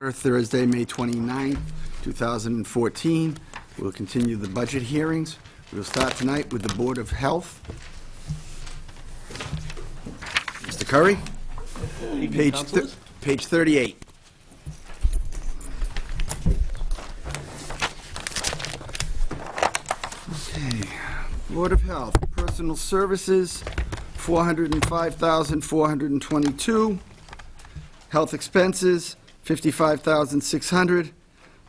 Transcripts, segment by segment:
Thursday, May 29th, 2014. We'll continue the budget hearings. We'll start tonight with the Board of Health. Mr. Curry? Page 38. Okay. Board of Health, Personal Services, $405,422. Health expenses, $55,600.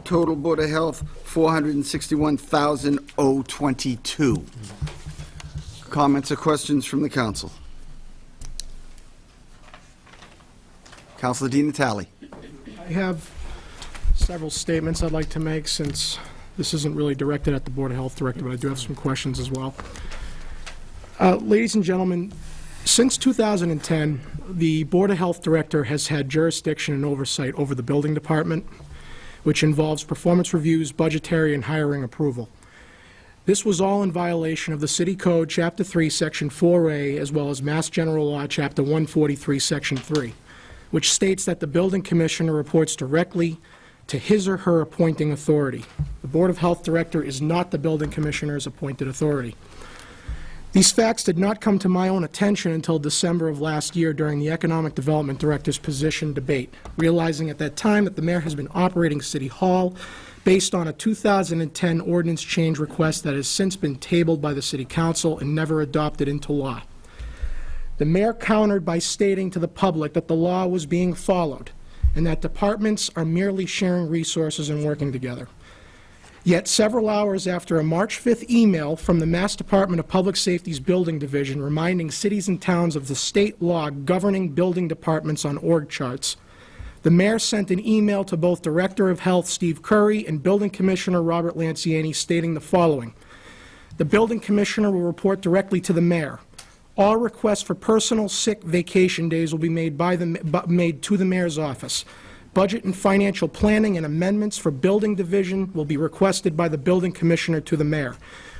Total Board of Health, $461,022. Comments or questions from the council? Councilor Di Natale. I have several statements I'd like to make, since this isn't really directed at the Board of Health Director, but I do have some questions as well. Ladies and gentlemen, since 2010, the Board of Health Director has had jurisdiction and oversight over the building department, which involves performance reviews, budgetary, and hiring approval. This was all in violation of the City Code, Chapter 3, Section 4A, as well as Mass General Law, Chapter 143, Section 3, which states that the building commissioner reports directly to his or her appointing authority. The Board of Health Director is not the building commissioner's appointed authority. These facts did not come to my own attention until December of last year during the Economic Development Director's position debate, realizing at that time that the mayor has been operating City Hall based on a 2010 ordinance change request that has since been tabled by the City Council and never adopted into law. The mayor countered by stating to the public that the law was being followed and that departments are merely sharing resources and working together. Yet several hours after a March 5th email from the Mass Department of Public Safety's Building Division reminding cities and towns of the state law governing building departments on org charts, the mayor sent an email to both Director of Health Steve Curry and Building Commissioner Robert Lanciani stating the following: the Building Commissioner will report directly to the mayor. All requests for personal sick vacation days will be made to the mayor's office. Budget and financial planning and amendments for building division will be requested by the building commissioner to the mayor.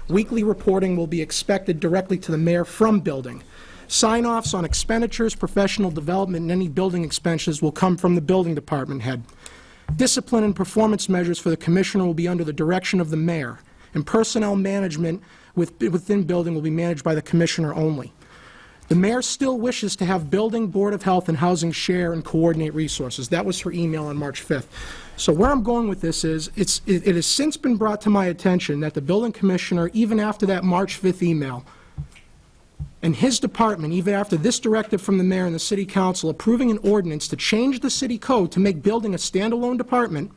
Weekly reporting will be expected directly to the mayor from building. Sign-offs on expenditures, professional development, and any building expenses will come from the building department head. Discipline and performance measures for the commissioner will be under the direction of the mayor, and personnel management within building will be managed by the commissioner only. The mayor still wishes to have Building, Board of Health, and Housing share and coordinate resources. That was her email on March 5th. So where I'm going with this is, it has since been brought to my attention that the building commissioner, even after that March 5th email, and his department, even after this directive from the mayor and the city council approving an ordinance to change the city code to make building a standalone department,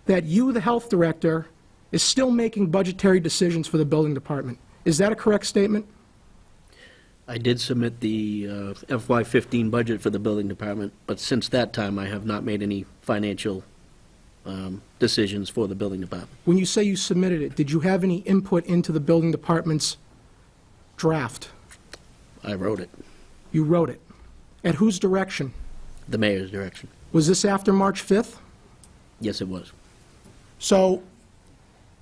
that you, the health director, is still making budgetary decisions for the building department. Is that a correct statement? I did submit the FY15 budget for the building department, but since that time, I have not made any financial decisions for the building department. When you say you submitted it, did you have any input into the building department's draft? I wrote it. You wrote it. At whose direction? The mayor's direction. Was this after March 5th? Yes, it was. So,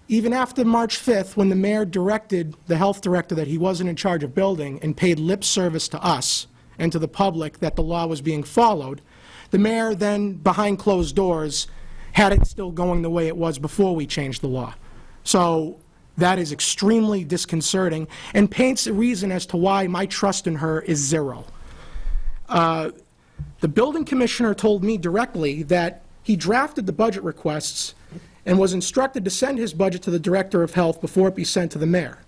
even after March 5th, when the mayor directed the health director that he wasn't in charge of building and paid lip service to us and to the public that the law was being followed, the mayor then, behind closed doors, had it still going the way it was before we changed the law. So that is extremely disconcerting and paints a reason as to why my trust in her is zero. The building commissioner told me directly that he drafted the budget requests and was instructed to send his budget to the Director of Health before it be sent to the mayor.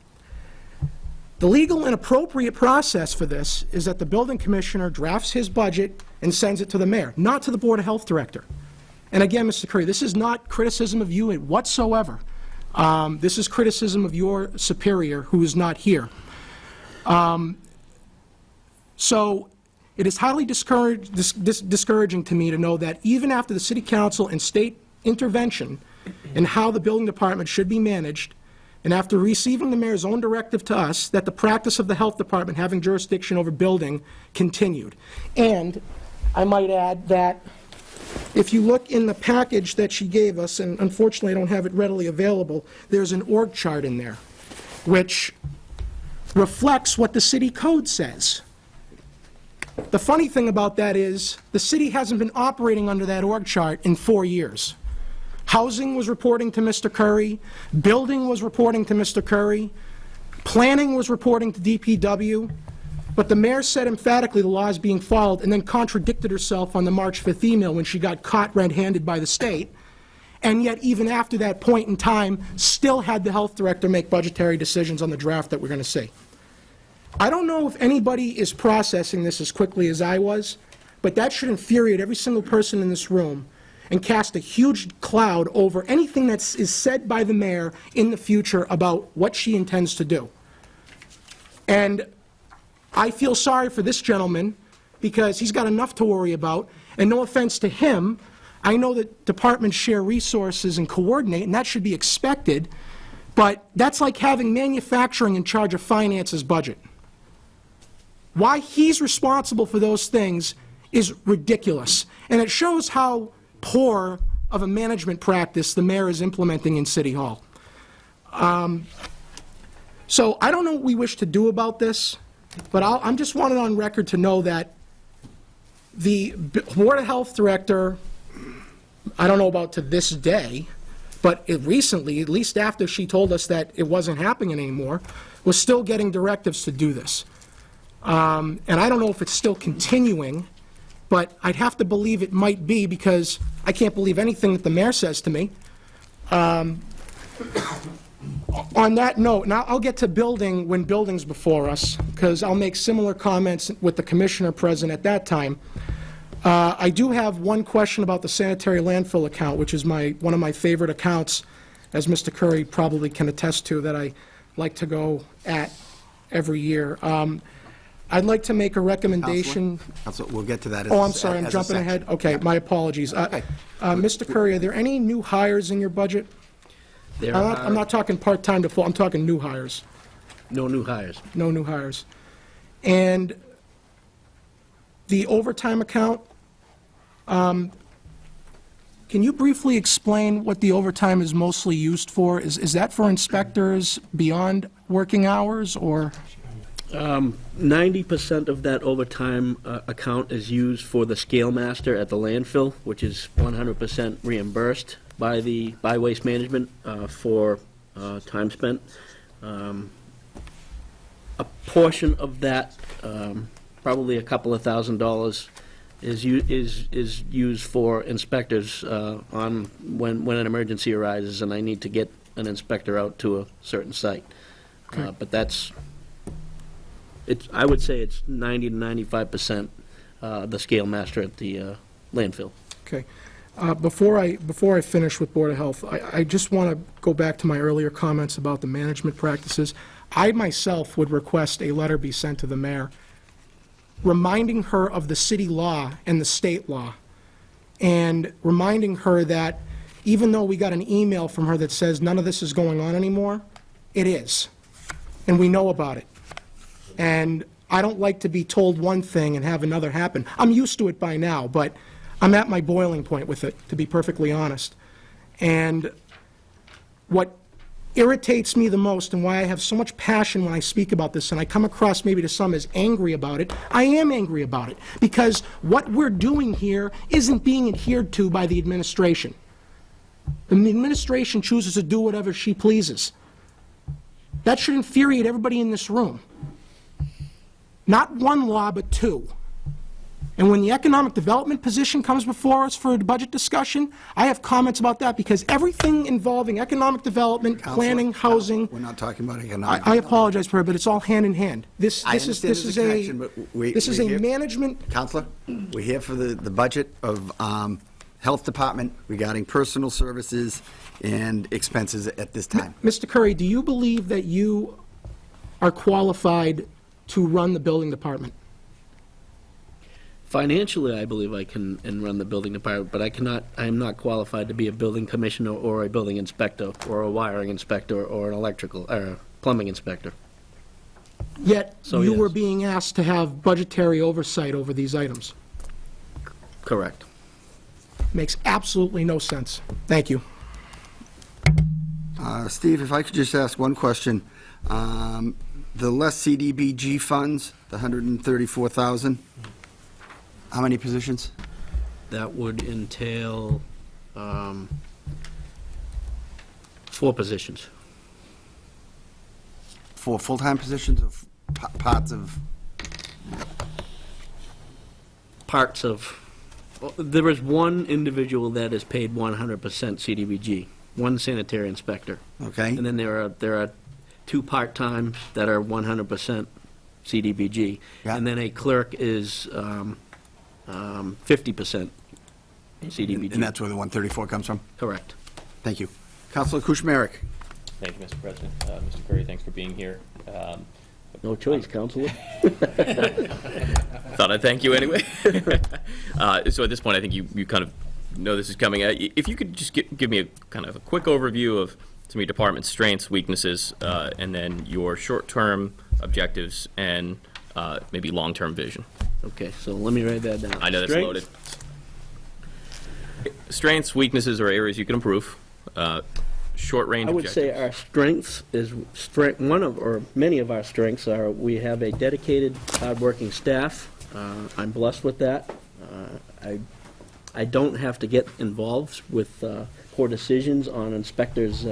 The legal and appropriate process for this is that the building commissioner drafts his budget and sends it to the mayor, not to the Board of Health Director. And again, Mr. Curry, this is not criticism of you whatsoever. This is criticism of your superior, who is not here. So it is highly discouraging to me to know that even after the City Council and state intervention in how the building department should be managed, and after receiving the mayor's own directive to us, that the practice of the health department having jurisdiction over building continued. And I might add that if you look in the package that she gave us, and unfortunately I don't have it readily available, there's an org chart in there, which reflects what the city code says. The funny thing about that is, the city hasn't been operating under that org chart in 4 years. Housing was reporting to Mr. Curry, building was reporting to Mr. Curry, planning was reporting to DPW, but the mayor said emphatically the law is being followed, and then contradicted herself on the March 5th email when she got caught red-handed by the state, and yet even after that point in time, still had the health director make budgetary decisions on the draft that we're going to see. I don't know if anybody is processing this as quickly as I was, but that should infuriate every single person in this room and cast a huge cloud over anything that is said by the mayor in the future about what she intends to do. And I feel sorry for this gentleman because he's got enough to worry about, and no offense to him, I know that departments share resources and coordinate, and that should be expected, but that's like having manufacturing in charge of finance's budget. Why he's responsible for those things is ridiculous, and it shows how poor of a management practice the mayor is implementing in City Hall. So I don't know what we wish to do about this, but I'm just wanted on record to know that the Board of Health Director, I don't know about to this day, but recently, at least after she told us that it wasn't happening anymore, was still getting directives to do this. And I don't know if it's still continuing, but I'd have to believe it might be because I can't believe anything that the mayor says to me. On that note, now I'll get to building when building's before us, because I'll make similar comments with the commissioner present at that time. I do have one question about the sanitary landfill account, which is one of my favorite accounts, as Mr. Curry probably can attest to, that I like to go at every year. I'd like to make a recommendation. Counselor, we'll get to that. Oh, I'm sorry, I'm jumping ahead. Okay, my apologies. Mr. Curry, are there any new hires in your budget? I'm not talking part-time to full, I'm talking new hires. No new hires. No new hires. And the overtime account, can you briefly explain what the overtime is mostly used for? Is that for inspectors beyond working hours, or? 90% of that overtime account is used for the scale master at the landfill, which is 100% reimbursed by Waste Management for time spent. A portion of that, probably a couple of $1,000s, is used for inspectors on when an emergency arises and I need to get an inspector out to a certain site. Okay. But I would say it's 90 to 95% the scale master at the landfill. Okay. Before I finish with Board of Health, I just want to go back to my earlier comments about the management practices. I myself would request a letter be sent to the mayor reminding her of the city law and the state law, and reminding her that even though we got an email from her that says none of this is going on anymore, it is, and we know about it. And I don't like to be told one thing and have another happen. I'm used to it by now, but I'm at my boiling point with it, to be perfectly honest. And what irritates me the most, and why I have so much passion when I speak about this, and I come across maybe to some as angry about it, I am angry about it, because what we're doing here isn't being adhered to by the administration. And the administration chooses to do whatever she pleases. That should infuriate everybody in this room. Not one law, but two. And when the economic development position comes before us for a budget discussion, I have comments about that, because everything involving economic development, planning, housing. We're not talking about economic. I apologize for it, but it's all hand in hand. This is a here. management. Counselor, we're here for the budget of Health Department regarding personal services and expenses at this time. Mr. Curry, do you believe that you are qualified to run the building department? Financially, I believe I can run the building department, but I am not qualified to be a building commissioner or a building inspector or a wiring inspector or an electrical or plumbing inspector. Yet So, you yes. were being asked to have budgetary oversight over these items. Correct. Makes absolutely no sense. Thank you. Steve, if I could just ask one question. The less CDBG funds, the 134,000, How many positions? That would entail 4 positions. 4 full-time positions or parts of? Parts of, well, there is one individual that is paid 100% CDBG, one sanitary inspector. Okay, And then there are 2 part-times that are 100% CDBG. Yeah. And then a clerk is 50% CDBG. and that's where the 134 comes from? Correct. Thank you. Counselor Kuchmarek? Thank you, Mr. President. Mr. Curry, thanks for being here. No choice, Counselor. Thought I'd thank you anyway. So at this point, I think you kind of know this is coming. If you could just give me a kind of a quick overview of some of your department's strengths, weaknesses, and then your short-term objectives and maybe long-term vision. Okay, so let me write that down. I know that's Strengths? loaded. Strengths, weaknesses, or areas you can improve. Short-range I would objectives. say our strengths is, many of our strengths are, we have a dedicated, hardworking staff. I'm blessed with that. I don't have to get involved with poor decisions on inspectors'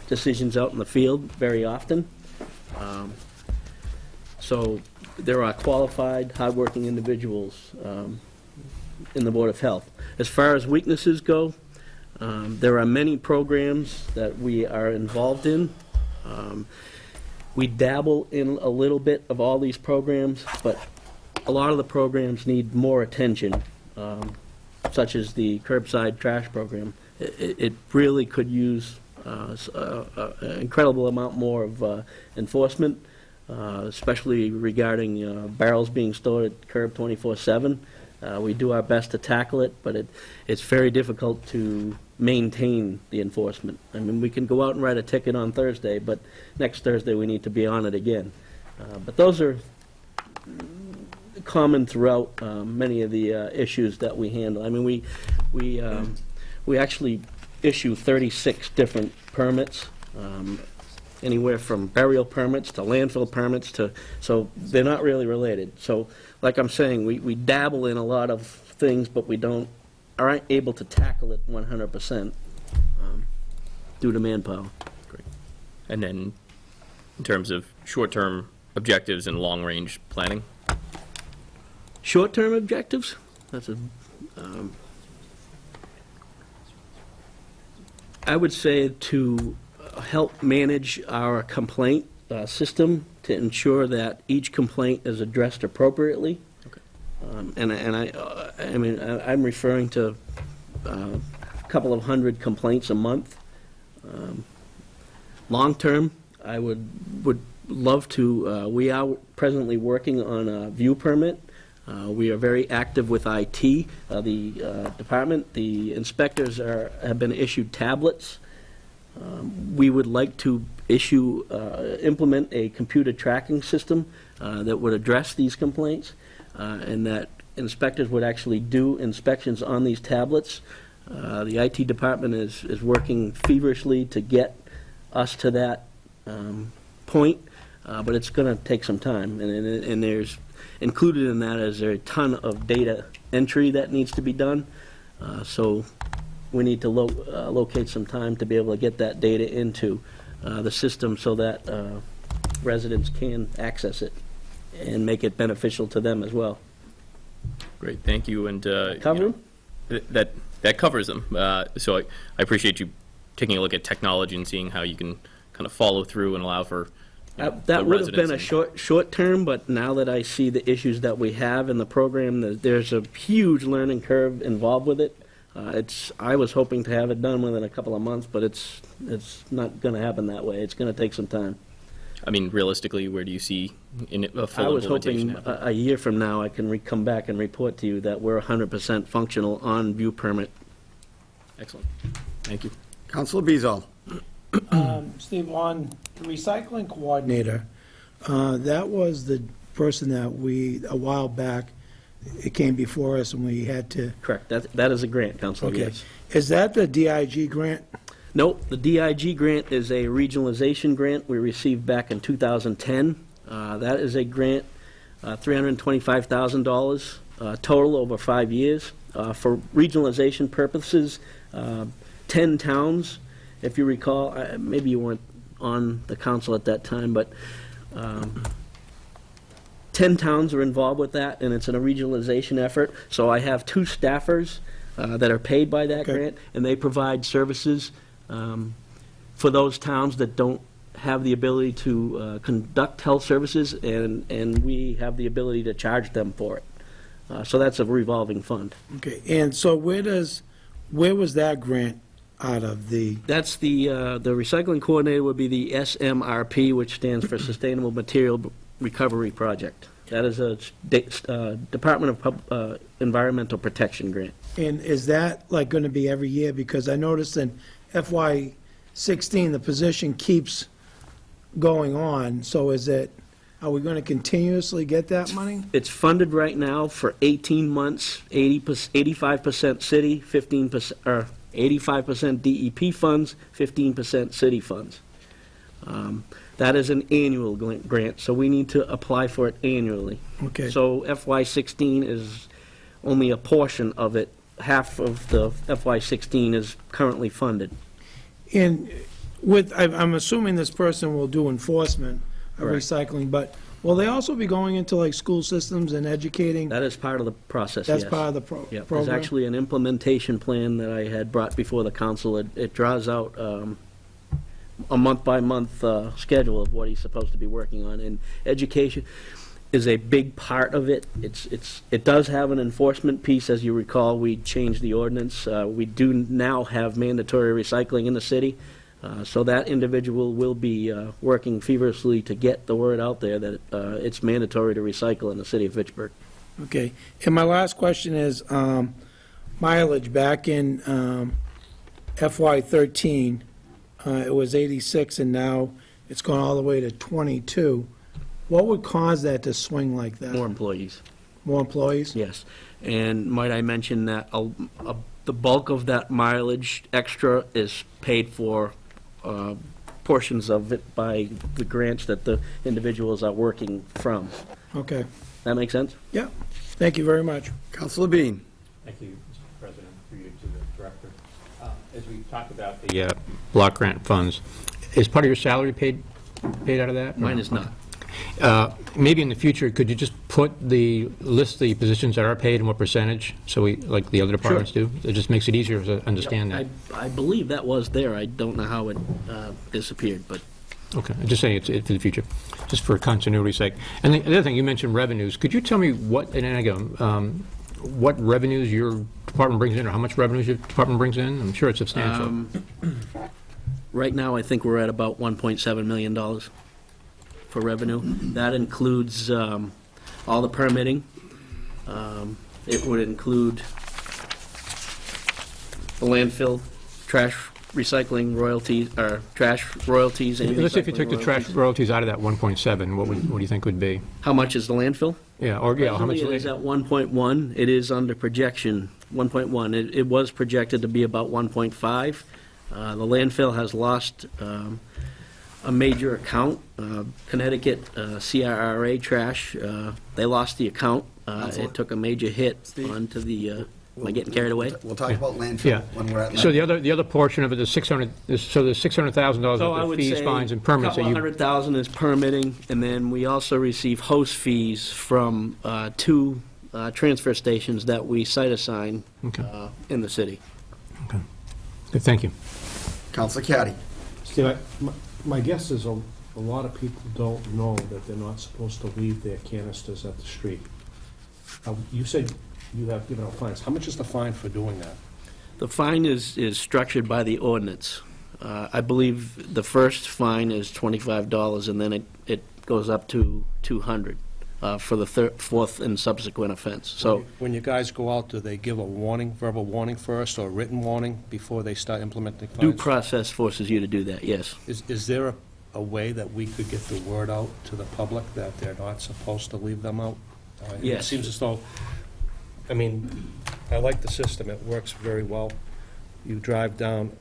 decisions out in the field very often. So there are qualified, hardworking individuals in the Board of Health. As far as weaknesses go, there are many programs that we are involved in. We dabble in a little bit of all these programs, but a lot of the programs need more attention, such as the curbside trash program. It really could use an incredible amount more of enforcement, especially regarding barrels being stored at curb 24/7. We do our best to tackle it, but it's very difficult to maintain the enforcement. I mean, we can go out and write a ticket on Thursday, but next Thursday we need to be on it again. But those are common throughout many of the issues that we handle. I mean, we actually issue 36 different permits, anywhere from burial permits to landfill permits so they're not really related. So, like I'm saying, we dabble in a lot of things, but we aren't able to tackle it 100% due to manpower. Great. And then, in terms of short-term objectives and long-range planning? Short-term objectives? That's I would say to help manage our complaint system to ensure that each complaint is addressed appropriately. Okay. I mean, I'm referring to a couple of hundred complaints a month. Long-term, I would love to, we are presently working on a view permit. We are very active with IT, the department. The inspectors have been issued tablets. We would like to implement a computer tracking system that would address these complaints, and that inspectors would actually do inspections on these tablets. The IT department is working feverishly to get us to that point, but it's going to take some time, and there's included in that is there a ton of data entry that needs to be done. So we need to locate some time to be able to get that data into the system so that residents can access it and make it beneficial to them as well. Great, thank you. And Cover them? that covers them. So I appreciate you taking a look at technology and seeing how you can kind of follow through and allow for That would have been a short term, but now that I see the issues that we have in the program, there's a huge learning curve involved with it. I was hoping to have it done within a couple of months, but it's not going to happen that way. It's going to take some time. I mean, realistically, where do you see a full I was implementation hoping happen? a year from now I can come back and report to you that we're 100% functional on view permit. Excellent. Thank you. Counselor Bezal? Steve, on the recycling coordinator, that was the person that a while back, it came before us and we had to... Correct. That is a grant, Councilor, Okay. yes. Is that the DIG grant? Nope, the DIG grant is a regionalization grant we received back in 2010. That is a grant, $325,000. total over 5 years. For regionalization purposes, 10 towns, if you recall, maybe you weren't on the council at that time, but 10 towns are involved with that, and it's in a regionalization effort. So I have 2 staffers that are paid by that Okay. grant, and they provide services for those towns that don't have the ability to conduct health services, and we have the ability to charge them for it. So that's a revolving fund. Okay, and so where was that grant out of the, That's the recycling coordinator would be the SMRP, which stands for Sustainable Material Recovery Project. That is a Department of Environmental Protection grant. and is that like going to be every year? Because I noticed in FY16, the position keeps going on, so are we going to continuously get that money? It's funded right now for 18 months, 85% city, 15%, or 85% DEP funds, 15% city funds. That is an annual grant, so we need to apply for it annually. Okay. So FY16 is only a portion of it. Half of the FY16 is currently funded. And I'm assuming this person will do enforcement of Correct. recycling, but will they also be going into like school systems and educating? That is part of the process, yes. That's part of the Yep, program? there's actually an implementation plan that I had brought before the council. It draws out a month-by-month schedule of what he's supposed to be working on, and education is a big part of it. It does have an enforcement piece. As you recall, we changed the ordinance. We do now have mandatory recycling in the city, so that individual will be working feverishly to get the word out there that it's mandatory to recycle in the city of Fitchburg. Okay, and my last question is, mileage, back in FY13, it was 86, and now it's gone all the way to 22. What would cause that to swing like that? More employees. More employees? Yes, and might I mention that the bulk of that mileage extra is paid for, portions of it by the grants that the individuals are working from. Okay, That make sense? yeah, thank you very much. Counselor Bean. Thank you, Mr. President, for you to the Director. As we talked about the block grant funds, is part of your salary paid out of that? Mine is not. Maybe in the future, could you just list the positions that are paid and what percentage, so we, like the other departments do? It just makes it easier to understand that. I believe that was there. I don't know how it disappeared, but Okay, I'm just saying it's for the future, just for continuity's sake. And the other thing, you mentioned revenues. Could you tell me what, and again, what revenues your department brings in, or how much revenues your department brings in? I'm sure it's substantial. right now I think we're at about $1.7 million for revenue. That includes all the permitting. It would include the landfill, trash recycling royalties, or trash royalties and Let's say if you took the recycling trash royalties. royalties out of that 1.7, what do you think would be? How much is the landfill? Yeah, or, yeah, how much? Presently, it is at 1.1. It is under projection, 1.1. It was projected to be about 1.5. The landfill has lost a major account. Connecticut CRRA trash, they lost the account. It took a major hit onto the, am I getting carried away? We'll talk about Yeah. landfill when we're at So landfill. the other portion of it is so there's $600,000 So I worth of would fees, say fines, and permits that couple you... $100,000 is permitting, and then we also receive host fees from 2 transfer stations that we site assign Okay. in the city. Good, thank you. Counselor Caddy. Steve, my guess is a lot of people don't know that they're not supposed to leave their canisters at the street. You said you have given out fines. How much is the fine for doing that? The fine is structured by the ordinance. I believe the first fine is $25, and then it goes up to $200 for the fourth and subsequent offense. So When you guys go out, do they give a warning, verbal warning first, or written warning before they start implementing fines? due process forces you to do that, yes. Is there a way that we could get the word out to the public that they're not supposed to leave them out? Yes. It seems as though, I mean, I like the system, it works very well. You drive down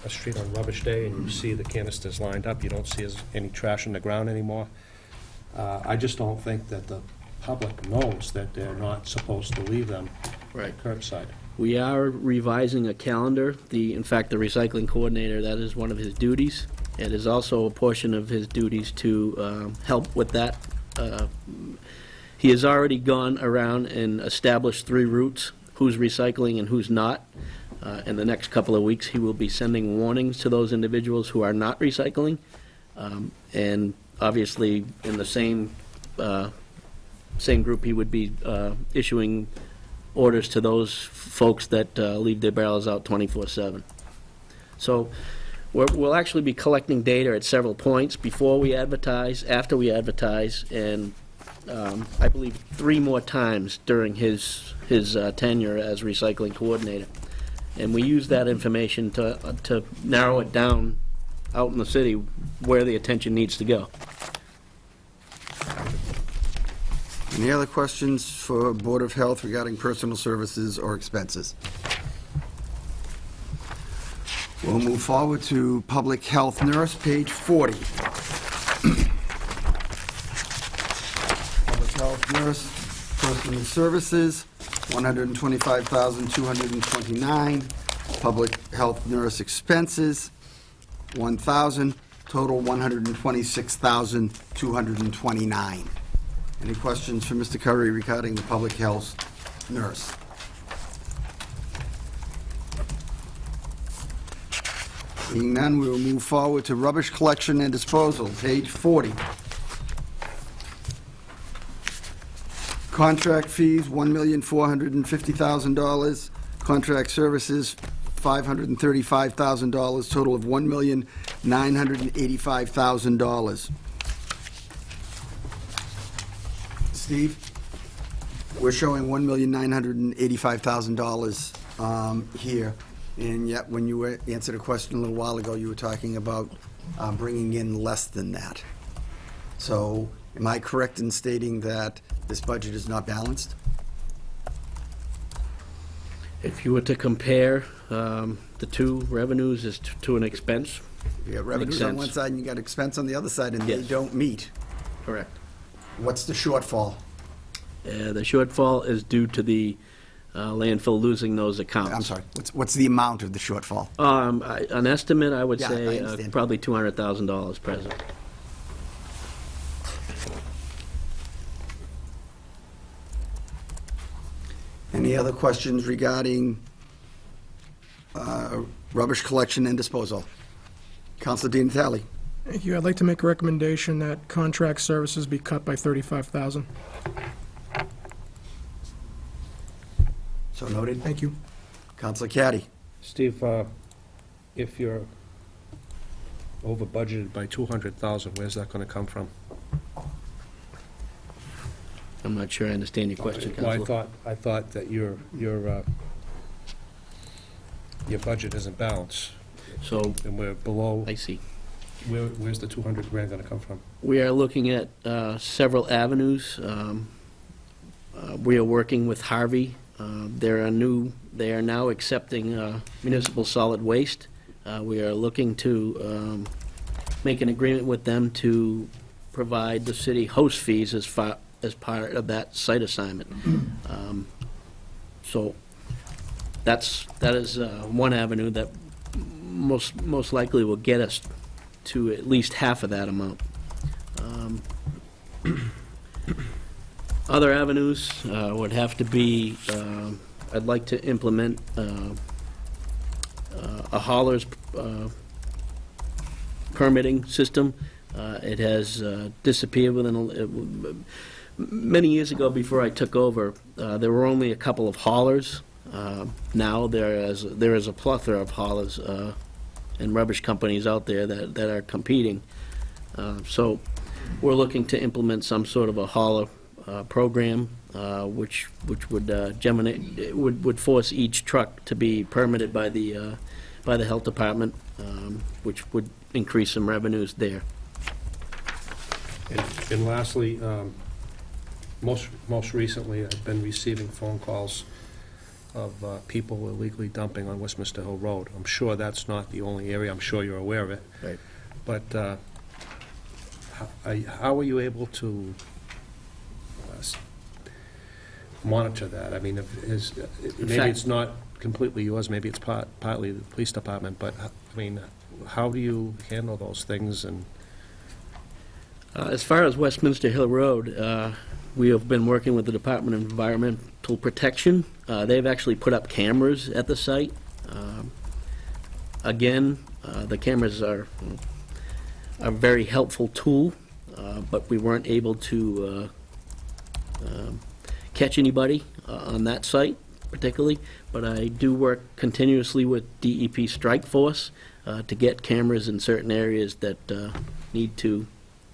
a street on rubbish day and you see the canisters lined up, you don't see any trash on the ground anymore. I just don't think that the public knows that they're not supposed to leave them Right. curbside. We are revising a calendar. In fact, the recycling coordinator, that is one of his duties. It is also a portion of his duties to help with that. He has already gone around and established 3 routes, who's recycling and who's not. In the next couple of weeks, he will be sending warnings to those individuals who are not recycling. And obviously, in the same group, he would be issuing orders to those folks that leave their barrels out 24/7. So we'll actually be collecting data at several points, before we advertise, after we advertise, and I believe 3 more times during his tenure as recycling coordinator. And we use that information to narrow it down out in the city where the attention needs to go. Any other questions for Board of Health regarding personal services or expenses? We'll move forward to Public Health Nurse, page 40. Public Health Nurse, Personal Services, $125,229. Public Health Nurse expenses, $1,000. Total $126,229. Any questions for Mr. Curry regarding the public health nurse? Seeing none, we will move forward to rubbish collection and disposal, page 40. Contract fees, $1,450,000. Contract services, $535,000, total of $1,985,000. Steve, we're showing $1,985,000 here, and yet when you answered a question a little while ago, you were talking about bringing in less than that. So am I correct in stating that this budget is not balanced? If you were to compare the 2 revenues as to an expense, You got revenues Makes on one sense. side and you got expense on the other side, and they Yes. don't meet. correct. What's the shortfall? The shortfall is due to the landfill losing those accounts. I'm sorry, what's the amount of the shortfall? An estimate, I would Yeah, I say, understand. probably $200,000 present. Any other questions regarding rubbish collection and disposal? Counselor Dean Talley. Thank you. I'd like to make a recommendation that contract services be cut by $35,000. So noted. Thank you. Counselor Caddy. Steve, if you're over budgeted by 200,000, where's that gonna come from? I'm not sure I understand your question, Well, Counselor. I thought that your budget isn't balanced, So, and we're below. I see. Where's the 200 grand gonna come from? We are looking at several avenues. We are working with Harvey. They are now accepting municipal solid waste. We are looking to make an agreement with them to provide the city host fees as part of that site assignment. So that is one avenue that most likely will get us to at least half of that amount. Other avenues would have to be, I'd like to implement a hauler's permitting system. It has disappeared many years ago before I took over. There were only a couple of haulers. Now there is a plethora of haulers and rubbish companies out there that are competing. So we're looking to implement some sort of a hauler program, which would force each truck to be permitted by the health department, which would increase some revenues there. And lastly, most recently, I've been receiving phone calls of people illegally dumping on Westminster Hill Road. I'm sure that's not the only area, I'm sure you're aware of it. Right. But how are you able to monitor that? I mean, maybe fact- it's not completely yours, maybe it's partly the police department, but, I mean, how do you handle those things? And As far as Westminster Hill Road, we have been working with the Department of Environmental Protection. They've actually put up cameras at the site. Again, the cameras are a very helpful tool, but we weren't able to catch anybody on that site particularly. But I do work continuously with DEP Strike Force to get cameras in certain areas that need to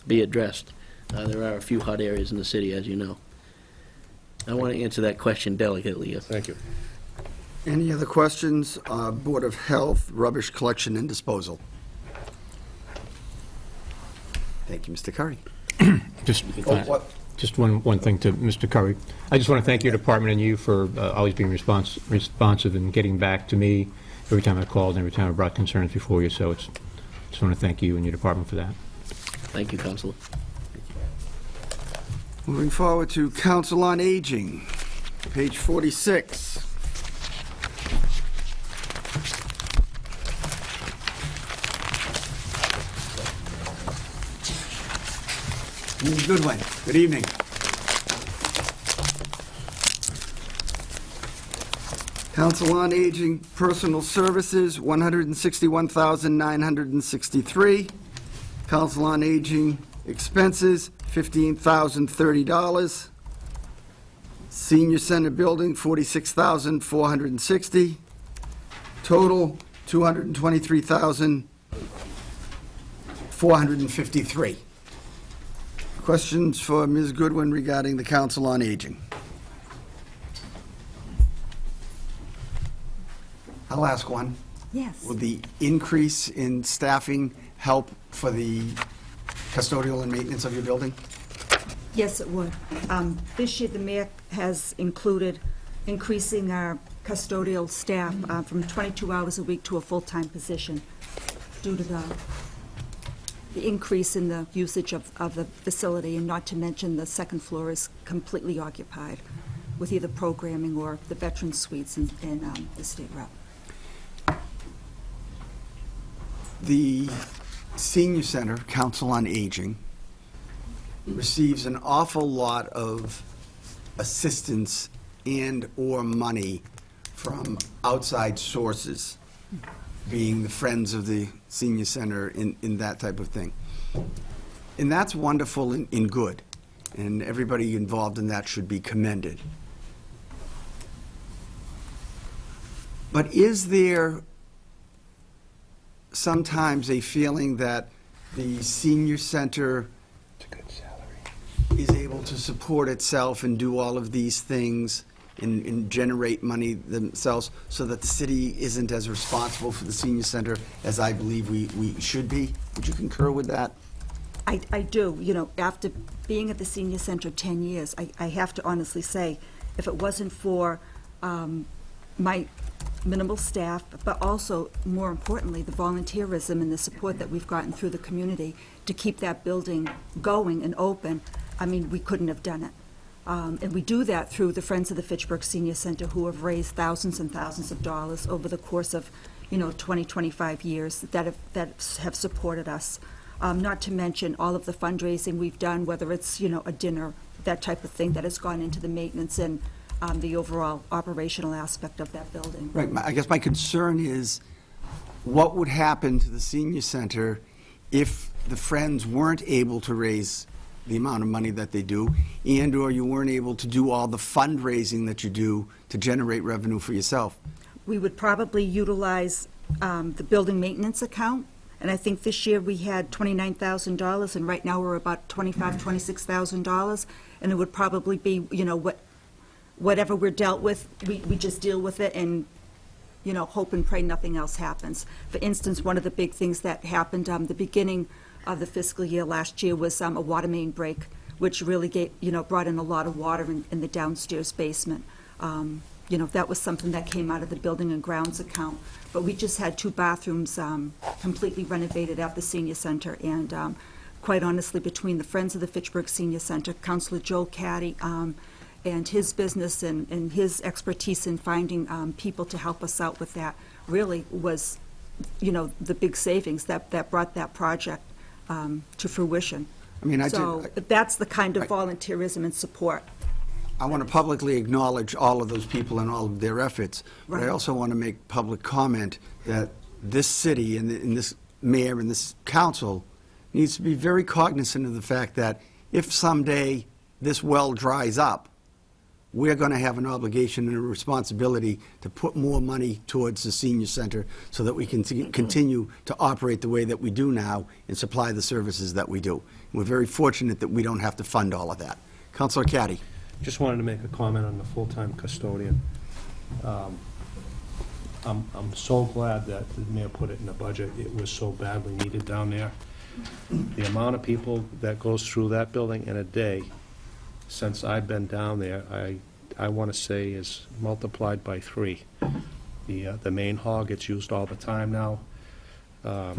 be addressed. There are a few hot areas in the city, as you know. I want to answer that question delicately. thank you. Any other questions? Board of Health, rubbish collection and disposal. Thank you, Mr. Curry. Just, Oh, what? just one thing to Mr. Curry. I just want to thank your department and you for always being responsive and getting back to me every time I called and every time I brought concerns before you. So just want to thank you and your department for that. Thank you, Counselor. Moving forward to Council on Aging, page 46. Ms. Goodwin, good evening. Council on Aging Personal Services, $161,963. Council on Aging Expenses, $15,030. Senior Center Building, $46,460. Total, $223,453. Questions for Ms. Goodwin regarding the Council on Aging? I'll ask one. Yes. Will the increase in staffing help for the custodial and maintenance of your building? Yes, it would. This year, the mayor has included increasing our custodial staff from 22 hours a week to a full-time position due to the increase in the usage of the facility, and not to mention the second floor is completely occupied with either programming or the veteran suites in the state rep. The Senior Center Council on Aging receives an awful lot of assistance and/or money from outside sources, being the Friends of the Senior Center in that type of thing. And that's wonderful and good, and everybody involved in that should be commended. But is there sometimes a feeling that the senior center is able to support itself and do all of these things and generate money themselves, so that the city isn't as responsible for the senior center as I believe we should be? Would you concur with that? I do. You know, after being at the senior center 10 years, I have to honestly say, if it wasn't for my minimal staff, but also, more importantly, the volunteerism and the support that we've gotten through the community to keep that building going and open, I mean, we couldn't have done it. And we do that through the Friends of the Fitchburg Senior Center, who have raised thousands and thousands of dollars over the course of, 20, 25 years that have supported us. Not to mention all of the fundraising we've done, whether it's, a dinner, that type of thing, that has gone into the maintenance and the overall operational aspect of that building. Right, I guess my concern is, what would happen to the senior center if the Friends weren't able to raise the amount of money that they do, and/or you weren't able to do all the fundraising that you do to generate revenue for yourself? We would probably utilize the building maintenance account, and I think this year we had $29,000, and right now we're about $26,000, and it would probably be, whatever we're dealt with, we just deal with it and, hope and pray nothing else happens. For instance, one of the big things that happened the beginning of the fiscal year last year was a water main break, which really brought in a lot of water in the downstairs basement. That was something that came out of the building and grounds account. But we just had 2 bathrooms completely renovated at the senior center, and quite honestly, between the Friends of the Fitchburg Senior Center, Councilor Joel Caddy, and his business and his expertise in finding people to help us out with that really was, the big savings that brought that project to fruition. I mean, So that's the kind of volunteerism and support. I want to publicly acknowledge all of those people and all of their efforts, but I Right. also want to make public comment that this city and this mayor and this council needs to be very cognizant of the fact that if someday this well dries up, we're going to have an obligation and a responsibility to put more money towards the senior center so that we can continue to operate the way that we do now and supply the services that we do. We're very fortunate that we don't have to fund all of that. Councilor Caddy. Just wanted to make a comment on the full-time custodian. I'm so glad that the mayor put it in the budget. It was so badly needed down there. The amount of people that goes through that building in a day, since I've been down there, I want to say is multiplied by 3. The main hall gets used all the time now. You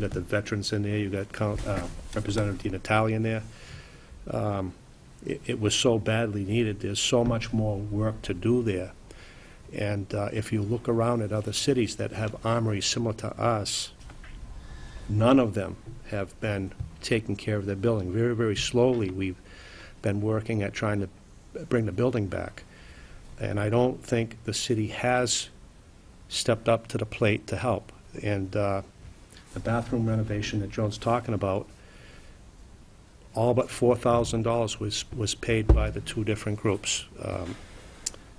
got the veterans in there, you got Representative Di Natale in there. It was so badly needed. There's so much more work to do there. And if you look around at other cities that have armories similar to us, none of them have been taking care of their building. Very, very slowly, we've been working at trying to bring the building back. And I don't think the city has stepped up to the plate to help. And the bathroom renovation that Joan's talking about, all but $4,000 was paid by the 2 different groups.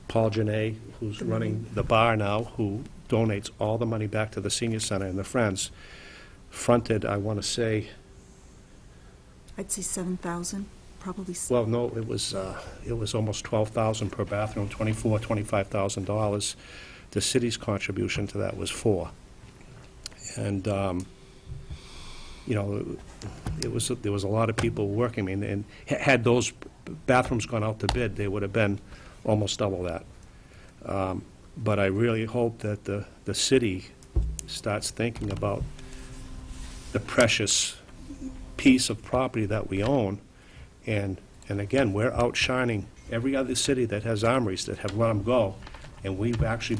Paul Janae, who's running the bar now, who donates all the money back to the senior center, and the Friends, fronted, I want to say, I'd say 7,000, probably. well, no, it was almost $12,000 per bathroom, $25,000. The city's contribution to that was $4,000. And, there was a lot of people working, and had those bathrooms gone out to bid, they would have been almost double that. But I really hope that the city starts thinking about the precious piece of property that we own, and again, we're outshining every other city that has armories that have let them go, and we've actually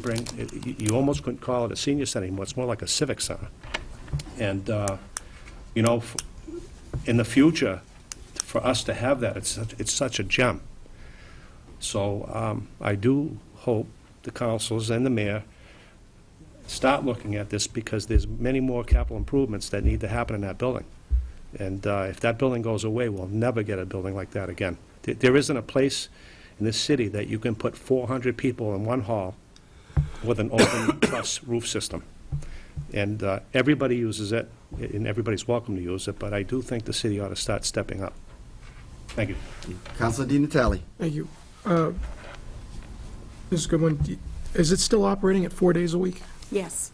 you almost couldn't call it a senior center anymore, it's more like a civic center. And, in the future, for us to have that, it's such a gem. So I do hope the councils and the mayor start looking at this, because there's many more capital improvements that need to happen in that building. And if that building goes away, we'll never get a building like that again. There isn't a place in this city that you can put 400 people in one hall with an open truss roof system. And everybody uses it, and everybody's welcome to use it, but I do think the city ought to start stepping up. Thank you. Councilor Di Natale. Thank you. This is a good one. Is it still operating at 4 days a week? Yes.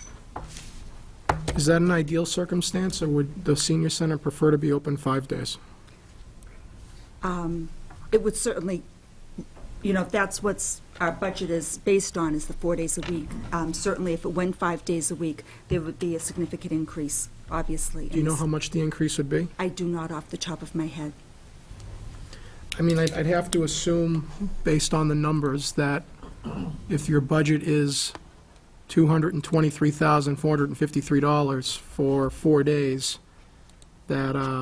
Is that an ideal circumstance, or would the senior center prefer to be open 5 days? It would certainly, if that's what's our budget is based on, is the 4 days a week. Certainly, if it went 5 days a week, there would be a significant increase, obviously. Do you know how much the increase would be? I do not off the top of my head. I mean, I'd have to assume, based on the numbers, that if your budget is $223,453 for 4 days, that's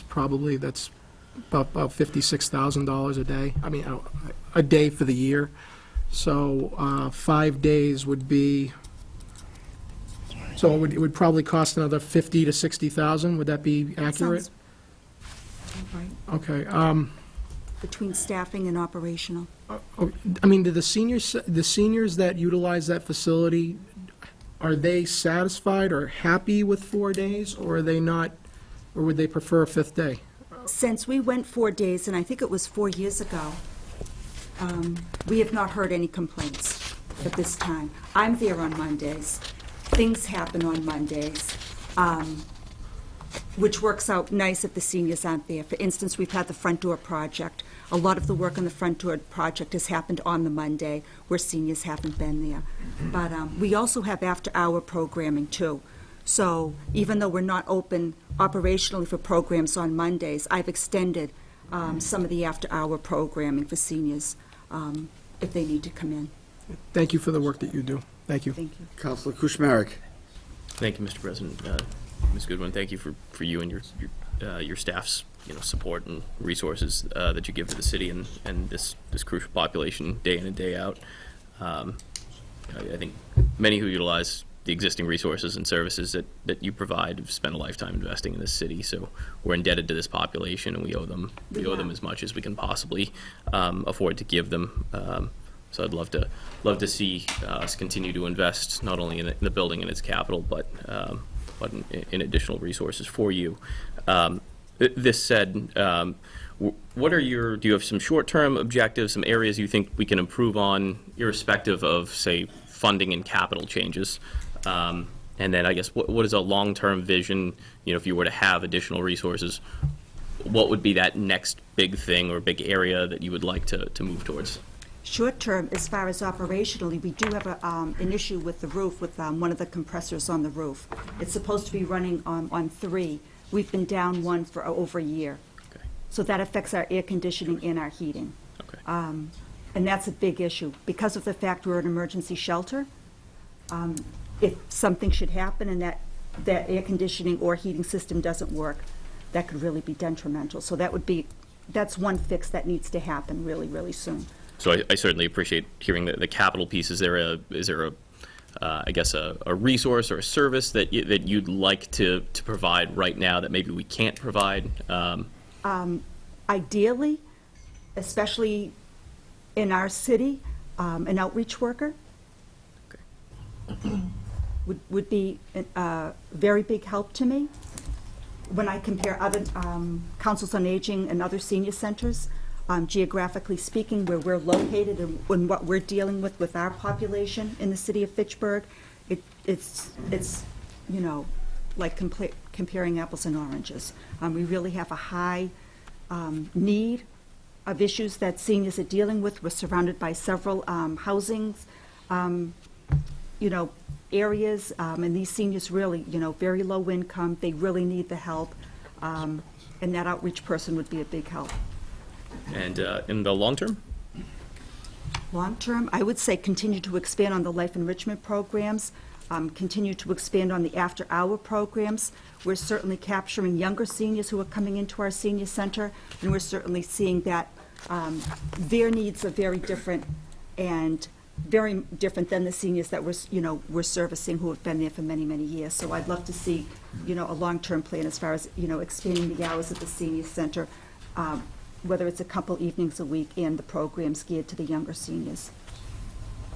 probably about $56,000 a day. I mean, a day for the year. So 5 days would be. So it would probably cost another $50,000 to $60,000. Would that be accurate? Sounds right. Okay. Between staffing and operational. I mean, do the seniors that utilize that facility, are they satisfied or happy with 4 days, or are they not, or would they prefer a 5th day? Since we went 4 days, and I think it was 4 years ago, we have not heard any complaints at this time. I'm there on Mondays. Things happen on Mondays, which works out nice if the seniors aren't there. For instance, we've had the front door project. A lot of the work on the front door project has happened on the Monday where seniors haven't been there. But we also have after-hour programming, too. So even though we're not open operationally for programs on Mondays, I've extended some of the after-hour programming for seniors, if they need to come in. Thank you for the work that you do. Thank you. Thank you. Counselor Kuchmarek. Thank you, Mr. President. Ms. Goodwin, thank you for you and your staff's support and resources that you give to the city and this crucial population day in and day out. I think many who utilize the existing resources and services that you provide have spent a lifetime investing in this city, so we're indebted to this population, and we owe them as much as we can possibly afford to give them. So I'd love to see us continue to invest not only in the building and its capital, but in additional resources for you. This said, do you have some short-term objectives, some areas you think we can improve on, irrespective of, say, funding and capital changes? And then I guess what is a long-term vision, if you were to have additional resources, what would be that next big thing or big area that you would like to move towards? Short term, as far as operationally, we do have an issue with the roof, with one of the compressors on the roof. It's supposed to be running on 3. We've been down 1 for over a year. Okay. So that affects our air conditioning and our heating. Okay. And that's a big issue. Because of the fact we're an emergency shelter, if something should happen and that air conditioning or heating system doesn't work, that could really be detrimental. So that's one fix that needs to happen really, really soon. So I certainly appreciate hearing the capital piece. Is there a resource or a service that you'd like to provide right now that maybe we can't provide? Ideally, especially in our city, an outreach worker would be a very big help to me. When I compare other councils on aging and other senior centers, geographically speaking, where we're located and what we're dealing with our population in the city of Fitchburg, it's like comparing apples and oranges. We really have a high need of issues that seniors are dealing with. We're surrounded by several housings, areas, and these seniors really, very low income. They really need the help, and that outreach person would be a big help. And in the long term? Long term, I would say continue to expand on the life enrichment programs, continue to expand on the after-hour programs. We're certainly capturing younger seniors who are coming into our senior center, and we're certainly seeing that their needs are very different and very different than the seniors that we're servicing who have been there for many, many years. So I'd love to see, a long-term plan as far as, expanding the hours at the senior center, whether it's a couple evenings a week and the programs geared to the younger seniors.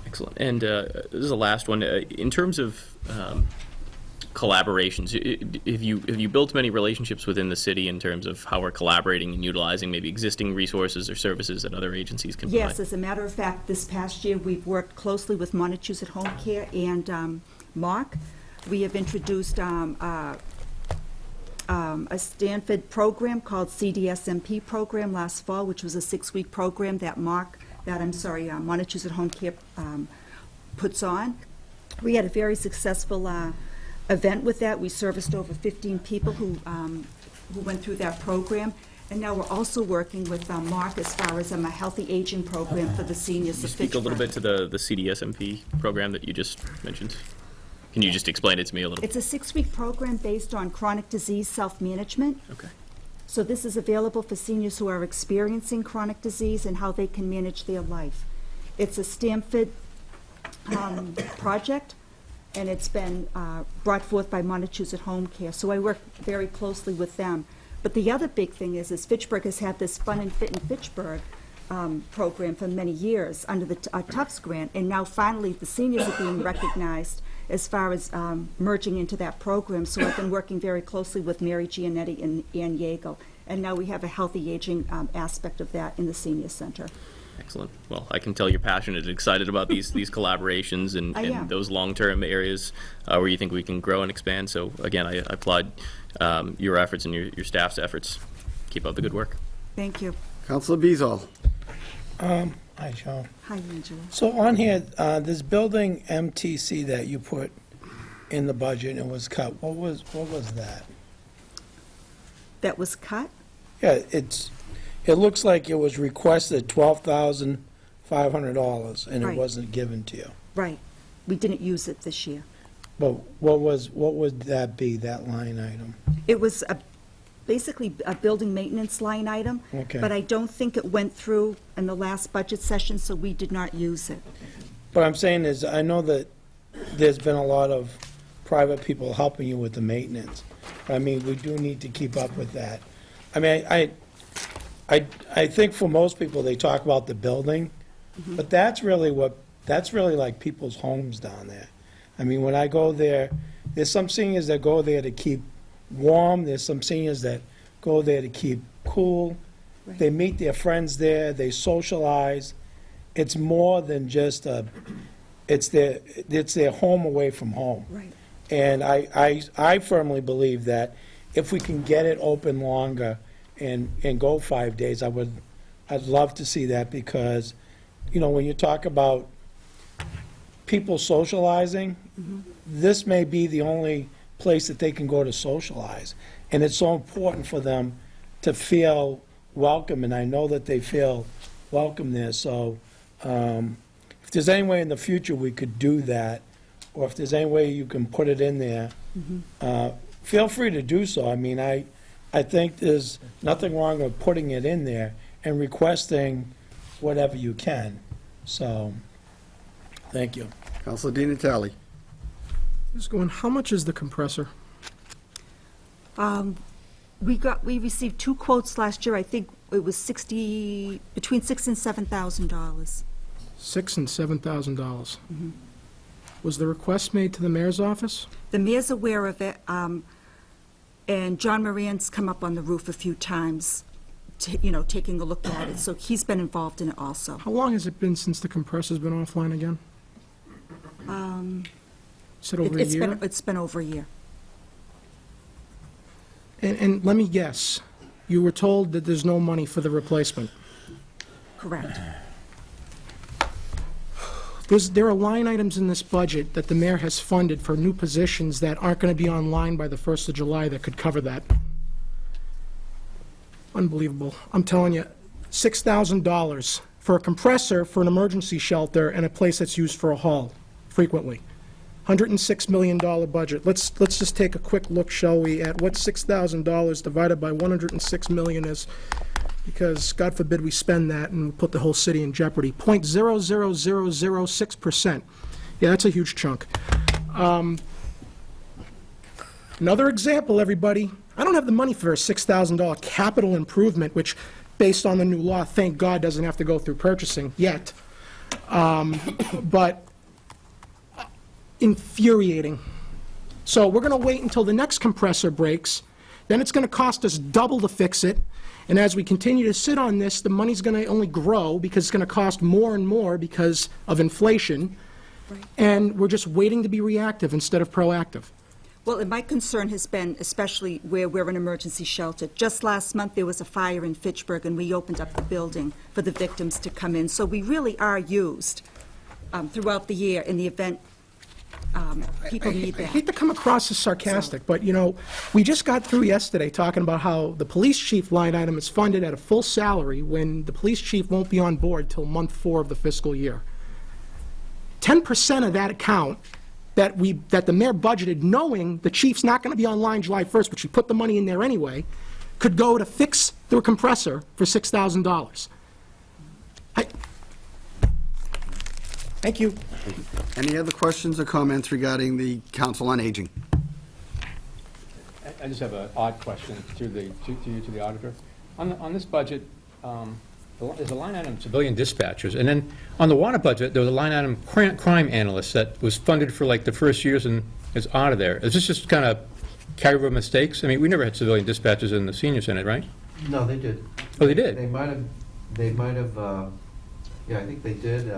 Excellent. And this is the last one. In terms of collaborations, have you built many relationships within the city in terms of how we're collaborating and utilizing maybe existing resources or services that other agencies can provide? Yes, as a matter of fact, this past year we've worked closely with Montechusett Home Care and MARC. We have introduced a Stanford program called CDSMP program last fall, which was a 6-week program that Montechusett Home Care puts on. We had a very successful event with that. We serviced over 15 people who went through that program. And now we're also working with MARC as far as a healthy aging program for the seniors Can you of speak a little Fitchburg. bit to the CDSMP program that you just mentioned? Can you just explain it to me a little? It's a 6-week program based on chronic disease self-management. Okay. So this is available for seniors who are experiencing chronic disease and how they can manage their life. It's a Stanford project, and it's been brought forth by Montechusett Home Care. So I work very closely with them. But the other big thing is Fitchburg has had this Fun and Fit in Fitchburg program for many years under the Tufts grant, and now finally the seniors are being recognized as far as merging into that program. So I've been working very closely with Mary Giannetti and Ann Yeagle, and now we have a healthy aging aspect of that in the senior center. Excellent. Well, I can tell you're passionate and excited about these collaborations and those long-term areas where you think we can grow and expand. So again, I applaud your efforts and your staff's efforts. Keep up the good work. Thank you. Councilor Bezal. Hi, Joe. Hi, Angela. So on here, this building MTC that you put in the budget and was cut, what was that? That was cut? Yeah, it's it looks like it was requested $12,500, and it Right. wasn't given to you. Right. We didn't use it this year. But what would that be, that line item? It was basically a building maintenance line item. Okay. But I don't think it went through in the last budget session, so we did not use it. What I'm saying is, I know that there's been a lot of private people helping you with the maintenance. I mean, we do need to keep up with that. I mean, I think for most people, they talk about the building, but that's really like people's homes down there. I mean, when I go there, there's some seniors that go there to keep warm, there's some seniors that go there to keep cool. Right. They meet their friends there, they socialize. It's more than just it's their home away from home. Right. And I firmly believe that if we can get it open longer and go 5 days, I'd love to see that, because, you know, when you talk about people socializing, this may be the only place that they can go to socialize. And it's so important for them to feel welcome, and I know that they feel welcome there. So if there's any way in the future we could do that, or if there's any way you can put it in there, feel free to do so. I mean, I think there's nothing wrong with putting it in there and requesting whatever you can. So, thank you. Counselor Di Natale. Just going, how much is the compressor? We received 2 quotes last year. I think it was between $6,000 and $7,000. $6,000 and $7,000. Was the request made to the mayor's office? The mayor's aware of it, and John Moran's come up on the roof a few times, taking a look at it, so he's been involved in it also. How long has it been since the compressor's been offline again? Is it over a year? It's been over a year. And let me guess, you were told that there's no money for the replacement. Correct. There are line items in this budget that the mayor has funded for new positions that aren't going to be online by the 1st of July that could cover that. Unbelievable. I'm telling you, $6,000 for a compressor for an emergency shelter and a place that's used for a hall frequently. $106 million budget. Let's just take a quick look, shall we, at what $6,000 divided by $106 million is, because God forbid we spend that and put the whole city in jeopardy. 0.00006%. Yeah, that's a huge chunk. Another example, everybody. I don't have the money for a $6,000 capital improvement, which, based on the new law, thank God doesn't have to go through purchasing yet. But infuriating. So we're going to wait until the next compressor breaks. Then it's going to cost us double to fix it. And as we continue to sit on this, the money's going to only grow because it's going to cost more and more because of inflation. Right. And we're just waiting to be reactive instead of proactive. Well, and my concern has been, especially where we're an emergency shelter. Just last month, there was a fire in Fitchburg, and we opened up the building for the victims to come in. So we really are used throughout the year in the event people need I that. hate to come across as sarcastic, but, we just got through yesterday talking about how the police chief line item is funded at a full salary when the police chief won't be on board till month 4 of the fiscal year. 10% of that account that the mayor budgeted, knowing the chief's not going to be online July 1st, but she put the money in there anyway, could go to fix the compressor for $6,000. Thank you. Any other questions or comments regarding the Council on Aging? I just have an odd question to the auditor. On this budget, there's a line item, civilian dispatchers, and then on the water budget, there was a line item, crime analyst, that was funded for like the first years and is out of there. Is this just kind of carryover mistakes? I mean, we never had civilian dispatchers in the senior center, right? No, they did. Oh, they did? They might have, yeah, I think they did.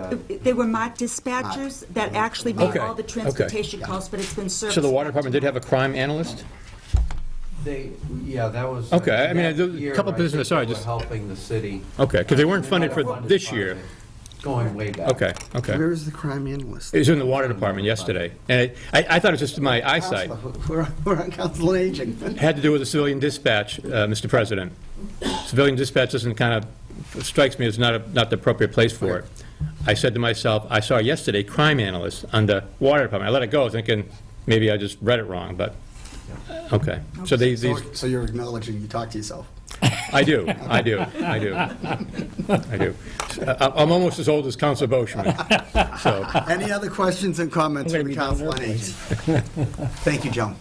They were marked dispatchers that actually made Okay, all the transportation calls, but it's been serviced. So the water department did have a crime analyst? Yeah, that was. Okay, I mean, that a year, couple I business- think sorry, they were just- helping the city. Okay, because they weren't They funded might for have funded this part of year. it, Going way back. Okay. Where is the crime analyst? It was in the water department yesterday, and I thought it was just my eyesight. We're on Council on Aging. It had to do with the civilian dispatch, Mr. President. civilian dispatch doesn't kind of, strikes me as not the appropriate place for it. I said to myself, I saw yesterday crime analyst on the water department. I let it go thinking maybe I just read it wrong, but, okay. So these, So you're acknowledging you talk to yourself? I do. I'm almost as old as Council Boschman, so. Any other questions and comments I'm from the gonna be Council on down there Aging? Thank you, Joan.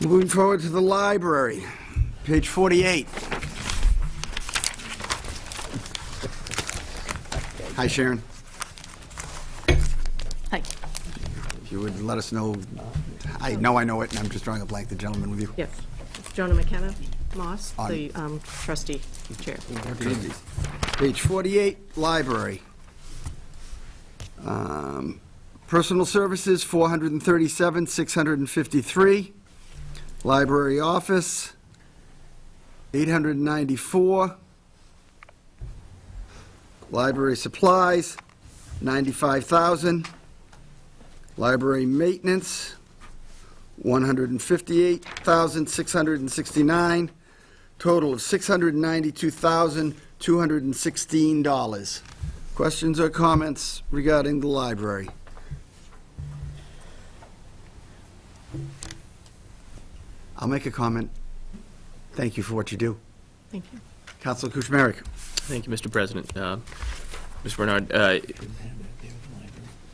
Moving forward to the library, page 48. Hi, Sharon. Hi. If you would let us know, I know it, and I'm just drawing a blank, the gentleman with you. Yes. Jonah McKenna Moss, On- the trustee chair. Trustees. Page 48, library. Personal services, 437, 653. Library office, 894. Library supplies, 95,000. Library maintenance, 158,669. Total of $692,216. Questions or comments regarding the library? I'll make a comment. Thank you for what you do. Thank you. Councilor Kuchmarek. Thank you, Mr. President. Mr. Bernard,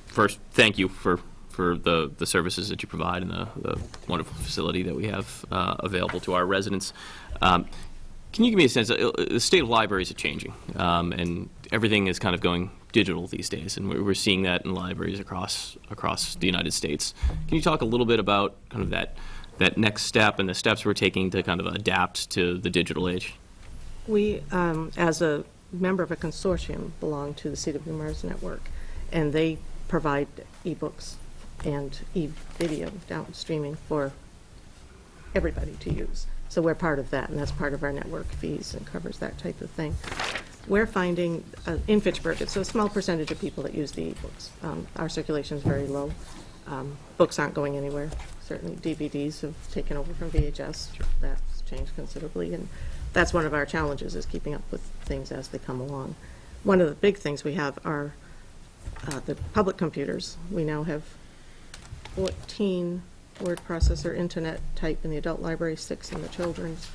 first, thank you for the services that you provide and the wonderful facility that we have available to our residents. Can you give me a sense, the state of libraries are changing, and everything is kind of going digital these days, and we're seeing that in libraries across the United States. Can you talk a little bit about kind of that next step and the steps we're taking to kind of adapt to the digital age? We, as a member of a consortium, belong to the CWMRS network, and they provide ebooks and e-video down streaming for everybody to use. So we're part of that, and that's part of our network fees and covers that type of thing. We're finding, in Fitchburg, it's a small percentage of people that use the ebooks. Our circulation is very low. Books aren't going anywhere. Certainly DVDs have taken over from VHS. That's changed considerably, and that's one of our challenges, is keeping up with things as they come along. One of the big things we have are the public computers. We now have 14 word processor internet type in the adult library, 6 in the children's.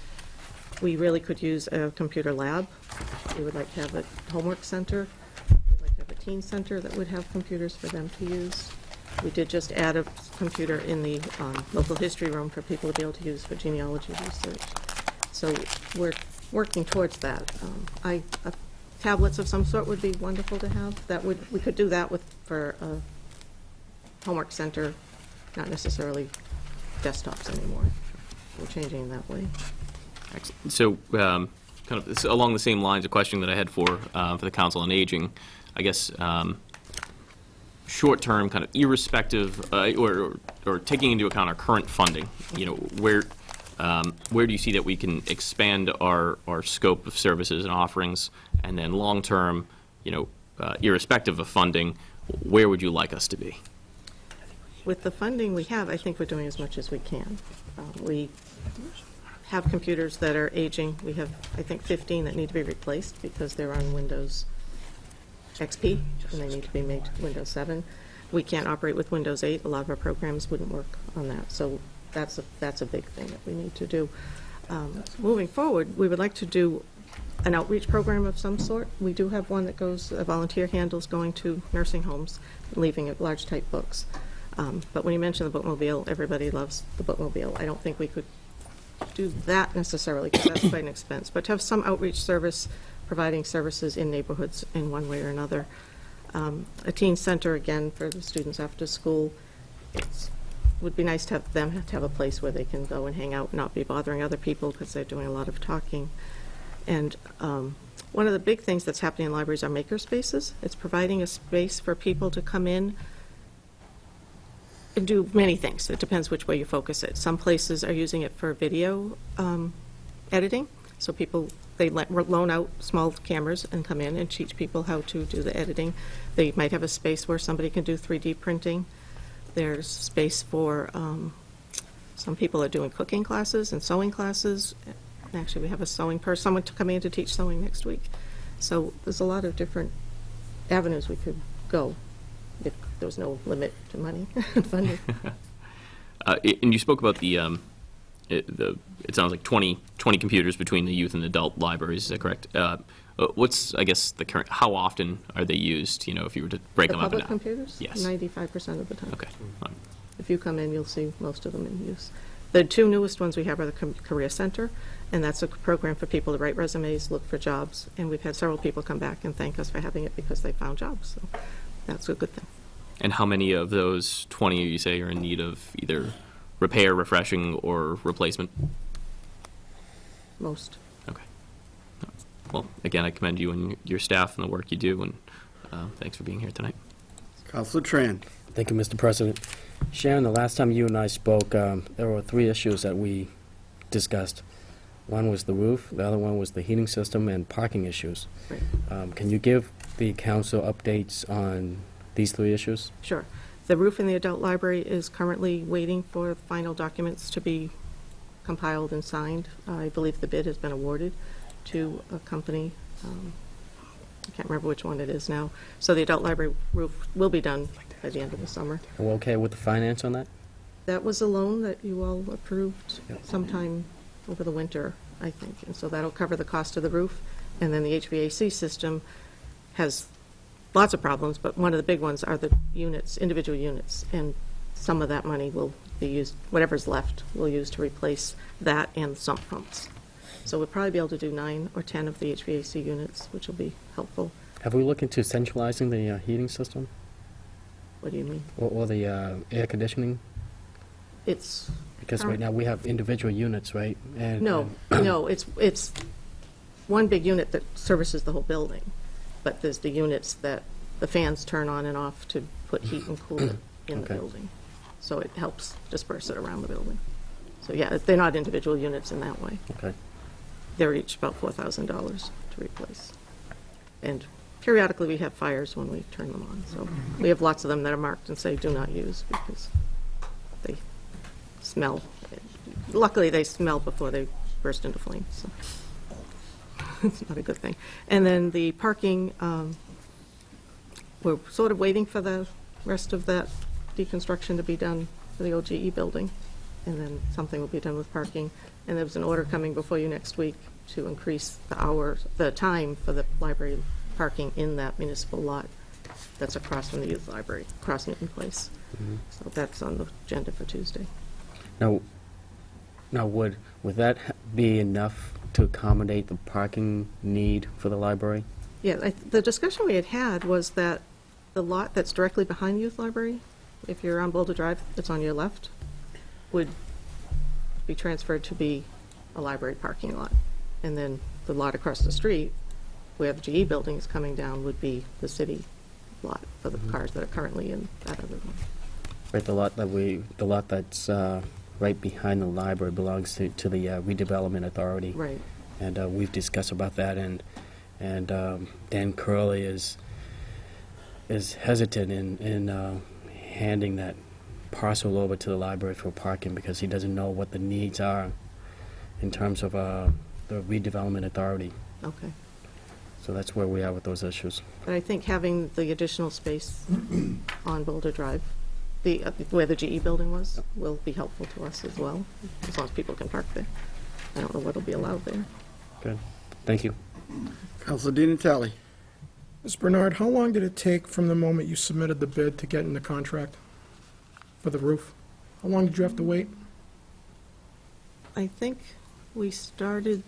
We really could use a computer lab. We would like to have a homework center. We'd like to have a teen center that would have computers for them to use. We did just add a computer in the local history room for people to be able to use for genealogy research. So we're working towards that. Tablets of some sort would be wonderful to have. We could do that for a homework center, not necessarily desktops anymore. We're changing that way. Excellent. So, kind of along the same lines, a question that I had for the Council on Aging, I guess, short-term, kind of irrespective, or taking into account our current funding, where do you see that we can expand our scope of services and offerings, and then long-term, irrespective of funding, where would you like us to be? With the funding we have, I think we're doing as much as we can. We have computers that are aging. We have, I think, 15 that need to be replaced because they're on Windows XP, and they need to be made to Windows 7. We can't operate with Windows 8. A lot of our programs wouldn't work on that. So that's a big thing that we need to do. Moving forward, we would like to do an outreach program of some sort. We do have one that goes, volunteer handles going to nursing homes, leaving large type books. But when you mention the bookmobile, everybody loves the bookmobile. I don't think we could do that necessarily, because that's quite an expense. But to have some outreach service, providing services in neighborhoods in one way or another. A teen center, again, for the students after school. It would be nice to have them have a place where they can go and hang out and not be bothering other people because they're doing a lot of talking. And one of the big things that's happening in libraries are maker spaces. It's providing a space for people to come in and do many things. It depends which way you focus it. Some places are using it for video editing. So people, they loan out small cameras and come in and teach people how to do the editing. They might have a space where somebody can do 3D printing. There's space for Some people are doing cooking classes and sewing classes. Actually, we have a sewing person, someone coming in to teach sewing next week. So there's a lot of different avenues we could go if there was no limit to money and funding. And you spoke about it sounds like 20 computers between the youth and adult libraries, is that correct? What's, I guess, the current, how often are they used, if you were to break The them up? public computers? Yes. 95% of the time. Okay. If you come in, you'll see most of them in use. The two newest ones we have are the Career Center, and that's a program for people to write resumes, look for jobs, and we've had several people come back and thank us for having it because they found jobs, so that's a good thing. And how many of those 20 you say are in need of either repair, refreshing, or replacement? Most. Okay. Well, again, I commend you and your staff and the work you do, and thanks for being here tonight. Counselor Tran. Thank you, Mr. President. Sharon, the last time you and I spoke, there were 3 issues that we discussed. One was the roof, the other one was the heating system and parking issues. Right. Can you give the council updates on these 3 issues? Sure. The roof in the adult library is currently waiting for final documents to be compiled and signed. I believe the bid has been awarded to a company. I can't remember which one it is now. So the adult library roof will be done by the end of the summer. Are we okay with the finance on that? That was a loan that you all approved sometime over the winter, I think. And so that'll cover the cost of the roof. And then the HVAC system has lots of problems, but one of the big ones are the units, individual units. And some of that money will be used, whatever's left, we'll use to replace that and the sump pumps. So we'll probably be able to do 9 or 10 of the HVAC units, which will be helpful. Have we looked into centralizing the heating system What do you mean? or the air conditioning? It's, Because right now we have individual units, right? And no, no, it's one big unit that services the whole building. But there's the units that the fans turn on and off to put heat and cool it in the Okay. building. So it helps disperse it around the building. So yeah, they're not individual units in that way. Okay. They're each about $4,000 to replace. And periodically we have fires when we turn them on. So we have lots of them that are marked and say do not use because they smell. Luckily they smell before they burst into flames. So it's not a good thing. And then the parking, we're sort of waiting for the rest of that deconstruction to be done for the OGE building. And then something will be done with parking. And there's an order coming before you next week to increase the time for the library parking in that municipal lot that's across from the youth library, across Newton Place. So that's on the agenda for Tuesday. Now would that be enough to accommodate the parking need for the library? Yeah, the discussion we had was that the lot that's directly behind the youth library, if you're on Boulder Drive, that's on your left, would be transferred to be a library parking lot. And then the lot across the street, where the GE building is coming down, would be the city lot for the cars that are currently in that other one. Right, the lot that's right behind the library belongs to the redevelopment authority. Right. And we've discussed about that, and Dan Curley is hesitant in handing that parcel over to the library for parking because he doesn't know what the needs are in terms of the redevelopment authority. Okay. So that's where we are with those issues. But I think having the additional space on Boulder Drive, where the GE building was, will be helpful to us as well, as long as people can park there. I don't know what'll be allowed there. Good. Thank you. Counselor Di Natale. Ms. Bernard, how long did it take from the moment you submitted the bid to get in the contract for the roof? How long did you have to wait? I think we started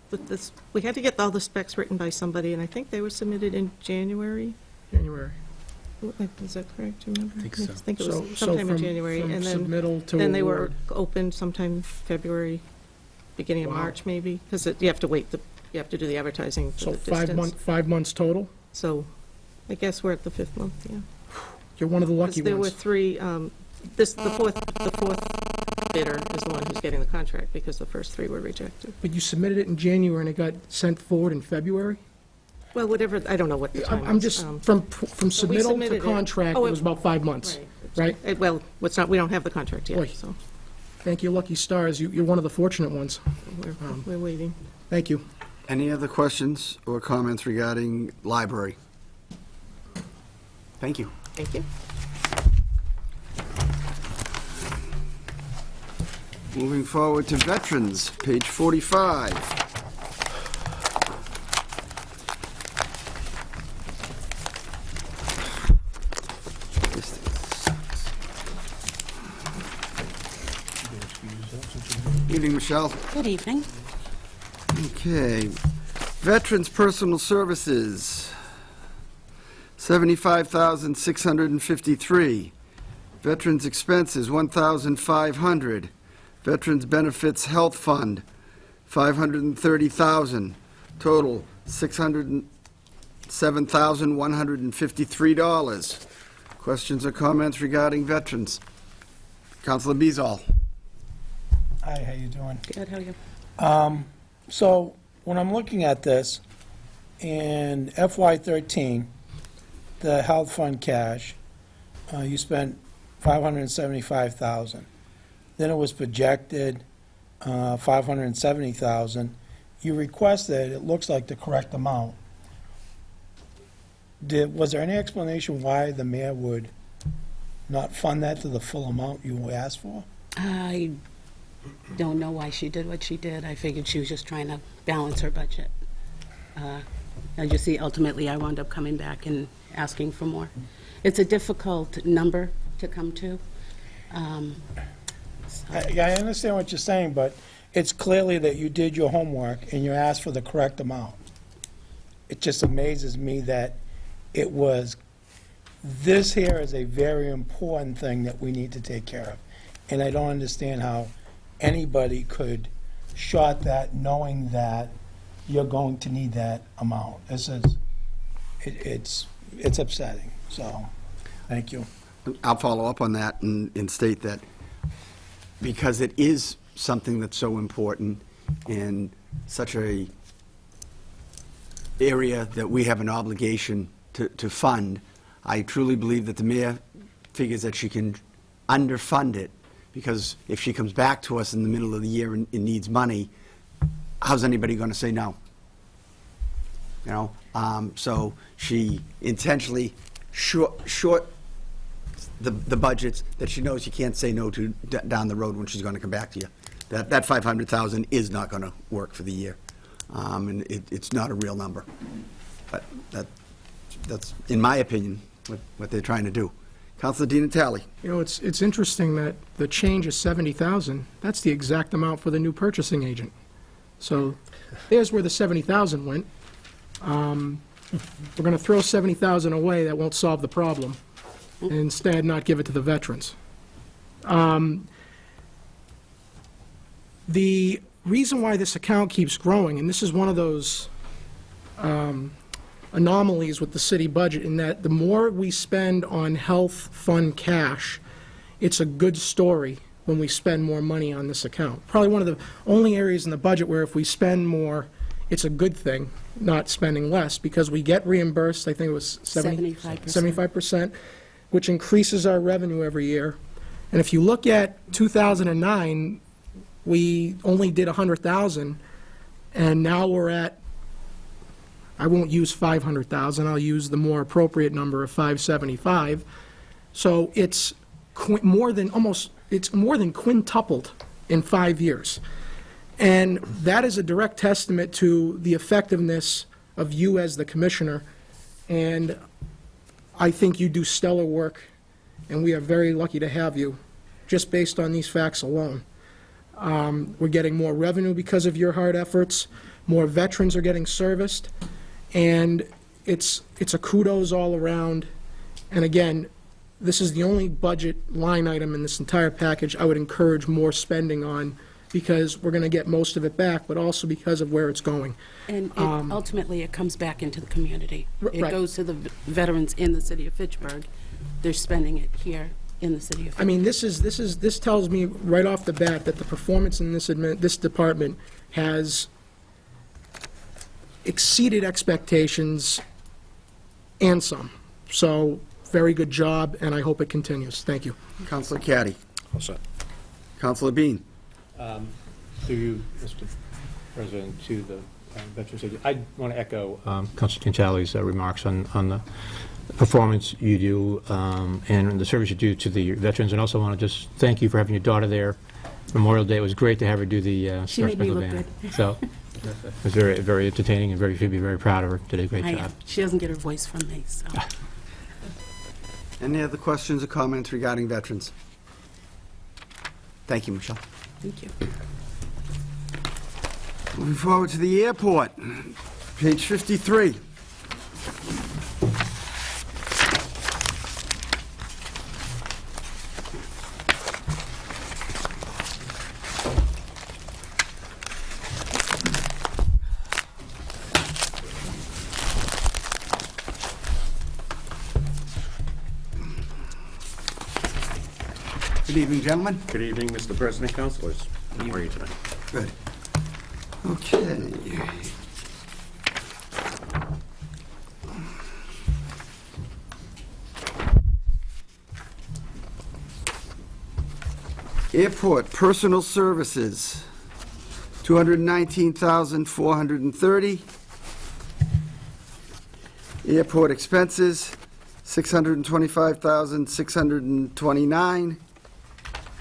with this, we had to get all the specs written by somebody, and I think they were submitted in January. January. Is that correct? Do you remember? I think so. I think it So was sometime in January. from And then submittal to Then they were award. opened sometime February, beginning of Wow. March, maybe, because you have to wait, you have to do the advertising for So the distance. 5 months total? So I guess we're at the 5th month, yeah. You're one of the lucky Because there were ones. 3, the fourth bidder is the one who's getting the contract, because the first 3 were rejected. But you submitted it in January and it got sent forward in February? Well, whatever, I don't know what the time is. I'm just, from submittal to submitted it. contract, Oh, it was about 5 months. Right. right? Well, it's not, we don't have the contract Boy. yet, so Thank you, lucky stars. You're one of the fortunate ones. we're waiting. Thank you. Any other questions or comments regarding library? Thank you. Thank you. Moving forward to veterans, page 45. Evening, Michelle. Good evening. Okay. Veterans Personal Services, $75,653. Veterans Expenses, $1,500. Veterans Benefits Health Fund, $530,000. Total, $607,153. Questions or comments regarding veterans? Councilor Bezal. Hi, how you doing? Good, how are you? So, when I'm looking at this, in FY13, the health fund cash, you spent $575,000. Then it was projected $570,000. You requested, it looks like the correct amount. Was there any explanation why the mayor would not fund that to the full amount you asked for? I don't know why she did what she did. I figured she was just trying to balance her budget. I just see ultimately I wound up coming back and asking for more. It's a difficult number to come to. I understand what you're saying, but it's clearly that you did your homework and you asked for the correct amount. It just amazes me that it was, this here is a very important thing that we need to take care of. And I don't understand how anybody could short that knowing that you're going to need that amount. This is, it's upsetting, so, thank you. I'll follow up on that and state that because it is something that's so important in such a area that we have an obligation to fund, I truly believe that the mayor figures that she can underfund it, because if she comes back to us in the middle of the year and needs money, how's anybody going to say no? You know, so she intentionally short the budgets that she knows you can't say no to down the road when she's going to come back to you. That 500,000 is not going to work for the year, and it's not a real number. But that's, in my opinion, what they're trying to do. Councilor Di Natale. You know, it's interesting that the change is 70,000. That's the exact amount for the new purchasing agent. So there's where the 70,000 went. We're going to throw 70,000 away. That won't solve the problem. And instead, not give it to the veterans. The reason why this account keeps growing, and this is one of those anomalies with the city budget, in that the more we spend on health fund cash, it's a good story when we spend more money on this account. Probably one of the only areas in the budget where if we spend more, it's a good thing, not spending less, because we get reimbursed, I think it was 75%. 75%, which increases our revenue every year. And if you look at 2009, we only did 100,000, and now we're at, I won't use 500,000, I'll use the more appropriate number of 575. So it's more than quintupled in 5 years. And that is a direct testament to the effectiveness of you as the commissioner. And I think you do stellar work, and we are very lucky to have you, just based on these facts alone. We're getting more revenue because of your hard efforts. More veterans are getting serviced. And it's a kudos all around. And again, this is the only budget line item in this entire package I would encourage more spending on, because we're going to get most of it back, but also because of where it's going. And ultimately, it comes back into the community. It right. goes to the veterans in the city of Fitchburg. They're spending it here in the city of Fitchburg. I mean, this tells me right off the bat that the performance in this department has exceeded expectations and some. So very good job, and I hope it continues. Thank you. Counselor Caddy. All set. Counselor Bean. Through you, Mr. President, to the Veterans Agency, I want to echo Councilor Tintali's remarks on the performance you do and the service you do to the veterans, and also want to just thank you for having your daughter there. Memorial Day, it was great to have her do the She Star made me Spangled look Banner. good. So it was very, very entertaining, and should be very proud of her. Did a great job. She doesn't get her voice from me, so. Any other questions or comments regarding veterans? Thank you, Michelle. Thank you. Moving forward to the airport, page 53. Good evening, gentlemen. Good evening, Mr. President, councilors. How are you tonight? Good. Okay. Airport personal services, $219,430. Airport expenses, $625,629.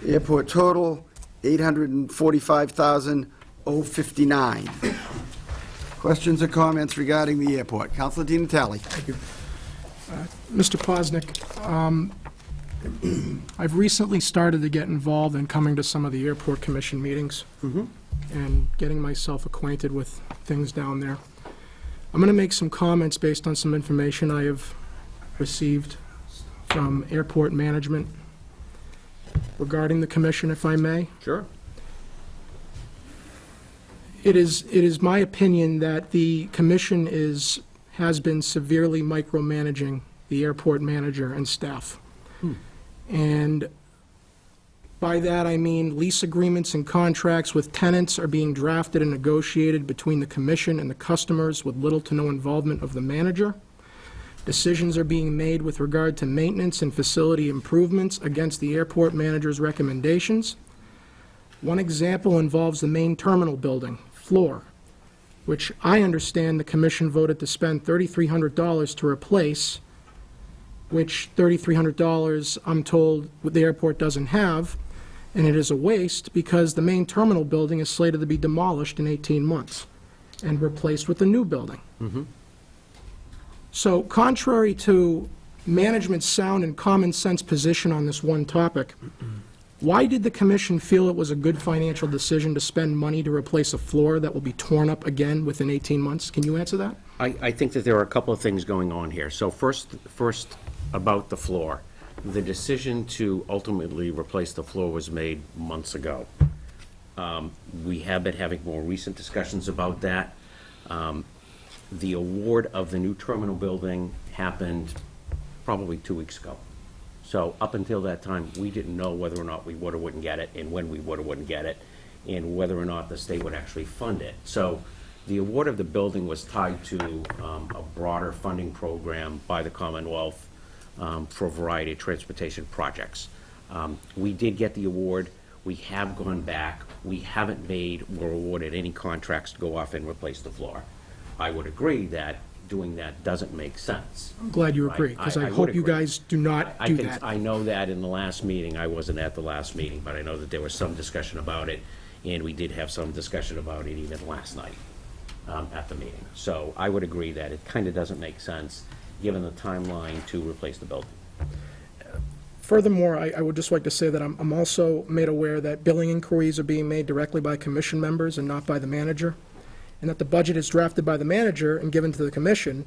Airport total, $845,059. Questions or comments regarding the airport? Councilor Di Natale. Mr. Posnick, I've recently started to get involved in coming to some of the airport commission meetings and getting myself acquainted with things down there. I'm going to make some comments based on some information I have received from airport management regarding the commission, if I may. Sure. It is my opinion that the commission has been severely micromanaging the airport manager and staff. And by that I mean lease agreements and contracts with tenants are being drafted and negotiated between the commission and the customers with little to no involvement of the manager. Decisions are being made with regard to maintenance and facility improvements against the airport manager's recommendations. One example involves the main terminal building, floor, which I understand the commission voted to spend $3,300 to replace, which $3,300, I'm told, the airport doesn't have, and it is a waste because the main terminal building is slated to be demolished in 18 months and replaced with a new building. So contrary to management's sound and common sense position on this one topic, why did the commission feel it was a good financial decision to spend money to replace a floor that will be torn up again within 18 months? Can you answer that? I think that there are a couple of things going on here. So first about the floor. The decision to ultimately replace the floor was made months ago. We have been having more recent discussions about that. The award of the new terminal building happened probably 2 weeks ago. So up until that time, we didn't know whether or not we would or wouldn't get it, and when we would or wouldn't get it, and whether or not the state would actually fund it. So the award of the building was tied to a broader funding program by the Commonwealth for a variety of transportation projects. We did get the award. We have gone back. We haven't made or awarded any contracts to go off and replace the floor. I would agree that doing that doesn't make sense. I'm glad you Right. agree, because I would hope you agree. guys do not I do can- that. I know that in the last meeting, I wasn't at the last meeting, but I know that there was some discussion about it, and we did have some discussion about it even last night at the meeting. So I would agree that it kind of doesn't make sense, given the timeline to replace the building. Furthermore, I would just like to say that I'm also made aware that billing inquiries are being made directly by commission members and not by the manager, and that the budget is drafted by the manager and given to the commission,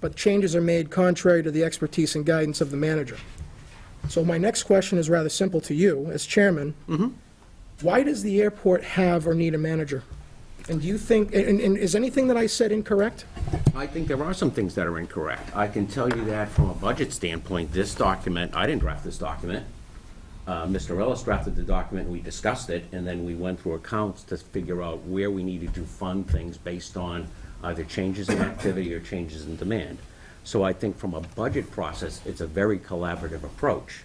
but changes are made contrary to the expertise and guidance of the manager. So my next question is rather simple to you, as chairman. Why does the airport have or need a manager? And do you think, and is anything that I said incorrect? I think there are some things that are incorrect. I can tell you that from a budget standpoint, this document, I didn't draft this document. Mr. Ellis drafted the document, we discussed it, and then we went through accounts to figure out where we needed to fund things based on either changes in activity or changes in demand. So I think from a budget process, it's a very collaborative approach.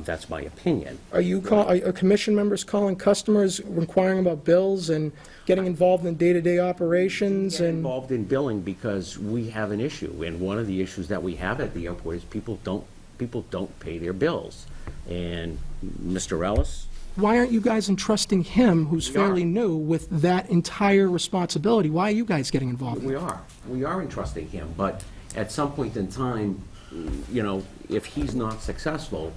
That's my opinion. Are commission members calling customers, inquiring about bills and getting involved in day-to-day operations Get and? involved in billing because we have an issue, and one of the issues that we have at the airport is people don't pay their bills. And Mr. Ellis, Why aren't you guys entrusting him, who's We are. fairly new, with that entire responsibility? Why are you guys getting involved in it? we are entrusting him, but at some point in time, you know, if he's not successful,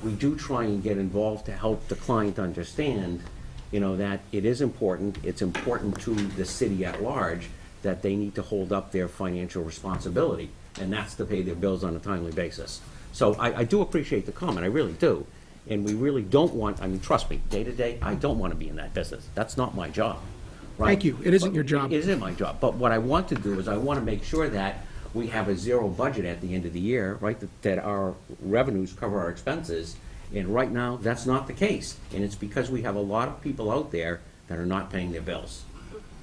we do try and get involved to help the client understand, you know, that it is important, it's important to the city at large, that they need to hold up their financial responsibility, and that's to pay their bills on a timely basis. So I do appreciate the comment, I really do. And we really don't want, I mean, trust me, day to day, I don't want to be in that business. That's not my job, right? Thank you. It isn't your job. It isn't my job. But what I want to do is I want to make sure that we have a zero budget at the end of the year, right? That our revenues cover our expenses. And right now, that's not the case. And it's because we have a lot of people out there that are not paying their bills.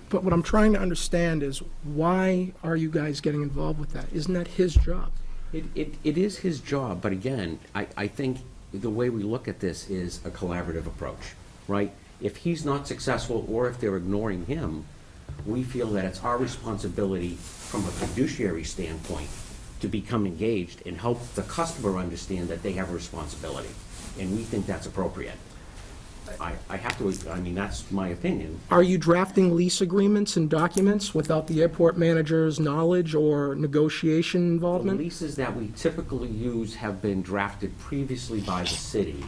But what I'm trying to understand is, why are you guys getting involved with that? Isn't that his job? It is his job, but again, I think the way we look at this is a collaborative approach, right? If he's not successful or if they're ignoring him, we feel that it's our responsibility from a fiduciary standpoint to become engaged and help the customer understand that they have a responsibility. And we think that's appropriate. I have to, I mean, that's my opinion. Are you drafting lease agreements and documents without the airport manager's knowledge or negotiation The involvement? leases that we typically use have been drafted previously by the city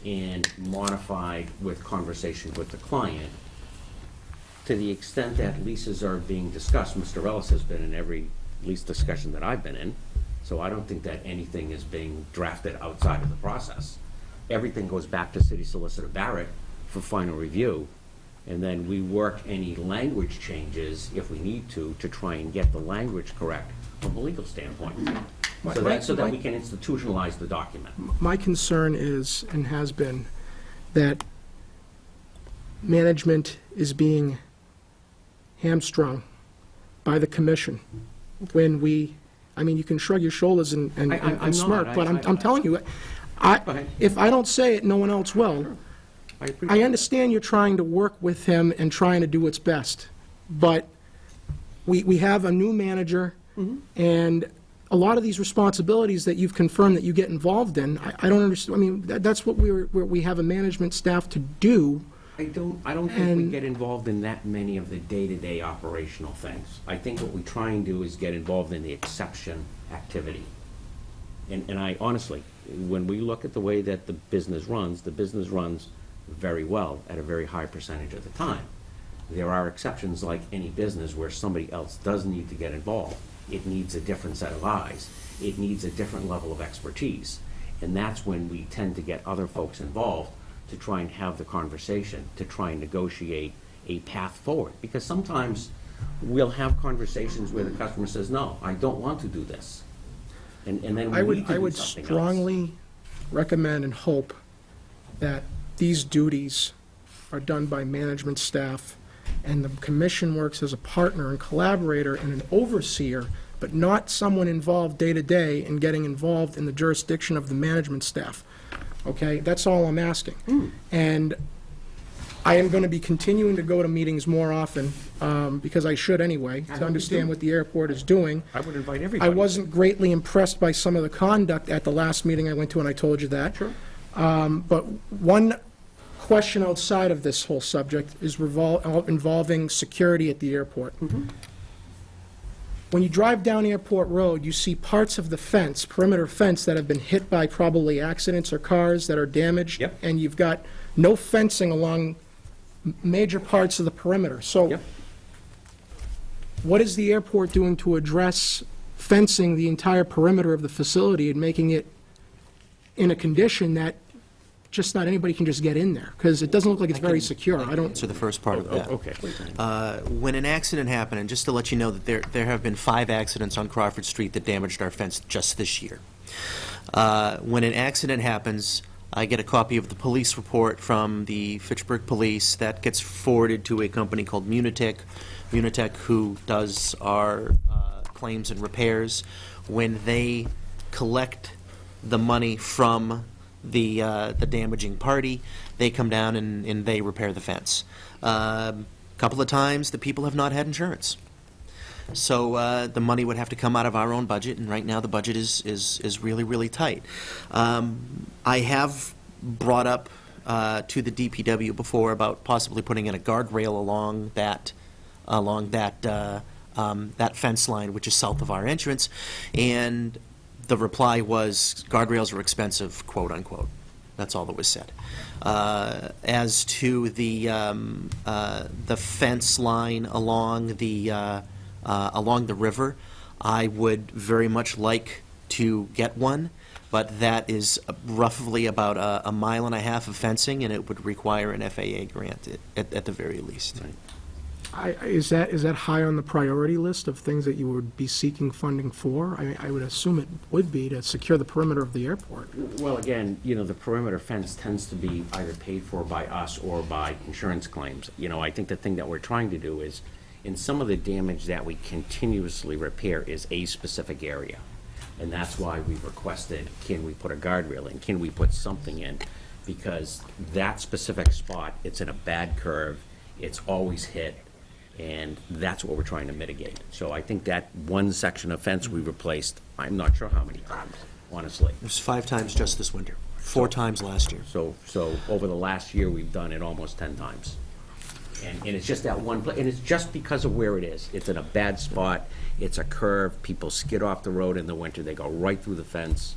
and modified with conversation with the client. To the extent that leases are being discussed, Mr. Ellis has been in every lease discussion that I've been in, so I don't think that anything is being drafted outside of the process. Everything goes back to City Solicitor Barrett for final review, and then we work any language changes, if we need to try and get the language correct from a legal standpoint. So that we can institutionalize the document. My concern is, and has been, that management is being hamstrung by the commission when we, I mean, you can shrug your shoulders and I'm smirk, not. but I'm telling you, if I don't say it, no one else will. I understand you're trying to work with him and trying to do what's best, but we have a new manager, and a lot of these responsibilities that you've confirmed that you get involved in, I don't understand. I mean, that's what we have a management staff to do. I don't think we get involved in that many of the day-to-day operational things. I think what we try and do is get involved in the exception activity. And I honestly, when we look at the way that the business runs very well at a very high percentage of the time. There are exceptions, like any business, where somebody else does need to get involved. It needs a different set of eyes. It needs a different level of expertise. And that's when we tend to get other folks involved to try and have the conversation, to try and negotiate a path forward. Because sometimes we'll have conversations where the customer says, no, I don't want to do this. And then we need to I do would something else. strongly recommend and hope that these duties are done by management staff, and the commission works as a partner and collaborator and an overseer, but not someone involved day to day and getting involved in the jurisdiction of the management staff. Okay, that's all I'm asking. And I am going to be continuing to go to meetings more often, because I should anyway, to understand what the airport is doing. I would invite I everybody. wasn't greatly impressed by some of the conduct at the last meeting I went to, and I told you that. Sure. But one question outside of this whole subject is involving security at the airport. When you drive down Airport Road, you see parts of the fence, perimeter fence, that have been hit by probably accidents or cars that are damaged. Yep. And you've got no fencing along major parts of the perimeter. So Yep. what is the airport doing to address fencing the entire perimeter of the facility and making it in a condition that just not anybody can just get in there? Because it doesn't look like it's very secure. I don't. answer the first part of that. Okay. When an accident happened, and just to let you know that there have been 5 accidents on Crawford Street that damaged our fence just this year. When an accident happens, I get a copy of the police report from the Fitchburg Police that gets forwarded to a company called Munitech, who does our claims and repairs, when they collect the money from the damaging party, they come down and they repair the fence. Couple of times, the people have not had insurance. So the money would have to come out of our own budget, and right now the budget is really, really tight. I have brought up to the DPW before about possibly putting in a guardrail along that fence line, which is south of our entrance, and the reply was, guardrails are expensive, quote unquote. That's all that was said. As to the fence line along the river, I would very much like to get one, but that is roughly about a mile and a half of fencing, and it would require an FAA grant at the very least. Is that high on the priority list of things that you would be seeking funding for? I would assume it would be to secure the perimeter of the airport. Well, again, the perimeter fence tends to be either paid for by us or by insurance claims. I think the thing that we're trying to do is, in some of the damage that we continuously repair is a specific area. And that's why we've requested, can we put a guardrail in? Can we put something in? Because that specific spot, it's in a bad curve, it's always hit, and that's what we're trying to mitigate. So I think that one section of fence we replaced, I'm not sure how many times, honestly. It was 5 times just this winter, 4 times last year. So over the last year, we've done it almost 10 times. And it's just that one place, and it's just because of where it is. It's in a bad spot, it's a curve, people skid off the road in the winter, they go right through the fence.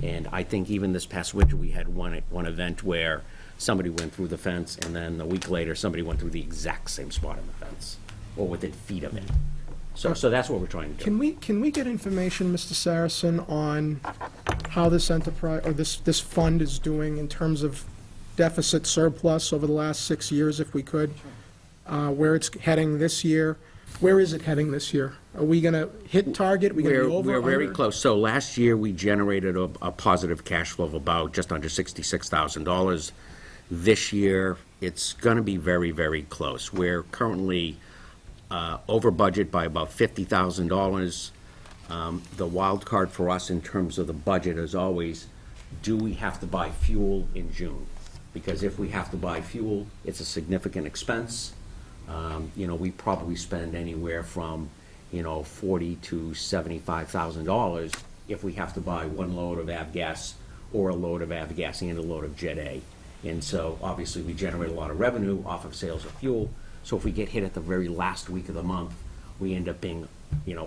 And I think even this past winter, we had one event where somebody went through the fence, and then a week later, somebody went through the exact same spot in the fence, or within feet of it. So that's what we're trying to do. Can we get information, Mr. Saracen, on how this enterprise, or this fund is doing in terms of deficit surplus over the last 6 years, if we could? Where it's heading this year? Where is it heading this year? Are we going to hit target? Are we going to be over? We're very under? close. So last year, we generated a positive cash flow of about just under $66,000. This year, it's going to be very, very close. We're currently over budget by about $50,000. The wild card for us in terms of the budget is always, do we have to buy fuel in June? Because if we have to buy fuel, it's a significant expense. We probably spend anywhere from, $40,000 to $75,000 if we have to buy one load of avgas or a load of avgas and a load of Jet A. And so obviously we generate a lot of revenue off of sales of fuel. So if we get hit at the very last week of the month, we end up being,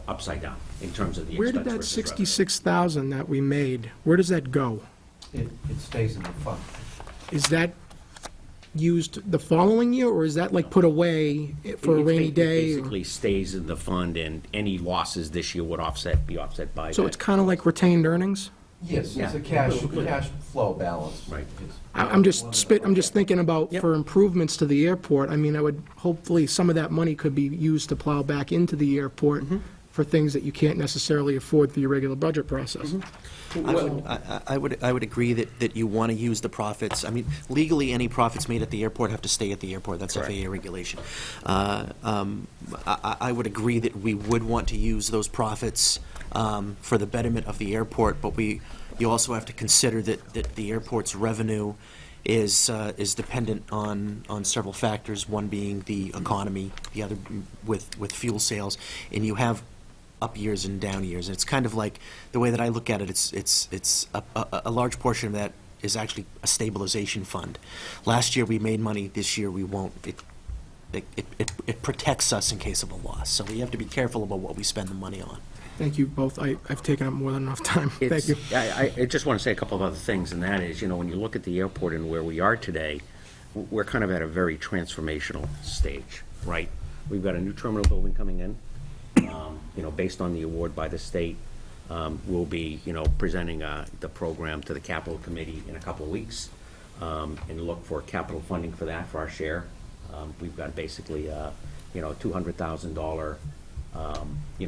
upside down in terms of the Where expense did that versus revenue. 66,000 that we made, where does that go? It stays in the fund. Is that used the following year, or is that like put away for a rainy day? It basically stays in the fund, and any losses this year would be offset by that. So it's kind of like retained earnings? Yes, Yeah. it's a cash flow balance. Right. I'm just thinking about Yep. for improvements to the airport. I mean, hopefully some of that money could be used to plow back into the airport for things that you can't necessarily afford through your regular budget process. I would agree that you want to use the profits. I mean, legally, any profits made at the airport have to stay at the airport. That's Correct. FAA regulation. I would agree that we would want to use those profits for the betterment of the airport, but you also have to consider that the airport's revenue is dependent on several factors, one being the economy, the other with fuel sales, and you have up years and down years. And it's kind of like, the way that I look at it, it's a large portion of that is actually a stabilization fund. Last year we made money, this year we won't. It protects us in case of a loss. So we have to be careful about what we spend the money on. Thank you both. I've taken up more than enough time. Thank you. I just want to say a couple of other things, and that is, when you look at the airport and where we are today, we're kind of at a very transformational stage, right? We've got a new terminal building coming in. Based on the award by the state, we'll be, presenting the program to the capital committee in a couple of weeks, and look for capital funding for that, for our share. We've got basically, $200,000,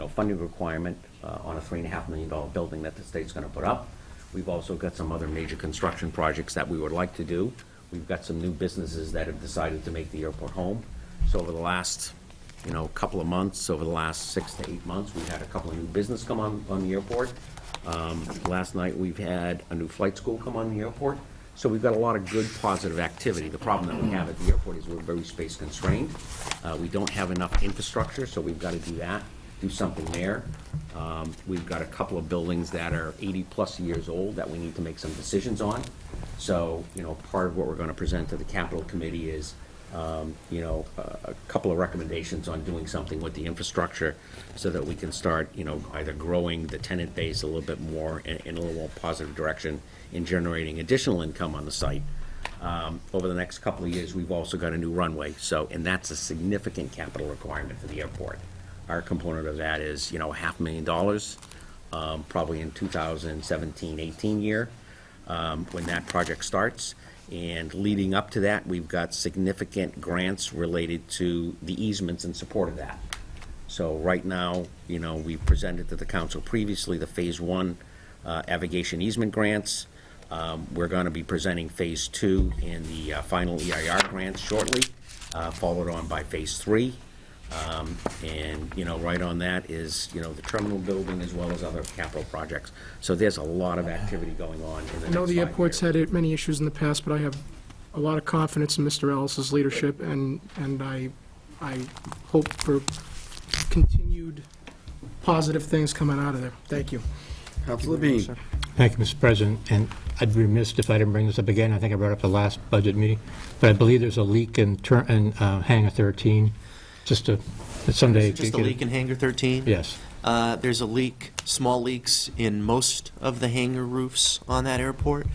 funding requirement on a $3.5 million building that the state's going to put up. We've also got some other major construction projects that we would like to do. We've got some new businesses that have decided to make the airport home. So over the last couple of months, over the last 6 to 8 months, we've had a couple of new business come on the airport. Last night, we've had a new flight school come on the airport. So we've got a lot of good, positive activity. The problem that we have at the airport is we're very space constrained. We don't have enough infrastructure, so we've got to do something there. We've got a couple of buildings that are 80-plus years old that we need to make some decisions on. So, part of what we're going to present to the capital committee is, a couple of recommendations on doing something with the infrastructure so that we can start, either growing the tenant base a little bit more in a little more positive direction in generating additional income on the site. Over the next couple of years, we've also got a new runway, and that's a significant capital requirement for the airport. Our component of that is, $500,000, probably in 2017-18 year, when that project starts. And leading up to that, we've got significant grants related to the easements in support of that. So right now, we presented to the council previously the Phase 1 aviation easement grants. We're going to be presenting Phase 2 and the final EIR grants shortly, followed on by Phase 3. And, right on that is, the terminal building as well as other capital projects. So there's a lot of activity going on in the next 5 years. I know the airport's had many issues in the past, but I have a lot of confidence in Mr. Ellis's leadership, and I hope for continued positive things coming out of there. Thank you. Councilor Bean. Thank you, Mr. President, and I'd be remiss if I didn't bring this up again. I think I brought it up the last budget meeting, but I believe there's a leak in Hangar 13. Just a leak in Hangar 13? Yes. There's a leak, small leaks in most of the hangar roofs on that airport.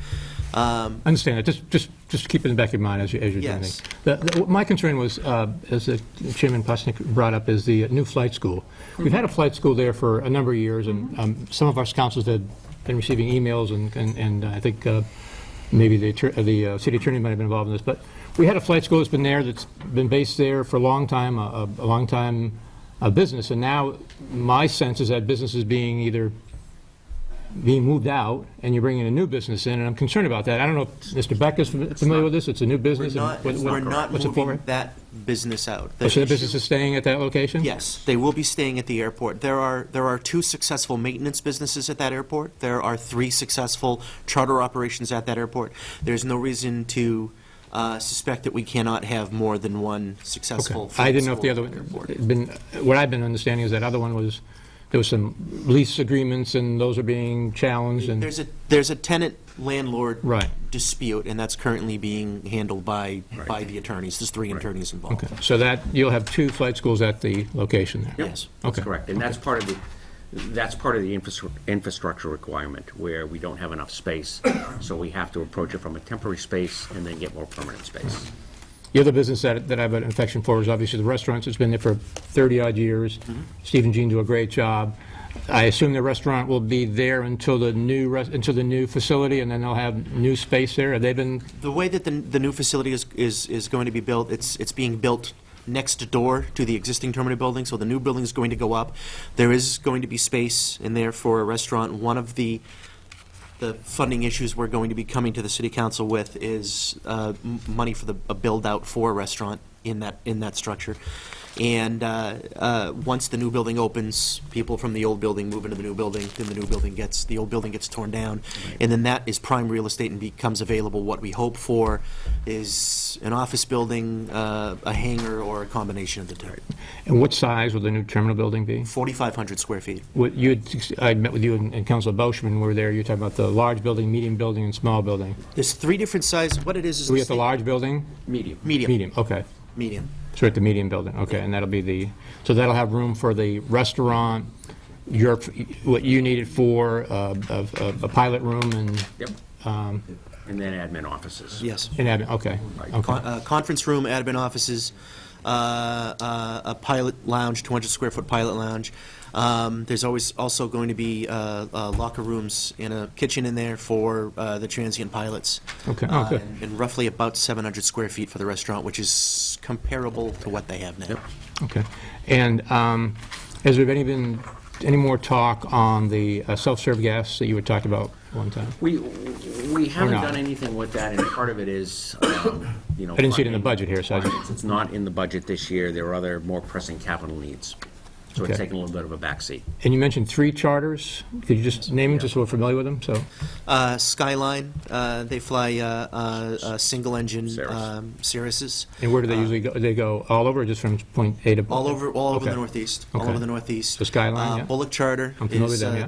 I understand that. Just keep it in the back of your mind as you're doing Yes. things. My concern was, as the Chairman Posnick brought up, is the new flight school. We've had a flight school there for a number of years, and some of our councils had been receiving emails, and I think maybe the city attorney might have been involved in this, but we had a flight school that's been there, that's been based there for a long time, a long time business, and now my sense is that business is being moved out, and you're bringing a new business in, and I'm concerned about that. I don't know if Mr. Beck is familiar with this. It's a new business. We're not what's it for? moving that business out. So the business is staying at that location? Yes, they will be staying at the airport. There are 2 successful maintenance businesses at that airport. There are 3 successful charter operations at that airport. There's no reason to suspect that we cannot have more than one successful Okay. I didn't know if the other what I've been understanding is that other one was, there was some lease agreements, and those are being challenged, and There's a tenant-landlord Right. dispute, and that's currently being handled by the attorneys. There's 3 attorneys involved. okay. So that, you'll have 2 flight schools at the location there? Yes. Okay. That's correct, and that's part of the infrastructure requirement, where we don't have enough space, so we have to approach it from a temporary space and then get more permanent space. The other business that I've had an affection for is obviously the restaurants. It's been there for 30-odd years. Steve and Jean do a great job. I assume the restaurant will be there until the new facility, and then they'll have new space there. Have they been? The way that the new facility is going to be built, it's being built next door to the existing terminal building, so the new building is going to go up. There is going to be space in there for a restaurant. One of the funding issues we're going to be coming to the city council with is money for a build-out for a restaurant in that structure. And once the new building opens, people from the old building move into the new building, then the old building gets torn down, and then that is prime real estate and becomes available. What we hope for is an office building, a hangar, or a combination of the two. And what size will the new terminal building be? 4,500 square feet. I met with you and Councilor Boschman were there. You were talking about the large building, medium building, and small building. There's 3 different sizes. What it is We have the large building? Medium. Medium, okay. Medium. So at the medium building, okay, and that'll be so that'll have room for the restaurant, what you needed for, a pilot room and... Yep. And then admin offices. Yes. And admin, okay. Okay. Conference room, admin offices, a pilot lounge, 200-square-foot pilot lounge. There's always also going to be locker rooms and a kitchen in there for the transient pilots. Okay. Oh, good. And roughly about 700 square feet for the restaurant, which is comparable to what they have now. Yep. Okay. And has there been any more talk on the self-serve gas that you were talking about one time? We haven't not? done anything with that, and part of it is, you know. I didn't see it in the budget here, so I just- It's not in the budget this year. There are other more pressing capital needs. So it's Okay. taking a little bit of a backseat. And you mentioned 3 charters. Could you just name them, just so we're familiar with them? So, Skyline, they fly single-engine Cirruses. and where do they usually go? They go all over, or just from point A to? All over Okay. the Northeast. All Okay. over the Northeast. The Skyline, yeah. Bullock Charter I'm familiar is with them, yeah.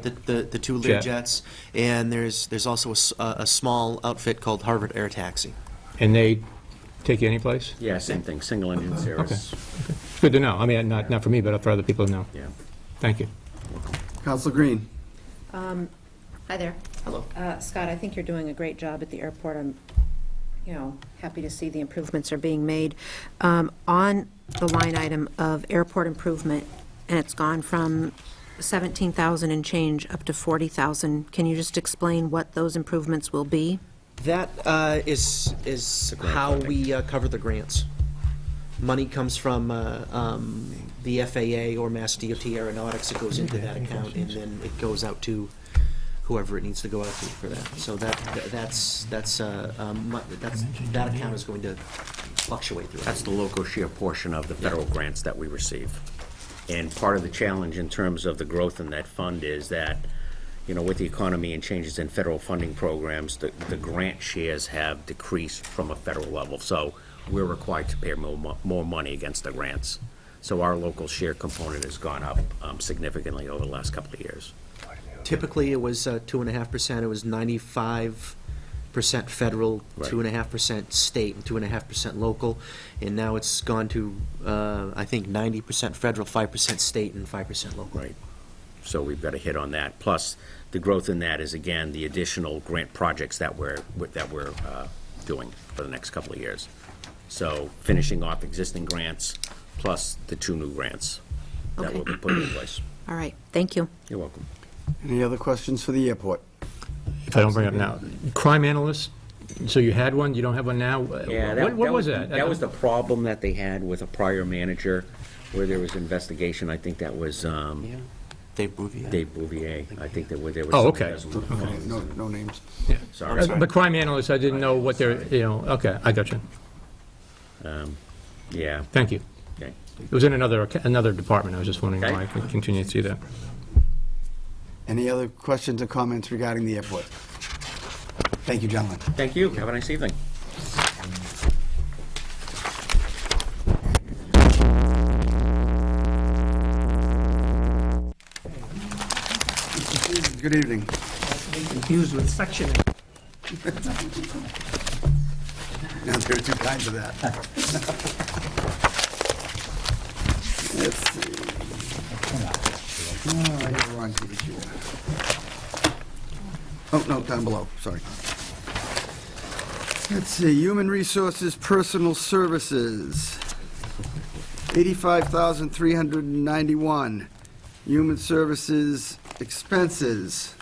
the two Jet. Learjets, and there's also a small outfit called Harvard Air Taxi. And they take you any place? Yeah, same thing, single-engine Cirrus. Okay. It's good to know. I mean, not for me, but for other people to know. Yeah. Thank you. Councilor Green. Hi there. Hello. Scott, I think you're doing a great job at the airport. I'm, happy to see the improvements are being made. On the line item of airport improvement, and it's gone from 17,000 and change up to 40,000, can you just explain what those improvements will be? That is how we cover the grants. Money comes from the FAA or Mass DOT Aeronautics. It goes into that account, and then it goes out to whoever it needs to go out to for that. So that account is going to fluctuate throughout. That's the local share portion of the federal grants that we receive. And part of the challenge in terms of the growth in that fund is that, with the economy and changes in federal funding programs, the grant shares have decreased from a federal level. So we're required to pay more money against the grants. So our local share component has gone up significantly over the last couple of years. Typically, it was 2.5%. It was 95% federal, Right. 2.5% state, and 2.5% local. And now it's gone to, I think, 90% federal, 5% state, and 5% local. Right. So we've got a hit on that. Plus, the growth in that is, again, the additional grant projects that we're doing for the next couple of years. So finishing off existing grants, plus the 2 new grants that will be put in place. All right, thank you. You're welcome. Any other questions for the airport? If I don't bring it up now, crime analyst, so you had one, you don't have one now? Yeah, What was that? That was the problem that they had with a prior manager, where there was investigation. I think that was Dave Bouvier. Dave Bouvier. I think there was. Oh, okay. Okay, no names. Yeah. Sorry. But crime analyst, I didn't know what they're, okay, I got you. Yeah. Thank you. Okay. It was in another department. I was just wondering Okay. why I could continue to see that. Any other questions or comments regarding the airport? Thank you, gentlemen. Thank you. Have a nice evening. Good evening. Confused with sectioning. Now, there are 2 kinds of that. Let's see. Oh, I got the wrong page here. Oh, no, down below, sorry. Let's see, Human Resources Personal Services, 85,391. Human Services Expenses,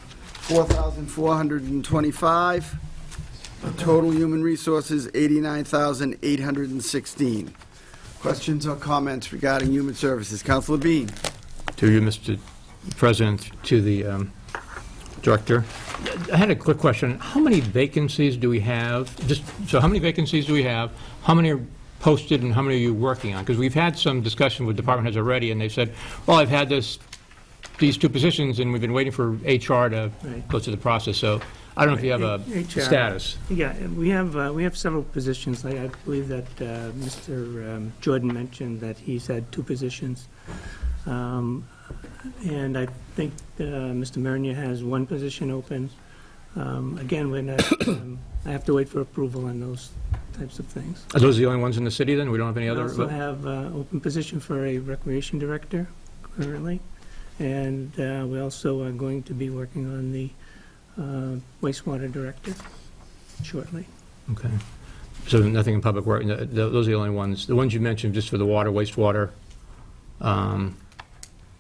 4,425. Total Human Resources, 89,816. Questions or comments regarding Human Services? Councilor Bean. To you, Mr. President, to the Director. I had a quick question. How many vacancies do we have? How many vacancies do we have? How many are posted and how many are you working on? Because we've had some discussion with department heads already, and they said, well, I've had these 2 positions, and we've been waiting for HR to Right. go through the process. So I don't know if you have a HR. status. Yeah, we have several positions. I believe that Mr. Jordan mentioned that he's had 2 positions. And I think Mr. Marinier has 1 position open. Again, we're not, I have to wait for approval on those types of things. Are those the only ones in the city, then? We don't have any We other? also have open position for a recreation director currently. And we also are going to be working on the wastewater director shortly. Okay. So nothing in public work, those are the only ones. The ones you mentioned, just for the water, wastewater,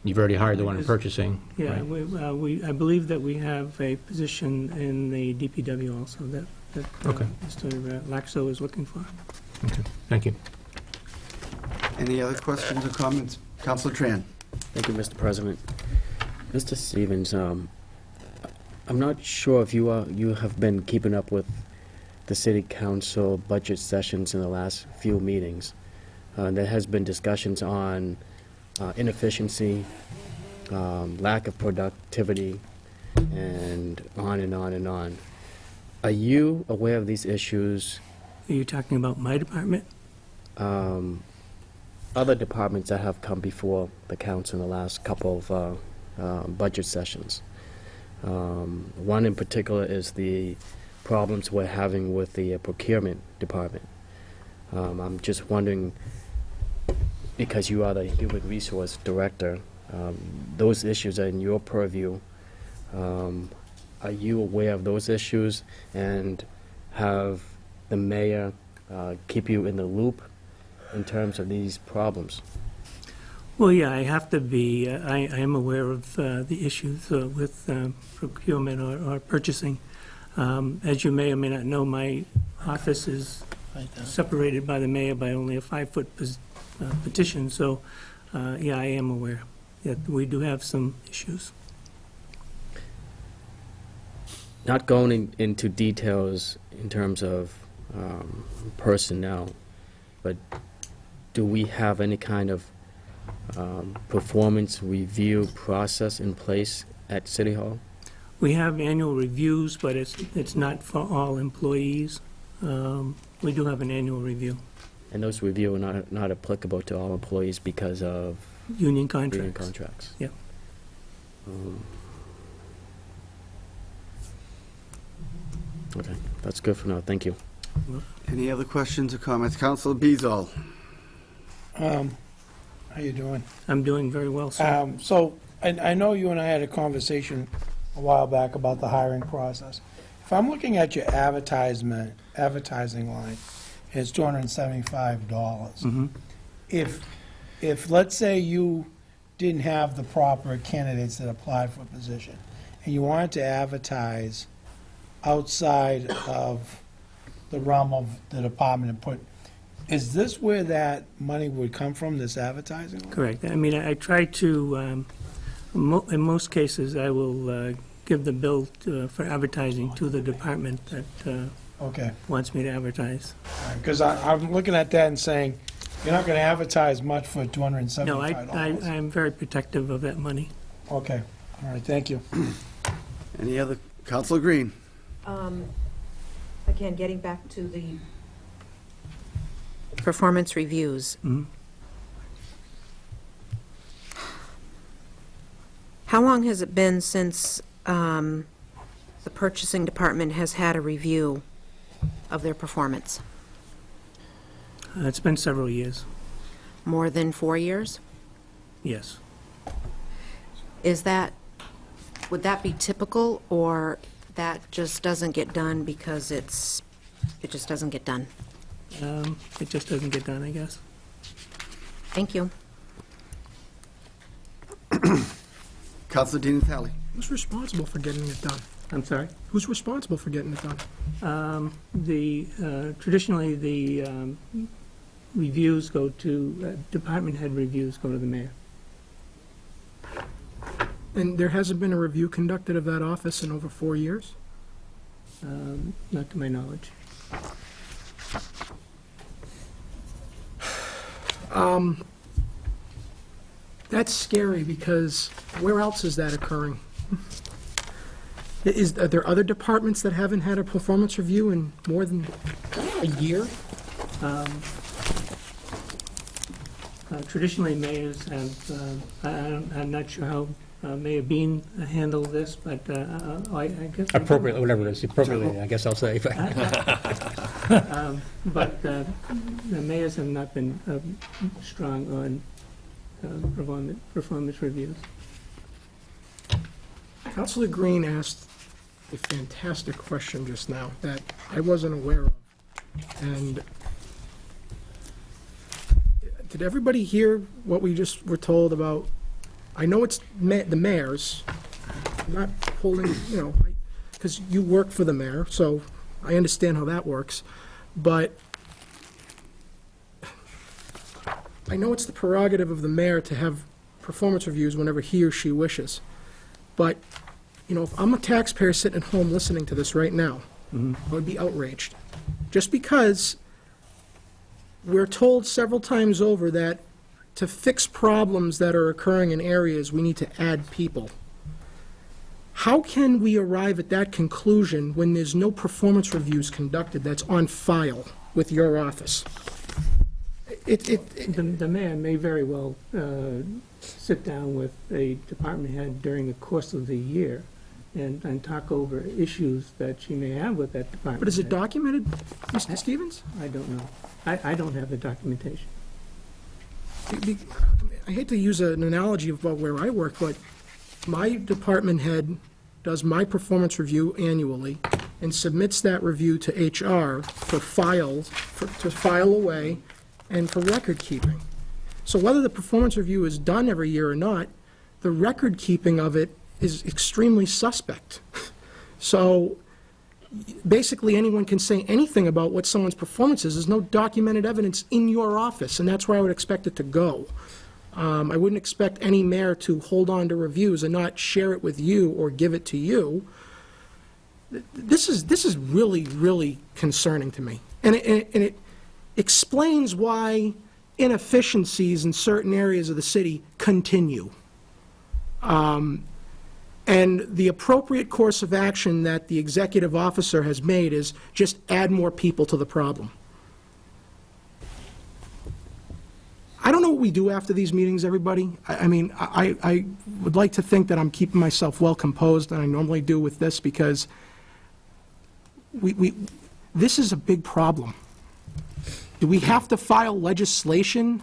you've already hired the one in purchasing, Yeah, right? I believe that we have a position in the DPW also that Okay. Mr. Laxo is looking for. Okay, thank you. Any other questions or comments? Councilor Tran. Thank you, Mr. President. Mr. Stevens, I'm not sure if you have been keeping up with the city council budget sessions in the last few meetings. There has been discussions on inefficiency, lack of productivity, and on and on and on. Are you aware of these issues? Are you talking about my department? Other departments that have come before the council in the last couple of budget sessions. One in particular is the problems we're having with the procurement department. I'm just wondering, because you are the human resource director, those issues are in your purview. Are you aware of those issues, and have the mayor keep you in the loop in terms of these problems? Well, yeah, I have to be, I am aware of the issues with procurement or purchasing. As you may or may not know, my office is separated by the mayor by only a 5-foot petition, so, yeah, I am aware that we do have some issues. Not going into details in terms of personnel, but do we have any kind of performance review process in place at City Hall? We have annual reviews, but it's not for all employees. We do have an annual review. And those reviews are not applicable to all employees because of Union contracts. union contracts? Yeah. Okay, that's good for now. Thank you. Any other questions or comments? Councilor Beazall? How you doing? I'm doing very well, sir. So, I know you and I had a conversation a while back about the hiring process. If I'm looking at your advertising line, it's $275. If, let's say you didn't have the proper candidates that applied for a position, and you wanted to advertise outside of the realm of the department and put, is this where that money would come from, this advertising? Correct. I mean, I try to, in most cases, I will give the bill for advertising to the department that Okay. wants me to advertise. Because I'm looking at that and saying, you're not going to advertise much for $275. No, I'm very protective of that money. Okay, all right, thank you. Any other? Councilor Green? Again, getting back to the performance reviews. How long has it been since the purchasing department has had a review of their performance? It's been several years, More than 4 years? yes. Would that be typical, or that just doesn't get done because it just doesn't get done? It just doesn't get done, I guess. Thank you. Councilor Di Natale? Who's responsible for getting it done? I'm sorry? Who's responsible for getting it done? Traditionally, the reviews go to, department head reviews go to the mayor. And there hasn't been a review conducted of that office in over 4 years? Not to my knowledge. That's scary, because where else is that occurring? Are there other departments that haven't had a performance review in more than a year? Traditionally, mayors have, I'm not sure how Mayor Bean handled this, but I guess... Appropriately, whatever it is, appropriately, I guess I'll say. But the mayors have not been strong on performance reviews. Councilor Green asked a fantastic question just now that I wasn't aware of. And did everybody hear what we just were told about? I know it's the mayor's, I'm not holding, because you work for the mayor, so I understand how that works. But I know it's the prerogative of the mayor to have performance reviews whenever he or she wishes. But, if I'm a taxpayer sitting at home listening to this right now, I would be outraged. Just because we're told several times over that to fix problems that are occurring in areas, we need to add people. How can we arrive at that conclusion when there's no performance reviews conducted that's on file with your office? The mayor may very well sit down with a department head during the course of the year and talk over issues that she may have with that department. But is it head. documented, Mr. Stevens? I don't know. I don't have the documentation. I hate to use an analogy about where I work, but my department head does my performance review annually and submits that review to HR for to file away and for record keeping. So whether the performance review is done every year or not, the record keeping of it is extremely suspect. So basically anyone can say anything about what someone's performance is. There's no documented evidence in your office, and that's where I would expect it to go. I wouldn't expect any mayor to hold on to reviews and not share it with you or give it to you. This is really, really concerning to me. And it explains why inefficiencies in certain areas of the city continue. And the appropriate course of action that the executive officer has made is just add more people to the problem. I don't know what we do after these meetings, everybody. I would like to think that I'm keeping myself well composed, and I normally do with this, because this is a big problem. Do we have to file legislation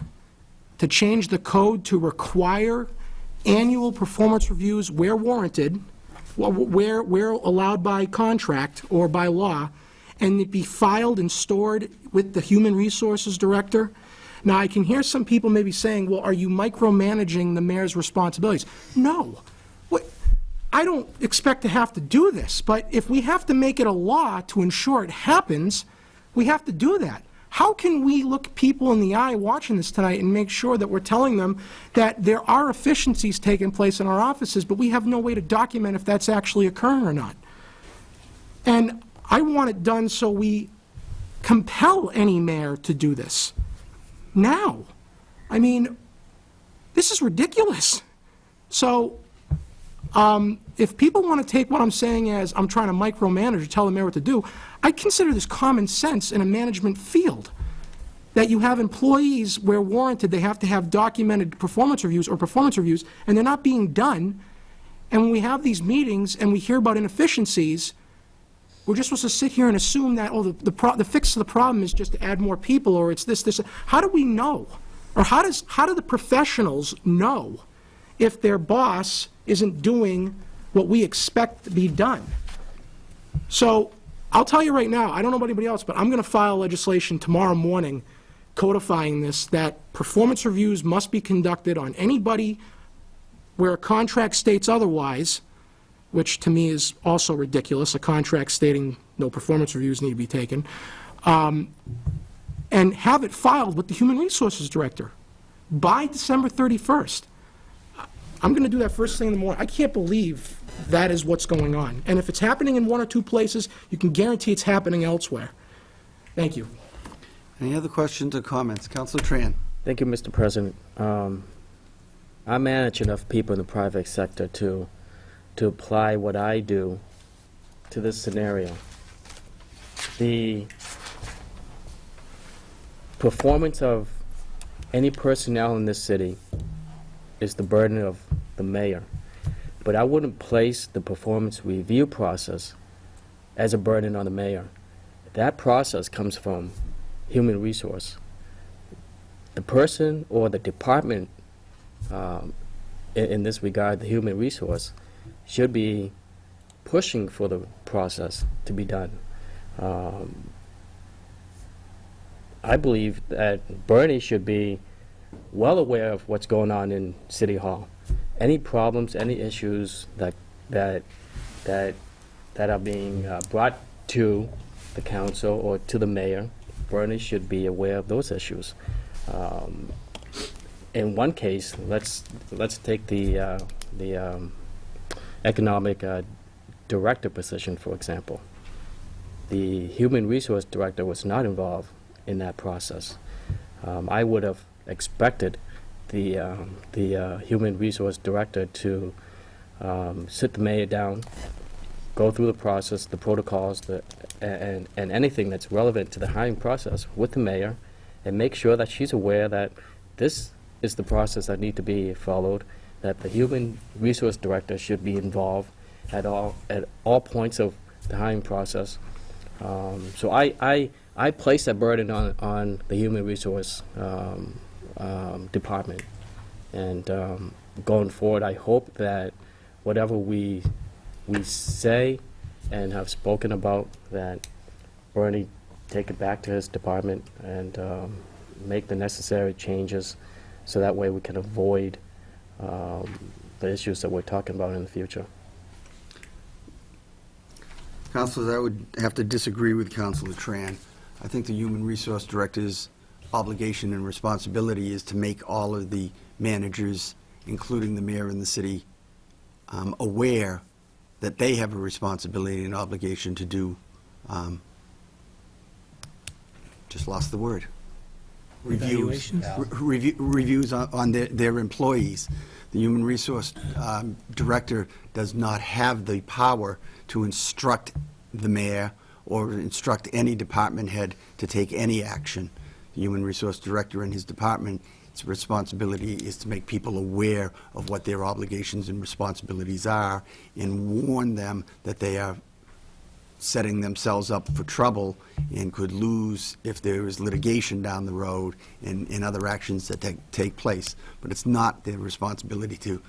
to change the code to require annual performance reviews where warranted, where allowed by contract or by law, and it be filed and stored with the Human Resources Director? Now, I can hear some people maybe saying, well, are you micromanaging the mayor's responsibilities? No. I don't expect to have to do this, but if we have to make it a law to ensure it happens, we have to do that. How can we look people in the eye watching this tonight and make sure that we're telling them that there are efficiencies taking place in our offices, but we have no way to document if that's actually occurring or not? And I want it done so we compel any mayor to do this now. I mean, this is ridiculous. So if people want to take what I'm saying as I'm trying to micromanage or tell the mayor what to do, I consider this common sense in a management field, that you have employees where warranted, they have to have documented performance reviews or performance reviews, and they're not being done. And when we have these meetings and we hear about inefficiencies, we're just supposed to sit here and assume that, oh, the fix to the problem is just to add more people, or it's this. How do we know? Or how do the professionals know if their boss isn't doing what we expect to be done? So I'll tell you right now, I don't know about anybody else, but I'm going to file legislation tomorrow morning codifying this, that performance reviews must be conducted on anybody where a contract states otherwise, which to me is also ridiculous, a contract stating no performance reviews need to be taken, and have it filed with the Human Resources Director by December 31st. I'm going to do that first thing in the morning. I can't believe that is what's going on. And if it's happening in one or two places, you can guarantee it's happening elsewhere. Thank you. Any other questions or comments? Councilor Tran. Thank you, Mr. President. I manage enough people in the private sector to apply what I do to this scenario. The performance of any personnel in this city is the burden of the mayor. But I wouldn't place the performance review process as a burden on the mayor. That process comes from human resource. The person or the department, in this regard, the human resource, should be pushing for the process to be done. I believe that Bernie should be well aware of what's going on in City Hall. Any problems, any issues that are being brought to the council or to the mayor, Bernie should be aware of those issues. In one case, let's take the economic director position, for example. The human resource director was not involved in that process. I would have expected the human resource director to sit the mayor down, go through the process, the protocols, and anything that's relevant to the hiring process with the mayor, and make sure that she's aware that this is the process that need to be followed, that the human resource director should be involved at all points of the hiring process. So I place that burden on the human resource department. And going forward, I hope that whatever we say and have spoken about, that Bernie take it back to his department and make the necessary changes so that way we can avoid the issues that we're talking about in the future. Councilors, I would have to disagree with Councilor Tran. I think the Human Resource Director's obligation and responsibility is to make all of the managers, including the mayor and the city, aware that they have a responsibility and obligation to do, just lost the word. Reviews. Evaluations? Reviews on their employees. The Human Resource Director does not have the power to instruct the mayor or instruct any department head to take any action. The Human Resource Director and his department's responsibility is to make people aware of what their obligations and responsibilities are and warn them that they are setting themselves up for trouble and could lose if there is litigation down the road and other actions that take place. But it's not their responsibility to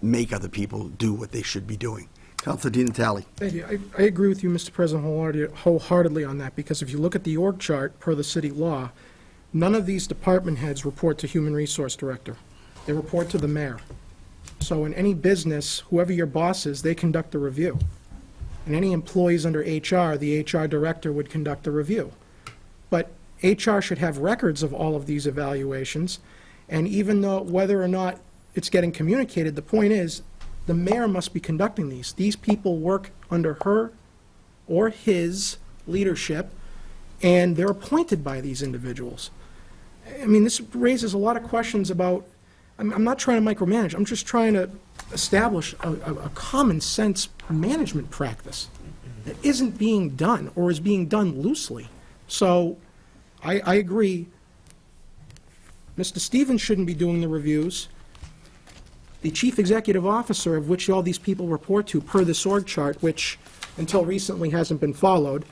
make other people do what they should be doing. Councilor Di Natale. Thank you. I agree with you, Mr. President, wholeheartedly on that, because if you look at the org chart per the city law, none of these department heads report to Human Resource Director. They report to the mayor. So in any business, whoever your boss is, they conduct the review. And any employees under HR, the HR director would conduct the review. But HR should have records of all of these evaluations, and even though whether or not it's getting communicated, the point is, the mayor must be conducting these. These people work under her or his leadership, and they're appointed by these individuals. I mean, this raises a lot of questions about, I'm not trying to micromanage, I'm just trying to establish a common sense management practice that isn't being done or is being done loosely. So I agree. Mr. Stevens shouldn't be doing the reviews. The chief executive officer, of which all these people report to per this org chart, which until recently hasn't been followed,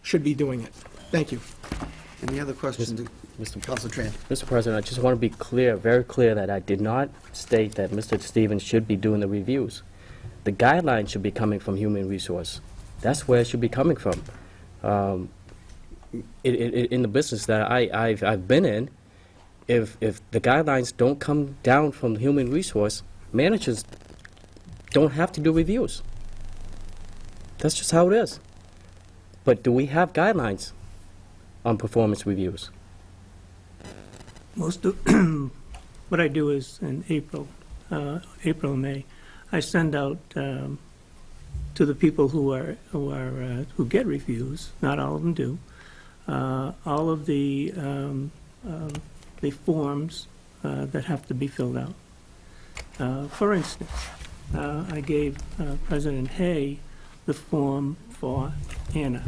should be doing it. Thank you. Any other questions? Councilor Tran. Mr. President, I just want to be clear, very clear, that I did not state that Mr. Stevens should be doing the reviews. The guidelines should be coming from Human Resource. That's where it should be coming from. In the business that I've been in, if the guidelines don't come down from Human Resource, managers don't have to do reviews. That's just how it is. But do we have guidelines on performance reviews? Most of what I do is in April and May, I send out to the people who get reviews. Not all of them do. All of the forms that have to be filled out. For instance, I gave President Hay the form for Anna.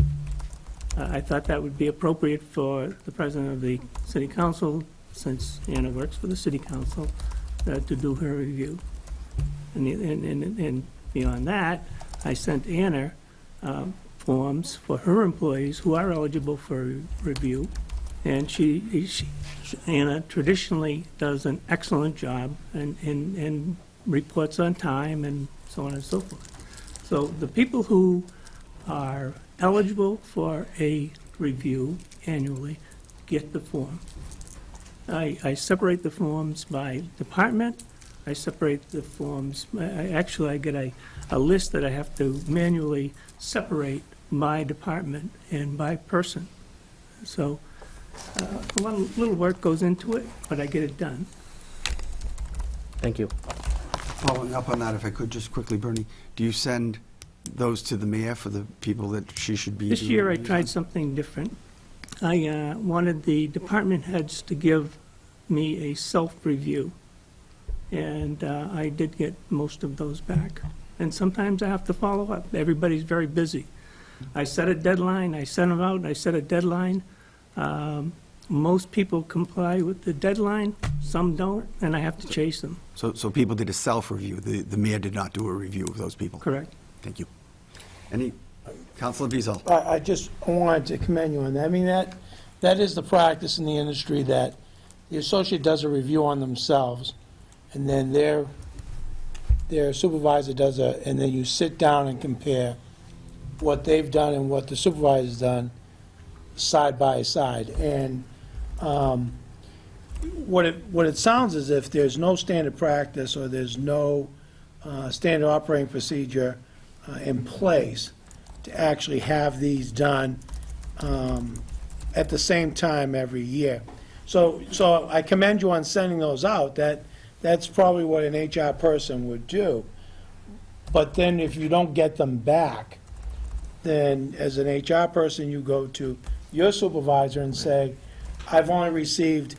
I thought that would be appropriate for the President of the City Council, since Anna works for the City Council, to do her review. And beyond that, I sent Anna forms for her employees who are eligible for review, and Anna traditionally does an excellent job and reports on time and so on and so forth. So the people who are eligible for a review annually get the form. I separate the forms by department. I separate the forms. I get a list that I have to manually separate by department and by person. So a little work goes into it, but I get it done. Thank you. Following up on that, if I could, just quickly, Bernie, do you send those to the mayor for the people that she should be? This doing year I reviews tried on? something different. I wanted the department heads to give me a self-review, and I did get most of those back. And sometimes I have to follow up. Everybody's very busy. I set a deadline, I sent them out, I set a deadline. Most people comply with the deadline, some don't, and I have to chase them. So people did a self-review. The mayor did not do a review of those people? Correct. Thank you. Any, Councilor Beazle? I just wanted to commend you on that. I mean, that is the practice in the industry, that the associate does a review on themselves, and then their supervisor does and then you sit down and compare what they've done and what the supervisor's done side by side. And what it sounds as if there's no standard practice or there's no standard operating procedure in place to actually have these done at the same time every year. So I commend you on sending those out. That's probably what an HR person would do. But then if you don't get them back, then as an HR person, you go to your supervisor and say, I've only received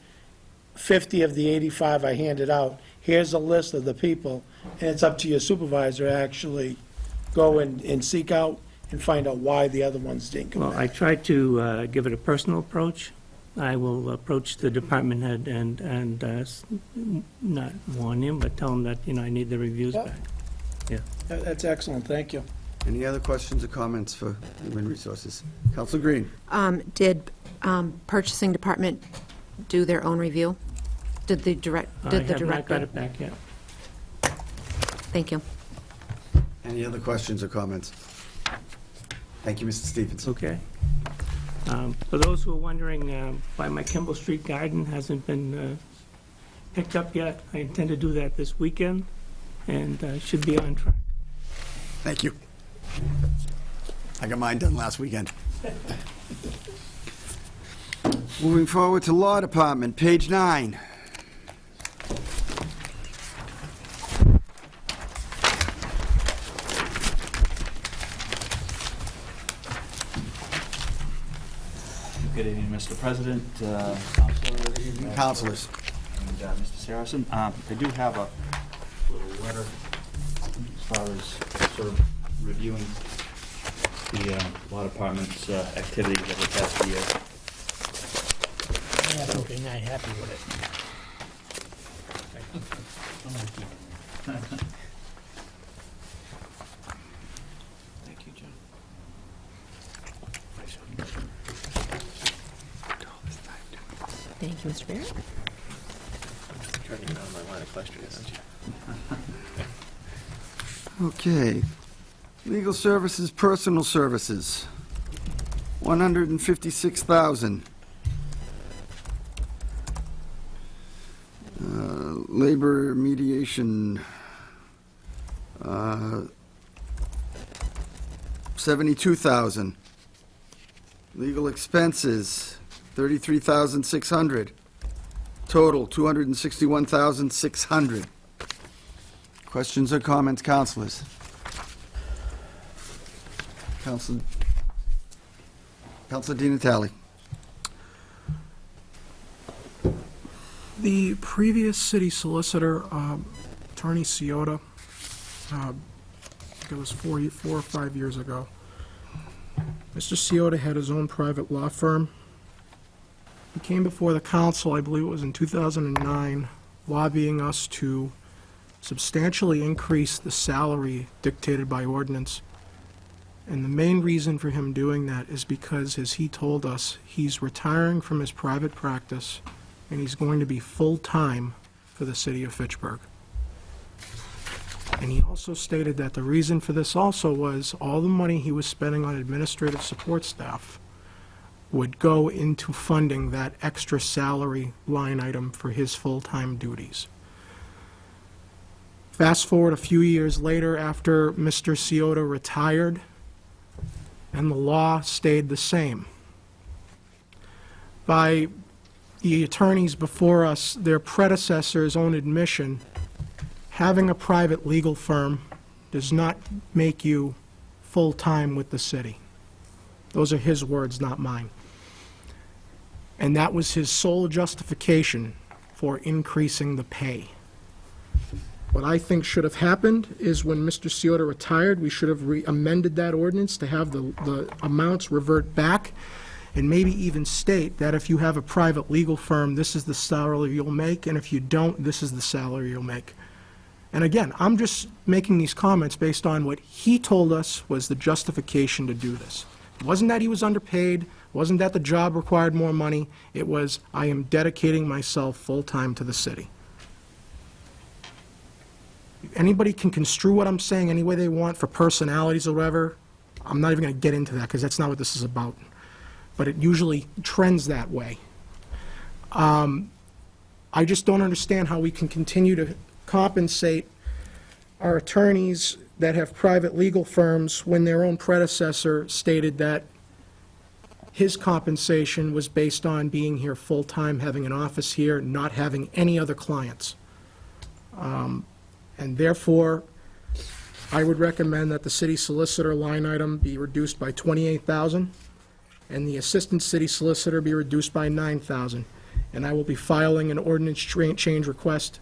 50 of the 85 I handed out. Here's a list of the people, and it's up to your supervisor to actually go and seek out and find out why the other ones didn't come Well, back. I try to give it a personal approach. I will approach the department head and not warn him, but tell him that, I need the reviews Yeah. back. Yeah. That's excellent, thank you. Any other questions or comments for Human Resources? Councilor Green? Did purchasing department do their own review? Did the I have not director? got it back yet. Thank you. Any other questions or comments? Thank you, Mr. Stevens. Okay. For those who are wondering why my Kimball Street garden hasn't been picked up yet, I intend to do that this weekend, and should be on track. Thank you. I got mine done last weekend. Moving forward to Law Department, page 9. Good evening, Mr. President, Councilor, Councilors. and Mr. Saracen. I do have a little letter as far as sort of reviewing the law department's activities over the past year. I'm not happy with it. Thank you, John. Thank you, Mr. Barrett. Trying to get out of my line of questioning, aren't you? Okay. Legal Services, Personal Services, 156,000. Labor mediation, 72,000. Legal expenses, 33,600. Total, 261,600. Questions or comments, councilors? Councilor Di Natale. The previous city solicitor, Attorney Ciota, it was 4 or 5 years ago. Mr. Ciota had his own private law firm. He came before the council, I believe it was in 2009, lobbying us to substantially increase the salary dictated by ordinance. And the main reason for him doing that is because, as he told us, he's retiring from his private practice and he's going to be full-time for the city of Fitchburg. And he also stated that the reason for this also was all the money he was spending on administrative support staff would go into funding that extra salary line item for his full-time duties. Fast forward a few years later, after Mr. Ciota retired, and the law stayed the same. By the attorneys before us, their predecessor's own admission, having a private legal firm does not make you full-time with the city. Those are his words, not mine. And that was his sole justification for increasing the pay. What I think should have happened is when Mr. Ciotta retired, we should have amended that ordinance to have the amounts revert back, and maybe even state that if you have a private legal firm, this is the salary you'll make, and if you don't, this is the salary you'll make. And again, I'm just making these comments based on what he told us was the justification to do this. It wasn't that he was underpaid, it wasn't that the job required more money, it was, I am dedicating myself full-time to the city. Anybody can construe what I'm saying any way they want for personalities or whatever. I'm not even going to get into that because that's not what this is about. But it usually trends that way. I just don't understand how we can continue to compensate our attorneys that have private legal firms when their own predecessor stated that his compensation was based on being here full-time, having an office here, not having any other clients. And therefore, I would recommend that the city solicitor line item be reduced by $28,000 and the assistant city solicitor be reduced by $9,000. And I will be filing an ordinance change request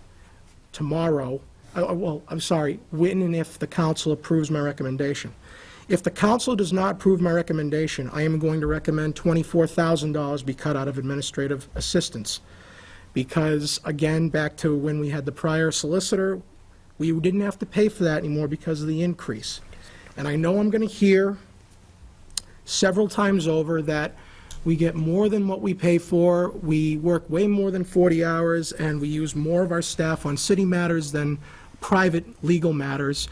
tomorrow. Well, I'm sorry, when and if the council approves my recommendation. If the council does not approve my recommendation, I am going to recommend $24,000 be cut out of administrative assistance. Because, again, back to when we had the prior solicitor, we didn't have to pay for that anymore because of the increase. And I know I'm going to hear several times over that we get more than what we pay for, we work way more than 40 hours, and we use more of our staff on city matters than private legal matters.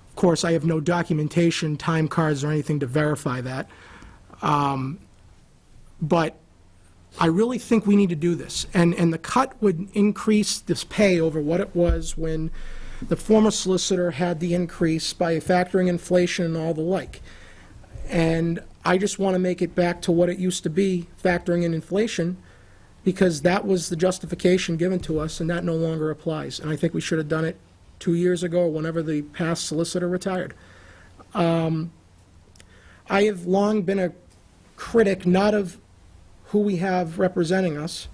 Of course, I have no documentation, time cards, or anything to verify that. But I really think we need to do this. And the cut would increase this pay over what it was when the former solicitor had the increase by factoring inflation and all the like. And I just want to make it back to what it used to be, factoring in inflation, because that was the justification given to us, and that no longer applies. And I think we should have done it 2 years ago, or whenever the past solicitor retired. I have long been a critic, not of who we have representing us,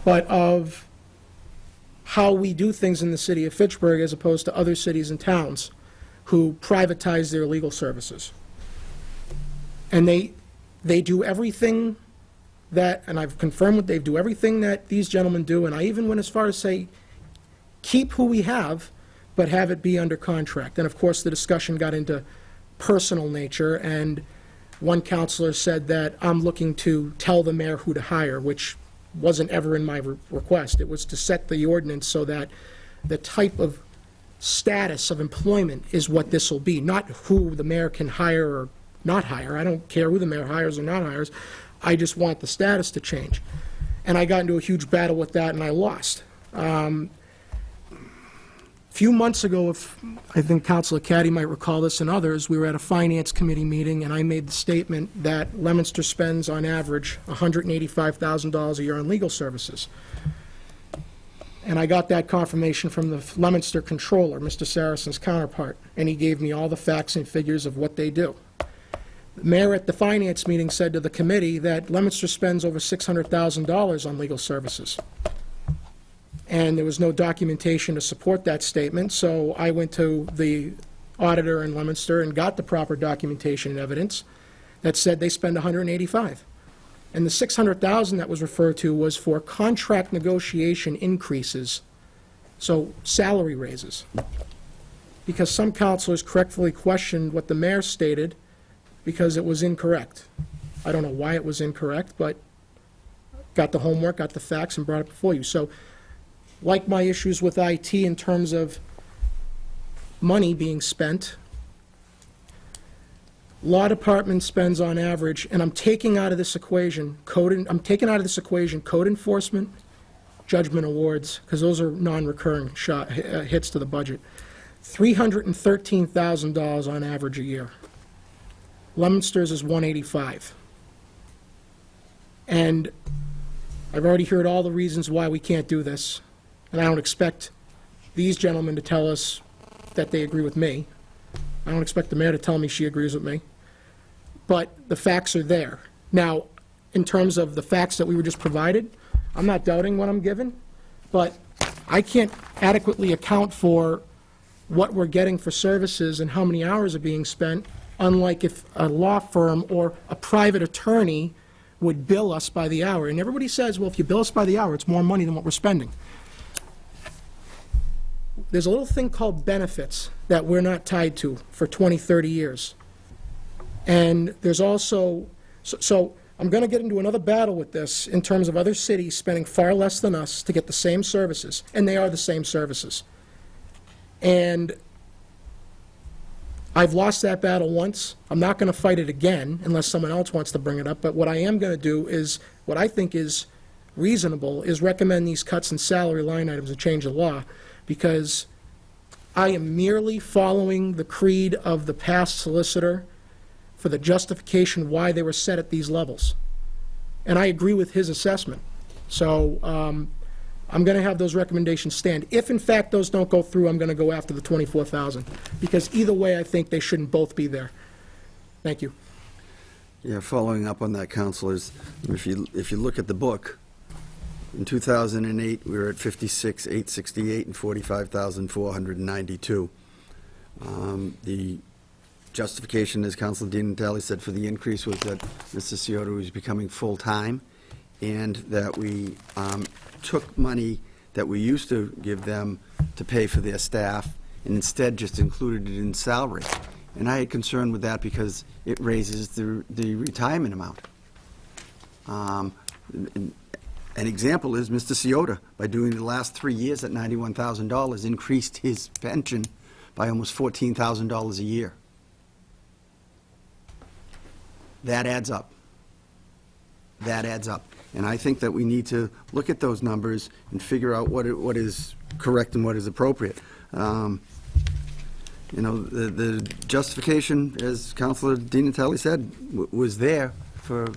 but of how we do things in the city of Fitchburg as opposed to other cities and towns who privatize their legal services. And they do everything that, and I've confirmed what they do, everything that these gentlemen do, and I even went as far as say, keep who we have, but have it be under contract. And of course, the discussion got into personal nature, and one counselor said that I'm looking to tell the mayor who to hire, which wasn't ever in my request. It was to set the ordinance so that the type of status of employment is what this will be, not who the mayor can hire or not hire. I don't care who the mayor hires or not hires. I just want the status to change. And I got into a huge battle with that, and I lost. A few months ago, if I think Councilor Caddy might recall this and others, we were at a finance committee meeting, and I made the statement that Leominster spends on average $185,000 a year on legal services. And I got that confirmation from the Leominster controller, Mr. Saracen's counterpart, and he gave me all the facts and figures of what they do. The mayor at the finance meeting said to the committee that Leominster spends over $600,000 on legal services. And there was no documentation to support that statement, so I went to the auditor in Leominster and got the proper documentation and evidence that said they spend $185,000. And the $600,000 that was referred to was for contract negotiation increases, so salary raises. Because some councilors correctly questioned what the mayor stated because it was incorrect. I don't know why it was incorrect, but got the homework, got the facts, and brought it before you. So, like my issues with IT in terms of money being spent, law department spends on average, and I'm taking out of this equation code enforcement, judgment awards, because those are non-recurring hits to the budget, $313,000 on average a year. Leominster's is $185,000. And I've already heard all the reasons why we can't do this, and I don't expect these gentlemen to tell us that they agree with me. I don't expect the mayor to tell me she agrees with me. But the facts are there. Now, in terms of the facts that we were just provided, I'm not doubting what I'm given, but I can't adequately account for what we're getting for services and how many hours are being spent, unlike if a law firm or a private attorney would bill us by the hour. And everybody says, well, if you bill us by the hour, it's more money than what we're spending. There's a little thing called benefits that we're not tied to for 20, 30 years. And there's also, so I'm going to get into another battle with this in terms of other cities spending far less than us to get the same services, and they are the same services. And I've lost that battle once. I'm not going to fight it again unless someone else wants to bring it up. But what I am going to do is, what I think is reasonable, is recommend these cuts in salary line items and change the law, because I am merely following the creed of the past solicitor for the justification why they were set at these levels. And I agree with his assessment. So I'm going to have those recommendations stand. If, in fact, those don't go through, I'm going to go after the $24,000, because either way, I think they shouldn't both be there. Thank you. Yeah, following up on that, councilors, if you look at the book, in 2008, we were at 56,868 and 45,492. The justification, as Councilor Di Natale said, for the increase was that Mr. Scioto was becoming full-time, and that we took money that we used to give them to pay for their staff, and instead just included it in salary. And I had concern with that because it raises the retirement amount. An example is Mr. Scioto, by doing the last 3 years at $91,000, increased his pension by almost $14,000 a year. That adds up. That adds up. And I think that we need to look at those numbers and figure out what is correct and what is appropriate. You know, the justification, as Councilor Di Natale said, was there for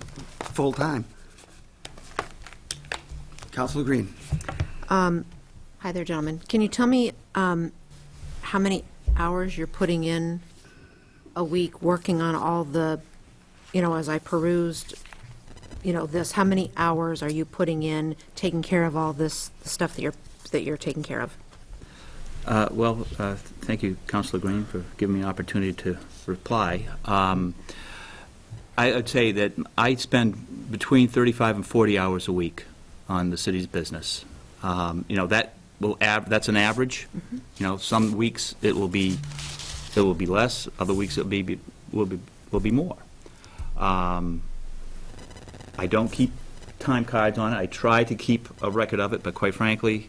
full time. Councilor Green. Hi there, gentlemen. Can you tell me how many hours you're putting in a week working on all the, you know, as I perused, you know, this, how many hours are you putting in taking care of all this stuff that you're taking care of? Thank you, Councilor Green, for giving me an opportunity to reply. I would say that I spend between 35 and 40 hours a week on the city's business. You know, that's an average. Mm-hmm. You know, some weeks it will be less. Other weeks will be more. I don't keep time cards on it. I try to keep a record of it, but quite frankly,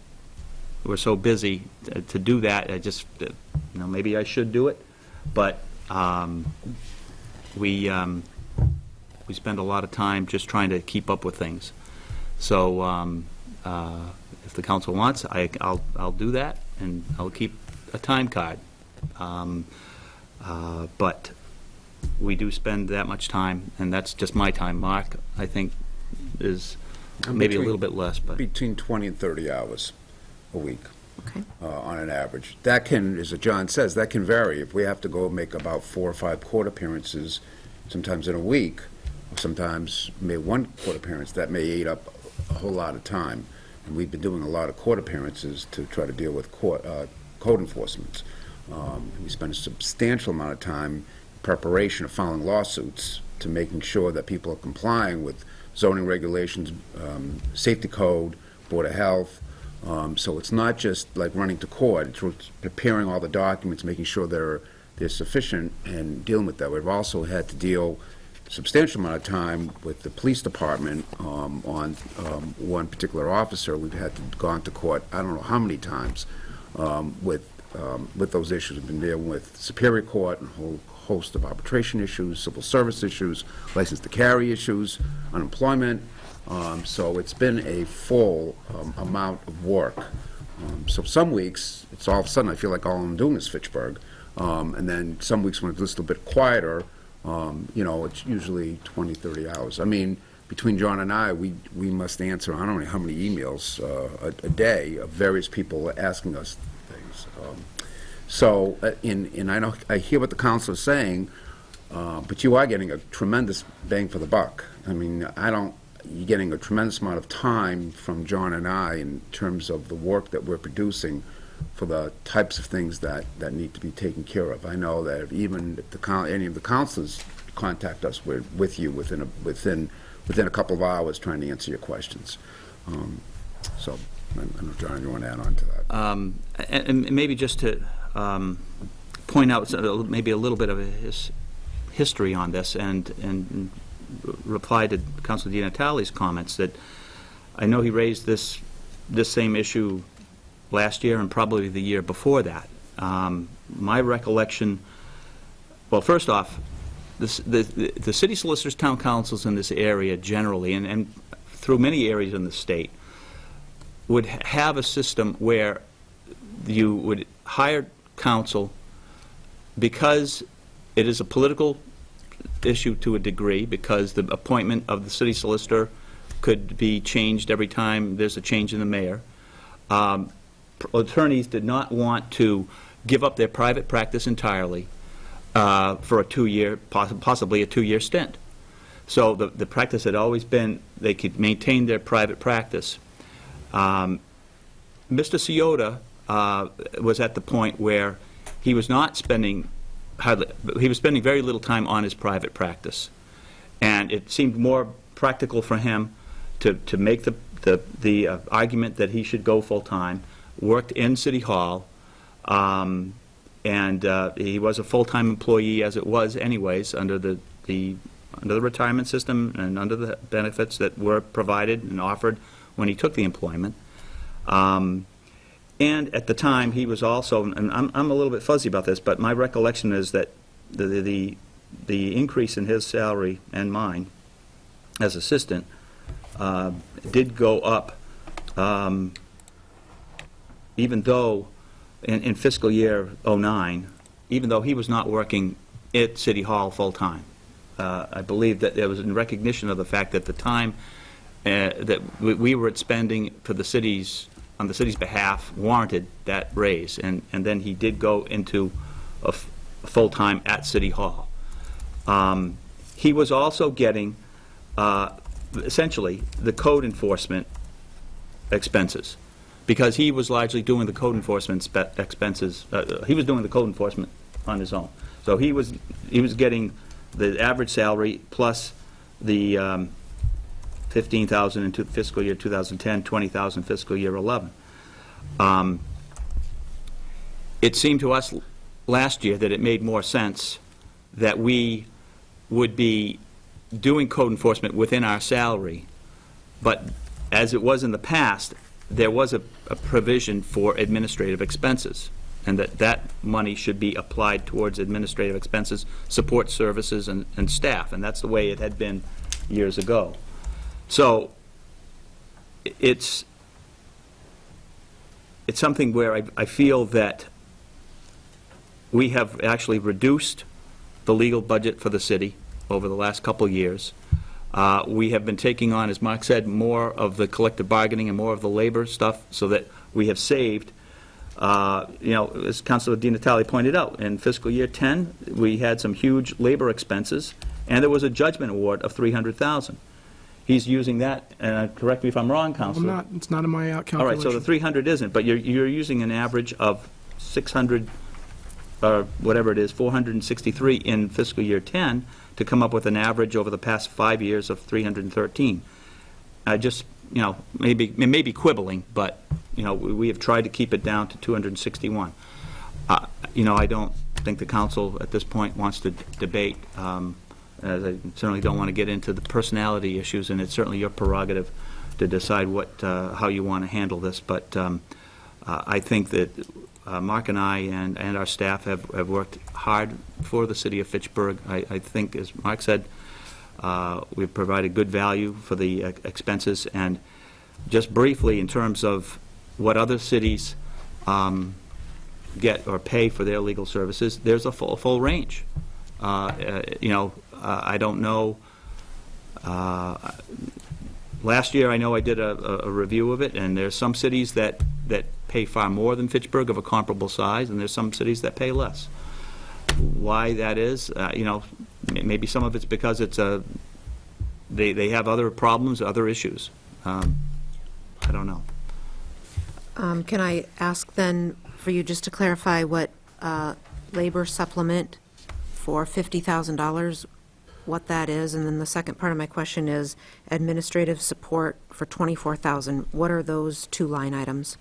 we're so busy to do that. I just, you know, maybe I should do it, but we spend a lot of time just trying to keep up with things. So if the council wants, I'll do that, and I'll keep a time card. But we do spend that much time, and that's just my time. Mark, I think, is maybe a little bit less, but between 20 and 30 hours a week. Okay. On an average. That can, as John says, that can vary. If we have to go make about 4 or 5 court appearances, sometimes in a week, or sometimes maybe 1 court appearance, that may eat up a whole lot of time. And we've been doing a lot of court appearances to try to deal with code enforcement. We spend a substantial amount of time in preparation of filing lawsuits to making sure that people are complying with zoning regulations, safety code, Board of Health. So it's not just like running to court, it's preparing all the documents, making sure they're sufficient, and dealing with that. We've also had to deal a substantial amount of time with the police department on one particular officer. We've had to gone to court, I don't know how many times, with those issues. We've been dealing with Superior Court and a whole host of arbitration issues, civil service issues, license to carry issues, unemployment. So it's been a full amount of work. So some weeks, it's all of a sudden I feel like all I'm doing is Fitchburg. And then some weeks when it's a little bit quieter, you know, it's usually 20, 30 hours. I mean, between John and I, we must answer, I don't know how many emails a day of various people asking us things. And I know, I hear what the council is saying, but you are getting a tremendous bang for the buck. I mean, you're getting a tremendous amount of time from John and I in terms of the work that we're producing for the types of things that need to be taken care of. I know that even if any of the councilors contact us, we're with you within a couple of hours trying to answer your questions. So, I don't know, John, you want to add on to that? And maybe just to point out maybe a little bit of his history on this and reply to Councilor Di Natale's comments, that I know he raised this same issue last year and probably the year before that. My recollection, well, first off, the city solicitors, town councils in this area generally, and through many areas in the state, would have a system where you would hire counsel because it is a political issue to a degree, because the appointment of the city solicitor could be changed every time there's a change in the mayor. Attorneys did not want to give up their private practice entirely for a 2-year, possibly a 2-year stint. So the practice had always been they could maintain their private practice. Mr. Ciotta was at the point where he was not spending he was spending very little time on his private practice, and it seemed more practical for him to make the argument that he should go full time. Worked in City Hall, and he was a full-time employee as it was anyways under the retirement system and under the benefits that were provided and offered when he took the employment. And at the time, he was also, and I'm a little bit fuzzy about this, but my recollection is that the increase in his salary and mine as assistant did go up, even though in fiscal year _09, even though he was not working at City Hall full-time. I believe that there was in recognition of the fact that the time that we were spending for the city's, on the city's behalf, warranted that raise, and then he did go into a full-time at City Hall. He was also getting essentially the code enforcement expenses, because he was largely doing the code enforcement expenses. He was doing the code enforcement on his own. So he was getting the average salary plus the $15,000 into fiscal year 2010, $20,000 fiscal year 11. It seemed to us last year that it made more sense that we would be doing code enforcement within our salary, but as it was in the past, there was a provision for administrative expenses, and that money should be applied towards administrative expenses, support services, and staff, and that's the way it had been years ago. So it's something where I feel that we have actually reduced the legal budget for the city over the last couple of years. We have been taking on, as Mark said, more of the collective bargaining and more of the labor stuff, so that we have saved, as Councilor Di Natale pointed out, in fiscal year 10, we had some huge labor expenses, and there was a judgment award of $300,000. He's using that, and correct me if I'm wrong, Councilor. It's not in my calculation. All right, so the 300 isn't, but you're using an average of 600, or whatever it is, 463 in fiscal year 10 to come up with an average over the past 5 years of 313. I just, it may be quibbling, but, we have tried to keep it down to 261. I don't think the council at this point wants to debate, as I certainly don't want to get into the personality issues, and it's certainly your prerogative to decide how you want to handle this, but I think that Mark and I and our staff have worked hard for the city of Fitchburg. I think, as Mark said, we've provided good value for the expenses, and just briefly in terms of what other cities get or pay for their legal services, there's a full range. I don't know. Last year, I know I did a review of it, and there's some cities that pay far more than Fitchburg of a comparable size, and there's some cities that pay less. Why that is, maybe some of it's because it's they have other problems, other issues. I don't know. Can I ask then for you just to clarify what labor supplement for $50,000, what that is? And then the second part of my question is administrative support for $24,000. What are those two line items?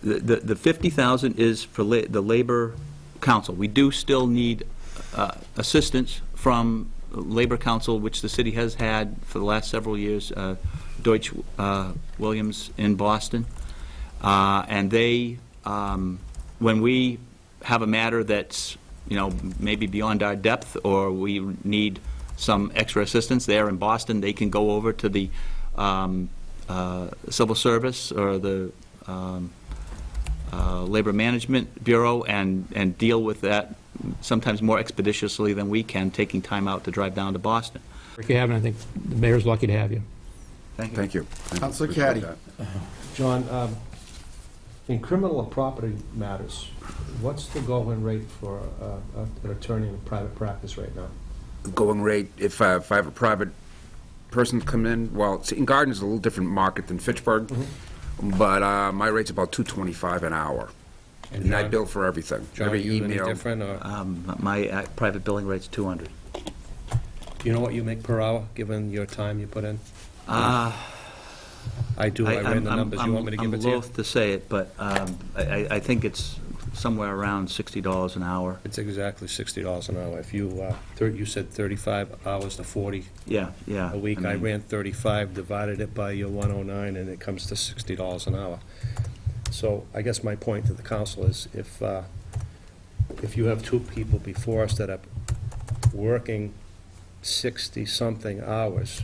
The 50,000 is for the Labor Council. We do still need assistance from Labor Council, which the city has had for the last several years, Deutsch Williams in Boston. And they, when we have a matter that's, maybe beyond our depth, or we need some extra assistance there in Boston, they can go over to the Civil Service or the Labor Management Bureau and deal with that sometimes more expeditiously than we can, taking time out to drive down to Boston. Rick, you haven't, I think the mayor's lucky to have you. Thank you. Councilor Caddy. John, in criminal or property matters, what's the going rate for an attorney in private practice right now? Going rate, if I have a private person come in, well, see, in Garden's a little different market than Fitchburg, but my rate's about $225 an hour. And I bill for everything. John, every are you any email. different, or My private billing rate's $200. do you know what you make per hour, given your time you put in? I do, I ran the numbers. You want me to give it to you? I'm loath to say it, but I think it's somewhere around $60 an hour. It's exactly $60 an hour. If you, you said 35 hours to 40 Yeah. a week. I ran 35, divided it by your 109, and it comes to $60 an hour. So I guess my point to the council is if you have two people before us that are working 60-something hours,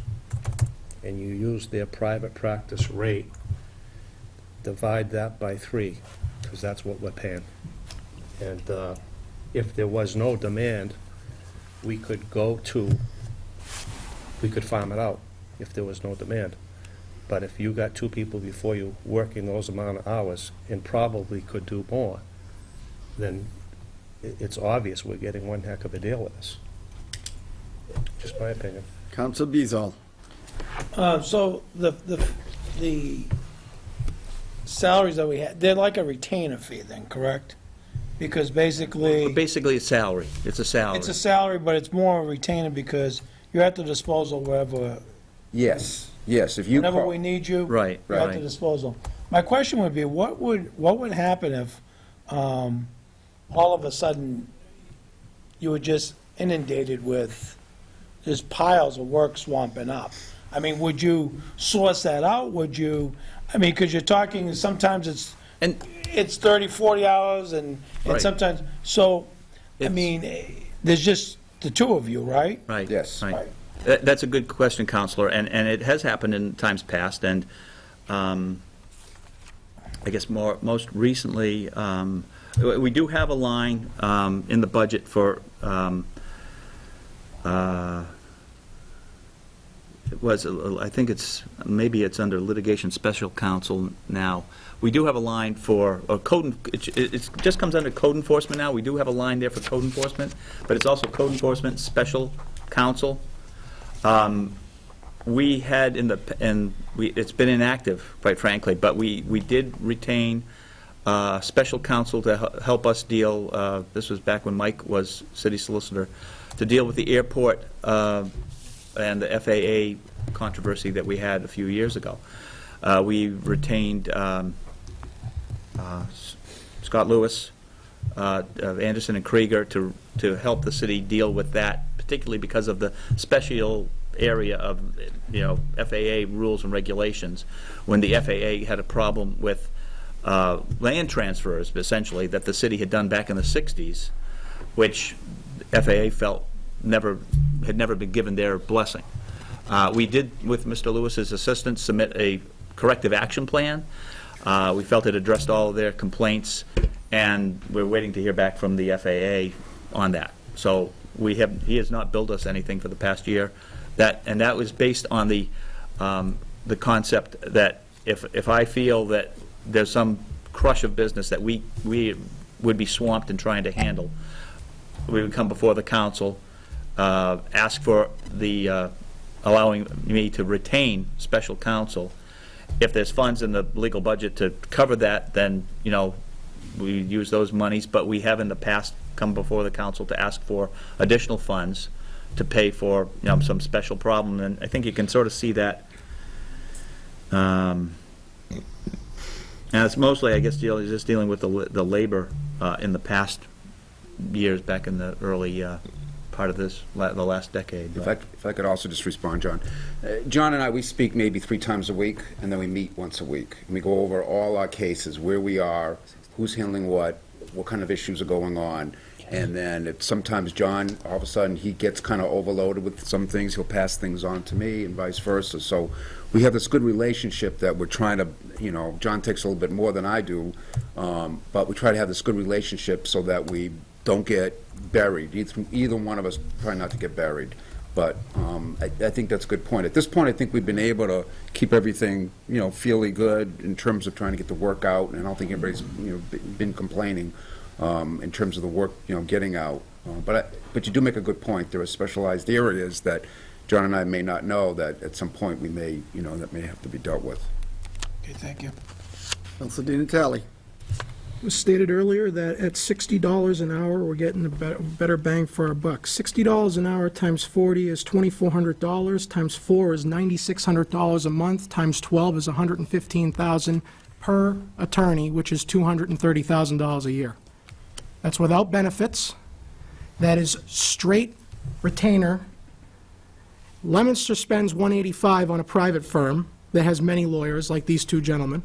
and you use their private practice rate, divide that by 3, because that's what we're paying. And if there was no demand, we could farm it out if there was no demand. But if you got two people before you working those amount of hours and probably could do more, then it's obvious we're getting one heck of a deal with this. Just my opinion. Councilor Bezal. So the salaries that we had, they're like a retainer fee then, correct? Because basically, Basically, it's salary. It's a salary. it's a salary, but it's more a retainer because you're at the disposal wherever, Yes, if you whenever call. we need you. Right, You're at the right. disposal. My question would be, what would happen if, all of a sudden, you were just inundated with just piles of work swamping up? I mean, would you source that out? Would you, because you're talking, sometimes it's 30, 40 hours, and Right. sometimes, there's just the two of you, right? Right. Yes. Right. That's a good question, Counselor, and it has happened in times past, and I guess most recently, we do have a line in the budget for, I think maybe it's under litigation special counsel now. We do have a line for, it just comes under code enforcement now. We do have a line there for code enforcement, but it's also code enforcement special counsel. We had it's been inactive, quite frankly, but we did retain special counsel to help us deal, this was back when Mike was city solicitor, to deal with the airport and the FAA controversy that we had a few years ago. We retained Scott Lewis of Anderson and Krieger to help the city deal with that, particularly because of the special area of FAA rules and regulations. When the FAA had a problem with land transfers, essentially, that the city had done back in the 60s, which FAA felt had never been given their blessing. We did, with Mr. Lewis's assistance, submit a corrective action plan. We felt it addressed all of their complaints, and we're waiting to hear back from the FAA on that. So he has not billed us anything for the past year. That was based on the concept that if I feel that there's some crush of business that we would be swamped in trying to handle. We would come before the council, ask for the, allowing me to retain special counsel. If there's funds in the legal budget to cover that, then, you know, we use those monies, but we have in the past come before the council to ask for additional funds to pay for, you know, some special problem, and I think you can sort of see that. And it's mostly, I guess, just dealing with the labor in the past years, back in the early part of this, the last decade. If I could also just respond, John. John and I, we speak maybe 3 times a week, and then we meet once a week. And we go over all our cases, where we are, who's handling what kind of issues are going on. And then sometimes John, all of a sudden, he gets kind of overloaded with some things. He'll pass things on to me and vice versa. So we have this good relationship that we're trying to, you know, John takes a little bit more than I do, but we try to have this good relationship so that we don't get buried. Either one of us try not to get buried. But I think that's a good point. At this point, I think we've been able to keep everything, you know, fairly good in terms of trying to get the work out, and I don't think anybody's, you know, been complaining in terms of the work, you know, getting out. But you do make a good point. There are specialized areas that John and I may not know that at some point we may, you know, that may have to be dealt with. Okay, thank you. Councilor Di Natale. It was stated earlier that at $60 an hour, we're getting a better bang for our buck. $60 an hour times 40 is $2,400, times 4 is $9,600 a month, times 12 is $115,000 per attorney, which is $230,000 a year. That's without benefits. That is straight retainer. Leominster spends $185 on a private firm that has many lawyers, like these 2 gentlemen.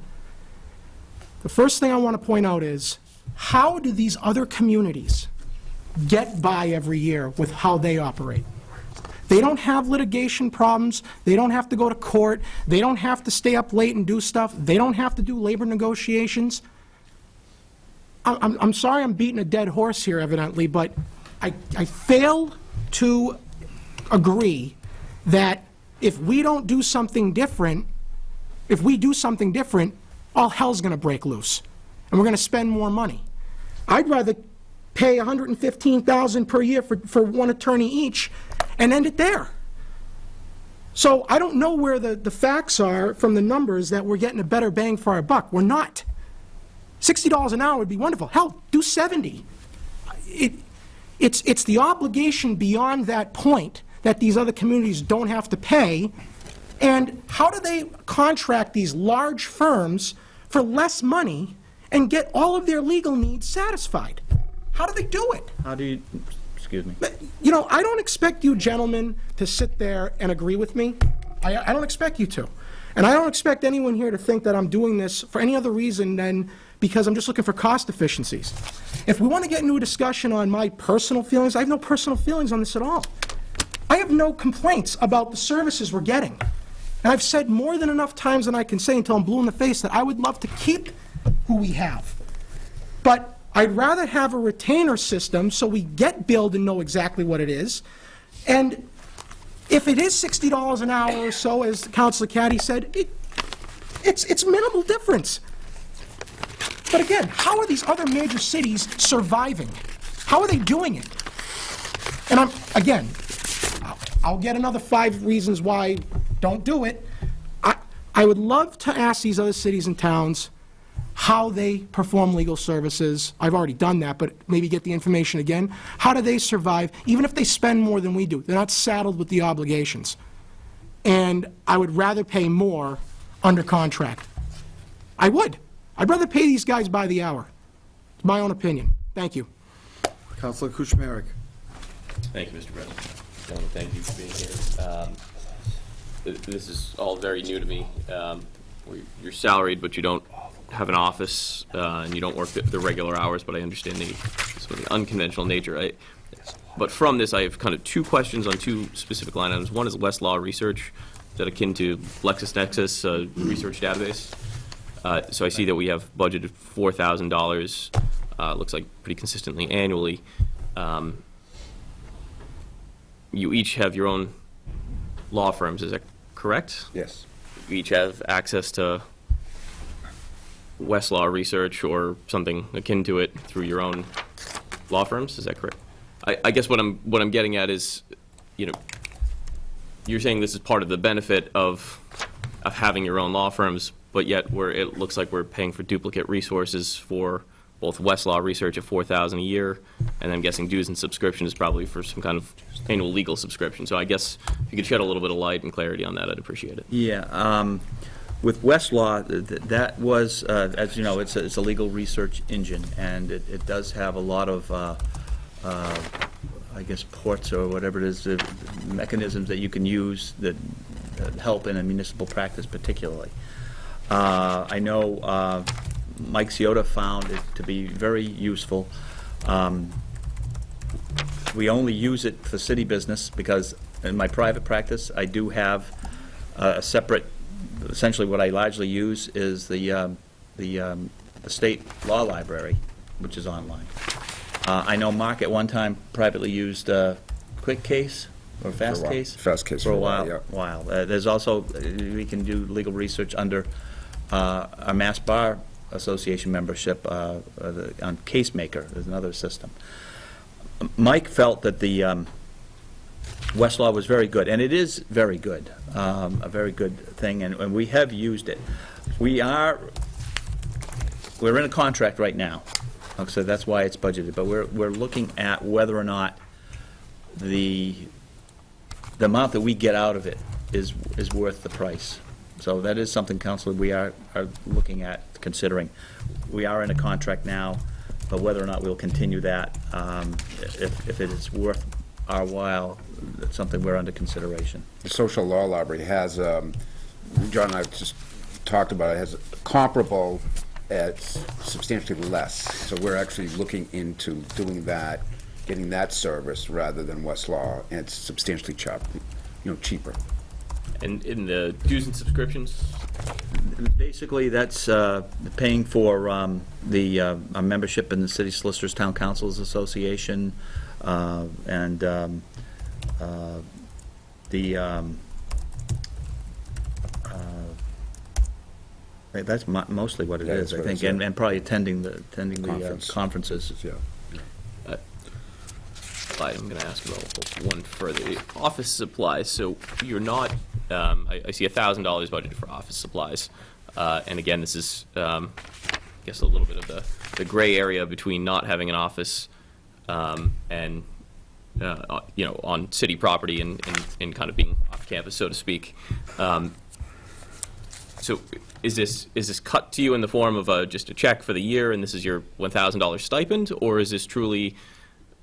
The first thing I want to point out is, how do these other communities get by every year with how they operate? They don't have litigation problems. They don't have to go to court. They don't have to stay up late and do stuff. They don't have to do labor negotiations. I'm sorry I'm beating a dead horse here, evidently, but I fail to agree that if we don't do something different, all hell's going to break loose, and we're going to spend more money. I'd rather pay $115,000 per year for one attorney each and end it there. So I don't know where the facts are from the numbers that we're getting a better bang for our buck. We're not. $60 an hour would be wonderful. Hell, do 70. It's the obligation beyond that point that these other communities don't have to pay. And how do they contract these large firms for less money and get all of their legal needs satisfied? How do they do it? How do you, excuse me? You know, I don't expect you gentlemen to sit there and agree with me. I don't expect you to. And I don't expect anyone here to think that I'm doing this for any other reason than because I'm just looking for cost efficiencies. If we want to get into a discussion on my personal feelings, I have no personal feelings on this at all. I have no complaints about the services we're getting. And I've said more than enough times than I can say until I'm blue in the face that I would love to keep who we have. But I'd rather have a retainer system so we get billed and know exactly what it is. And if it is $60 an hour or so, as Councilor Caddy said, it's minimal difference. But again, how are these other major cities surviving? How are they doing it? And I'll get another 5 reasons why don't do it. I would love to ask these other cities and towns how they perform legal services. I've already done that, but maybe get the information again. How do they survive, even if they spend more than we do? They're not saddled with the obligations. And I would rather pay more under contract. I would. I'd rather pay these guys by the hour. It's my own opinion. Thank you. Councilor Kuchmarek. Thank you, Mr. President. Gentlemen, thank you for being here. This is all very new to me. You're salaried, but you don't have an office, and you don't work the regular hours, but I understand the sort of the unconventional nature. But from this, I have kind of 2 questions on 2 specific line items. One is Westlaw research. Is that akin to LexisNexis research database? So I see that we have budgeted $4,000, looks like pretty consistently annually. You each have your own law firms, is that correct? Yes. You each have access to Westlaw research or something akin to it through your own law firms? Is that correct? I guess what I'm getting at is, you know, you're saying this is part of the benefit of having your own law firms, but yet it looks like we're paying for duplicate resources for both Westlaw research at $4,000 a year, and I'm guessing dues and subscription is probably for some kind of annual legal subscription. So I guess if you could shed a little bit of light and clarity on that, I'd appreciate it. Yeah, with Westlaw, that was, as you know, it's a legal research engine, and it does have a lot of, I guess, ports or whatever it is, mechanisms that you can use that help in a municipal practice particularly. I know Mike Ciota found it to be very useful. We only use it for city business because in my private practice, I do have a separate, essentially what I largely use is the state law library, which is online. I know Mark at one time privately used Quick Case or Fast Case. Fast Case for a while. yeah. There's also, we can do legal research under our Mass Bar Association membership on CaseMaker. There's another system. Mike felt that the Westlaw was very good, and it is very good, a very good thing, and we have used it. We're in a contract right now, so that's why it's budgeted, but we're looking at whether or not the amount that we get out of it is worth the price. So that is something, Counselor, we are looking at, considering. We are in a contract now, but whether or not we'll continue that, if it is worth our while, that's something we're under consideration. The social law library has, John and I just talked about it, has comparable at substantially less. So we're actually looking into doing that, getting that service rather than Westlaw, and it's substantially cheaper. And in the dues and subscriptions? Basically, that's paying for our membership in the City Solicitors Town Councils Association, and that's mostly what it is, I think, and probably attending the conferences. Yeah. I'm going to ask about one further. Office supplies. So you're not. I see $1,000 budgeted for office supplies, and again, this is, I guess, a little bit of the gray area between not having an office and on city property and kind of being off campus, so to speak. So is this cut to you in the form of just a check for the year, and this is your $1,000 stipend, or is this truly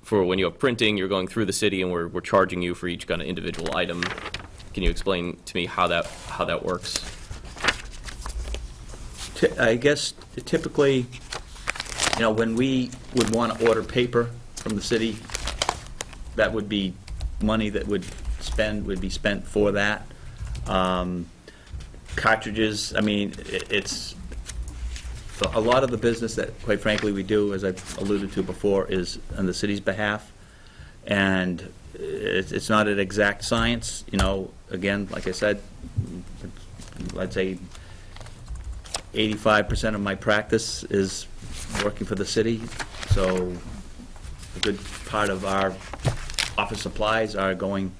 for when you have printing, you're going through the city, and we're charging you for each kind of individual item? Can you explain to me how that works? I guess typically, when we would want to order paper from the city, that would be money that would be spent for that. Cartridges, it's a lot of the business that, quite frankly, we do, as I've alluded to before, is on the city's behalf, and it's not an exact science. Again, like I said, I'd say 85% of my practice is working for the city, so a good part of our office supplies are going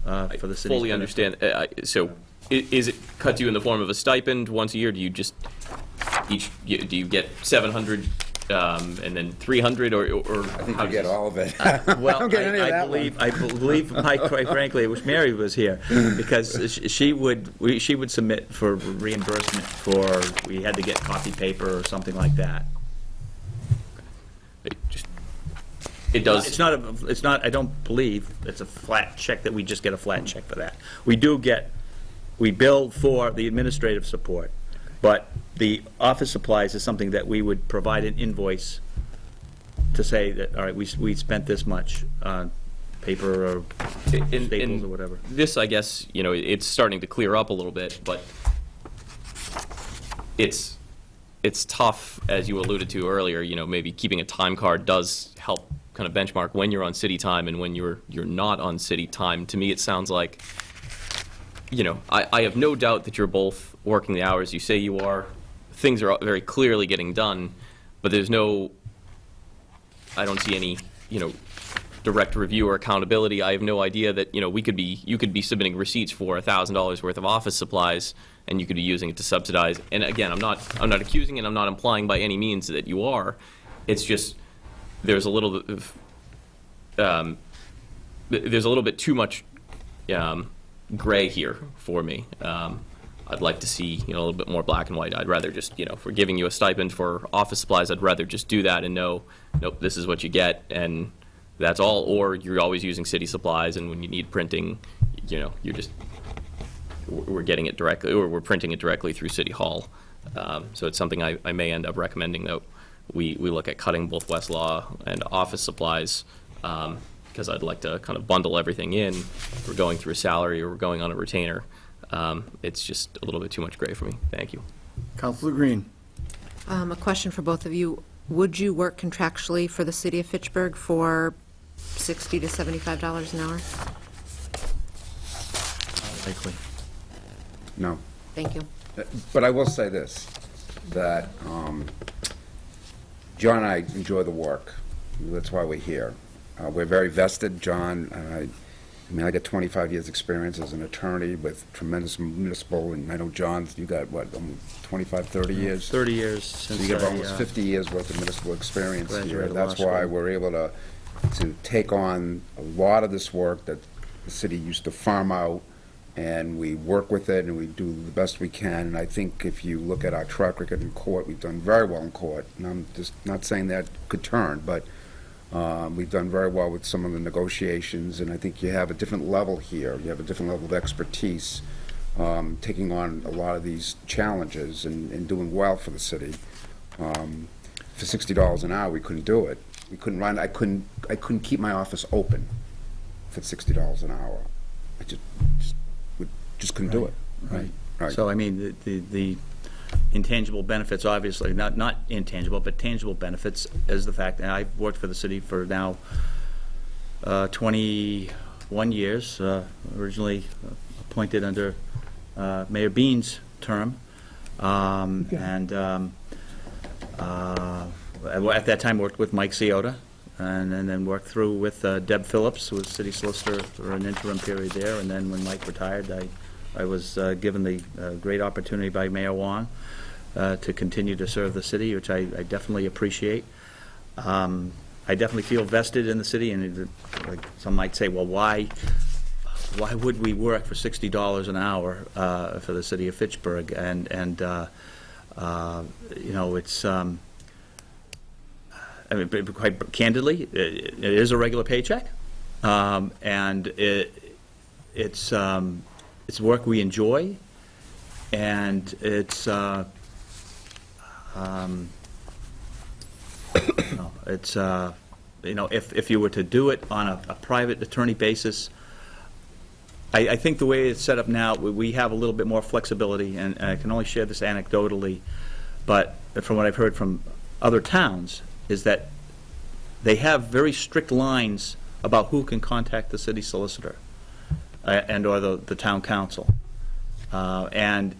for the city. I fully understand. So is it cut to you in the form of a stipend once a year? Do you just do you get 700 and then 300, or I think you get all of it. Well, I believe, Mike, quite frankly, I wish Mary was here, because she would submit for reimbursement for, we had to get copy paper or something like that. It does. It's not, I don't believe it's a flat check that we just get a flat check for that. We bill for the administrative support, but the office supplies is something that we would provide an invoice to say that, all right, we spent this much on paper or staples or whatever. This, I guess, it's starting to clear up a little bit, but it's tough, as you alluded to earlier. Maybe keeping a time card does help kind of benchmark when you're on city time and when you're not on city time. To me, it sounds like, I have no doubt that you're both working the hours you say you are things are very clearly getting done, but there's no, I don't see any, direct review or accountability. I have no idea that, you could be submitting receipts for $1,000 worth of office supplies, and you could be using it to subsidize. And again, I'm not accusing and I'm not implying by any means that you are. It's just, there's a little bit of, there's a little bit too much gray here for me. I'd like to see, a little bit more black and white. I'd rather just, if we're giving you a stipend for office supplies, I'd rather just do that and know, nope, this is what you get, and that's all. Or you're always using city supplies, and when you need printing, you're just, we're getting it directly, or we're printing it directly through City Hall. So it's something I may end up recommending that we look at cutting both Westlaw and office supplies, because I'd like to kind of bundle everything in. If we're going through a salary or we're going on a retainer. It's just a little bit too much gray for me. Thank you. Councilor Green. A question for both of you. Would you work contractually for the city of Fitchburg for $60 to $75 an hour? Likely. No. Thank you. But I will say this, that John and I enjoy the work. That's why we're here. We're very vested. John, I got 25 years' experience as an attorney with tremendous municipal, and I know, John, you got, what, 25, 30 years? 30 years So since you got I, almost 50 years' worth of municipal experience here. graduated law That's why school. we're able to take on a lot of this work that the city used to farm out, and we work with it, and we do the best we can. And I think if you look at our track record in court, we've done very well in court. And I'm just not saying that could turn, but we've done very well with some of the negotiations, and I think you have a different level here. You have a different level of expertise, taking on a lot of these challenges and doing well for the city. For $60 an hour, we couldn't do it. We couldn't run. I couldn't keep my office open for $60 an hour. I just couldn't do it. Right. Right. So, I mean, the intangible benefits, obviously, not intangible, but tangible benefits, is the fact that I've worked for the city for now 21 years, originally appointed under Mayor Bean's term. And at that time worked with Mike Ciota, and then worked through with Deb Phillips, who was city solicitor for an interim period there. And then when Mike retired, I was given the great opportunity by Mayor Wong to continue to serve the city, which I definitely appreciate. I definitely feel vested in the city, and like some might say, well, why would we work for $60 an hour for the city of Fitchburg? And it's I mean, quite candidly, it is a regular paycheck, and it's work we enjoy, and it's if you were to do it on a private attorney basis, I think the way it's set up now, we have a little bit more flexibility, and I can only share this anecdotally, but from what I've heard from other towns, is that they have very strict lines about who can contact the city solicitor and or the town council. And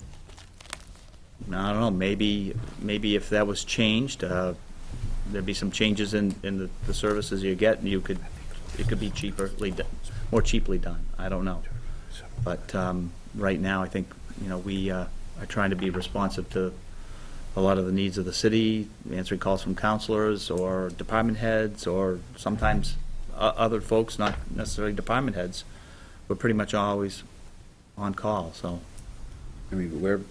I don't know, maybe if that was changed, there'd be some changes in the services you get, and it could be more cheaply done. I don't know. But right now, I think, we are trying to be responsive to a lot of the needs of the city, answering calls from counselors or department heads, or sometimes other folks, not necessarily department heads. We're pretty much always on call, so. I mean,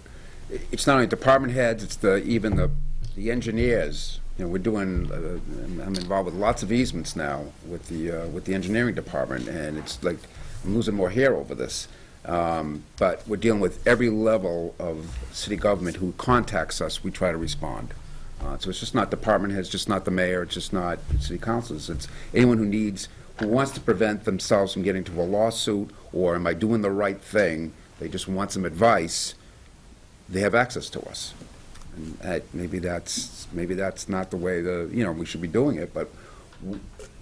it's not only department heads, it's even the engineers. We're doing, I'm involved with lots of easements now with the engineering department, and it's like, I'm losing more hair over this. But we're dealing with every level of city government who contacts us, we try to respond. So it's just not department heads, just not the mayor, it's just not city councilors. It's anyone who wants to prevent themselves from getting into a lawsuit, or am I doing the right thing? They just want some advice. They have access to us. And maybe that's not the way we should be doing it, but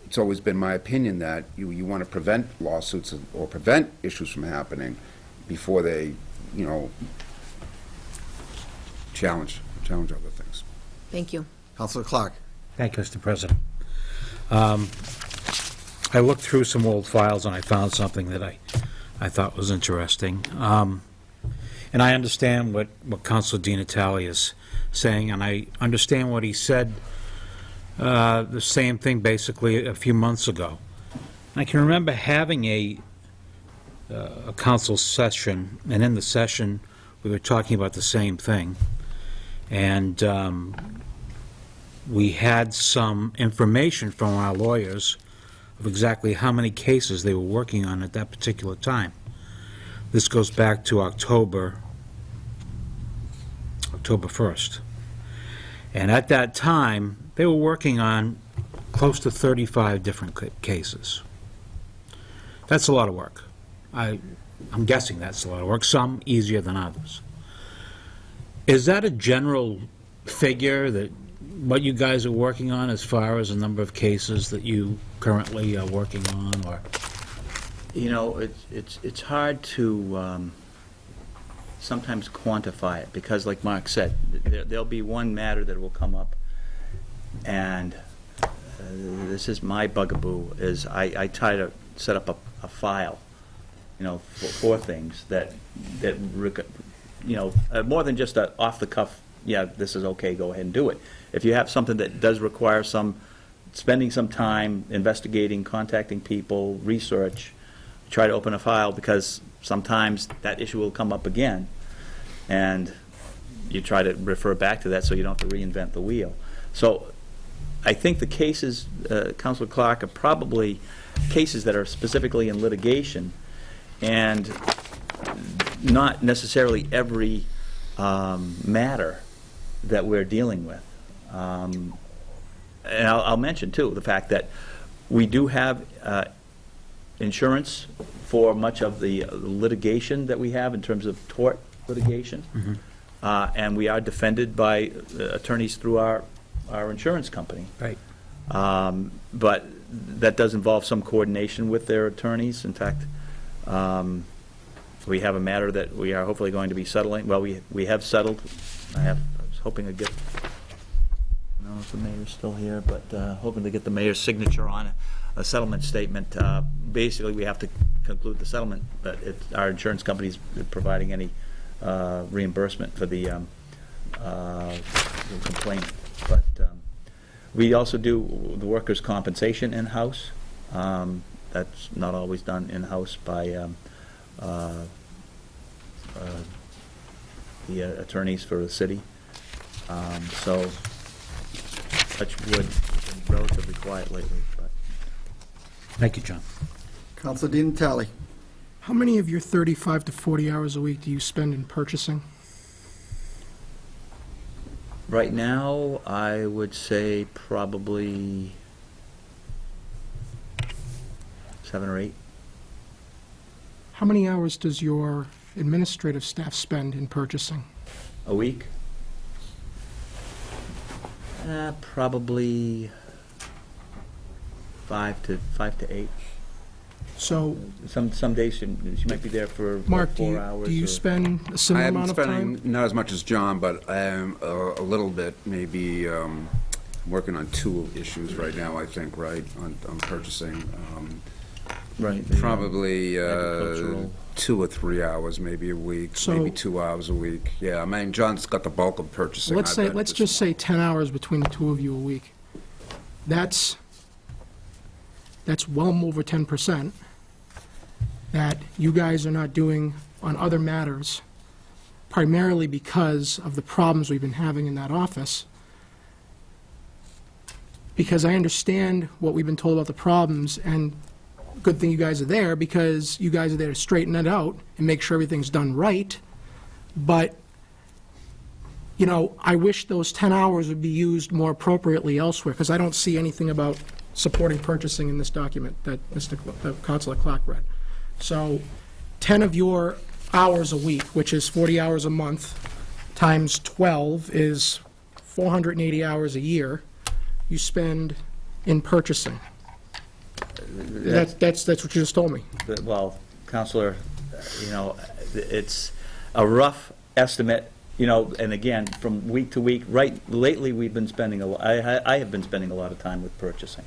it's always been my opinion that you want to prevent lawsuits or prevent issues from happening before they, challenge challenge other things. Thank you. Counselor Clark. Thank you, Mr. President. I looked through some old files and I found something that I thought was interesting. And I understand what Councilor Di Natale is saying, and I understand what he said, the same thing basically a few months ago. I can remember having a council session, and in the session, we were talking about the same thing. And we had some information from our lawyers of exactly how many cases they were working on at that particular time. This goes back to October 1st. And at that time, they were working on close to 35 different cases. That's a lot of work. I'm guessing that's a lot of work, some easier than others. Is that a general figure, that what you guys are working on as far as the number of cases that you currently are working on, or? You know, it's hard to sometimes quantify it, because like Mark said, there'll be one matter that will come up, and this is my bugaboo, is I try to set up a file, you know, for things that you know, more than just a off-the-cuff, yeah, this is okay, go ahead and do it. If you have something that does require spending some time investigating, contacting people, research, try to open a file, because sometimes that issue will come up again, and you try to refer back to that so you don't have to reinvent the wheel. So I think the cases, Councilor Clark, are probably cases that are specifically in litigation, and not necessarily every matter that we're dealing with. And I'll mention, too, the fact that we do have insurance for much of the litigation that we have in terms of tort litigation. Mm-hmm. And we are defended by attorneys through our insurance company. Right. But that does involve some coordination with their attorneys. In fact, we have a matter that we are hopefully going to be settling. Well, we have settled. I was hoping to get, I don't know if the mayor's still here, but hoping to get the mayor's signature on a settlement statement. Basically, we have to conclude the settlement, but our insurance company's providing any reimbursement for the complaint. But we also do the workers' compensation in-house. That's not always done in-house by the attorneys for the city. So, touch wood, it's been relatively quiet lately. But. Thank you, John. Counselor Di Natale. How many of your 35 to 40 hours a week do you spend in purchasing? Right now, I would say probably 7 or 8. How many hours does your administrative staff spend in purchasing? A week? Probably 5 to 8. So, some days she might be there for Mark, 4 hours. do you spend a similar amount of time? I am spending not as much as John, but I am a little bit, maybe working on 2 issues right now, I think, right, on purchasing. Right. Probably 2 or 3 hours, maybe a week, So- maybe 2 hours a week. Yeah, I mean, John's got the bulk of purchasing. Let's just say 10 hours between the two of you a week. That's well over 10% that you guys are not doing on other matters, primarily because of the problems we've been having in that office. Because I understand what we've been told about the problems, and good thing you guys are there, because you guys are there to straighten it out and make sure everything's done right. But, you know, I wish those 10 hours would be used more appropriately elsewhere, because I don't see anything about supporting purchasing in this document that Councilor Clark read. So 10 of your hours a week, which is 40 hours a month, times 12 is 480 hours a year, you spend in purchasing. That's what you just told me. Well, Counselor, you know, it's a rough estimate You know, and again, from week to week, right, lately, we've been spending I have been spending a lot of time with purchasing.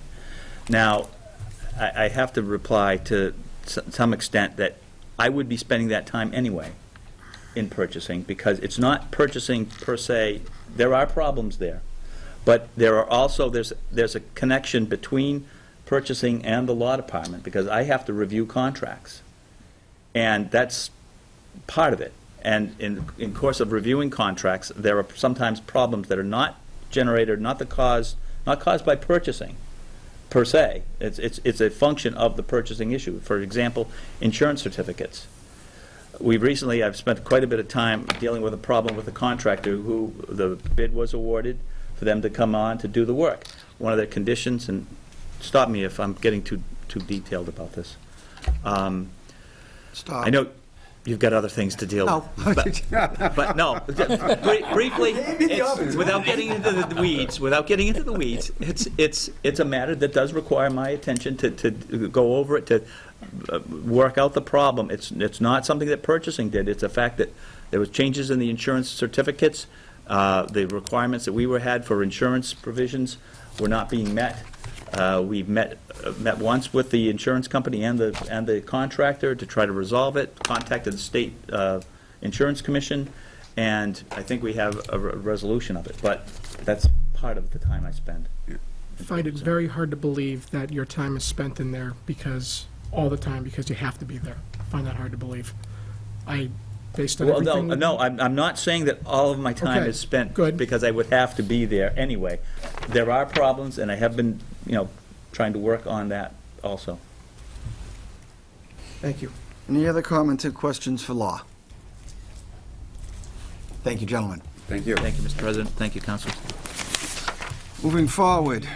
Now, I have to reply to some extent that I would be spending that time anyway in purchasing, because it's not purchasing per se. There are problems there, but there are also, there's a connection between purchasing and the law department, because I have to review contracts. And that's part of it. And in course of reviewing contracts, there are sometimes problems that are not generated, not caused by purchasing per se. It's a function of the purchasing issue. For example, insurance certificates. I've spent quite a bit of time dealing with a problem with a contractor who the bid was awarded for them to come on to do the work. One of their conditions, and stop me if I'm getting too detailed about this. Stop. I know you've got other things to deal with. But no, briefly, without getting into the weeds, it's a matter that does require my attention to go over it, to work out the problem. It's not something that purchasing did. It's a fact that there was changes in the insurance certificates. The requirements that we had for insurance provisions were not being met. We've met once with the insurance company and the contractor to try to resolve it, contacted the state insurance commission, and I think we have a resolution of it, but that's part of the time I spend. I find it very hard to believe that your time is spent in there all the time because you have to be there. I find that hard to believe. Based on everything... No, I'm not saying that all of my time is spent because I would have to be there anyway. There are problems, and I have been, trying to work on that also. Thank you. Any other comments or questions for law? Thank you, gentlemen. Thank you. Thank you, Mr. President. Thank you, councilors. Moving forward,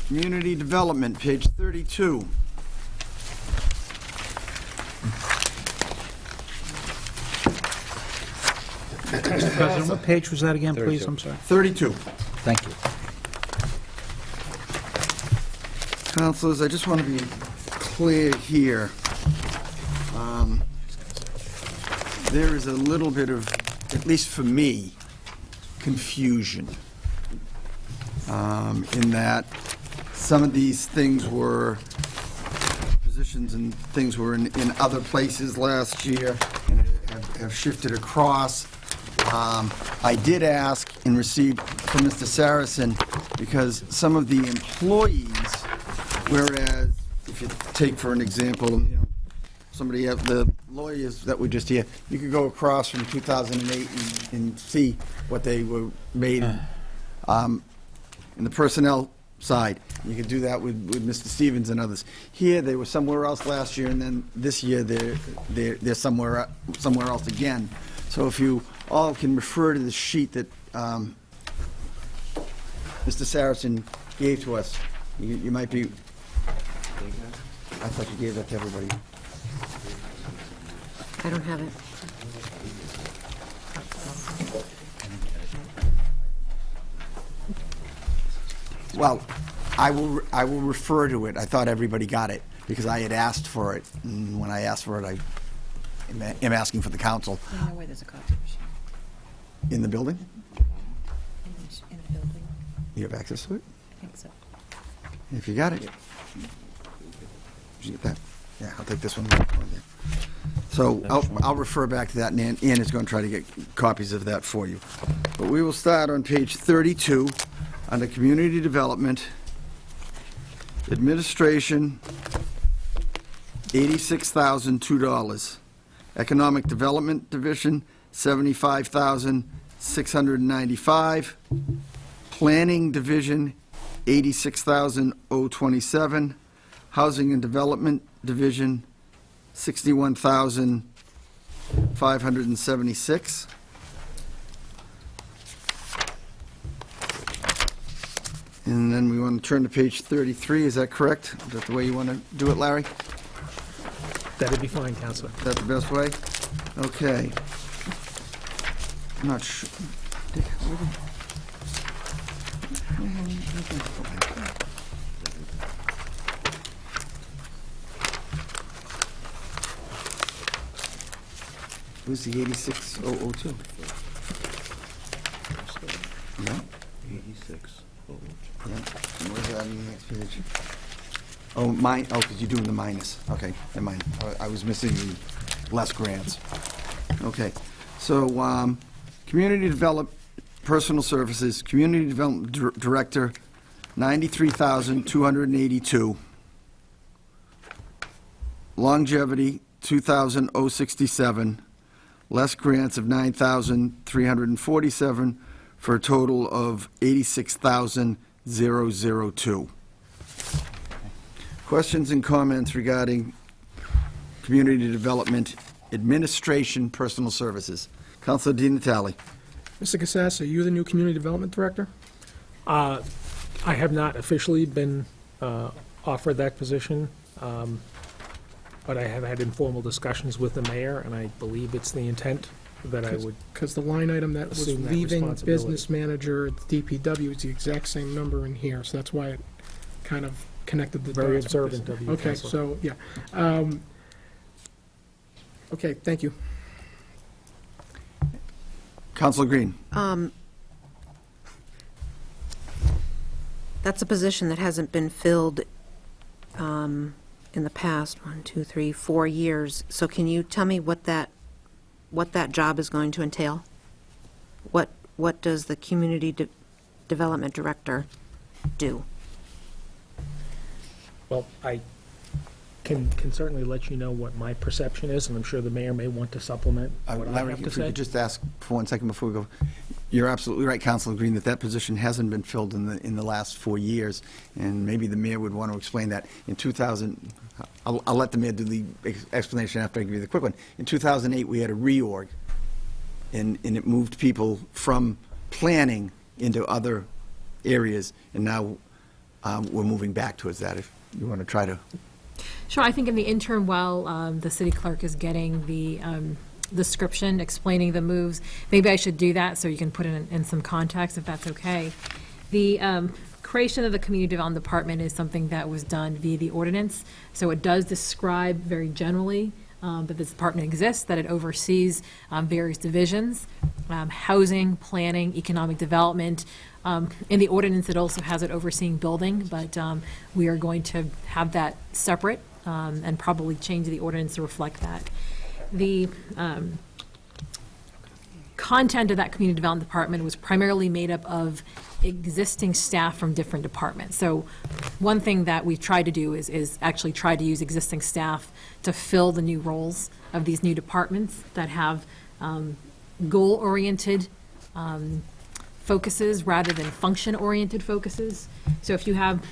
community development, page 32. Mr. President, what page was that again, please? I'm sorry. 32. Thank you. Councilors, I just want to be clear here. There is a little bit of, at least for me, confusion in that some of these things were, positions and things were in other places last year and have shifted across. I did ask and received from Mr. Saracen, because some of the employees, whereas, if you take for an example, somebody, the lawyers that were just here, you could go across from 2008 and see what they were made in the personnel side. You could do that with Mr. Stevens and others. Here, they were somewhere else last year, and then this year they're somewhere else again. So if you all can refer to the sheet that Mr. Saracen gave to us, you might be... I thought you gave that to everybody. I don't have it. Well, I will refer to it. I thought everybody got it, because I had asked for it. And when I asked for it, I am asking for the council. I know where there's a copy machine. In the building? In the building. You have access to it? I think so. If you got it. Did you get that? Yeah, I'll take this one. So I'll refer back to that, and Ann is going to try to get copies of that for you. But we will start on page 32, under Community Development, Administration, $86,002. Economic Development Division, $75,695. Planning Division, $86,027. Housing and Development Division, $61,576. And then we want to turn to page 33, is that correct? Is that the way you want to do it, Larry? That'd be fine, Counselor. Is that the best way? Okay. I'm not sure. Who's the 86002? Yeah. 86. Yeah. And where's that on the next page? Oh, because you're doing the minus. Okay, never mind. I was missing the less grants. Okay, so, community develop, personal services, community development director, 93,282. Longevity, 2,067. Less grants of 9,347 for a total of 86,002. Questions and comments regarding community development, administration, personal services. Councilor Di Natale. Mr. Cassas, are you the new Community Development Director? I have not officially been offered that position, but I have had informal discussions with the mayor, and I believe it's the intent that I would. Because the line item that was assume that leaving responsibility. business manager at DPW is the exact same number in here, so that's why it kind of connected the dots. Very with this. observant of you, Okay, Counselor. so, yeah. Okay, thank you. Councilor Green. That's a position that hasn't been filled in the past 4 years. So can you tell me what that job is going to entail? What does the community development director do? Well, I can certainly let you know what my perception is, and I'm sure the mayor may want to supplement what I Larry, have to if we say. could just ask for 1 second before we go. You're absolutely right, Councilor Green, that position hasn't been filled in the last 4 years, and maybe the mayor would want to explain that. In 2000, I'll let the mayor do the explanation after I give you the quick one. In 2008, we had a reorg, and it moved people from planning into other areas, and now we're moving back towards that. If you want to try to. Sure, I think in the interim, while the city clerk is getting the description explaining the moves, maybe I should do that so you can put it in some context, if that's okay. The creation of the Community Development Department is something that was done via the ordinance, so it does describe very generally that this department exists, that it oversees various divisions, housing, planning, economic development. In the ordinance, it also has it overseeing building, but we are going to have that separate and probably change the ordinance to reflect that. The content of that Community Development Department was primarily made up of existing staff from different departments. So one thing that we've tried to do is actually try to use existing staff to fill the new roles of these new departments that have goal-oriented focuses rather than function-oriented focuses. So if you have,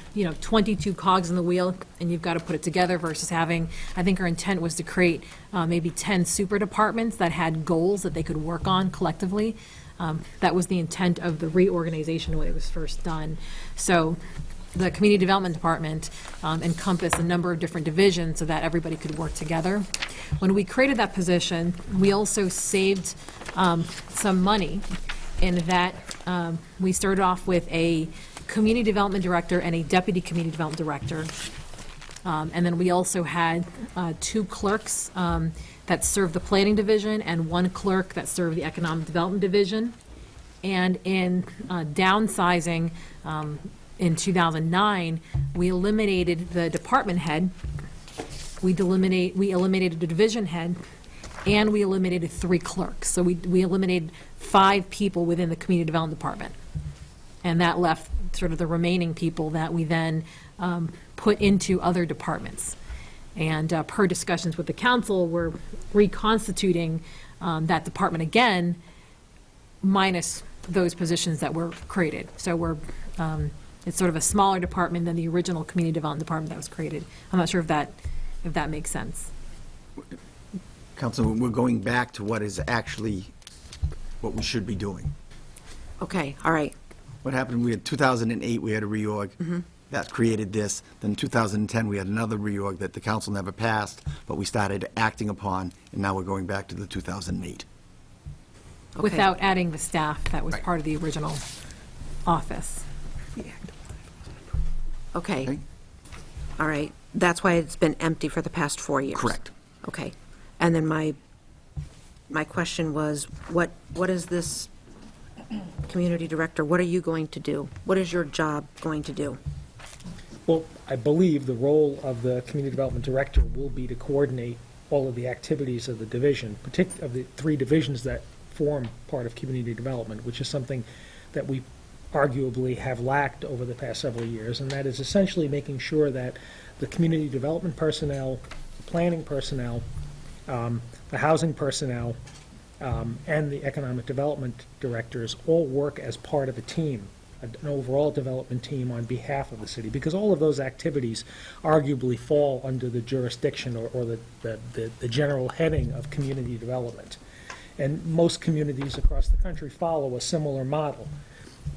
22 cogs in the wheel and you've got to put it together versus having, I think our intent was to create maybe 10 super departments that had goals that they could work on collectively. That was the intent of the reorganization when it was first done. So the Community Development Department encompassed a number of different divisions so that everybody could work together. When we created that position, we also saved some money in that we started off with a community development director and a deputy community development director. And then we also had 2 clerks that served the planning division and 1 clerk that served the economic development division. And in downsizing in 2009, we eliminated the department head, we eliminated the division head, and we eliminated 3 clerks. So we eliminated 5 people within the Community Development Department. And that left sort of the remaining people that we then put into other departments. And per discussions with the council, we're reconstituting that department again, minus those positions that were created. So it's sort of a smaller department than the original Community Development Department that was created. I'm not sure if that makes sense. Councilman, we're going back to what is actually what we should be doing. Okay, all right. What happened, we had 2008, we had a reorg. That created this. Then 2010, we had another reorg that the council never passed, but we started acting upon, and now we're going back to the 2008. Okay. Without adding the staff that was part of the original office. Okay. All right. That's why it's been empty for the past 4 years. Correct. Okay. And then my question was, what is this community director, what are you going to do? What is your job going to do? Well, I believe the role of the community development director will be to coordinate all of the activities of the division, of the 3 divisions that form part of community development, which is something that we arguably have lacked over the past several years, and that is essentially making sure that the community development personnel, planning personnel, the housing personnel, and the economic development directors all work as part of a team, an overall development team on behalf of the city, because all of those activities arguably fall under the jurisdiction or the general heading of community development. And most communities across the country follow a similar model,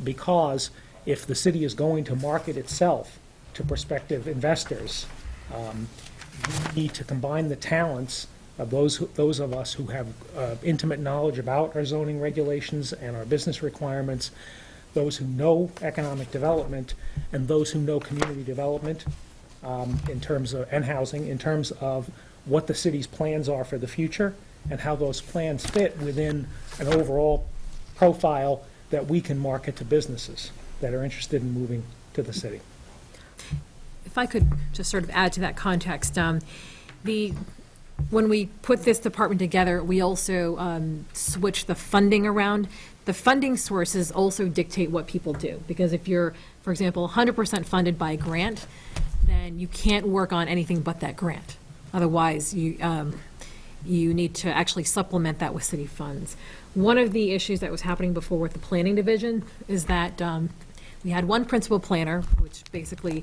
because if the city is going to market itself to prospective investors, we need to combine the talents of those of us who have intimate knowledge about our zoning regulations and our business requirements, those who know economic development, and those who know community development in terms of, and housing, in terms of what the city's plans are for the future and how those plans fit within an overall profile that we can market to businesses that are interested in moving to the city. If I could just sort of add to that context, when we put this department together, we also switched the funding around. The funding sources also dictate what people do, because if you're, for example, 100% funded by a grant, then you can't work on anything but that grant. Otherwise, you need to actually supplement that with city funds. One of the issues that was happening before with the planning division is that we had one principal planner, which basically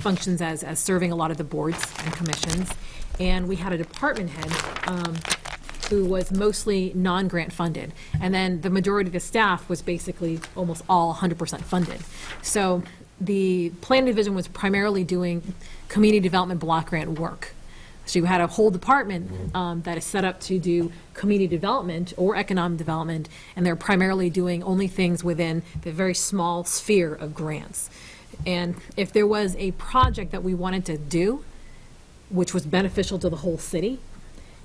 functions as serving a lot of the boards and commissions, and we had a department head who was mostly non-grant funded, and then the majority of the staff was basically almost all 100% funded. So the planning division was primarily doing community development block grant work. So you had a whole department that is set up to do community development or economic development, and they're primarily doing only things within the very small sphere of grants. And if there was a project that we wanted to do, which was beneficial to the whole city,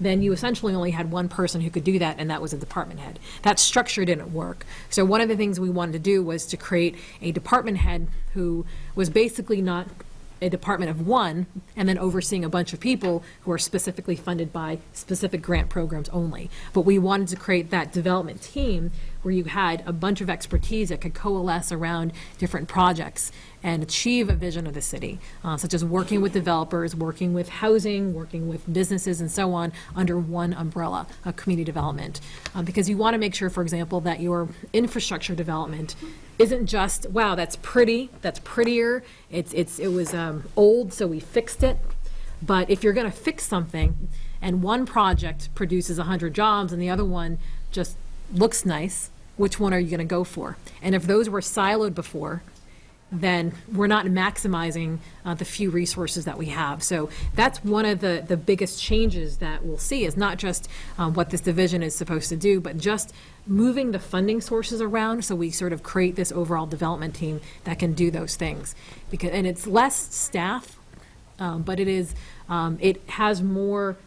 then you essentially only had one person who could do that, and that was a department head. That structure didn't work. So one of the things we wanted to do was to create a department head who was basically not a department of one, and then overseeing a bunch of people who are specifically funded by specific grant programs only. But we wanted to create that development team where you had a bunch of expertise that could coalesce around different projects and achieve a vision of the city, such as working with developers, working with housing, working with businesses, and so on, under one umbrella of community development. Because you want to make sure, for example, that your infrastructure development isn't just, wow, that's pretty, that's prettier, it was old, so we fixed it. But if you're going to fix something and one project produces 100 jobs and the other one just looks nice, which one are you going to go for? And if those were siloed before, then we're not maximizing the few resources that we have. So that's one of the biggest changes that we'll see, is not just what this division is supposed to do, but just moving the funding sources around so we sort of create this overall development team that can do those things. And it's less staff, but it has more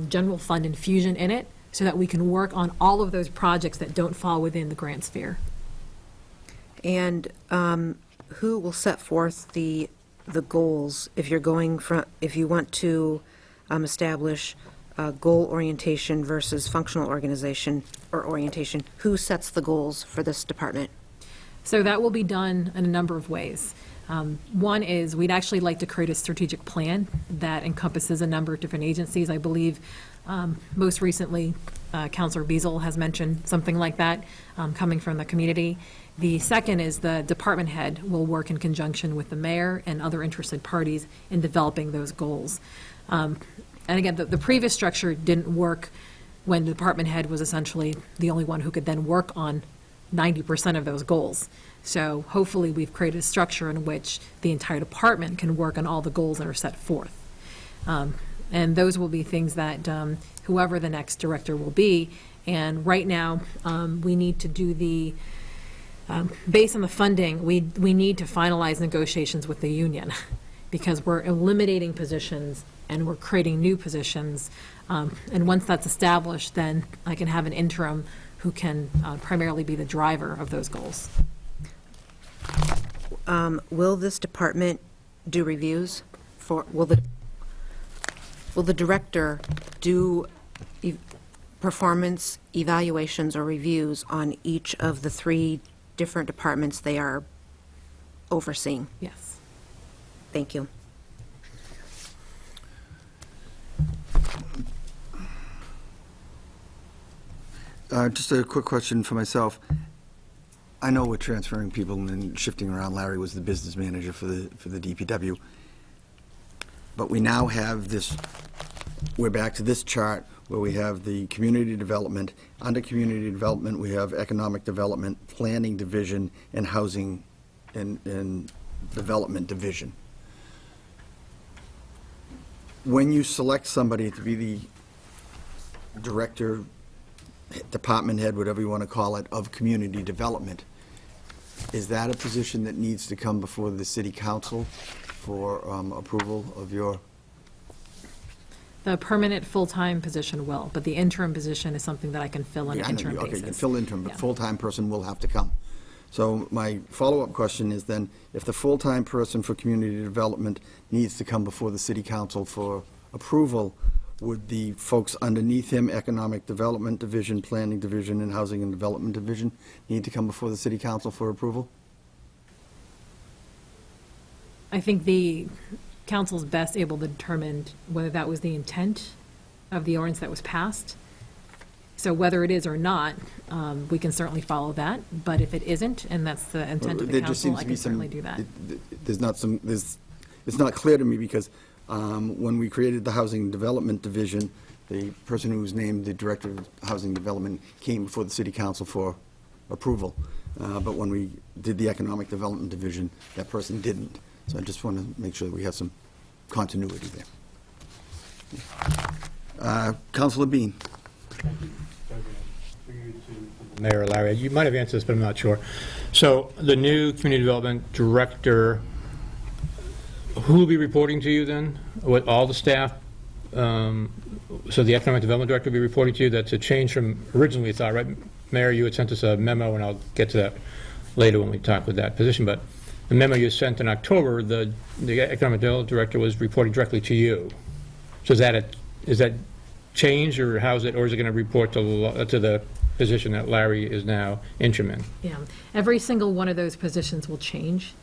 general fund infusion in it, so that we can work on all of those projects that don't fall within the grant sphere. And who will set forth the goals if you're going from, if you want to establish goal orientation versus functional organization or orientation? Who sets the goals for this department? So that will be done in a number of ways. One is we'd actually like to create a strategic plan that encompasses a number of different agencies. I believe most recently Councilor Beazle has mentioned something like that coming from the community. The second is the department head will work in conjunction with the mayor and other interested parties in developing those goals. And again, the previous structure didn't work when the department head was essentially the only one who could then work on 90% of those goals. So hopefully we've created a structure in which the entire department can work on all the goals that are set forth. And those will be things that whoever the next director will be. And right now, we need to do the, based on the funding, we need to finalize negotiations with the union because we're eliminating positions and we're creating new positions. And once that's established, then I can have an interim who can primarily be the driver of those goals. Will this department do reviews for, will the director do performance evaluations or reviews on each of the 3 different departments they are overseeing? Yes. Thank you. Just a quick question for myself. I know we're transferring people and shifting around. Larry was the business manager for the DPW. But we now have this, we're back to this chart where we have the community development. Under community development, we have economic development, planning division, and housing and development division. When you select somebody to be the director, department head, whatever you want to call it, of community development, is that a position that needs to come before the city council for approval of your? The permanent full-time position will, but the interim position is something that I can fill on an interim basis. Okay, you can fill interim, but Yeah. full-time person will have to come. So my follow-up question is then, if the full-time person for community development needs to come before the city council for approval, would the folks underneath him, Economic Development Division, Planning Division, and Housing and Development Division, need to come before the city council for approval? I think the council's best able to determine whether that was the intent of the ordinance that was passed. So whether it is or not, we can certainly follow that, but if it isn't, and that's the intent of the There just council, seems I to be can certainly do that. It's not clear to me because when we created the Housing and Development Division, the person who was named the Director of Housing Development came before the City Council for approval. But when we did the Economic Development Division, that person didn't. So I just want to make sure that we have some continuity there. Councilor Bean. Mayor Larry, you might have answered this, but I'm not sure. So the new community development director, who will be reporting to you then? What, all the staff? So the economic development director will be reporting to you? That's a change from originally we thought, right? Mayor, you had sent us a memo, and I'll get to that later when we talk with that position, but the memo you sent in October, the economic development director was reporting directly to you. So is that change, or how's it, or is it going to report to the position that Larry is now interim in? Yeah, every single one of those positions will change.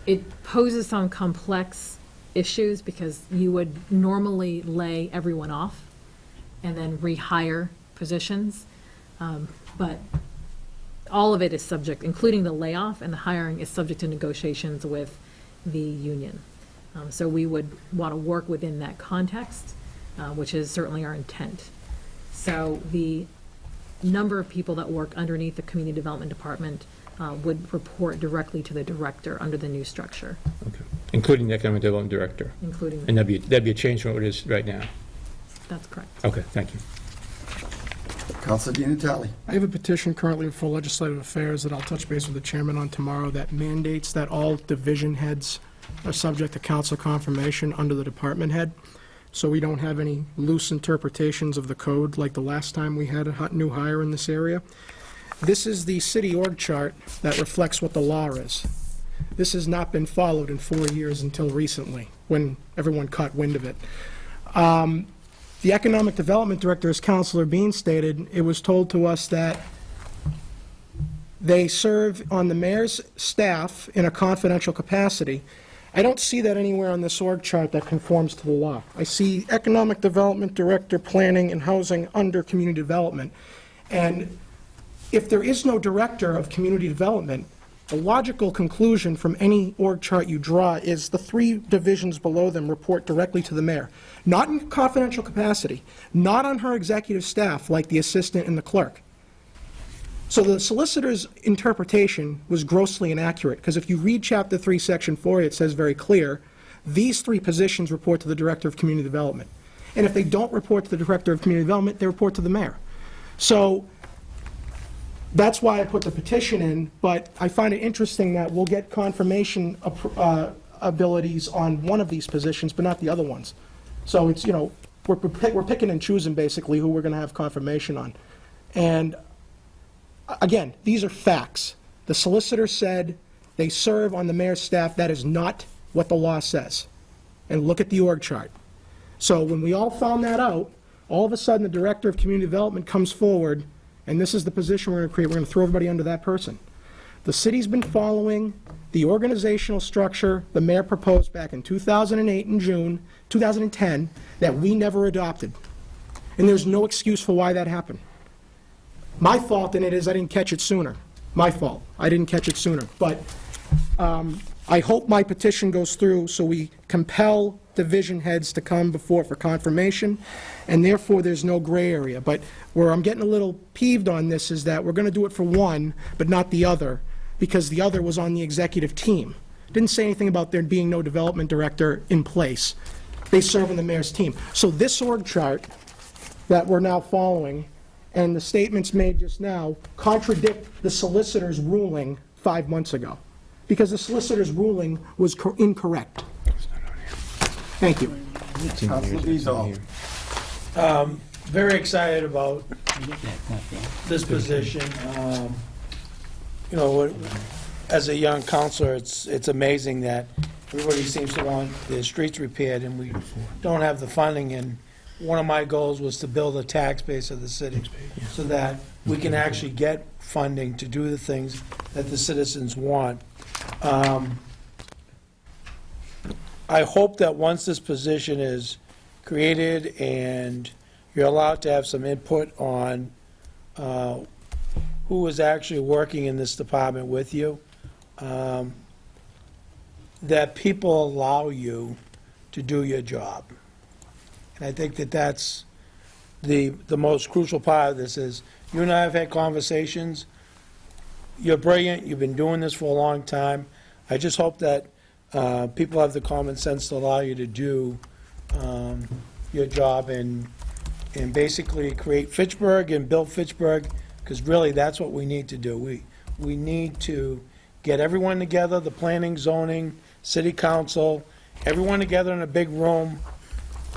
It poses some complex issues because you would normally lay everyone off and then rehire positions. But all of it is subject, including the layoff and the hiring, is subject to negotiations with the union. So we would want to work within that context, which is certainly our intent. So the number of people that work underneath the community development department would report directly to the director under the new structure. Okay. Including the economic development director? Including. And that'd be a change from what it is right now? That's correct. Okay, thank you. Councilor Di Natale. I have a petition currently for legislative affairs that I'll touch base with the chairman on tomorrow that mandates that all division heads are subject to council confirmation under the department head, so we don't have any loose interpretations of the code like the last time we had a new hire in this area. This is the city org chart that reflects what the law is. This has not been followed in 4 years until recently, when everyone caught wind of it. The Economic Development Director, as Councilor Bean stated, it was told to us that they serve on the mayor's staff in a confidential capacity. I don't see that anywhere on this org chart that conforms to the law. I see Economic Development Director, Planning and Housing under Community Development. And if there is no Director of Community Development, the logical conclusion from any org chart you draw is the 3 divisions below them report directly to the mayor. Not in confidential capacity, not on her executive staff like the assistant and the clerk. So the solicitor's interpretation was grossly inaccurate, because if you read Chapter 3, Section 4, it says very clear, these 3 positions report to the Director of Community Development. And if they don't report to the Director of Community Development, they report to the mayor. So that's why I put the petition in, but I find it interesting that we'll get confirmation abilities on one of these positions, but not the other ones. So it's, we're picking and choosing basically who we're going to have confirmation on. And again, these are facts. The solicitor said they serve on the mayor's staff. That is not what the law says. And look at the org chart. So when we all found that out, all of a sudden the director of community development comes forward, and this is the position we're going to create. We're going to throw everybody under that person. The city's been following the organizational structure the mayor proposed back in 2008 in June, 2010, that we never adopted. And there's no excuse for why that happened. My fault in it is I didn't catch it sooner. My fault. I didn't catch it sooner. But I hope my petition goes through so we compel division heads to come before for confirmation, and therefore there's no gray area. But where I'm getting a little peeved on this is that we're going to do it for one, but not the other, because the other was on the executive team. Didn't say anything about there being no development director in place. They serve on the mayor's team. So this org chart that we're now following and the statements made just now contradict the solicitor's ruling 5 months ago, because the solicitor's ruling was incorrect. Thank you. Councilor Beazall. Very excited about this position. You know, as a young counselor, it's amazing that everybody seems to want their streets repaired, and we don't have the funding. And one of my goals was to build a tax base of the city so that we can actually get funding to do the things that the citizens want. I hope that once this position is created and you're allowed to have some input on who is actually working in this department with you, that people allow you to do your job. And I think that that's the most crucial part of this is, you and I have had conversations. You're brilliant. You've been doing this for a long time. I just hope that people have the common sense to allow you to do your job and basically create Fitchburg and build Fitchburg, because really that's what we need to do. We need to get everyone together, the planning, zoning, city council, everyone together in a big room,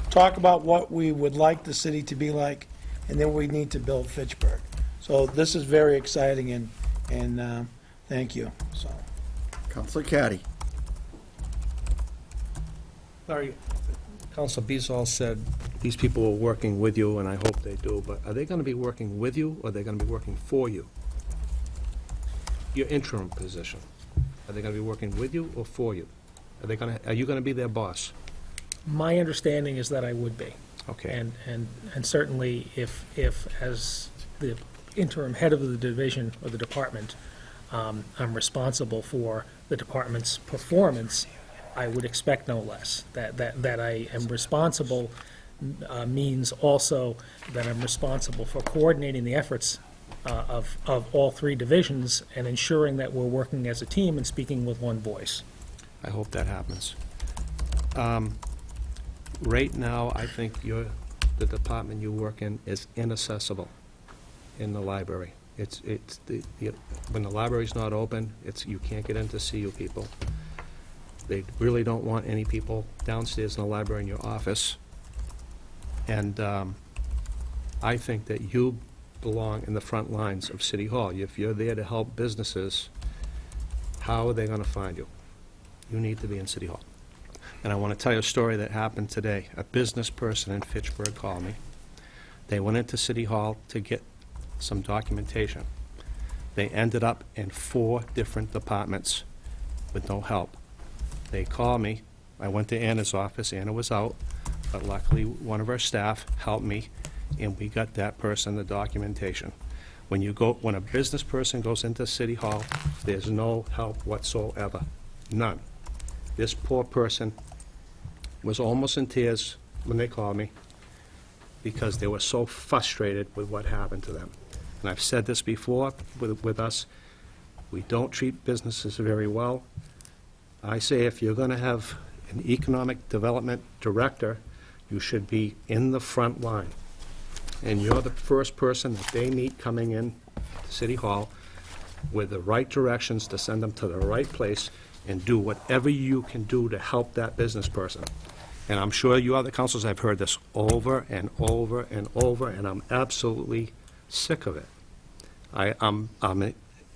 talk about what we would like the city to be like, and then we need to build Fitchburg. So this is very exciting, and thank you. So, Councilor Caddy. Larry, Councilor Beazall said these people are working with you, and I hope they do, but are they going to be working with you, or are they going to be working for you? Your interim position, are they going to be working with you or for you? Are you going to be their boss? My understanding is that I would be. Okay. And certainly if as the interim head of the division or the department, I'm responsible for the department's performance, I would expect no less. That I am responsible means also that I'm responsible for coordinating the efforts of all three divisions and ensuring that we're working as a team and speaking with one voice. I hope that happens. Right now, I think the department you work in is inaccessible in the library. When the library's not open, you can't get in to see you people. They really don't want any people downstairs in the library in your office. And I think that you belong in the front lines of City Hall. If you're there to help businesses, how are they going to find you? You need to be in City Hall. And I want to tell you a story that happened today. A business person in Fitchburg called me. They went into City Hall to get some documentation. They ended up in 4 different departments with no help. They called me. I went to Anna's office. Anna was out, but luckily one of our staff helped me, and we got that person the documentation. When a business person goes into City Hall, there's no help whatsoever. None. This poor person was almost in tears when they called me because they were so frustrated with what happened to them. And I've said this before with us, we don't treat businesses very well. I say if you're going to have an economic development director, you should be in the front line. And you're the first person that they meet coming in to City Hall with the right directions to send them to the right place and do whatever you can do to help that business person. and I'm sure you other councils have heard this over and over and over, and I'm absolutely sick of it. I'm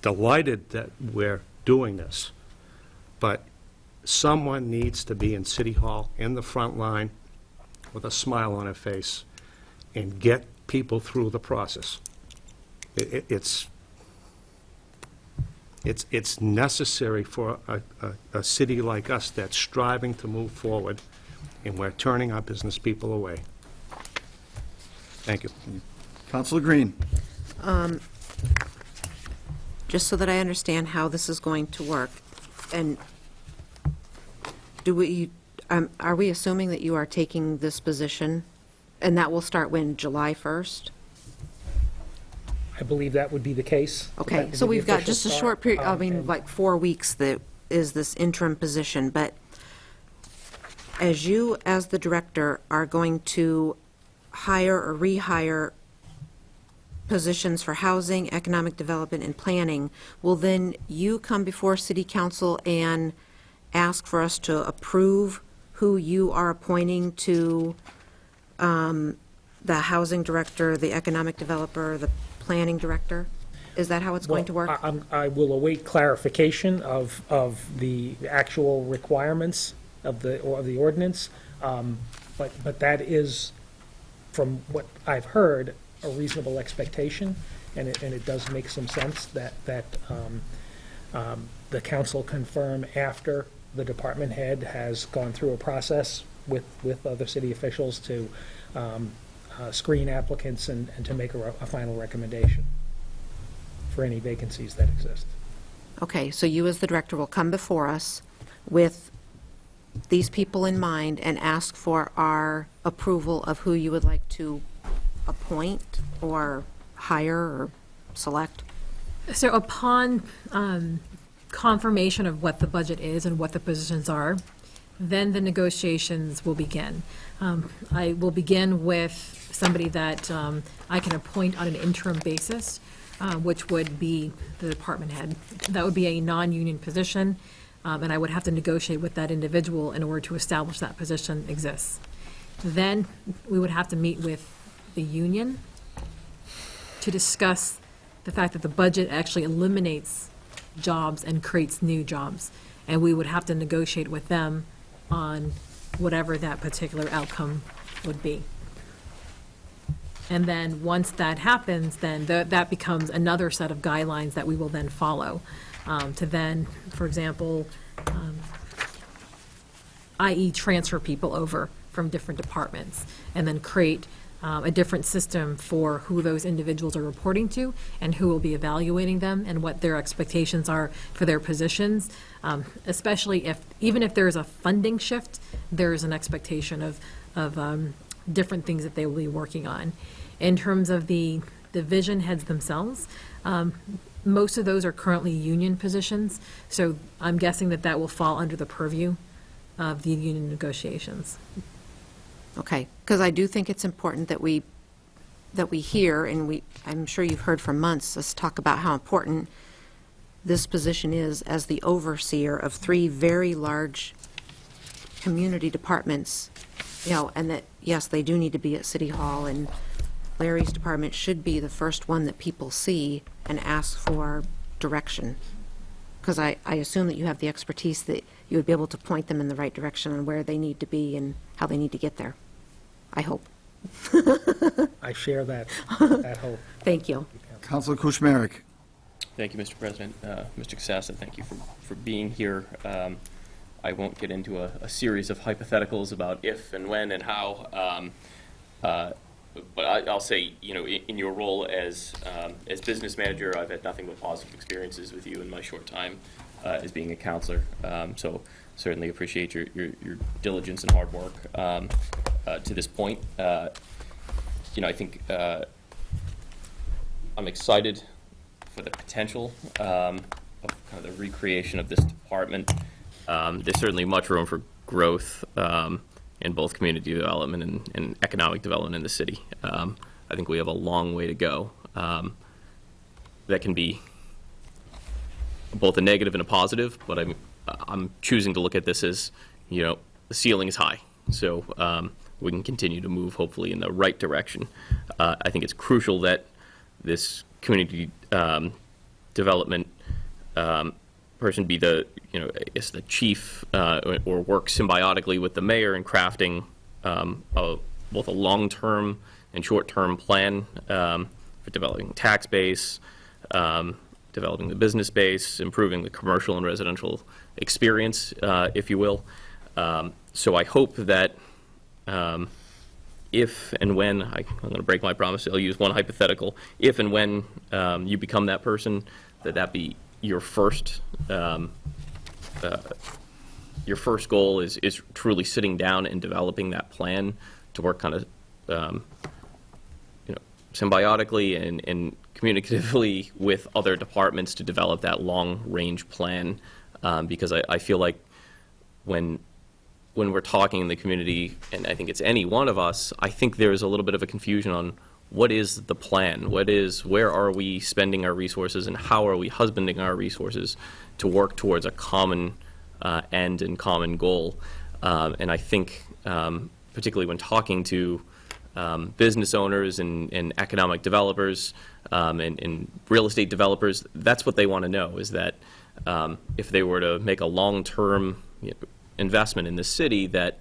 delighted that we're doing this, but someone needs to be in City Hall in the front line with a smile on their face and get people through the process. It's necessary for a city like us that's striving to move forward, and we're turning our business people away. Thank you. Councilor Green. Just so that I understand how this is going to work, and are we assuming that you are taking this position, and that will start when, July 1st? I believe that would be the case. Okay, That would so be the we've got official just a start. short period, I And- mean, like 4 weeks that is this interim position, but as you, as the director, are going to hire or rehire positions for housing, economic development, and planning, will then you come before city council and ask for us to approve who you are appointing to the housing director, the economic developer, the planning director? Is that how it's going to work? I will await clarification of the actual requirements of the ordinance, but that is, from what I've heard, a reasonable expectation, and it does make some sense that the council confirm after the department head has gone through a process with other city officials to screen applicants and to make a final recommendation for any vacancies that exist. Okay, so you as the director will come before us with these people in mind and ask for our approval of who you would like to appoint or hire or select? So upon confirmation of what the budget is and what the positions are, then the negotiations will begin. I will begin with somebody that I can appoint on an interim basis, which would be the department head. That would be a non-union position, and I would have to negotiate with that individual in order to establish that position exists. Then we would have to meet with the union to discuss the fact that the budget actually eliminates jobs and creates new jobs. And we would have to negotiate with them on whatever that particular outcome would be. And then once that happens, then that becomes another set of guidelines that we will then follow. To then, for example, i.e. transfer people over from different departments, and then create a different system for who those individuals are reporting to and who will be evaluating them and what their expectations are for their positions. Especially even if there's a funding shift, there is an expectation of different things that they will be working on. In terms of the division heads themselves, most of those are currently union positions, so I'm guessing that will fall under the purview of the union negotiations. Okay, because I do think it's important that we hear, and I'm sure you've heard for months us talk about how important this position is as the overseer of 3 very large community departments, and that, yes, they do need to be at City Hall, and Larry's department should be the first one that people see and ask for direction. Because I assume that you have the expertise that you would be able to point them in the right direction on where they need to be and how they need to get there. I hope. I share that hope. Thank you. Councilor Kuchmarek. Thank you, Mr. President. Mr. Casassa, thank you for being here. I won't get into a series of hypotheticals about if and when and how, but I'll say, in your role as business manager, I've had nothing but positive experiences with you in my short time as being a counselor. So certainly appreciate your diligence and hard work to this point. I think I'm excited for the potential of kind of the recreation of this department. There's certainly much room for growth in both community development and economic development in the city. I think we have a long way to go. That can be both a negative and a positive, but I'm choosing to look at this as, the ceiling is high. so we can continue to move hopefully in the right direction. I think it's crucial that this community development person be the, I guess, the chief, or work symbiotically with the mayor in crafting both a long-term and short-term plan for developing tax base, developing the business base, improving the commercial and residential experience, if you will. So I hope that if and when, I'm going to break my promise, I'll use one hypothetical, if and when you become that person, that be your first goal is truly sitting down and developing that plan to work kind of symbiotically and communicatively with other departments to develop that long-range plan, because I feel like when we're talking in the community, and I think it's any one of us, I think there's a little bit of a confusion on what is the plan, where are we spending our resources, and how are we husbanding our resources to work towards a common end and common goal. And I think, particularly when talking to business owners and economic developers and real estate developers, that's what they want to know, is that if they were to make a long-term investment in the city, that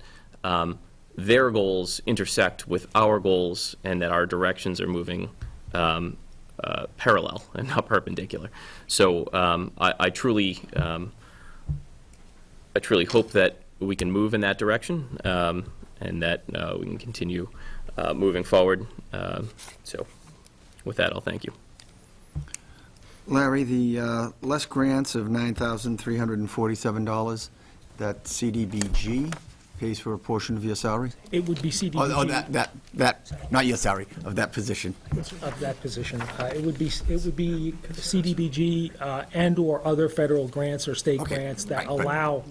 their goals intersect with our goals and that our directions are moving parallel and not perpendicular. So I truly hope that we can move in that direction, and that we can continue moving forward. So with that, I'll thank you. Larry, the less grants of $9,347, that CDBG pays for a portion of your salary? It would be CDBG. Oh, that, not your salary, of that position. Of that position. It would be CDBG and/or other federal grants or state grants that allow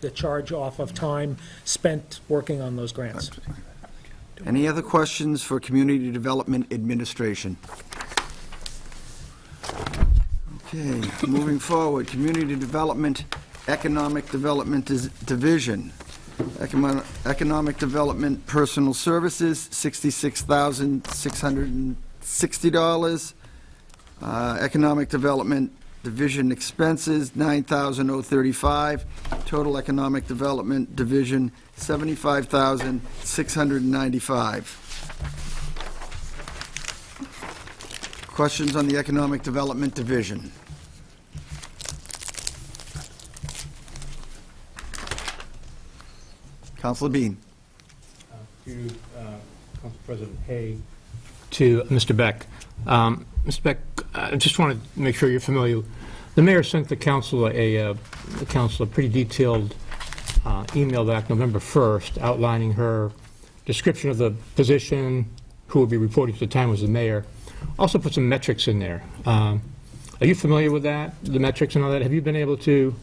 the charge off of time spent working on those grants. Any other questions for Community Development Administration? Okay, moving forward, Community Development, Economic Development Division. Economic Development Personal Services, $66,660. Economic Development Division Expenses, $9,035. Total Economic Development Division, $75,695. Questions on the Economic Development Division? Councilor Bean. To Council President Hay. To Mr. Beck. Mr. Beck, I just want to make sure you're familiar. The mayor sent the council a pretty detailed email back November 1st outlining her description of the position, who would be reporting at the time was the mayor. Also put some metrics in there. Are you familiar with that, the metrics and all that? Have you been able to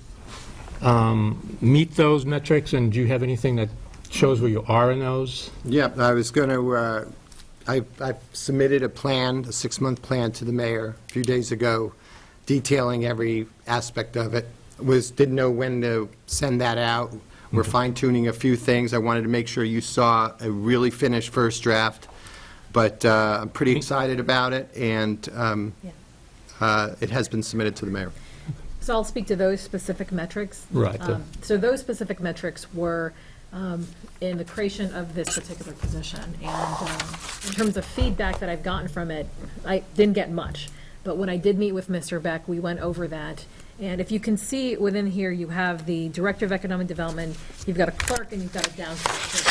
meet those metrics, and do you have anything that shows where you are in those? Yeah, I was going to, I submitted a plan, a 6-month plan to the mayor a few days ago, detailing every aspect of it. Didn't know when to send that out. We're fine-tuning a few things. I wanted to make sure you saw a really finished first draft, but I'm pretty excited about it, and it has been submitted to the mayor. So I'll speak to those specific metrics. Right. So those specific metrics were in the creation of this particular position. And in terms of feedback that I've gotten from it, I didn't get much. But when I did meet with Mr. Beck, we went over that. And if you can see within here, you have the Director of Economic Development, you've got a clerk, and you've got a downside.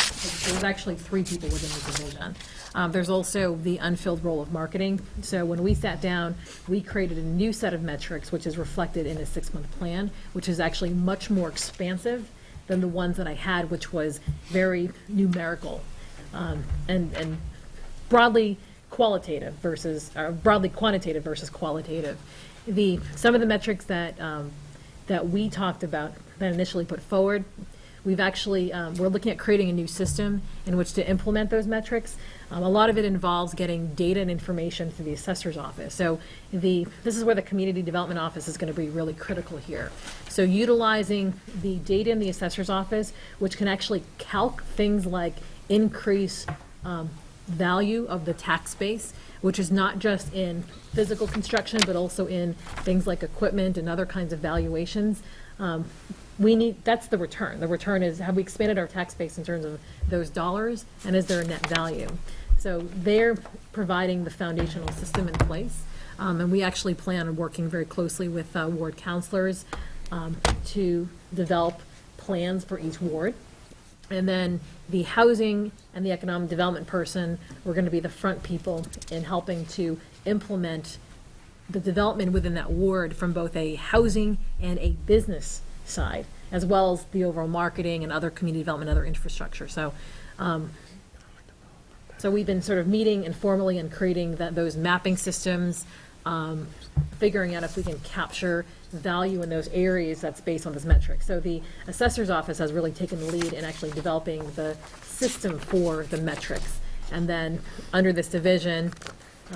There's actually 3 people within the division. There's also the unfilled role of marketing. So when we sat down, we created a new set of metrics, which is reflected in a 6-month plan, which is actually much more expansive than the ones that I had, which was very numerical and broadly qualitative versus, or broadly quantitative versus qualitative. Some of the metrics that that we talked about, that initially put forward, we've actually, we're looking at creating a new system in which to implement those metrics. A lot of it involves getting data and information through the assessor's office. So this is where the community development office is going to be really critical here. So utilizing the data in the assessor's office, which can actually calc things like increase value of the tax base, which is not just in physical construction, but also in things like equipment and other kinds of valuations. That's the return. The return is, have we expanded our tax base in terms of those dollars, and is there a net value? So they're providing the foundational system in place, and we actually plan on working very closely with ward counselors to develop plans for each ward. And then the housing and the economic development person, we're going to be the front people in helping to implement the development within that ward from both a housing and a business side, as well as the overall marketing and other community development, other infrastructure. So, so we've been sort of meeting informally and creating those mapping systems, figuring out if we can capture value in those areas that's based on this metric. So the assessor's office has really taken the lead in actually developing the system for the metrics. And then under this division,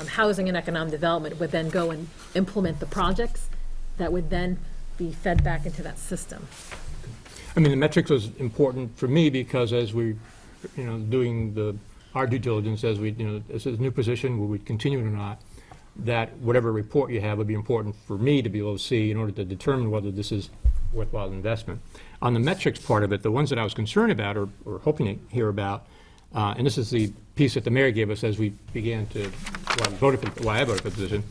housing and economic development would then go and implement the projects that would then be fed back into that system. I mean, the metrics was important for me because as we, doing our due diligence, as we, this is a new position, will we continue it or not, that whatever report you have would be important for me to be able to see in order to determine whether this is worthwhile investment. On the metrics part of it, the ones that I was concerned about or hoping to hear about, and this is the piece that the mayor gave us as we began to, why I voted for the position,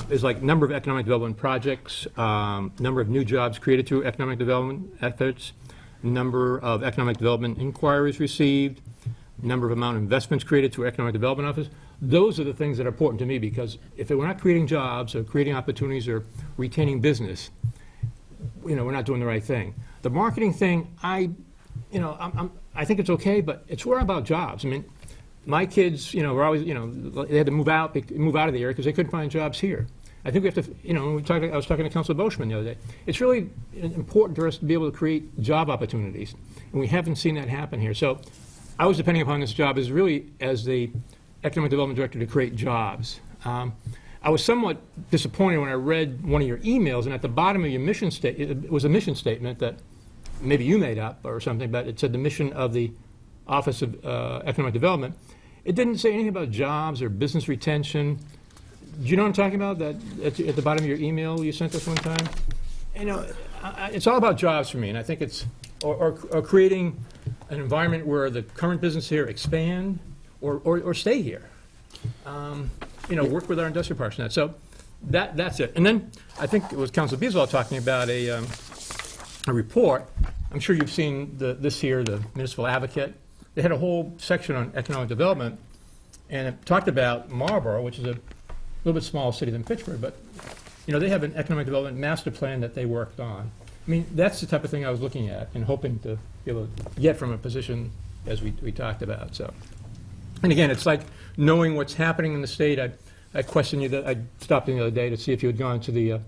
is like number of economic development projects, number of new jobs created through economic development efforts, number of economic development inquiries received, number of amount of investments created through economic development office. Those are the things that are important to me because if we're not creating jobs or creating opportunities or retaining business, we're not doing the right thing. The marketing thing, I think it's okay, but it's more about jobs. I mean, my kids, were always, they had to move out of the area because they couldn't find jobs here. I think we have to, I was talking to Councilor Boschman the other day. It's really important for us to be able to create job opportunities, and we haven't seen that happen here. So I was depending upon this job as really as the Economic Development Director to create jobs. I was somewhat disappointed when I read one of your emails, and at the bottom of your mission statement, it was a mission statement that maybe you made up or something, but it said the mission of the Office of Economic Development. It didn't say anything about jobs or business retention. Do you know what I'm talking about? That at the bottom of your email you sent us one time? It's all about jobs for me, and I think it's, or creating an environment where the current business here expand or stay here. Work with our industrial parks and that. So that's it. And then I think it was Councilor Beazwell talking about a report. I'm sure you've seen this here, the Municipal Advocate. They had a whole section on economic development, and it talked about Marlborough, which is a little bit smaller city than Pittsburgh, but they have an economic development master plan that they worked on. I mean, that's the type of thing I was looking at and hoping to be able to get from a position as we talked about. So, and again, it's like knowing what's happening in the state. I questioned you that I stopped in the other day to see if you had gone to the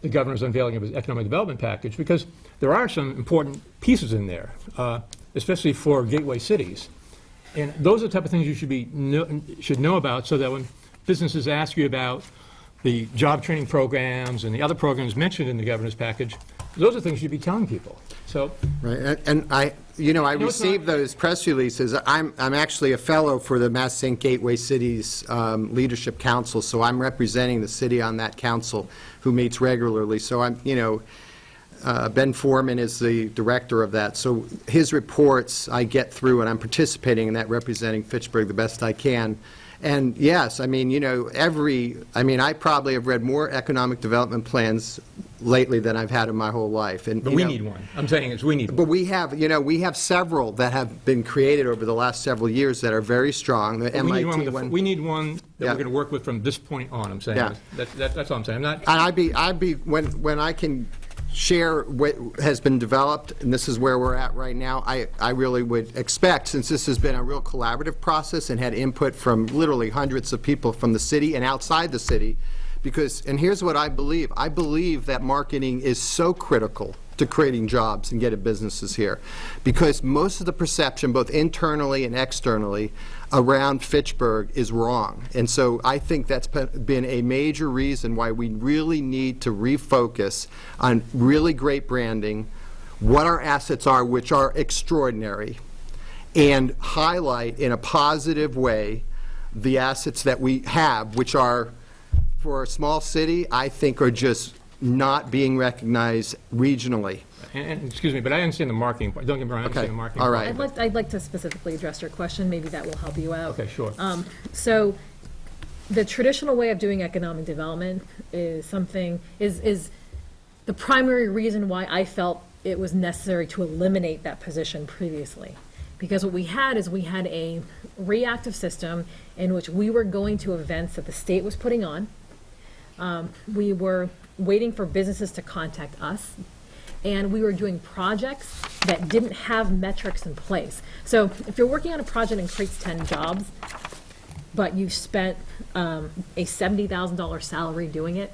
governor's unveiling of his economic development package, because there are some important pieces in there, especially for gateway cities. And those are the type of things you should know about, so that when businesses ask you about the job training programs and the other programs mentioned in the governor's package, those are things you'd be telling people. So, right, and I received those press releases. I'm actually a fellow for the Mass St. Gateway Cities Leadership Council, so I'm representing the city on that council, who meets regularly. So I'm, Ben Foreman is the director of that. So his reports I get through, and I'm participating in that, representing Fitchburg the best I can. And yes, I mean, I probably have read more economic development plans lately than I've had in my whole life. And but we need one. I'm saying is we need one. But we have several that have been created over the last several years that are very strong. The MIT one. We need one that we're going to work with from this point on. I'm saying. Yeah. That's all I'm saying. I'm not. And I'd be when I can share what has been developed, and this is where we're at right now, I really would expect, since this has been a real collaborative process and had input from literally hundreds of people from the city and outside the city, and here's what I believe that marketing is so critical to creating jobs and getting businesses here. Because most of the perception, both internally and externally, around Fitchburg is wrong. And so I think that's been a major reason why we really need to refocus on really great branding, what our assets are, which are extraordinary, and highlight in a positive way the assets that we have, which are, for a small city, I think are just not being recognized regionally. And excuse me, but I understand the marketing part. Don't get me wrong, I understand the marketing all part. right. I'd like to specifically address your question, maybe that will help you out. Okay, sure. So, the traditional way of doing economic development is the primary reason why I felt it was necessary to eliminate that position previously. Because what we had is we had a reactive system in which we were going to events that the state was putting on. We were waiting for businesses to contact us, and we were doing projects that didn't have metrics in place. So if you're working on a project and creates 10 jobs, but you've spent a $70,000 salary doing it,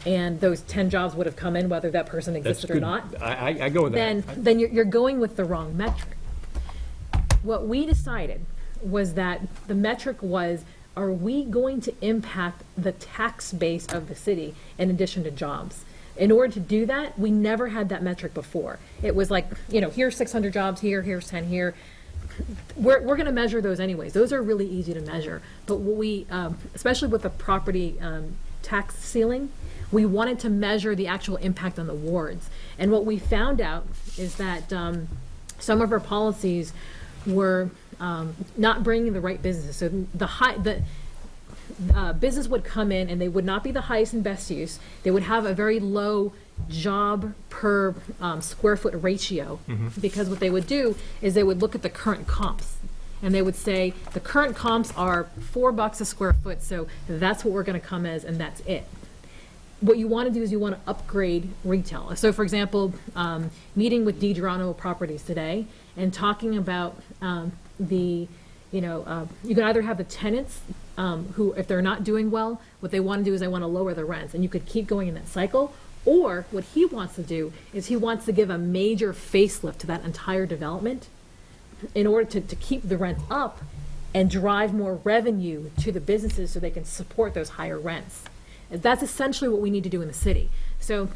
and those 10 jobs would have come in whether that person existed or not, I go with that. then you're going with the wrong metric. What we decided was that the metric was, are we going to impact the tax base of the city in addition to jobs? In order to do that, we never had that metric before. It was like, here's 600 jobs here, here's 10 here. We're going to measure those anyways. Those are really easy to measure. But what we, especially with the property tax ceiling, we wanted to measure the actual impact on the wards. And what we found out is that some of our policies were not bringing the right businesses. So the business would come in and they would not be the highest and best use. They would have a very low job per square foot ratio, because what they would do is they would look at the current comps. And they would say, the current comps are $4 a square foot, so that's what we're going to come as, and that's it. What you want to do is you want to upgrade retail. So, for example, meeting with DiGiorno Properties today and talking about you can either have the tenants who, if they're not doing well, what they want to do is they want to lower the rents, and you could keep going in that cycle. Or what he wants to do is he wants to give a major facelift to that entire development in order to keep the rent up and drive more revenue to the businesses so they can support those higher rents. That's essentially what we need to do in the city. So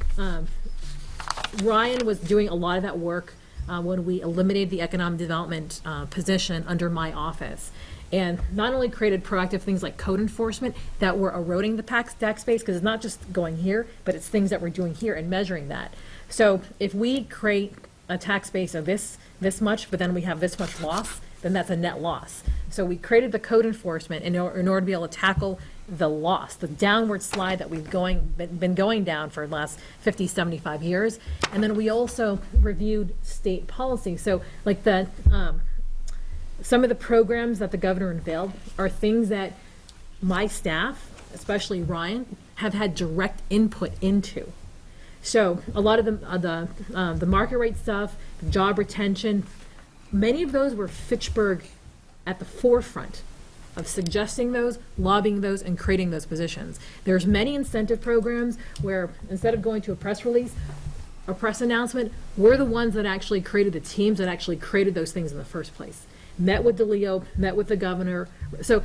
Ryan was doing a lot of that work when we eliminated the economic development position under my office, and not only created proactive things like code enforcement that were eroding the tax base, because it's not just going here, but it's things that we're doing here and measuring that. So if we create a tax base of this much, but then we have this much loss, then that's a net loss. So we created the code enforcement in order to be able to tackle the loss, the downward slide that we've been going down for the last 50, 75 years. And then we also reviewed state policy. So like some of the programs that the governor unveiled are things that my staff, especially Ryan, have had direct input into. So a lot of the market rate stuff, the job retention, many of those were Fitchburg at the forefront of suggesting those, lobbying those, and creating those positions. There's many incentive programs where instead of going to a press release, a press announcement, we're the ones that actually created the teams that actually created those things in the first place. Met with DeLeo, met with the governor. So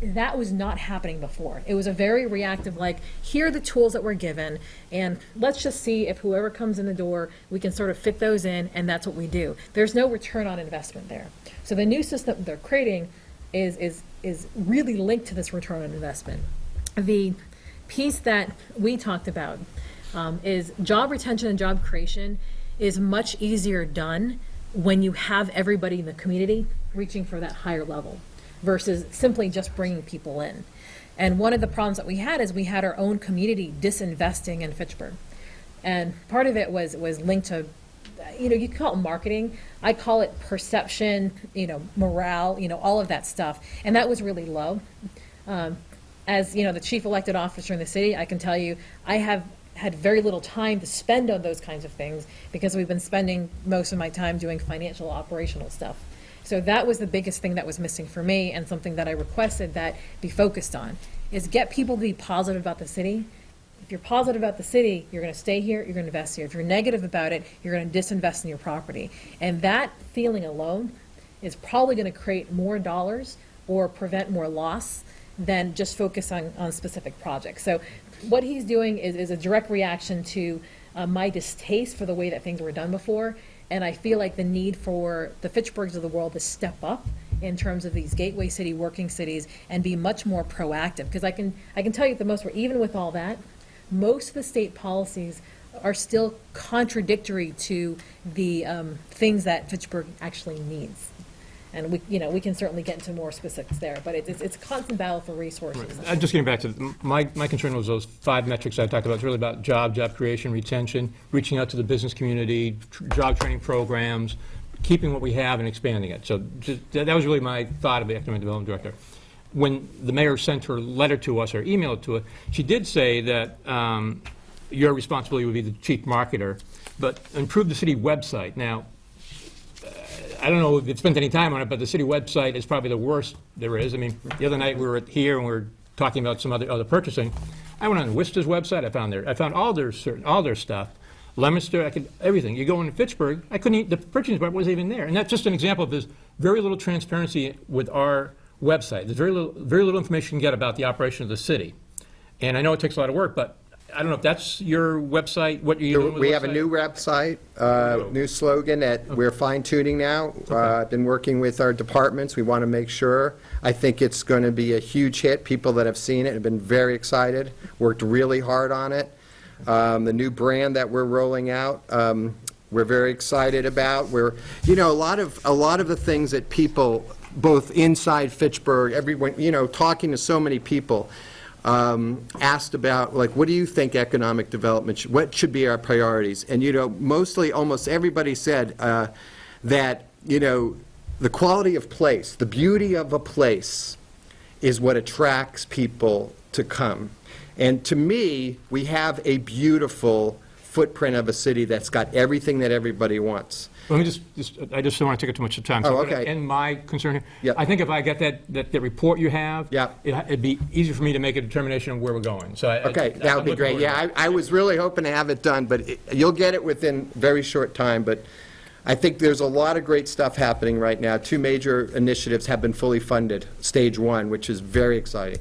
that was not happening before. It was a very reactive, like, here are the tools that we're given, and let's just see if whoever comes in the door, we can sort of fit those in, and that's what we do. There's no return on investment there. So the new system they're creating is really linked to this return on investment. The piece that we talked about is job retention and job creation is much easier done when you have everybody in the community reaching for that higher level versus simply just bringing people in. And one of the problems that we had is we had our own community disinvesting in Fitchburg. And part of it was linked to, you call it marketing. I call it perception, morale, all of that stuff. And that was really low. As, the chief elected officer in the city, I can tell you, I have had very little time to spend on those kinds of things because we've been spending most of my time doing financial operational stuff. So that was the biggest thing that was missing for me, and something that I requested that be focused on, is get people to be positive about the city If you're positive about the city, you're going to stay here, you're going to invest here. If you're negative about it, you're going to disinvest in your property. And that feeling alone is probably going to create more dollars or prevent more loss than just focus on specific projects. So what he's doing is a direct reaction to my distaste for the way that things were done before. And I feel like the need for the Fitchburgs of the world to step up in terms of these gateway city, working cities, and be much more proactive. Because I can tell you at the most, where even with all that, most of the state policies are still contradictory to the things that Fitchburg actually needs. And we can certainly get into more specifics there, but it's a constant battle for resources. Just getting back to, my concern was those 5 metrics I talked about. It's really about job creation, retention, reaching out to the business community, job training programs, keeping what we have and expanding it. So that was really my thought of the Economic Development Director. When the mayor sent her letter to us, or emailed to us, she did say that your responsibility would be the chief marketer, but improve the city website. Now, I don't know if you spent any time on it, but the city website is probably the worst there is. I mean, the other night we were here and we were talking about some other purchasing. I went on Wista's website. I found all their stuff. Leominster, everything. You go into Fitchburg, the purchasing department wasn't even there. And that's just an example of there's very little transparency with our website. There's very little information you can get about the operation of the city. And I know it takes a lot of work, but I don't know if that's your website, what you're doing with We the have a website? new website, new slogan that we're fine-tuning now. I've been working with our departments. We want to make sure. I think it's going to be a huge hit. People that have seen it have been very excited, worked really hard on it. The new brand that we're rolling out, we're very excited about. A lot of the things that people, both inside Fitchburg, everyone, talking to so many people, asked about, like, what do you think economic development, what should be our priorities? And, mostly, almost everybody said that, the quality of place, the beauty of a place is what attracts people to come. And to me, we have a beautiful footprint of a city that's got everything that everybody wants. Let me I just don't want to take up too much time. So Oh, okay. And my concern here, Yep. I think if I get that report you have, Yep. it'd be easier for me to make a determination of where we're going. So Okay, that would be great. Yeah, I was really hoping to have it done, but you'll get it within very short time. But I think there's a lot of great stuff happening right now. 2 major initiatives have been fully funded, stage 1, which is very exciting.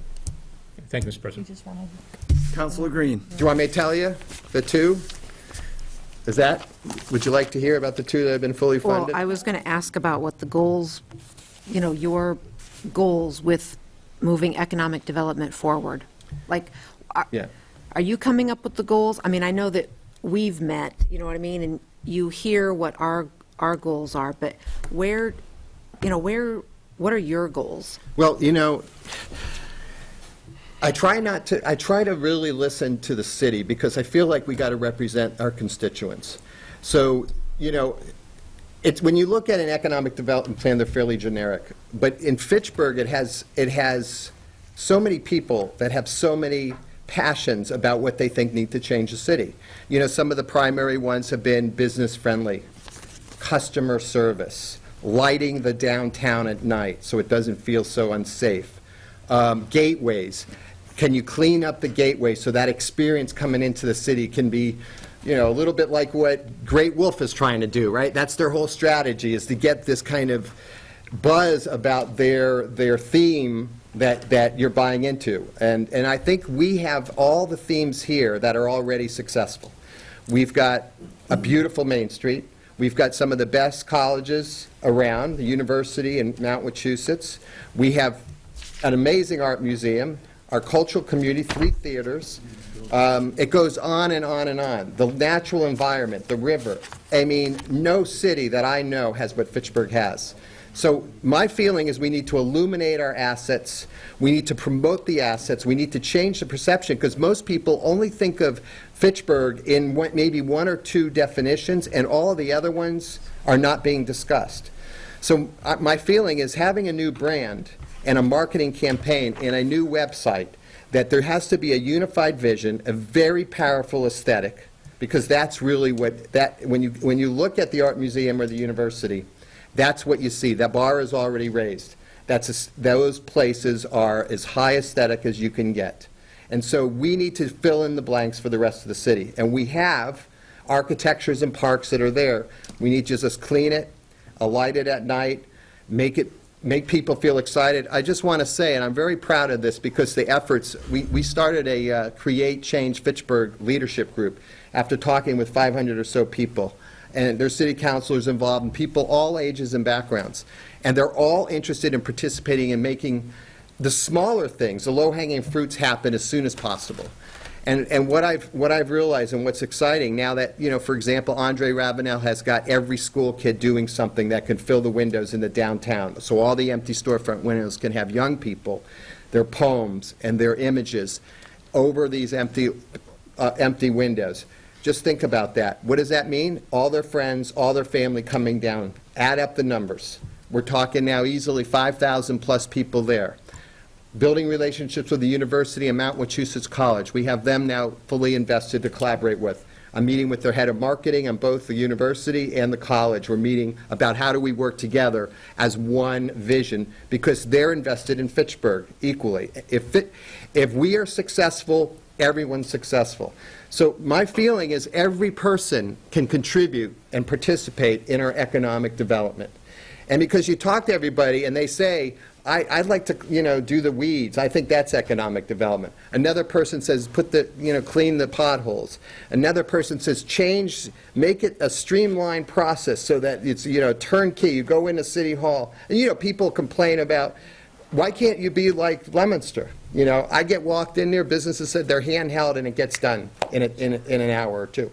Thank you, Mr. President. Councilor Green. Do you want me to tell you the 2? Would you like to hear about the 2 that have been fully Well, funded? I was going to ask about what the goals, your goals with moving economic development forward. Like, Yeah. are you coming up with the goals? I mean, I know that we've met, you know what I mean, and you hear what our goals are, but what are your goals? Well, I try to really listen to the city because I feel like we got to represent our constituents. So, when you look at an economic development plan, they're fairly generic. But in Fitchburg, it has so many people that have so many passions about what they think need to change the city. Some of the primary ones have been business friendly, customer service, lighting the downtown at night so it doesn't feel so unsafe, gateways. Can you clean up the gateway so that experience coming into the city can be, a little bit like what Great Wolf is trying to do, right? That's their whole strategy, is to get this kind of buzz about their theme that you're buying into. And I think we have all the themes here that are already successful. We've got a beautiful Main Street. We've got some of the best colleges around, the university in Mount Wachusett. We have an amazing art museum, our cultural community, 3 theaters. It goes on and on and on. The natural environment, the river. I mean, no city that I know has what Fitchburg has. So my feeling is we need to illuminate our assets. We need to promote the assets. We need to change the perception, because most people only think of Fitchburg in maybe 1 or 2 definitions, and all the other ones are not being discussed. So my feeling is having a new brand and a marketing campaign and a new website, that there has to be a unified vision, a very powerful aesthetic, because that's really when you look at the art museum or the university, that's what you see. That bar is already raised. Those places are as high aesthetic as you can get. And so we need to fill in the blanks for the rest of the city. And we have architectures and parks that are there. We need to just clean it, light it at night, make people feel excited. I just want to say, and I'm very proud of this because the efforts, we started a Create Change Fitchburg leadership group after talking with 500 or so people. And there's city councilors involved and people all ages and backgrounds. And they're all interested in participating in making the smaller things, the low-hanging fruits, happen as soon as possible. And what I've realized and what's exciting now that, you know, for example, Andre Ravenel has got every school kid doing something that can fill the windows in the downtown. So all the empty storefront windows can have young people, their poems and their images over these empty windows. Just think about that. What does that mean? All their friends, all their family coming down. Add up the numbers. We're talking now easily 5,000 plus people there. Building relationships with the university and Mount Wachusett College. We have them now fully invested to collaborate with. I'm meeting with their head of marketing on both the university and the college. We're meeting about how do we work together as one vision because they're invested in Fitchburg equally. If we are successful, everyone's successful. So my feeling is every person can contribute and participate in our economic development. And because you talk to everybody and they say, I'd like to, you know, do the weeds. I think that's economic development. Another person says, clean the potholes. Another person says, make it a streamlined process so that it's, turnkey. You go into City Hall. And, people complain about, why can't you be like Leominster? I get walked in there, businesses said they're handheld and it gets done in an hour or two.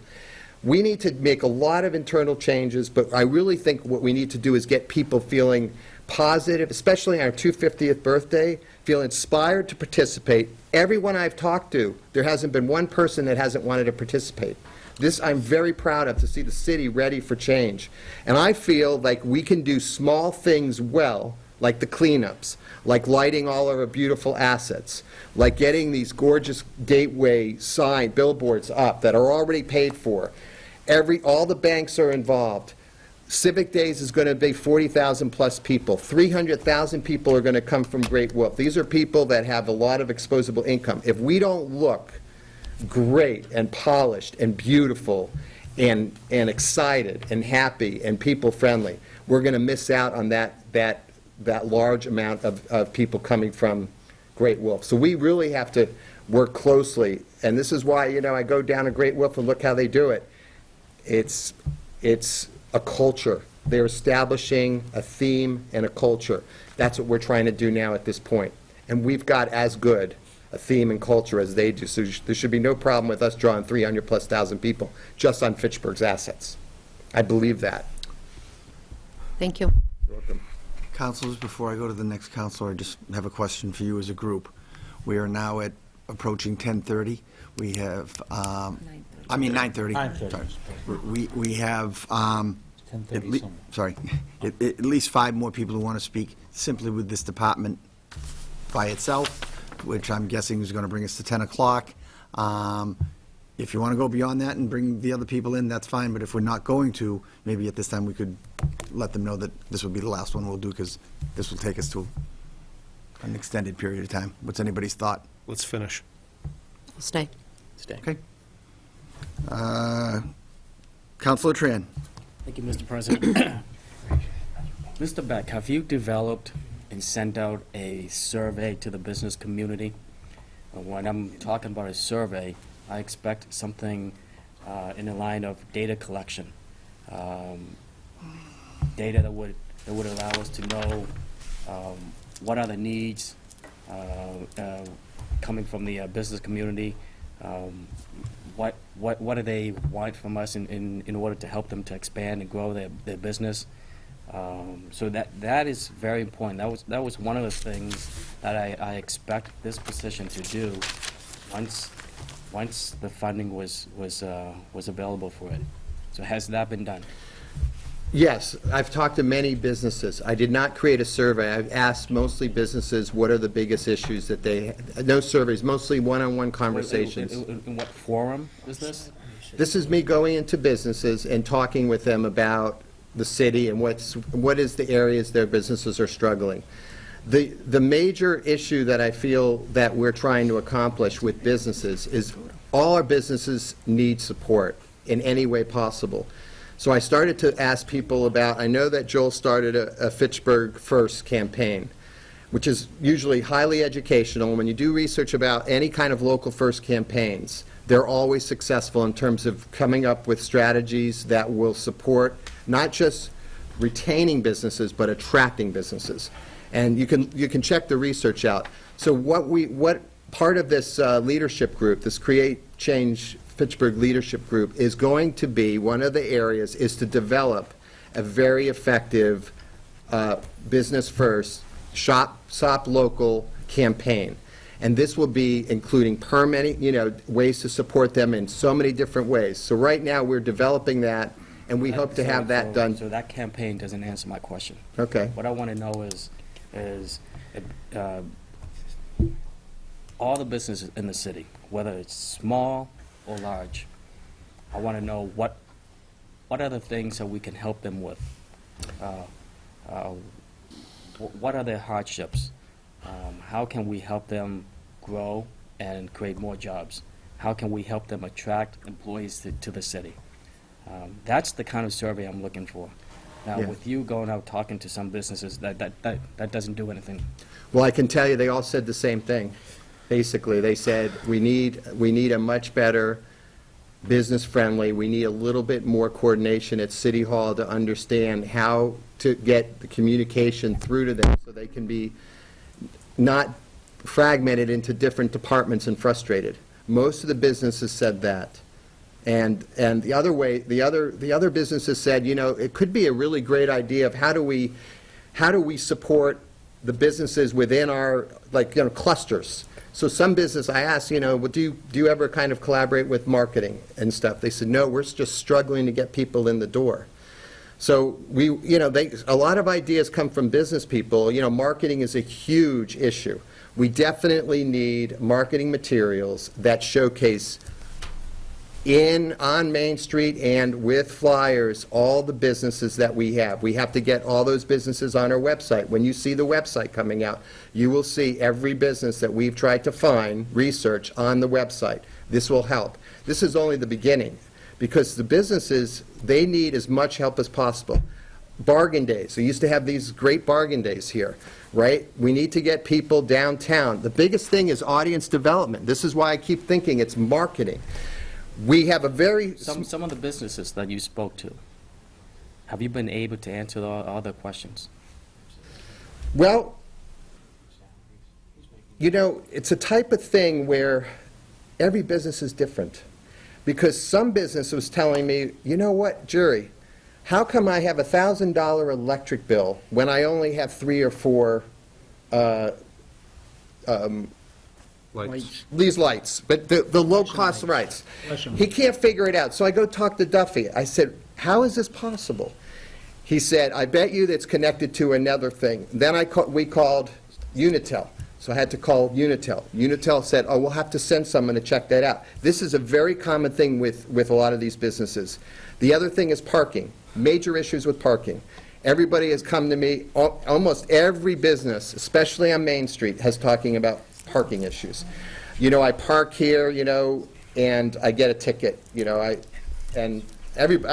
We need to make a lot of internal changes, but I really think what we need to do is get people feeling positive, especially on our 250th birthday, feel inspired to participate. Everyone I've talked to, there hasn't been one person that hasn't wanted to participate. This I'm very proud of, to see the city ready for change. And I feel like we can do small things well, like the cleanups, like lighting all of our beautiful assets, like getting these gorgeous gateway sign billboards up that are already paid for. All the banks are involved. Civic Days is going to be 40,000 plus people. 300,000 people are going to come from Great Wolf. These are people that have a lot of exposable income. If we don't look great and polished and beautiful and excited and happy and people friendly, we're going to miss out on that large amount of people coming from Great Wolf. So we really have to work closely. And this is why, I go down to Great Wolf and look how they do it. It's a culture. They're establishing a theme and a culture. That's what we're trying to do now at this point. And we've got as good a theme and culture as they do. So there should be no problem with us drawing 300,000+ people just on Fitchburg's assets. I believe that. Thank you. You're welcome. Councilors, before I go to the next councilor, I just have a question for you as a group. We are now approaching 10:30. We have, 9:30. 9:30. Sorry. We have, 10:30 somewhere. at least 5 more people who want to speak simply with this department by itself, which I'm guessing is going to bring us to 10 o'clock. If you want to go beyond that and bring the other people in, that's fine, but if we're not going to, maybe at this time we could let them know that this will be the last one we'll do, because this will take us to an extended period of time. What's anybody's thought? Let's finish. I'll stay. Okay. Councilor Tran. Thank you, Mr. President. Mr. Beck, have you developed and sent out a survey to the business community? When I'm talking about a survey, I expect something in the line of data collection. Data that would allow us to know what are the needs coming from the business community, what do they want from us in order to help them to expand and grow their business. So that is very important. That was one of the things that I expect this position to do once the funding was available for it. So has that been done? Yes, I've talked to many businesses. I did not create a survey. I've asked mostly businesses what are the biggest issues that they, no surveys, mostly one-on-one conversations. In what forum is this? This is me going into businesses and talking with them about the city and what is the areas their businesses are struggling. The major issue that I feel that we're trying to accomplish with businesses is all our businesses need support in any way possible. So I started to ask people about, I know that Joel started a Fitchburg First campaign, which is usually highly educational. When you do research about any kind of local first campaigns, they're always successful in terms of coming up with strategies that will support not just retaining businesses, but attracting businesses. And you can check the research out. So what part of this leadership group, this Create Change Fitchburg leadership group, is going to be, one of the areas is to develop a very effective business first, shop local campaign. And this will be including permitting, ways to support them in so many different ways. So right now, we're developing that, and we hope to have that done. So that campaign doesn't answer my question. Okay. What I want to know is all the businesses in the city, whether it's small or large, I want to know what are the things that we can help them with? What are their hardships? How can we help them grow and create more jobs? How can we help them attract employees to the city? That's the kind of survey I'm looking for. Now, Yeah. with you going out talking to some businesses, that doesn't do anything. Well, I can tell you, they all said the same thing. Basically, they said, we need a much better business-friendly, we need a little bit more coordination at City Hall to understand how to get the communication through to them so they can be not fragmented into different departments and frustrated. Most of the businesses said that. And the other businesses said, it could be a really great idea of how do we support the businesses within our, clusters. So some business, I asked, well, do you ever kind of collaborate with marketing and stuff? They said, no, we're just struggling to get people in the door. So a lot of ideas come from business people. Marketing is a huge issue. We definitely need marketing materials that showcase on Main Street and with flyers, all the businesses that we have. We have to get all those businesses on our website. When you see the website coming out, you will see every business that we've tried to find, research on the website. This will help. This is only the beginning, because the businesses, they need as much help as possible. Bargain days. We used to have these great bargain days here, right? We need to get people downtown. The biggest thing is audience development. This is why I keep thinking it's marketing. We have a very... Some of the businesses that you spoke to, have you been able to answer all their questions? Well, it's a type of thing where every business is different. Because some business was telling me, you know what, Jerry, how come I have a $1,000 electric bill when I only have 3 or 4 these lights, but the low-cost lights. He can't figure it out. So I go talk to Duffy. I said, how is this possible? He said, I bet you that's connected to another thing. Then we called Unitel. So I had to call Unitel. Unitel said, oh, we'll have to send someone to check that out. This is a very common thing with a lot of these businesses. The other thing is parking. Major issues with parking. Everybody has come to me, almost every business, especially on Main Street, has talking about parking issues. I park here, and I get a ticket. I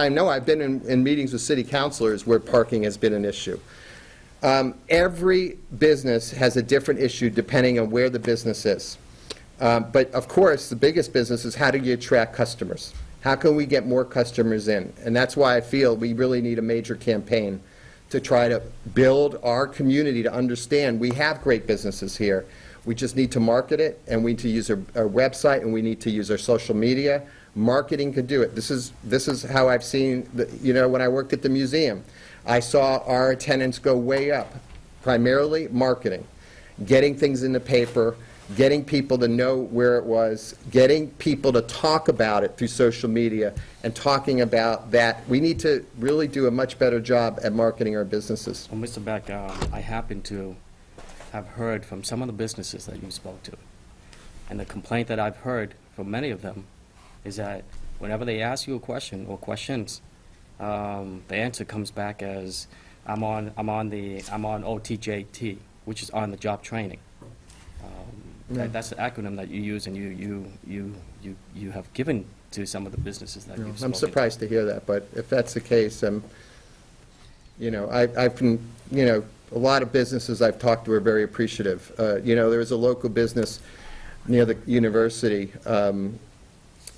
know I've been in meetings with city councilors where parking has been an issue. Every business has a different issue depending on where the business is. But of course, the biggest business is how do you attract customers? How can we get more customers in? And that's why I feel we really need a major campaign to try to build our community to understand we have great businesses here. We just need to market it, and we need to use our website, and we need to use our social media. Marketing could do it. This is how I've seen, when I worked at the museum. I saw our attendance go way up, primarily marketing, getting things in the paper, getting people to know where it was, getting people to talk about it through social media, and talking about that. We need to really do a much better job at marketing our businesses. Well, Mr. Beck, I happen to have heard from some of the businesses that you spoke to, and the complaint that I've heard from many of them is that whenever they ask you a question or questions, the answer comes back as I'm on OTJT, which is on-the-job training. That's the acronym that you use, and you have given to some of the businesses that you've spoken I'm to. surprised to hear that, but if that's the case, you know, I've been, you know, a lot of businesses I've talked to are very appreciative. You know, there was a local business near the university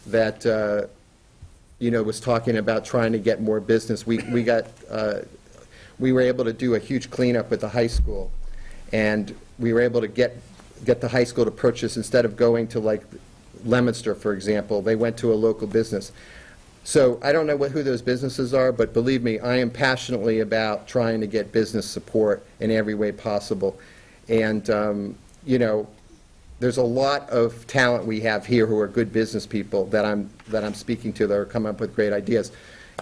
that, you know, was talking about trying to get more business. We were able to do a huge cleanup at the high school, and we were able to get the high school to purchase, instead of going to like Leominster, for example, they went to a local business. So I don't know who those businesses are, but believe me, I am passionately about trying to get business support in every way possible. And, you know, there's a lot of talent we have here who are good business people that I'm speaking to that are coming up with great ideas.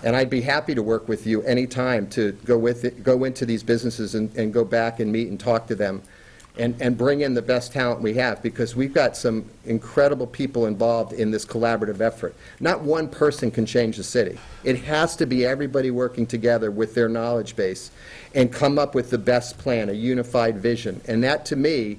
And I'd be happy to work with you anytime to go into these businesses and go back and meet and talk to them and bring in the best talent we have, because we've got some incredible people involved in this collaborative effort. Not one person can change the city. It has to be everybody working together with their knowledge base and come up with the best plan, a unified vision. And that, to me,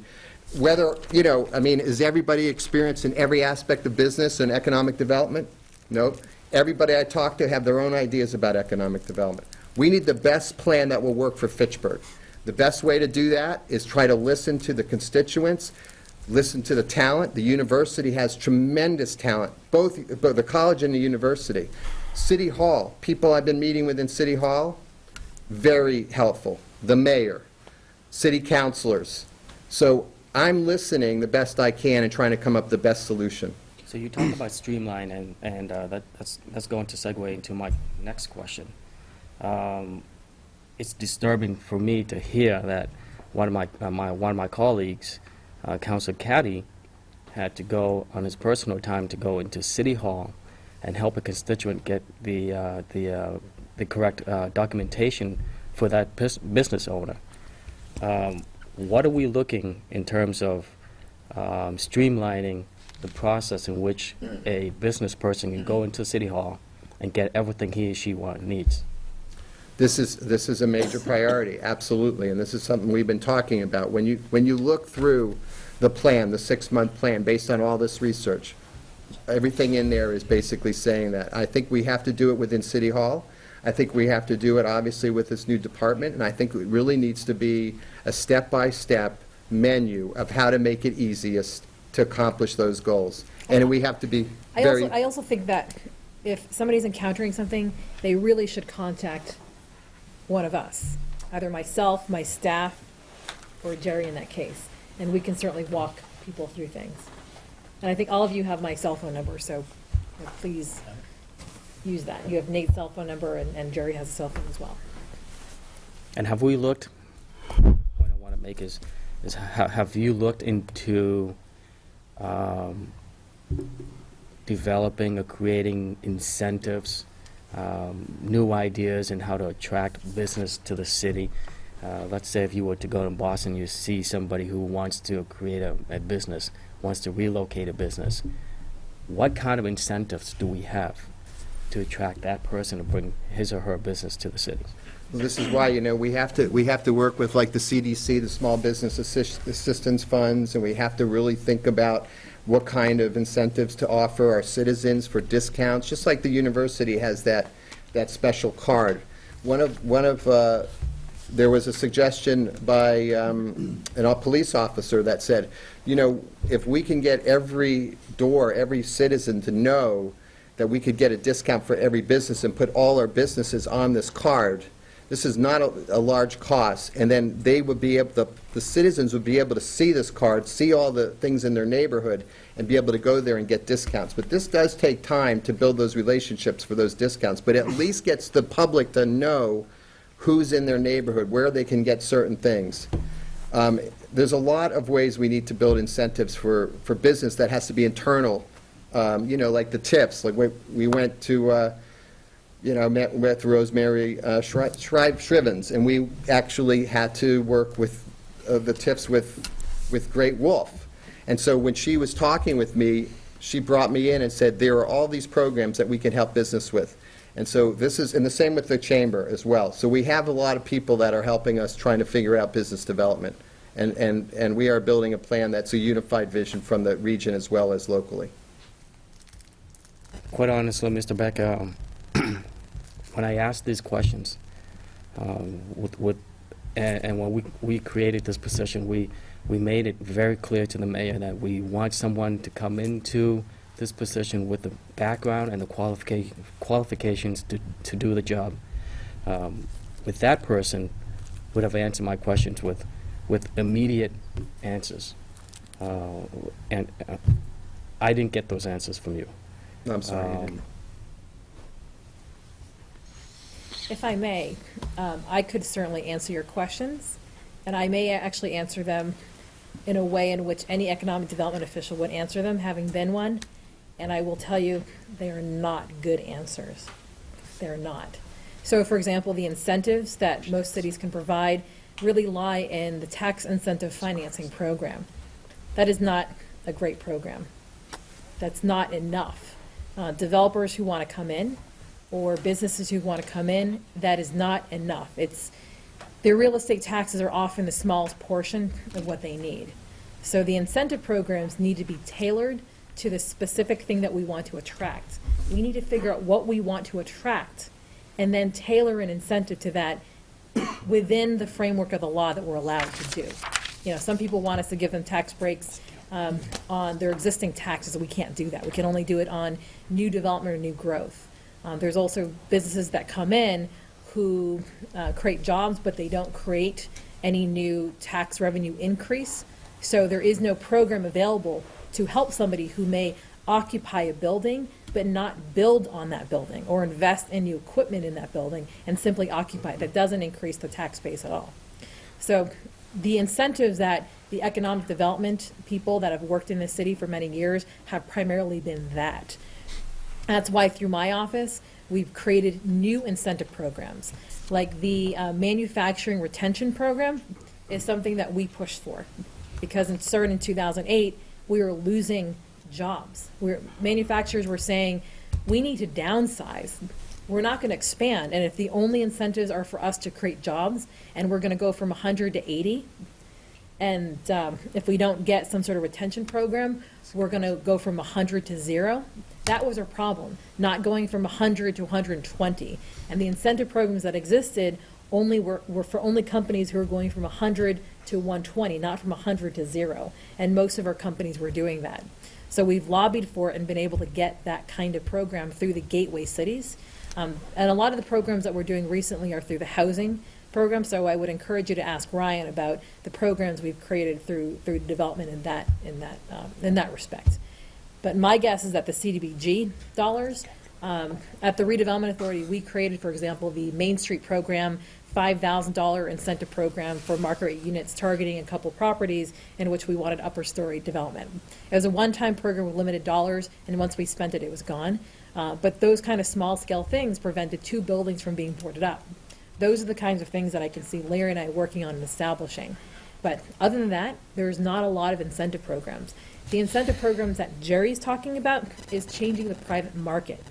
whether, you know, I mean, is everybody experienced in every aspect of business and economic development? Nope. Everybody I talk to have their own ideas about economic development. We need the best plan that will work for Fitchburg. The best way to do that is try to listen to the constituents, listen to the talent. The university has tremendous talent, both the college and the university. City Hall, people I've been meeting with in City Hall, very helpful. The mayor, city councilors. So I'm listening the best I can and trying to come up with the best solution. So you talk about streamline, and that's going to segue into my next question. It's disturbing for me to hear that one of my colleagues, Councilor Caddy, had to go on his personal time to go into City Hall and help a constituent get the correct documentation for that business owner. What are we looking in terms of streamlining the process in which a business person can go into City Hall and get everything he or she needs? This is a major priority, absolutely, and this is something we've been talking about. When you look through the plan, the 6-month plan, based on all this research, everything in there is basically saying that. I think we have to do it within City Hall. I think we have to do it, obviously, with this new department, and I think it really needs to be a step-by-step menu of how to make it easiest to accomplish those goals. And we have to be very... I also think that if somebody's encountering something, they really should contact one of us, either myself, my staff, or Jerry in that case, and we can certainly walk people through things. And I think all of you have my cell phone number, so please use that. You have Nate's cell phone number, and Jerry has a cell phone as well. And have we looked, the point I want to make is have you looked into developing or creating incentives, new ideas in how to attract business to the city? Let's say if you were to go to Boston, you see somebody who wants to create a business, wants to relocate a business. What kind of incentives do we have to attract that person to bring his or her business to the city? Well, this is why, you know, we have to work with, like, the CDC, the Small Business Assistance Funds, and we have to really think about what kind of incentives to offer our citizens for discounts, just like the university has that special card. There was a suggestion by a police officer that said, you know, if we can get every citizen to know that we could get a discount for every business and put all our businesses on this card, this is not a large cost, and then they would be able, the citizens would be able to see this card, see all the things in their neighborhood, and be able to go there and get discounts. But this does take time to build those relationships for those discounts, but at least gets the public to know who's in their neighborhood, where they can get certain things. There's a lot of ways we need to build incentives for business that has to be internal, you know, like the tips. Like we went to, met with Rosemary Shrivens, and we actually had to work with the TIFs with Great Wolf. And so when she was talking with me, she brought me in and said, there are all these programs that we can help business with. And so this is, and the same with the chamber as well. So we have a lot of people that are helping us trying to figure out business development. And we are building a plan that's a unified vision from the region as well as locally. Quite honestly, Mr. Becker, when I asked these questions, and when we created this position, we made it very clear to the mayor that we want someone to come into this position with the background and the qualifications to do the job. With that person, would have answered my questions with immediate answers. And I didn't get those answers from you. I'm sorry. You didn't. If I may, I could certainly answer your questions, and I may actually answer them in a way in which any economic development official would answer them, having been one, and I will tell you, they are not good answers. They're not. So, for example, the incentives that most cities can provide really lie in the tax incentive financing program. That is not a great program. That's not enough. Developers who want to come in, or businesses who want to come in, that is not enough. Their real estate taxes are often the smallest portion of what they need. So the incentive programs need to be tailored to the specific thing that we want to attract. We need to figure out what we want to attract and then tailor an incentive to that within the framework of the law that we're allowed to do. You know, some people want us to give them tax breaks on their existing taxes. We can't do that. We can only do it on new development or new growth. There's also businesses that come in who create jobs, but they don't create any new tax revenue increase. So there is no program available to help somebody who may occupy a building but not build on that building or invest in new equipment in that building and simply occupy it. That doesn't increase the tax base at all. So the incentives that the economic development people that have worked in this city for many years have primarily been that. That's why through my office, we've created new incentive programs. Like the manufacturing retention program is something that we pushed for. Because in CERN in 2008, we were losing jobs. Manufacturers were saying, we need to downsize. We're not going to expand. And if the only incentives are for us to create jobs, and we're going to go from 100 to 80, and if we don't get some sort of retention program, we're going to go from 100 to 0. That was our problem, not going from 100 to 120. And the incentive programs that existed were for only companies who were going from 100 to 120, not from 100 to 0. And most of our companies were doing that. So we've lobbied for it and been able to get that kind of program through the gateway cities. And a lot of the programs that we're doing recently are through the housing program. So I would encourage you to ask Ryan about the programs we've created through development in that respect. But my guess is that the CDBG dollars, at the Redevelopment Authority, we created, for example, the Main Street program, $5,000 incentive program for market rate units targeting a couple properties in which we wanted upper story development. It was a one-time program with limited dollars, and once we spent it, it was gone. But those kind of small-scale things prevented 2 buildings from being boarded up. Those are the kinds of things that I can see Larry and I working on and establishing. But other than that, there's not a lot of incentive programs. The incentive programs that Jerry's talking about is changing the private market.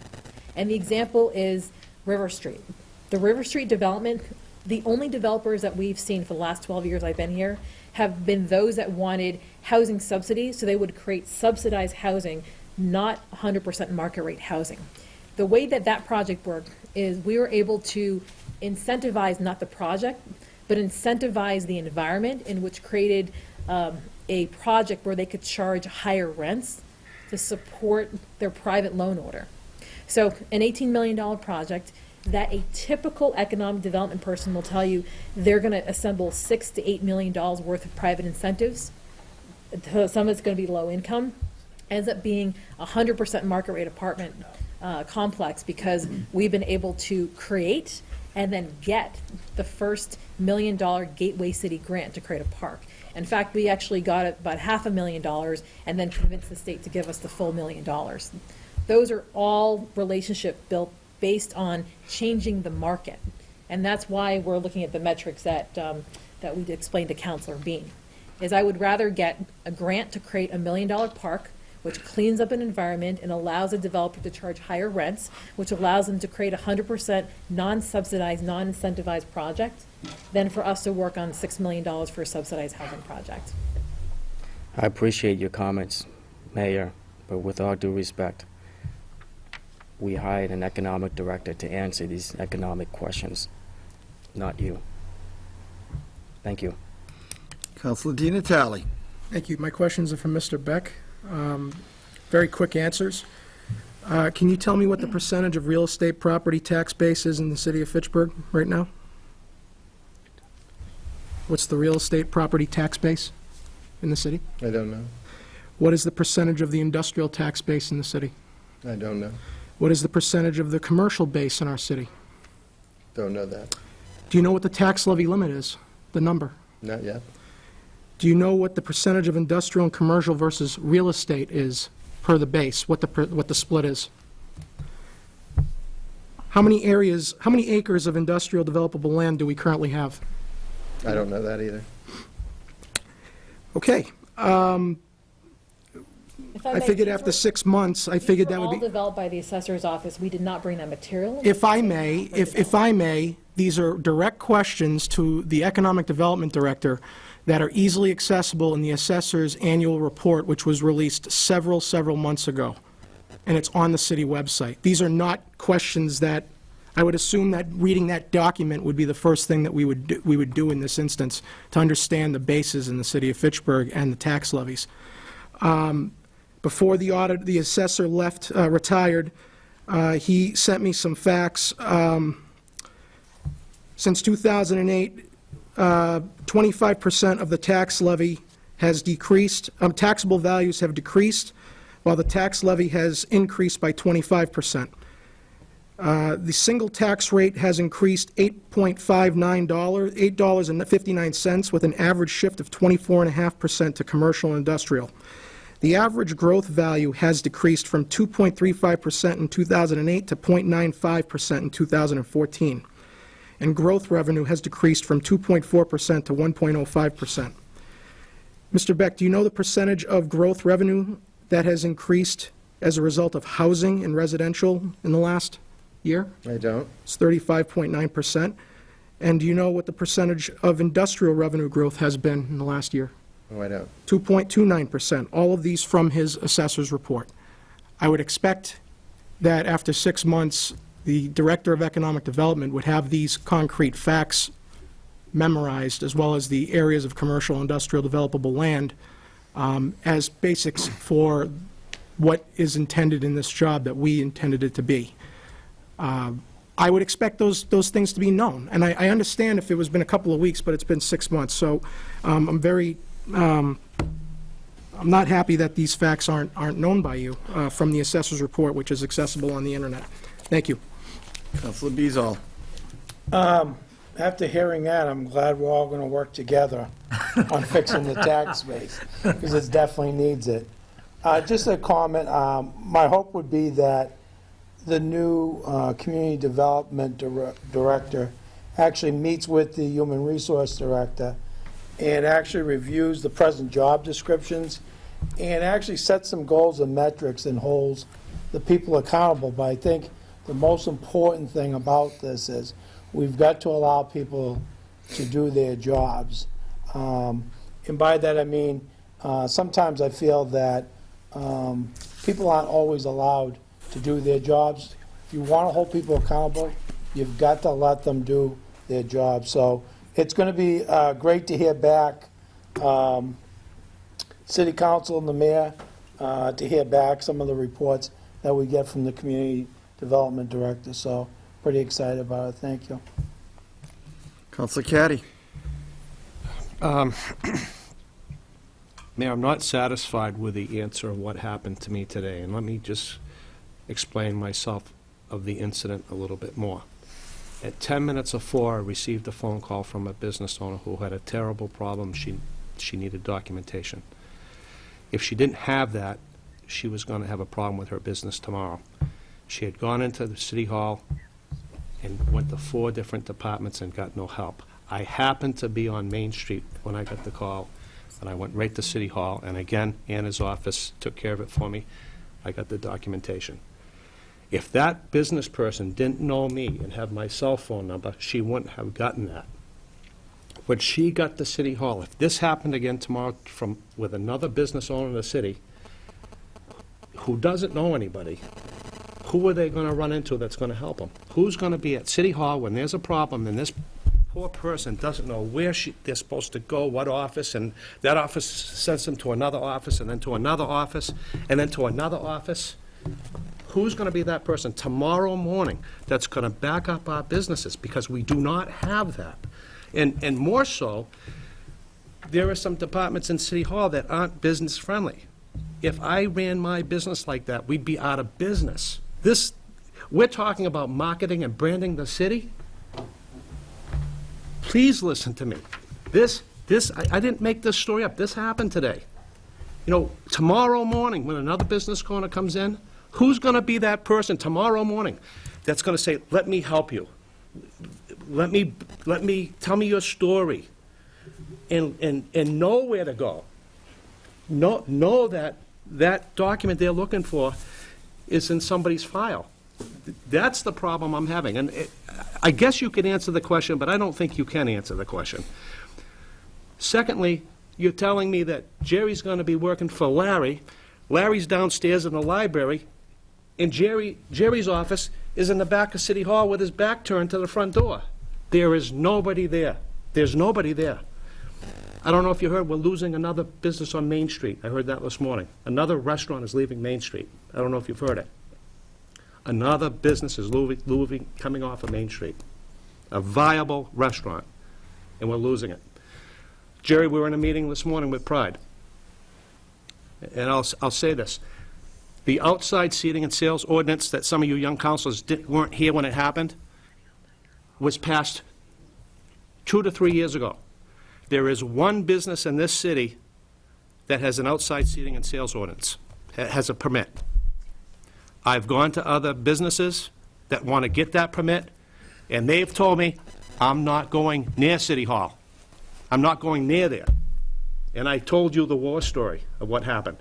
And the example is River Street. The River Street development, the only developers that we've seen for the last 12 years I've been here have been those that wanted housing subsidies, so they would create subsidized housing, not 100% market rate housing. The way that that project worked is we were able to incentivize not the project, but incentivize the environment, in which created a project where they could charge higher rents to support their private loan order. So an $18 million project that a typical economic development person will tell you they're going to assemble $6 to $8 million worth of private incentives. Some of it's going to be low income. Ends up being a 100% market rate apartment complex, because we've been able to create and then get the first $1 million Gateway City grant to create a park. In fact, we actually got about $500,000 and then convinced the state to give us the full $1 million. Those are all relationship built based on changing the market. And that's why we're looking at the metrics that that we explained to Councilor Bean. Is I would rather get a grant to create $1 million park which cleans up an environment and allows a developer to charge higher rents, which allows them to create a 100% non-subsidized, non-incentivized project, than for us to work on $6 million for a subsidized housing project. I appreciate your comments, Mayor, but with all due respect, we hired an economic director to answer these economic questions, not you. Thank you. Councilor Di Natale. Thank you. My questions are from Mr. Beck. Very quick answers. Can you tell me what the percentage of real estate property tax base is in the city of Fitchburg right now? What's the real estate property tax base in the city? I don't know. What is the percentage of the industrial tax base in the city? I don't know. What is the percentage of the commercial base in our city? Don't know that. Do you know what the tax levy limit is, the number? Not yet. Do you know what the percentage of industrial and commercial versus real estate is per the base, what the split is? How many acres of industrial developable land do we currently have? I don't know that either. Okay. If I may, figured after 6 months, I figured that would all be... developed by the assessor's office. We did not bring that material. If I may, these are direct questions to the Economic Development Director that are easily accessible in the assessor's annual report, which was released several months ago, and it's on the city website. These are not questions that, I would assume that reading that document would be the first thing that we would do in this instance to understand the bases in the city of Fitchburg and the tax levies. Before the assessor retired, he sent me some facts. Since 2008, 25% of the tax levy has decreased, taxable values have decreased, while the tax levy has increased by 25%. The single tax rate has increased $8.59 with an average shift of 24.5% to commercial and industrial. The average growth value has decreased from 2.35% in 2008 to 0.95% in 2014. And growth revenue has decreased from 2.4% to 1.05%. Mr. Beck, do you know the percentage of growth revenue that has increased as a result of housing and residential in the last year? I don't. It's 35.9%. And do you know what the percentage of industrial revenue growth has been in the last year? No, I don't. 2.29%. All of these from his assessor's report. I would expect that after 6 months, the Director of Economic Development would have these concrete facts memorized, as well as the areas of commercial industrial developable land, as basics for what is intended in this job that we intended it to be. I would expect those things to be known. And I understand if it was been a couple of weeks, but it's been 6 months. So I'm not happy that these facts aren't known by you from the assessor's report, which is accessible on the internet. Thank you. Councilor Bezal. After hearing that, I'm glad we're all going to work together on fixing the tax base, because it definitely needs it. Just a comment, my hope would be that the new Community Development Director actually meets with the Human Resource Director and actually reviews the present job descriptions and actually sets some goals and metrics and holds the people accountable. But I think the most important thing about this is we've got to allow people to do their jobs. And by that I mean, sometimes I feel that people aren't always allowed to do their jobs. If you want to hold people accountable, you've got to let them do their job. So it's going to be great to hear back City Council and the Mayor, to hear back some of the reports that we get from the Community Development Director. So pretty excited about it. Thank you. Councilor Caddy. Mayor, I'm not satisfied with the answer of what happened to me today, and let me just explain myself of the incident a little bit more. At 10 minutes of 4, I received a phone call from a business owner who had a terrible problem. She needed documentation. If she didn't have that, she was going to have a problem with her business tomorrow. She had gone into the City Hall and went to 4 different departments and got no help. I happened to be on Main Street when I got the call, And I went right to City Hall, and again, Anna's office took care of it for me. I got the documentation. If that business person didn't know me and have my cell phone number, she wouldn't have gotten that. When she got to City Hall, if this happened again tomorrow with another business owner in the city who doesn't know anybody, who are they going to run into that's going to help them? Who's going to be at City Hall when there's a problem and this poor person doesn't know where they're supposed to go, what office, and that office sends them to another office, and then to another office, and then to another office? Who's going to be that person tomorrow morning that's going to back up our businesses? Because we do not have that. And more so, there are some departments in City Hall that aren't business-friendly. If I ran my business like that, we'd be out of business. We're talking about marketing and branding the city. Please listen to me. I didn't make this story up. This happened today. You know, tomorrow morning, when another business owner comes in, who's going to be that person tomorrow morning that's going to say, let me help you? Let me tell me your story, and know where to go. Know that document they're looking for is in somebody's file. That's the problem I'm having. And I guess you could answer the question, but I don't think you can answer the question. Secondly, you're telling me that Jerry's going to be working for Larry. Larry's downstairs in the library, and Jerry's office is in the back of City Hall with his back turned to the front door. There is nobody there. There's nobody there. I don't know if you heard, we're losing another business on Main Street. I heard that this morning. Another restaurant is leaving Main Street. I don't know if you've heard it. Another business is coming off of Main Street. A viable restaurant, and we're losing it. Jerry, we were in a meeting this morning with Pride, and I'll say this. The outside seating and sales ordinance that some of you young councilors weren't here when it happened was passed 2 to 3 years ago. There is one business in this city that has an outside seating and sales ordinance, has a permit. I've gone to other businesses that want to get that permit, and they've told me, I'm not going near City Hall. I'm not going near there. And I told you the war story of what happened.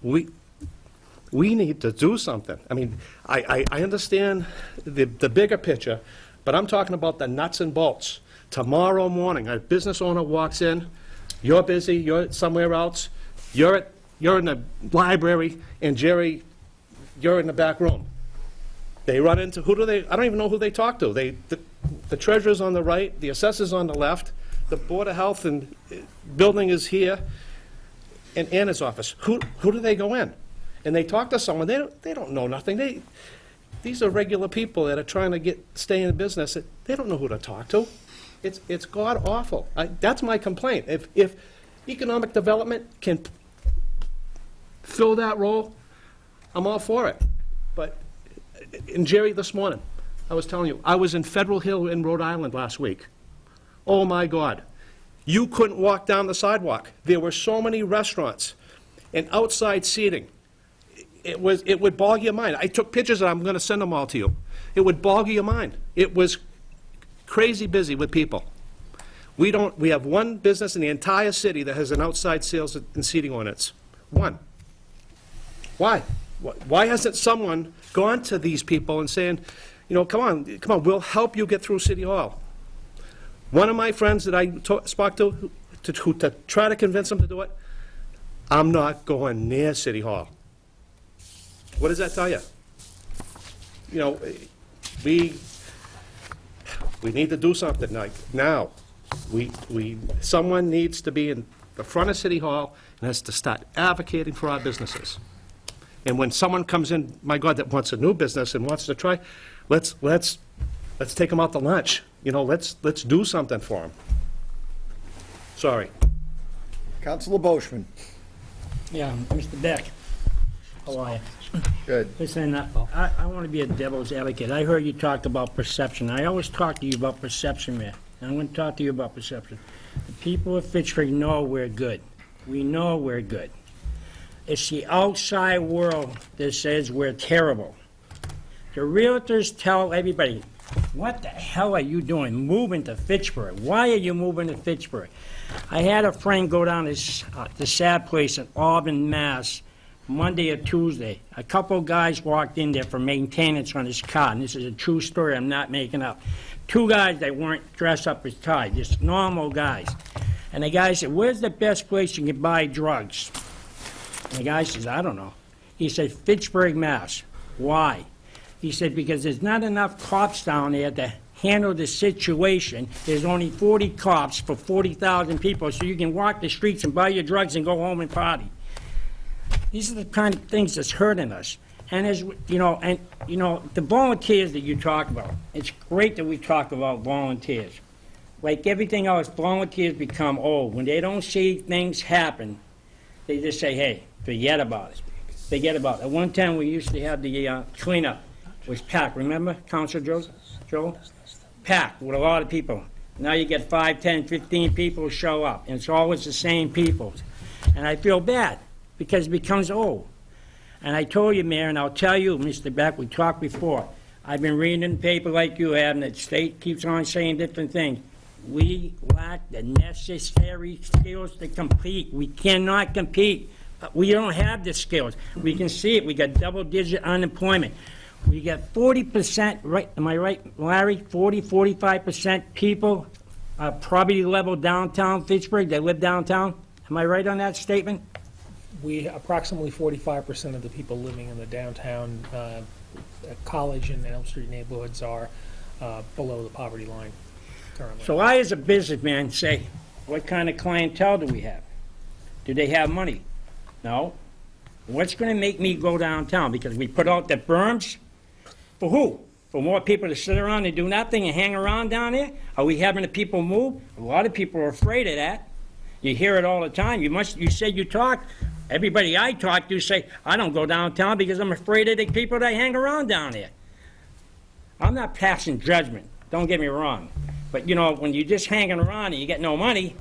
We need to do something. I mean, I understand the bigger picture, but I'm talking about the nuts and bolts. Tomorrow morning, a business owner walks in, you're busy, you're somewhere else, you're in the library, and Jerry, you're in the back room. They run into, I don't even know who they talk to. The treasurer's on the right, the assessor's on the left, the Board of Health and building is here, and Anna's office. Who do they go in? And they talk to someone, they don't know nothing. These are regular people that are trying to stay in business. They don't know who to talk to. It's god-awful. That's my complaint. If economic development can fill that role, I'm all for it. But, and Jerry, this morning, I was telling you, I was in Federal Hill in Rhode Island last week. Oh, my God. You couldn't walk down the sidewalk. There were so many restaurants and outside seating. It would bog your mind. I took pictures and I'm going to send them all to you. It would bog your mind. It was crazy busy with people. We have one business in the entire city that has an outside sales and seating ordinance. One. Why? Why hasn't someone gone to these people and saying, you know, come on, we'll help you get through City Hall. One of my friends that I spoke to try to convince them to do it, I'm not going near City Hall. What does that tell you? You know, we need to do something like now. Someone needs to be in the front of City Hall and has to start advocating for our businesses. And when someone comes in, my God, that wants a new business and wants to try, let's take them out to lunch. You know, let's do something for them. Sorry. Councilor Boishman. Yeah, Mr. Beck, how are you? Good. Listen, I want to be a devil's advocate. I heard you talk about perception. I always talk to you about perception, man. And I'm going to talk to you about perception. The people of Fitchburg know we're good. We know we're good. It's the outside world that says we're terrible. The realtors tell everybody, What the hell are you doing, moving to Fitchburg? Why are you moving to Fitchburg? I had a friend go down to the sad place in Auburn, Mass, Monday or Tuesday. A couple guys walked in there for maintenance on his car, and this is a true story, I'm not making up. Two guys that weren't dressed up as ties, just normal guys. And the guy said, where's the best place you can buy drugs? And the guy says, I don't know. He said, Fitchburg, Mass. Why? He said, because there's not enough cops down there to handle the situation. There's only 40 cops for 40,000 people, so you can walk the streets and buy your drugs and go home and party. These are the kind of things that's hurting us. And as, the volunteers that you talk about, it's great that we talk about volunteers. Like everything else, volunteers become old. When they don't see things happen, they just say, hey, forget about it. Forget about it. At one time, we used to have the cleanup. It was packed, remember, Councilor Joel? Packed with a lot of people. Now you get 5, 10, 15 people show up, and it's always the same people. And I feel bad, because it becomes old. And I told you, Mayor, and I'll tell you, Mr. Beck, we talked before, I've been reading in the paper like you have, and the state keeps on saying different things. We lack the necessary skills to compete. We cannot compete. We don't have the skills. We can see it. We got double-digit unemployment. We got 40%, right, am I right, Larry? 45% people poverty level downtown Fitchburg, they live downtown? Am I right on that statement? We, approximately 45% of the people living in the downtown College and Elm Street neighborhoods are below the poverty line currently. So I, as a businessman, say, what kind of clientele do we have? Do they have money? No. What's going to make me go downtown? Because we put out the berms? For who? For more people to sit around and do nothing and hang around down there? Are we having the people move? A lot of people are afraid of that. You hear it all the time. You said you talk. Everybody I talk to say, I don't go downtown because I'm afraid of the people that hang around down there. I'm not passing judgment. Don't get me wrong. But, when you're just hanging around and you get no money,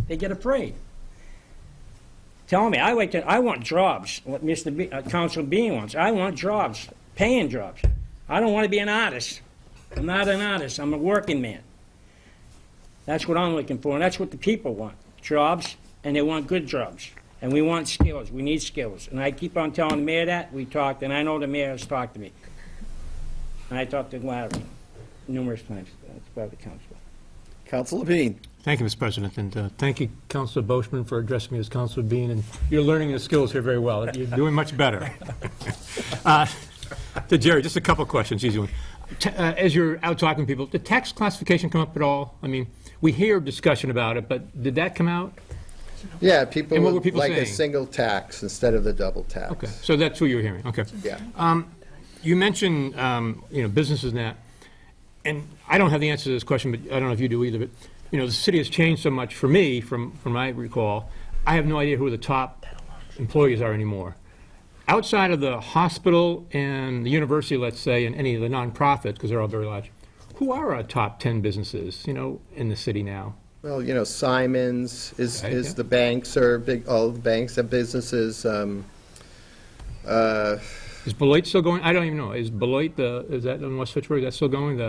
they get afraid. Tell me, I want jobs, what Councilor Bean wants. I want jobs, paying jobs. I don't want to be an artist. I'm not an artist. I'm a working man. That's what I'm looking for, and that's what the people want. Jobs, and they want good jobs. And we want skills. We need skills. And I keep on telling the mayor that. We talked, and I know the mayor has talked to me. And I talked to Larry numerous times. That's about the council. Councilor Bean. Thank you, Mr. President, and thank you, Councilor Boschman, for addressing me as Councilor Bean, and you're learning the skills here very well. You're doing much better. To Jerry, just a couple questions, easy one. As you're out talking to people, did tax classification come up at all? I mean, we hear discussion about it, but did that come out? Yeah, people And what were would people like a saying? single tax instead of the double tax. Okay, so that's who you're hearing, okay. Yeah. You mentioned, businesses and that, and I don't have the answer to this question, but I don't know if you do either, but, the city has changed so much for me, from my recall, I have no idea who the top employees are anymore. Outside of the hospital and the university, let's say, and any of the nonprofits, because they're all very large, who are our top 10 businesses, in the city now? Well, Simon's is yeah. the banks are big, all the banks have businesses. Is Beloit still going? I don't even know. Is Beloit, is that in West Fitchburg, that's still going?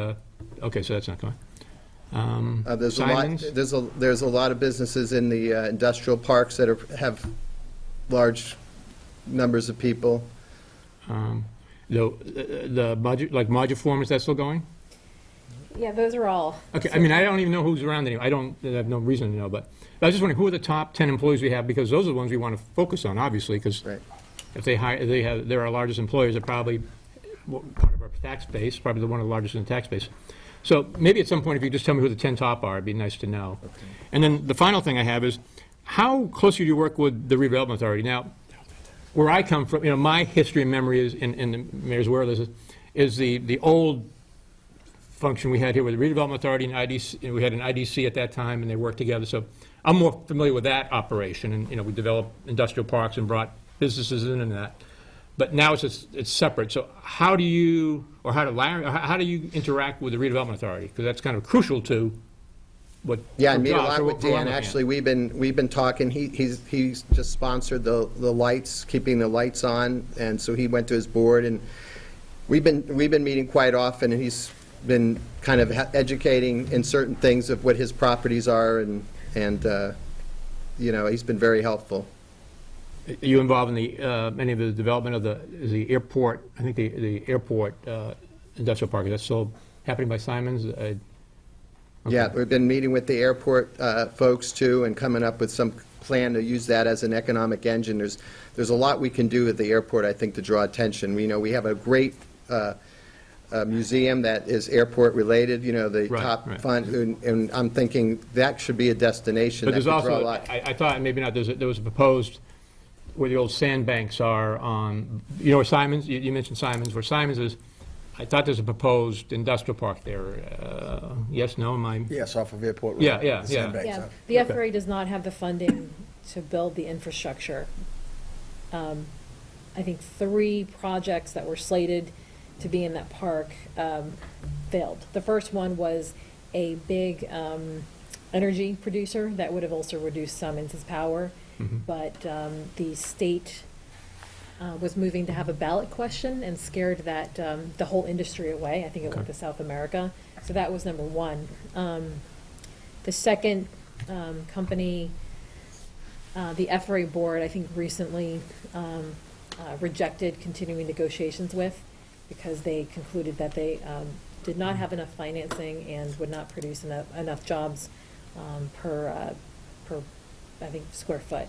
Okay, so that's not going. Simon's? There's a lot of businesses in the industrial parks that have large numbers of people. The budget, like Moduform, is that still going? Yeah, those are all. Okay, I mean, I don't even know who's around anymore. I have no reason to know, but I was just wondering, who are the top 10 employees we have? Because those are the ones we want to focus on, obviously, because if they're our largest employers, they're probably part of our tax base, probably one of the largest in the tax base. So maybe at some point, if you could just tell me who the 10 top are, it'd be nice to know. Okay. And then the final thing I have is, how closely do you work with the redevelopment authority? Now, where I come from, my history and memory is, and the mayor's aware of this, is the old function we had here with the redevelopment authority and IDC. And we had an IDC at that time, and they worked together. So I'm more familiar with that operation, and we developed industrial parks and brought businesses in and that. But now it's separate. So how do you interact with the redevelopment authority? Because that's kind of crucial to what. Yeah, I meet a lot with Dan. Actually, we've been talking. He's just sponsored the lights, keeping the lights on, and so he went to his board, and we've been meeting quite often. And he's been kind of educating in certain things of what his properties are, and he's been very helpful. Are you involved in the, any of the development of the airport, I think the airport industrial park, is that still happening by Simons? Yeah, we've been meeting with the airport folks too, and coming up with some plan to use that as an economic engine. There's a lot we can do at the airport, I think, to draw attention. We have a great museum that is airport-related, the Right, top right. fund, and I'm thinking that should be a destination But that there's could draw a also, lot. I thought, maybe not, there was a proposed, where the old sandbanks are on, where Simons, you mentioned Simons, where Simons is, I thought there's a proposed industrial park there. Yes, no, am I? Yes, off of Airport Road. Yeah, yeah, the yeah. sandbanks Yeah, are. the FRA does not have the funding to build the infrastructure. I think 3 projects that were slated to be in that park failed. The first one was a big energy producer that would have also reduced Simons's power, but the state was moving to have a ballot question and scared that the whole industry away. I think it went to South America. So that was number one. The second company, the FRA board, I think recently rejected continuing negotiations with, because they concluded that they did not have enough financing and would not produce enough jobs per, I think, square foot.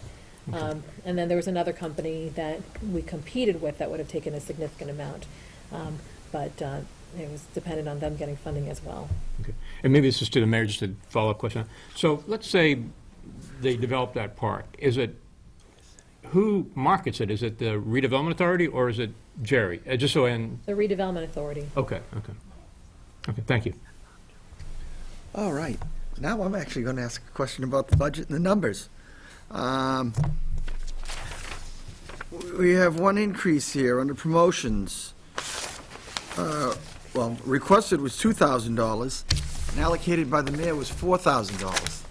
And then there was another company that we competed with that would have taken a significant amount, but it was dependent on them getting funding as well. Okay. And maybe this is to the mayor, just a follow-up question. So let's say they develop that park. Who markets it? Is it the redevelopment authority or is it Jerry? Just so in. The redevelopment authority. Okay, okay. Okay, thank you. All right. Now I'm actually going to ask a question about the budget and the numbers. We have one increase here under promotions. Well, requested was $2,000, and allocated by the mayor was $4,000.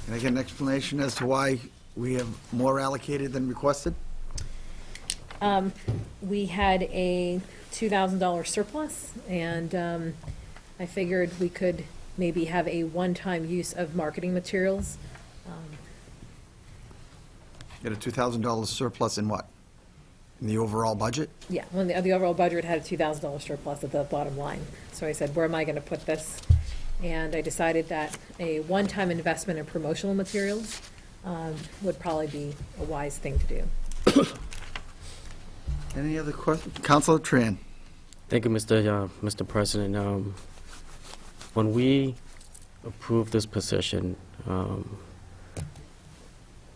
Can I get an explanation as to why we have more allocated than requested? We had a $2,000 surplus, and I figured we could maybe have a one-time use of marketing materials. Get a $2,000 surplus in what? In the overall budget? Yeah, when the overall budget had a $2,000 surplus at the bottom line. So I said, where am I going to put this? And I decided that a one-time investment in promotional materials would probably be a wise thing to do. Any other questions? Councilor Tran. Thank you, Mr. President. When we approved this position,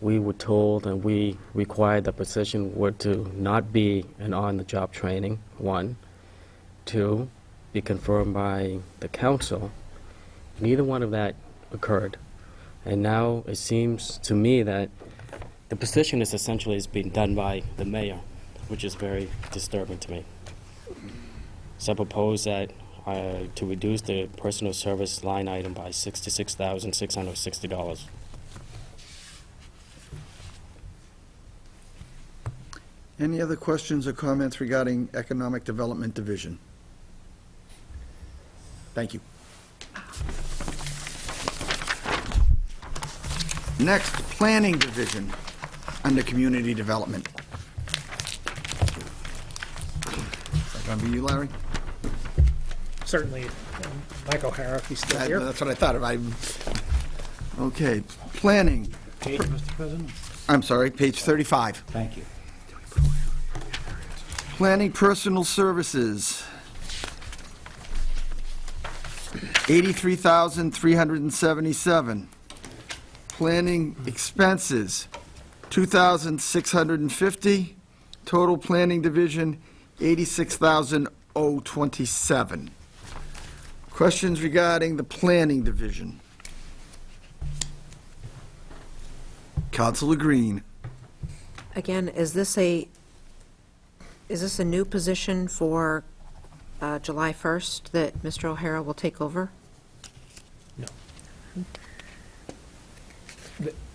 we were told and we required the position were to not be an on-the-job training, 1. 2, be confirmed by the council. Neither one of that occurred. And now it seems to me that the position is essentially being done by the mayor, which is very disturbing to me. So I propose that to reduce the personal service line item by $66,660. Any other questions or comments regarding Economic Development Division? Thank you. Next, Planning Division, under Community Development. Is that going to be you, Larry? Certainly, Mike O'Hara, if he's still here. That's what I thought. Okay, Planning. Page, Mr. President? I'm sorry, page 35. Thank you. Planning Personal Services, $83,377. Planning Expenses, $2,650. Total Planning Division, $86,027. Questions regarding the Planning Division? Councilor Green. Again, is this a new position for July 1st that Mr. O'Hara will take over? No.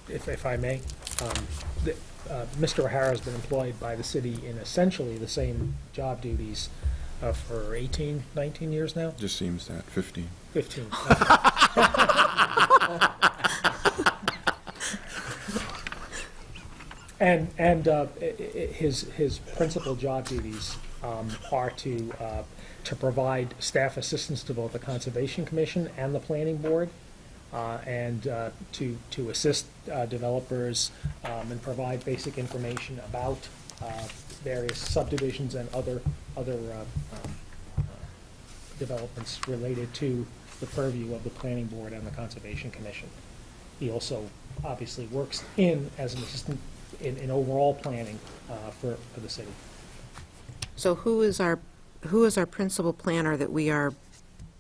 If I may, Mr. O'Hara has been employed by the city in essentially the same job duties for 18, 19 years now? Just seems that, 15. 15. And his principal job duties are to provide staff assistance to both the Conservation Commission and the Planning Board, and to assist developers and provide basic information about various subdivisions and other developments related to the purview of the Planning Board and the Conservation Commission. He also obviously works as an assistant in overall planning for the city. So who is our principal planner that we are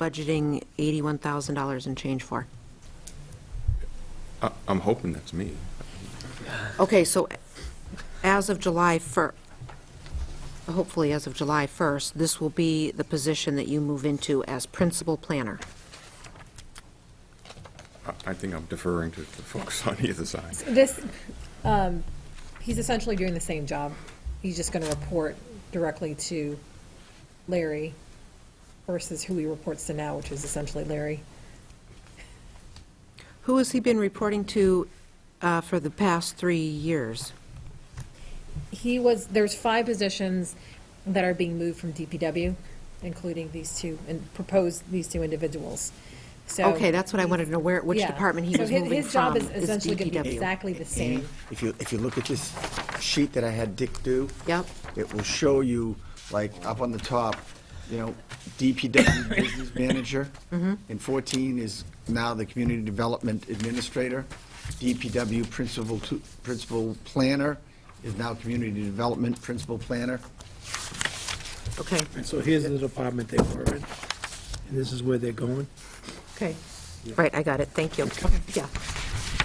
budgeting $81,000 and change for? I'm hoping that's me. Okay, so as of July 1st, hopefully as of July 1st, this will be the position that you move into as principal planner. I think I'm deferring to the folks on either side. This, he's essentially doing the same job. He's just going to report directly to Larry versus who he reports to now, which is essentially Larry. Who has he been reporting to for the past 3 years? There's 5 positions that are being moved from DPW, including these two, and proposed these 2 individuals. So Okay, that's what I wanted to know, which yeah. department he So was moving his job from is essentially going to be DPW. exactly the same. If you look at this sheet that I had Dick do. Yep. It will show you, like, up on the top, DPW Business Manager. And 14 is now the Community Development Administrator. DPW Principal Planner is now Community Development Principal Planner. Okay. So here's the department they were in, and this is where they're going. Okay. Right, I got it, thank you. Yeah.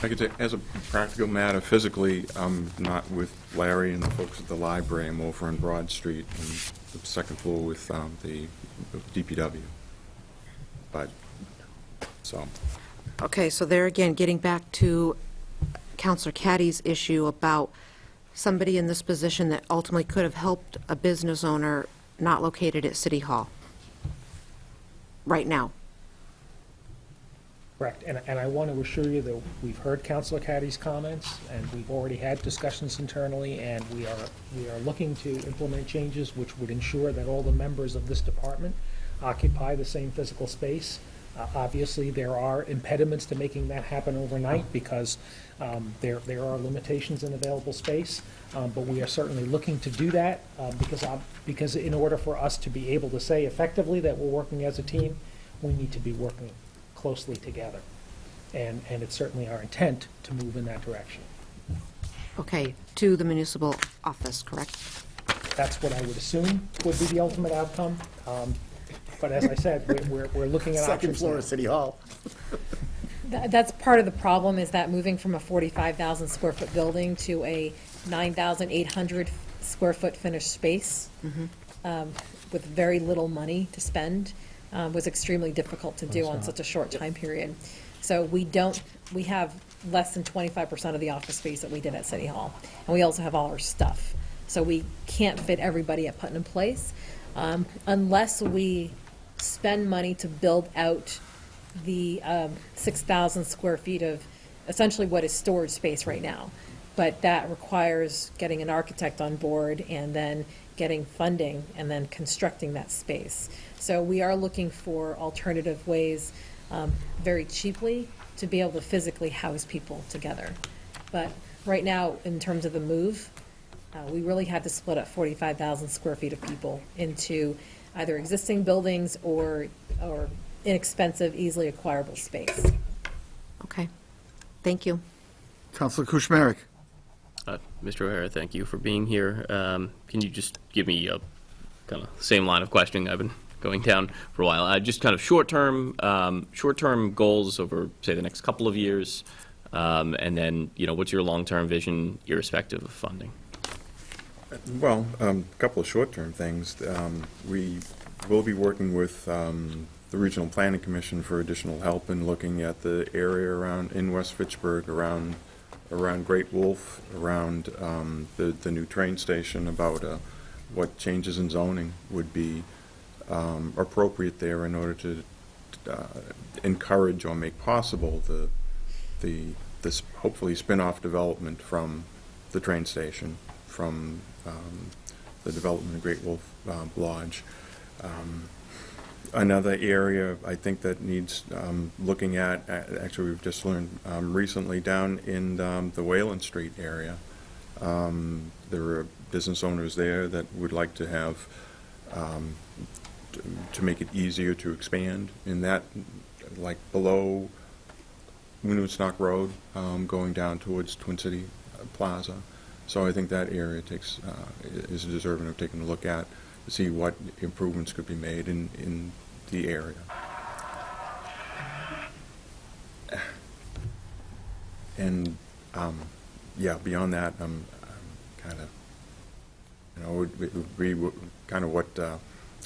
I could say, as a practical matter, physically, I'm not with Larry and the folks at the library. I'm over on Broad Street on the second floor with the DPW. Okay, so there again, getting back to Counselor Caddy's issue about somebody in this position that ultimately could have helped a business owner not located at City Hall right now. Correct, and I want to assure you that we've heard Councilor Caddy's comments, and we've already had discussions internally, and we are looking to implement changes which would ensure that all the members of this department occupy the same physical space. Obviously, there are impediments to making that happen overnight because there are limitations in available space, but we are certainly looking to do that because in order for us to be able to say effectively that we're working as a team, we need to be working closely together. And it's certainly our intent to move in that direction. Okay, to the municipal office, correct? That's what I would assume would be the ultimate outcome. But as I said, we're looking at options. Second floor now. of City Hall. That's part of the problem, is that moving from a 45,000 square foot building to a 9,800 square foot finished space with very little money to spend was extremely difficult to do on such a short time period. So we have less than 25% of the office space that we did at City Hall. And we also have all our stuff. So we can't fit everybody at Putnam Place unless we spend money to build out the 6,000 square feet of essentially what is storage space right now. But that requires getting an architect on board and then getting funding and then constructing that space. So we are looking for alternative ways very cheaply to be able to physically house people together. But right now, in terms of the move, we really had to split up 45,000 square feet of people into either existing buildings or inexpensive, easily acquirable space. Okay, thank you. Councilor Kuchmarek. Mr. O'Hara, thank you for being here. Can you just give me a kind of same line of questioning I've been going down for a while? Just kind of short-term goals over, say, the next couple of years, and then, what's your long-term vision irrespective of funding? Well, a couple of short-term things. We will be working with the Regional Planning Commission for additional help in looking at the area in West Fitchburg, around Great Wolf, around the new train station, about what changes in zoning would be appropriate there in order to encourage or make possible this hopefully spin-off development from the train station, from the development of Great Wolf Lodge. Another area I think that needs looking at, actually we've just learned recently down in the Wayland Street area, there are business owners there that would like to have, to make it easier to expand in that, like below Winootsnock Road, going down towards Twin City Plaza. So I think that area is deserving of taking a look at to see what improvements could be made in the area. And yeah, beyond that, I'm kind of, it would be kind of what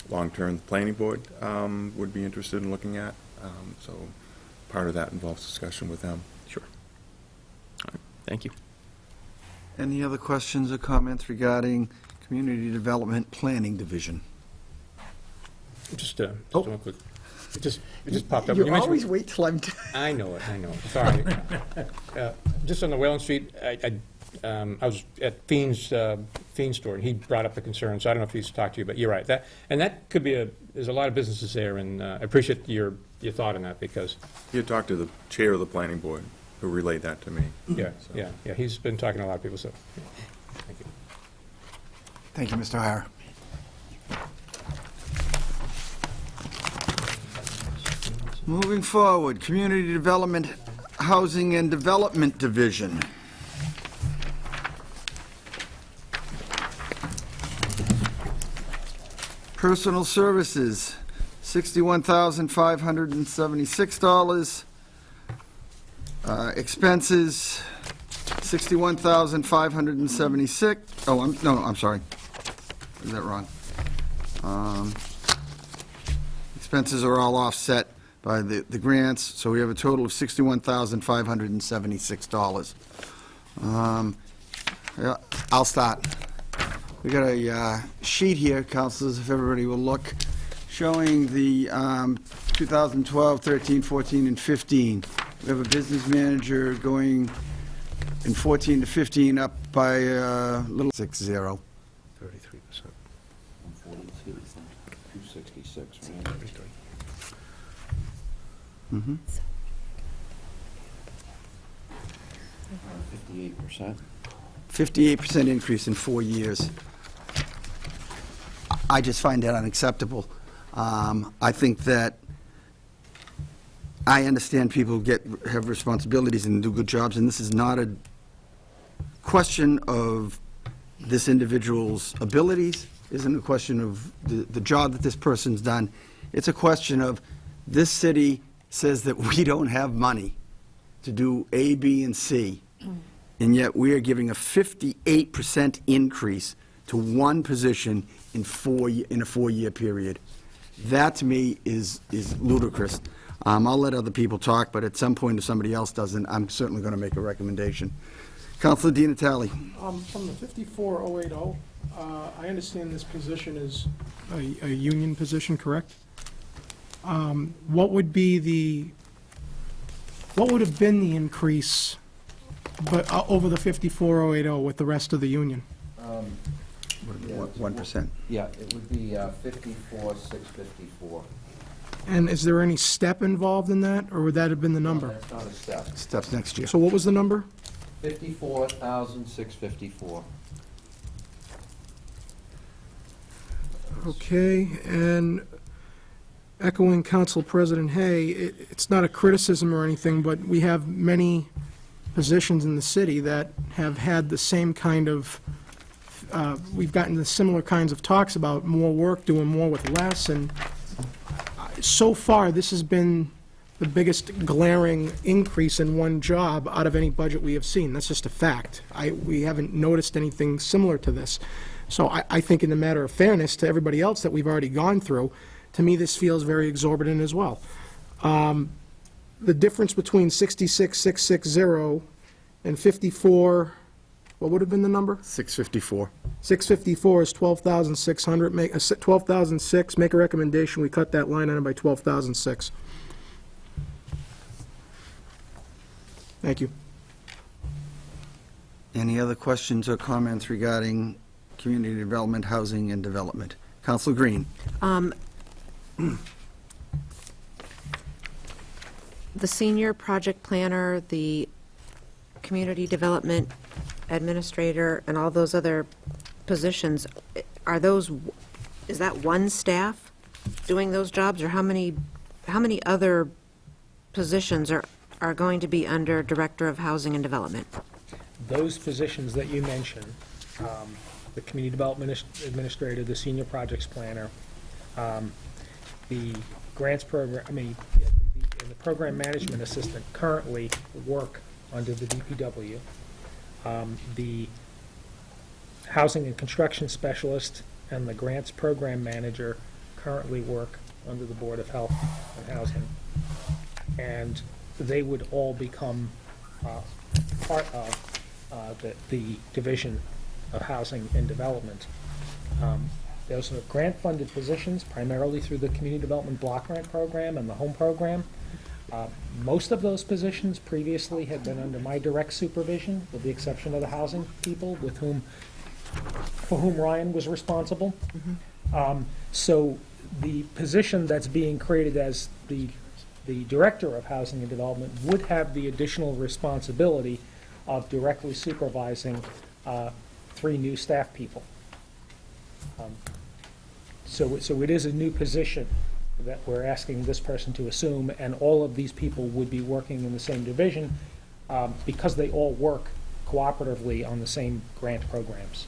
long-term the planning board would be interested in looking at. So part of that involves discussion with them. Sure. All right. Thank you. Any other questions or comments regarding Community Development Planning Division? Just one quick, it just popped up. You When mentioned- always wait till I'm... I know it, sorry. Just on the Wayland Street, I was at Fiend's store, and he brought up the concern, so I don't know if he's talked to you, but you're right. That could be there's a lot of businesses there, and I appreciate your thought on that, because... You talked to the chair of the planning board, who relayed that to me. Yeah, he's been talking to a lot of people, so, thank you. Thank you, Mr. O'Hara. Moving forward, Community Development, Housing and Development Division. Personal Services, $61,576. Expenses, $61,576. Oh, I'm sorry. Is that wrong? Expenses are all offset by the grants, so we have a total of $61,576. Yeah, I'll start. We got a sheet here, councilors, if everybody will look, showing the 2012, 13, 14, and 15. We have a business manager going in 14 to 15 up by a little 60. 33%. 266, right? Mm-hmm. 58%. 58% increase in 4 years. I just find that unacceptable. I think that I understand people have responsibilities and do good jobs, and this is not a question of this individual's abilities, isn't a question of the job that this person's done. It's a question of this city says that we don't have money to do A, B, and C, and yet we are giving a 58% increase to one position in a 4-year period. That, to me, is ludicrous. I'll let other people talk, but at some point, if somebody else doesn't, I'm certainly going to make a recommendation. Councilor Di Natale. From the 54080, I understand this position is a union position, correct? What would have been the increase over the 54080 with the rest of the union? 1%. Yeah, it would be 54,654. And is there any step involved in that, or would that have been the number? That's not a step. Steps next year. So what was the number? 54,654. Okay, and echoing Council President Hay, it's not a criticism or anything, but we have many positions in the city that have had the same kind of, we've gotten the similar kinds of talks about more work, doing more with less, and so far, this has been the biggest glaring increase in one job out of any budget we have seen. That's just a fact. We haven't noticed anything similar to this. So I think in the matter of fairness to everybody else that we've already gone through, to me, this feels very exorbitant as well. The difference between 66,660 and 54, What would have been the number? 654. 654 is 12,600, 12,006, make a recommendation, we cut that line item by 12,006. Thank you. Any other questions or comments regarding community development, housing, and development? Councilor Green? The senior project planner, the community development administrator, and all those other positions, is that one staff doing those jobs, or how many other positions are going to be under Director of Housing and Development? Those positions that you mentioned, the community development administrator, the senior projects planner, the grants program, and the program management assistant currently work under the DPW. The housing and construction specialist and the grants program manager currently work under the Board of Health and Housing. And they would all become part of the Division of Housing and Development. Those are grant-funded positions, primarily through the Community Development Block Grant Program and the Home Program. Most of those positions previously had been under my direct supervision, with the exception of the housing people for whom Ryan was responsible. So the position that's being created as the Director of Housing and Development would have the additional responsibility of directly supervising 3 new staff people. So it is a new position that we're asking this person to assume, and all of these people would be working in the same division because they all work cooperatively on the same grant programs.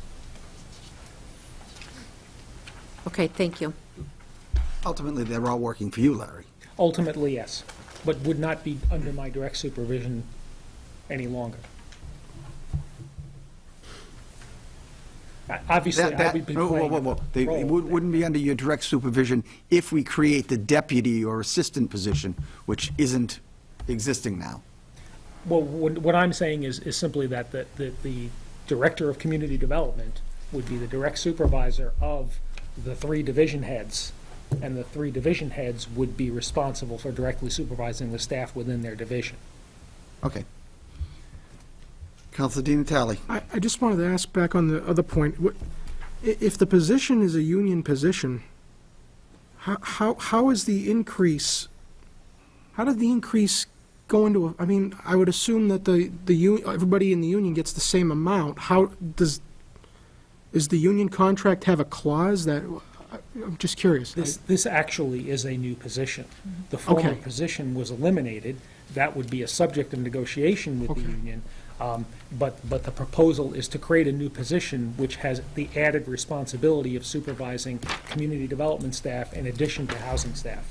Okay, thank you. Ultimately, they're all working for you, Larry. Ultimately, yes, but would not be under my direct supervision any longer. Obviously, I would be playing They wouldn't be under your direct supervision if we create the deputy or assistant position, which isn't existing now. Well, what I'm saying is simply that the Director of Community Development would be the direct supervisor of the 3 division heads, and the 3 division heads would be responsible for directly supervising the staff within their division. Okay. Councilor Di Natale. I just wanted to ask back on the other point, if the position is a union position, how is the increase, how did the increase go into, I mean, I would assume that everybody in the union gets the same amount. Does the union contract have a clause that, I'm just curious. This actually is a new position. The former position was eliminated. That would be a subject of negotiation with the union. But the proposal is to create a new position which has the added responsibility of supervising community development staff in addition to housing staff.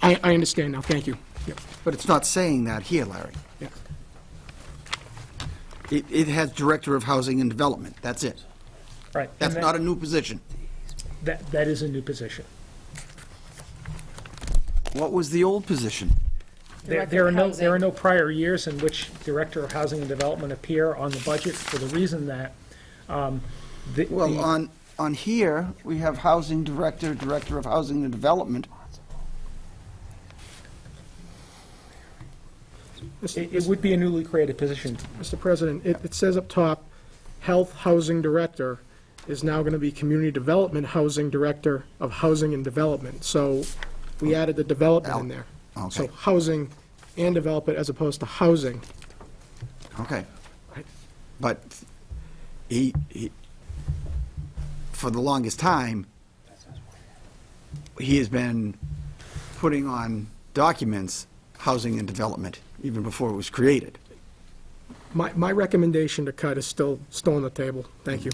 I understand now, thank you. Yep. But it's not saying that here, Larry. Yeah. It has Director of Housing and Development, that's it. Right. That's not a new position. That is a new position. What was the old position? There are no prior years in which Director of Housing and Development appear on the budget for the reason that on here, we have Housing Director, Director of Housing and Development. It would be a newly created position. Mr. President, it says up top, Health Housing Director is now going to be Community Development Housing Director of Housing and Development. So we added the development in there. Okay. So housing and development as opposed to housing. Okay. But he for the longest time, he has been putting on documents housing and development, even before it was created. My recommendation to cut is still on the table. Thank you.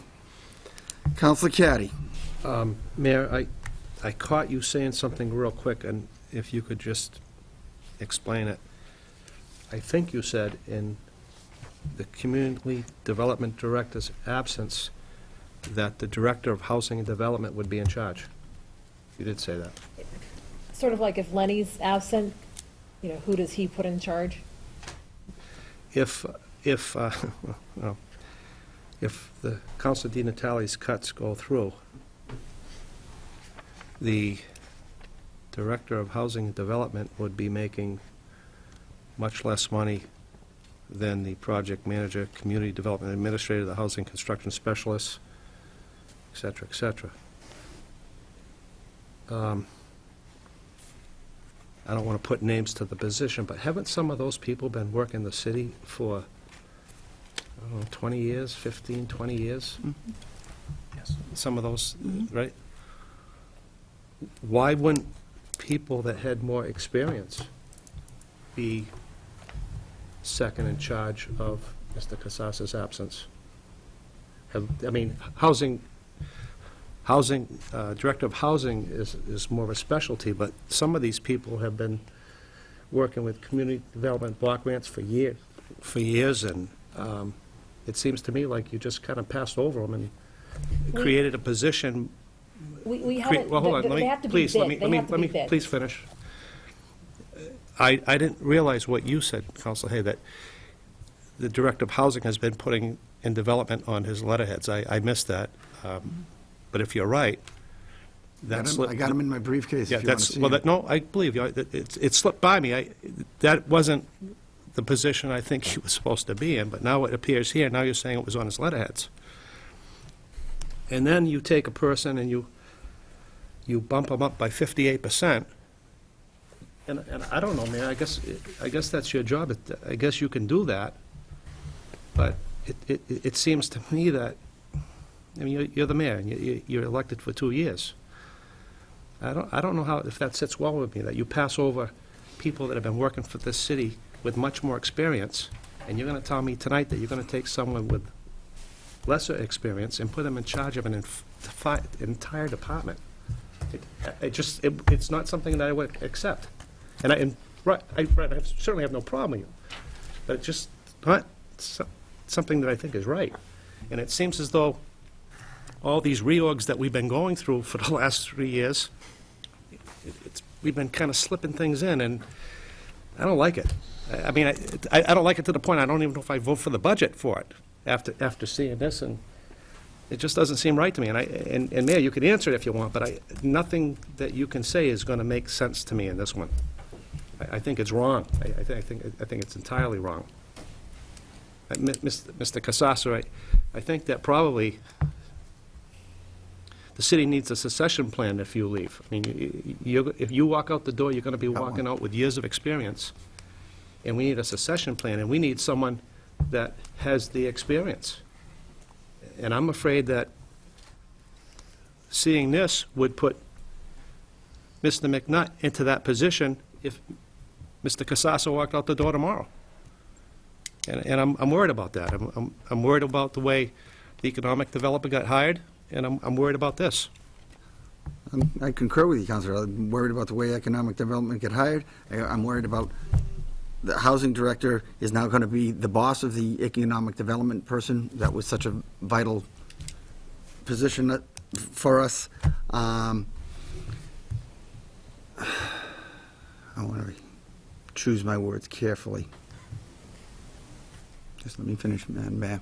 Councilor Caddy. Mayor, I caught you saying something real quick, and if you could just explain it. I think you said in the Community Development Director's absence that the Director of Housing and Development would be in charge. You did say that. Sort of like if Lenny's absent, who does he put in charge? If if, well, if the Council Di Natale's cuts go through, the Director of Housing and Development would be making much less money than the project manager, community development administrator, the housing construction specialist, et cetera, et cetera. I don't want to put names to the position, but haven't some of those people been working the city for, I don't know, 20 years, 15, 20 years? Yes. Some of those, right? Why wouldn't people that had more experience be second in charge of Mr. Casasa's absence? I mean, Director of Housing is more of a specialty, but some of these people have been working with community development block grants for years, and it seems to me like you just kind of passed over them and created a position. We haven't, Well, hold on, they have to be bid. let me please finish. I didn't realize what you said, Councilor Hay, that the Director of Housing has been putting in development on his letterheads. I missed that. But if you're right, that's... I got them in my briefcase, if you want to see them. No, I believe you. It slipped by me. That wasn't the position I think he was supposed to be in, but now it appears here. Now you're saying it was on his letterheads. And then you take a person and you bump them up by 58%. And I don't know, man, I guess that's your job. I guess you can do that. But it seems to me that, I mean, you're the mayor, and you're elected for 2 years. I don't know if that sits well with me, that you pass over people that have been working for this city with much more experience, and you're going to tell me tonight that you're going to take someone with lesser experience and put them in charge of an entire department. It's not something that I would accept. And I certainly have no problem with you, but it's just not something that I think is right. And it seems as though all these reorgs that we've been going through for the last 3 years, we've been kind of slipping things in, and I don't like it. I mean, I don't like it to the point I don't even know if I vote for the budget for it after seeing this, and it just doesn't seem right to me. And Mayor, you can answer it if you want, but nothing that you can say is going to make sense to me in this one. I think it's wrong. I think it's entirely wrong. Mr. Casasa, I think that probably the city needs a succession plan if you leave. I mean, if you walk out the door, you're going to be walking out with years of experience. And we need a succession plan, and we need someone that has the experience. And I'm afraid that seeing this would put Mr. McNutt into that position if Mr. Casasa walked out the door tomorrow. And I'm worried about that. I'm worried about the way the economic developer got hired, and I'm worried about this. I concur with you, Councilor. I'm worried about the way economic development get hired. I'm worried about the housing director is now going to be the boss of the economic development person. That was such a vital position for us. I want to choose my words carefully. Just let me finish, Madam Mayor.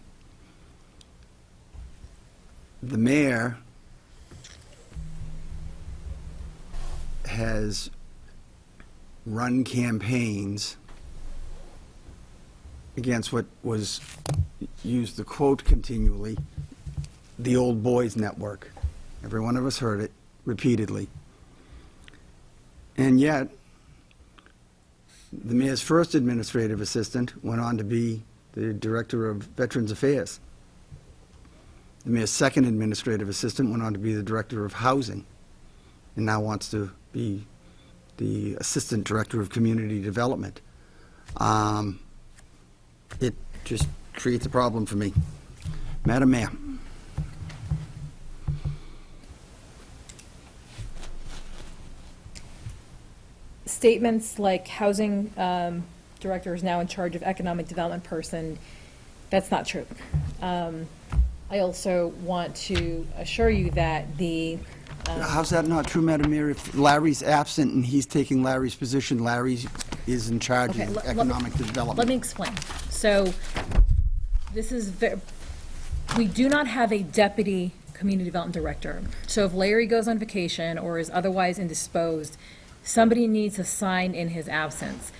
The mayor has run campaigns against what was used to quote continually, the old boys network. Every one of us heard it repeatedly. And yet, the mayor's first administrative assistant went on to be the director of Veterans Affairs. The mayor's second administrative assistant went on to be the director of housing, and now wants to be the assistant director of community development. It just creates a problem for me. Madam Mayor. Statements like housing director is now in charge of economic development person, that's not true. I also want to assure you that the... How's that not true, Madam Mayor? If Larry's absent and he's taking Larry's position, Larry is in charge of economic development. Let me explain. So this is, we do not have a deputy community development director. So if Larry goes on vacation or is otherwise indisposed, somebody needs to sign in his absence.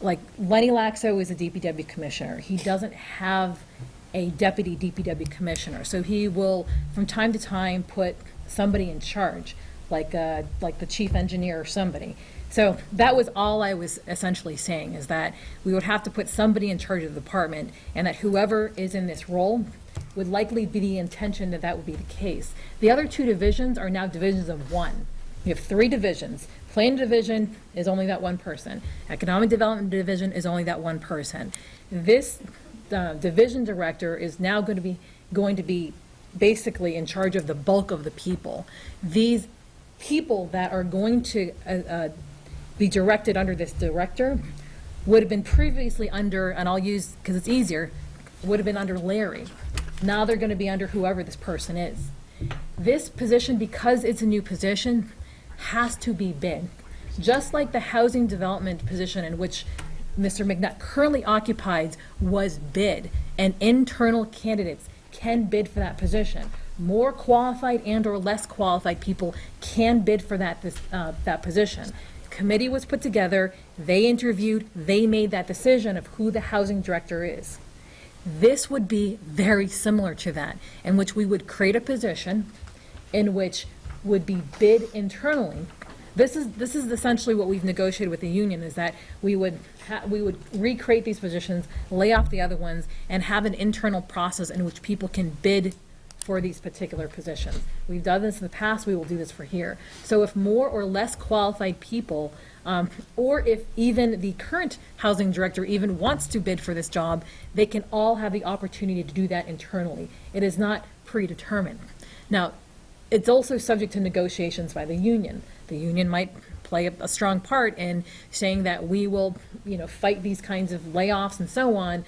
Like Lenny Laxo is a DPW commissioner. He doesn't have a deputy DPW commissioner. So he will, from time to time, put somebody in charge, like the chief engineer or somebody. So that was all I was essentially saying, is that we would have to put somebody in charge of the department, and that whoever is in this role would likely be the intention that that would be the case. The other two divisions are now divisions of one. We have 3 divisions. Planning division is only that one person. Economic development division is only that one person. This division director is now going to be basically in charge of the bulk of the people. These people that are going to be directed under this director would have been previously under, and I'll use, because it's easier, would have been under Larry. Now they're going to be under whoever this person is. This position, because it's a new position, has to be bid. Just like the housing development position in which Mr. McNutt currently occupies was bid, and internal candidates can bid for that position. More qualified and or less qualified people can bid for that position. Committee was put together, they interviewed, they made that decision of who the housing director is. This would be very similar to that, in which we would create a position in which would be bid internally. This is essentially what we've negotiated with the union, is that we would recreate these positions, lay off the other ones, and have an internal process in which people can bid for these particular positions. We've done this in the past, we will do this for here. So if more or less qualified people, or if even the current housing director even wants to bid for this job, they can all have the opportunity to do that internally. It is not predetermined. Now, it's also subject to negotiations by the union. The union might play a strong part in saying that we will, fight these kinds of layoffs and so on,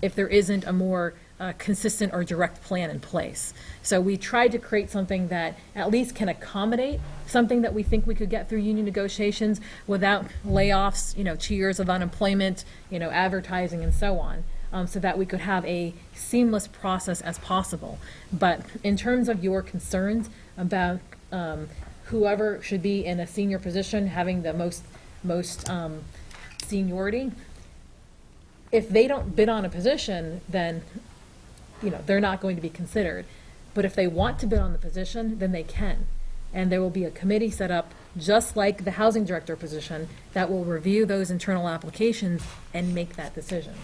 if there isn't a more consistent or direct plan in place. So we tried to create something that at least can accommodate something that we think we could get through union negotiations without layoffs, 2 years of unemployment, advertising and so on, so that we could have a seamless process as possible. But in terms of your concerns about whoever should be in a senior position having the most seniority, if they don't bid on a position, then they're not going to be considered. But if they want to bid on the position, then they can. And there will be a committee set up, just like the housing director position, that will review those internal applications and make that decision.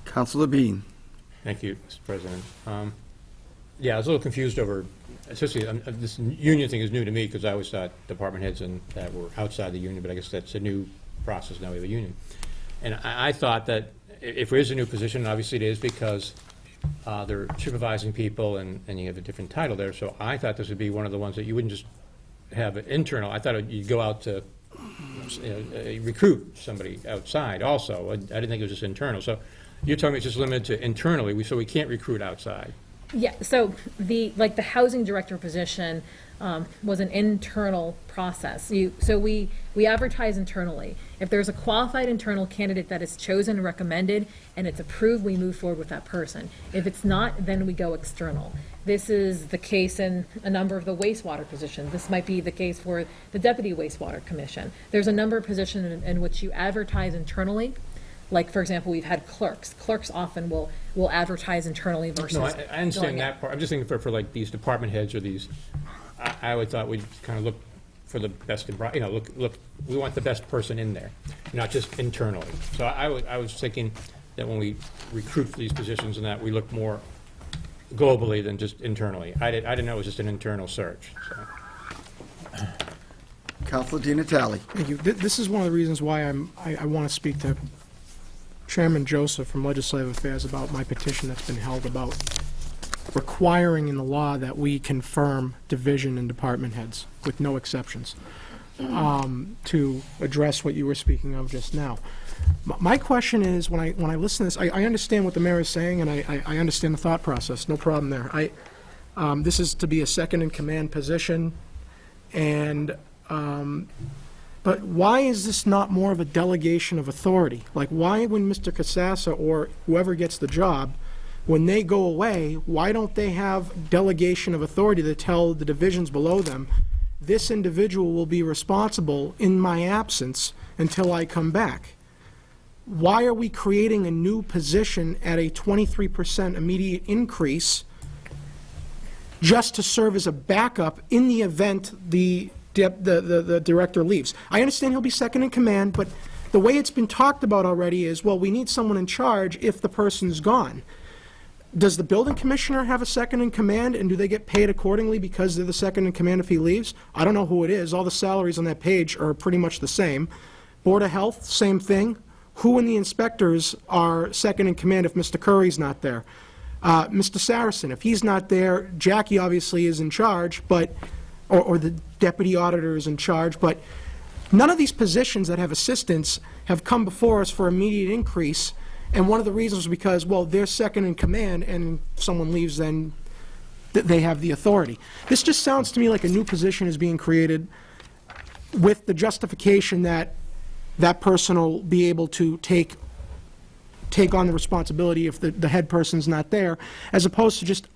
Councilor Bean. Thank you, Mr. President. Yeah, I was a little confused over, especially this union thing is new to me, because I always thought department heads that were outside the union, but I guess that's a new process now, we have a union. And I thought that if there is a new position, obviously it is because they're supervising people and you have a different title there, so I thought this would be one of the ones that you wouldn't just have an internal. I thought you'd go out to recruit somebody outside also. I didn't think it was just internal. So you're telling me it's just limited to internally, so we can't recruit outside. Yeah, so the housing director position was an internal process. So we advertise internally. If there's a qualified internal candidate that is chosen and recommended and it's approved, we move forward with that person. If it's not, then we go external. This is the case in a number of the wastewater positions. This might be the case for the Deputy Wastewater Commission. There's a number of positions in which you advertise internally. Like, for example, we've had clerks. Clerks often will advertise internally versus. No, I understand that part. I'm just thinking for like these department heads or these, I would thought we'd kind of look for the best, look, we want the best person in there, not just internally. So I was thinking that when we recruit for these positions and that, we look more globally than just internally. I didn't know it was just an internal search, so. Councilor Di Natale. Thank you. This is one of the reasons why I want to speak to Chairman Joseph from Legislative Affairs about my petition that's been held about requiring in the law that we confirm division and department heads with no exceptions, to address what you were speaking of just now. My question is, when I listen to this, I understand what the mayor is saying, and I understand the thought process. No problem there. This is to be a second in command position, and but But why is this not more of a delegation of authority? Like, why, when Mr. Casassa or whoever gets the job, when they go away, why don't they have delegation of authority to tell the divisions below them, this individual will be responsible in my absence until I come back? Why are we creating a new position at a 23% immediate increase just to serve as a backup in the event the director leaves? I understand he'll be second in command, but the way it's been talked about already is, well, we need someone in charge if the person's gone. Does the building commissioner have a second in command, and do they get paid accordingly because they're the second in command if he leaves? I don't know who it is. All the salaries on that page are pretty much the same. Board of Health, same thing. Who in the inspectors are second in command if Mr. Curry's not there? Mr. Saracen, if he's not there, Jackie obviously is in charge, but or the deputy auditor is in charge, but none of these positions that have assistants have come before us for immediate increase, and one of the reasons was because, well, they're second in command, and if someone leaves, then they have the authority. This just sounds to me like a new position is being created with the justification that that person will be able to take on the responsibility if the head person's not there, as opposed to just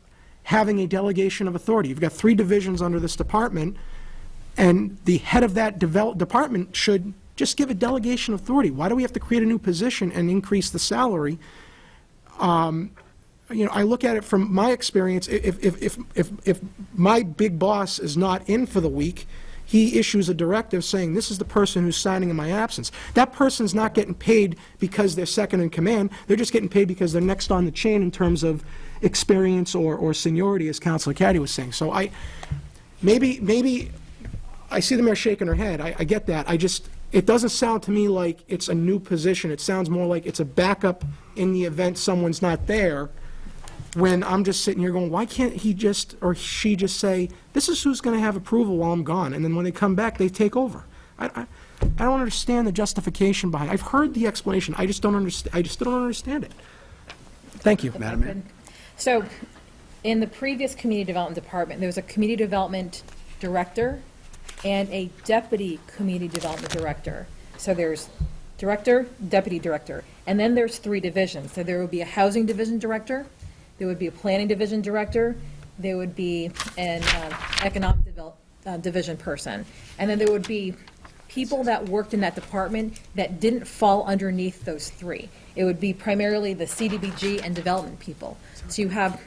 having a delegation of authority. You've got 3 divisions under this department, and the head of that department should just give a delegation of authority. Why do we have to create a new position and increase the salary? I look at it from my experience. If my big boss is not in for the week, he issues a directive saying, this is the person who's signing in my absence. That person's not getting paid because they're second in command. They're just getting paid because they're next on the chain in terms of experience or seniority, as Councilor Caddy was saying. So maybe I see the mayor shaking her head. I get that. It doesn't sound to me like it's a new position. It sounds more like it's a backup in the event someone's not there, when I'm just sitting here going, why can't he just, or she just say, this is who's going to have approval while I'm gone, and then when they come back, they take over. I don't understand the justification behind it. I've heard the explanation. I just don't understand. I just don't understand it. Thank you, Madam Mayor. So, in the previous community development department, there was a community development director and a deputy community development director. So there's director, deputy director, and then there's 3 divisions. So there would be a housing division director, there would be a planning division director, there would be an economic division person, and then there would be people that worked in that department that didn't fall underneath those 3. It would be primarily the CDBG and development people. So you have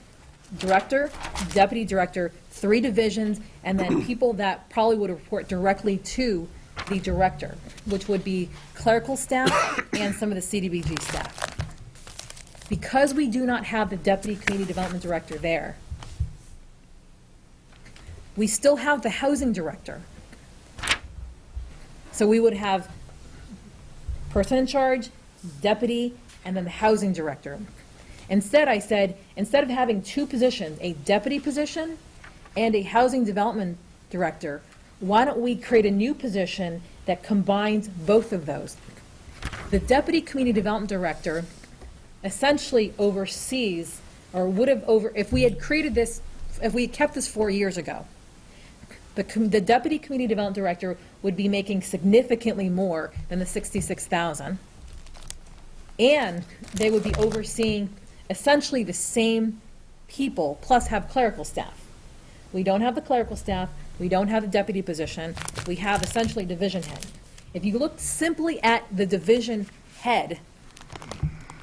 director, deputy director, 3 divisions, and then people that probably would report directly to the director, which would be clerical staff and some of the CDBG staff. Because we do not have the deputy community development director there, we still have the housing director. So we would have person in charge, deputy, and then the housing director. Instead, I said, instead of having 2 positions, a deputy position and a housing development director, why don't we create a new position that combines both of those? The deputy community development director essentially oversees, or would have if we had created this, if we had kept this 4 years ago, the deputy community development director would be making significantly more than the $66,000, and they would be overseeing essentially the same people, plus have clerical staff. We don't have the clerical staff, we don't have the deputy position, we have essentially division head. If you look simply at the division head,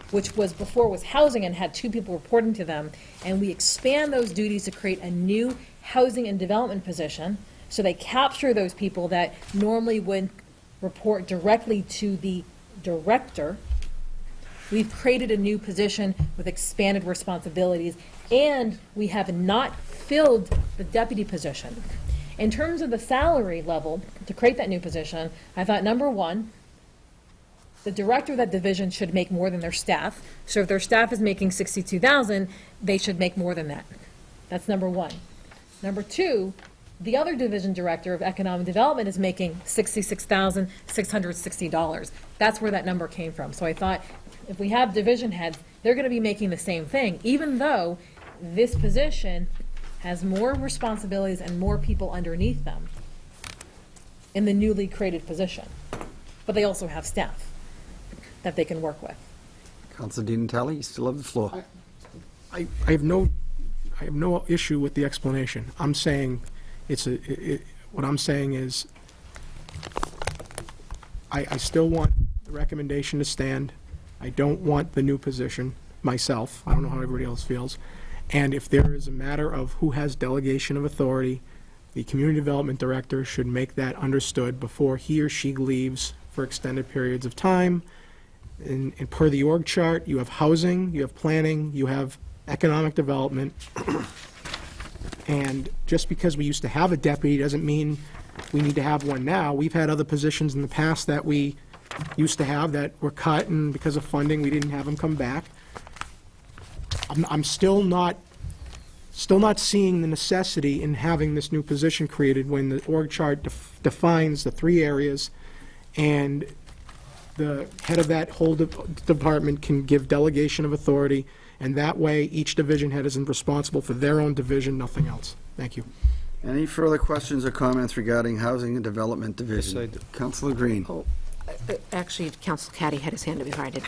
which was before was housing and had 2 people reporting to them, and we expand those duties to create a new housing and development position, so they capture those people that normally would report directly to the director. We've created a new position with expanded responsibilities, and we have not filled the deputy position. In terms of the salary level, to create that new position, I thought, number 1, the director of that division should make more than their staff. So if their staff is making $62,000, they should make more than that. That's number 1. Number 2, the other division director of economic development is making $66,660. That's where that number came from. So I thought, if we have division heads, they're going to be making the same thing, even though this position has more responsibilities and more people underneath them. in the newly created position. But they also have staff that they can work with. Councilor Di Natale, you still have the floor. I have no issue with the explanation. I'm saying what I'm saying is I still want the recommendation to stand. I don't want the new position myself. I don't know how everybody else feels. And if there is a matter of who has delegation of authority, the community development director should make that understood before he or she leaves for extended periods of time. And per the org chart, you have housing, you have planning, you have economic development. And just because we used to have a deputy doesn't mean we need to have one now. We've had other positions in the past that we used to have that were cut, and because of funding, we didn't have them come back. I'm still not seeing the necessity in having this new position created when the org chart defines the 3 areas, and the head of that whole department can give delegation of authority, and that way each division head is responsible for their own division, nothing else. Thank you. Any further questions or comments regarding Housing and Development Division? Yes, I do. Councilor Green. Actually, Council Caddy had his hand up before I did.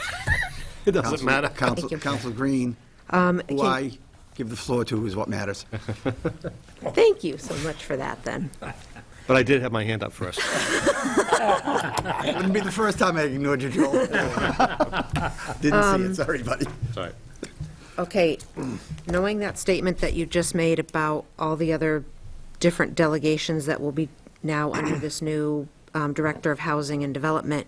It doesn't matter. Thank you. Councilor Green, who I give the floor to, is what matters. Thank you so much for that, then. But I did have my hand up first. It wouldn't be the first time I ignored you, Joel. Didn't see it, sorry, buddy. Sorry. Okay, knowing that statement that you just made about all the other different delegations that will be now under this new Director of Housing and Development,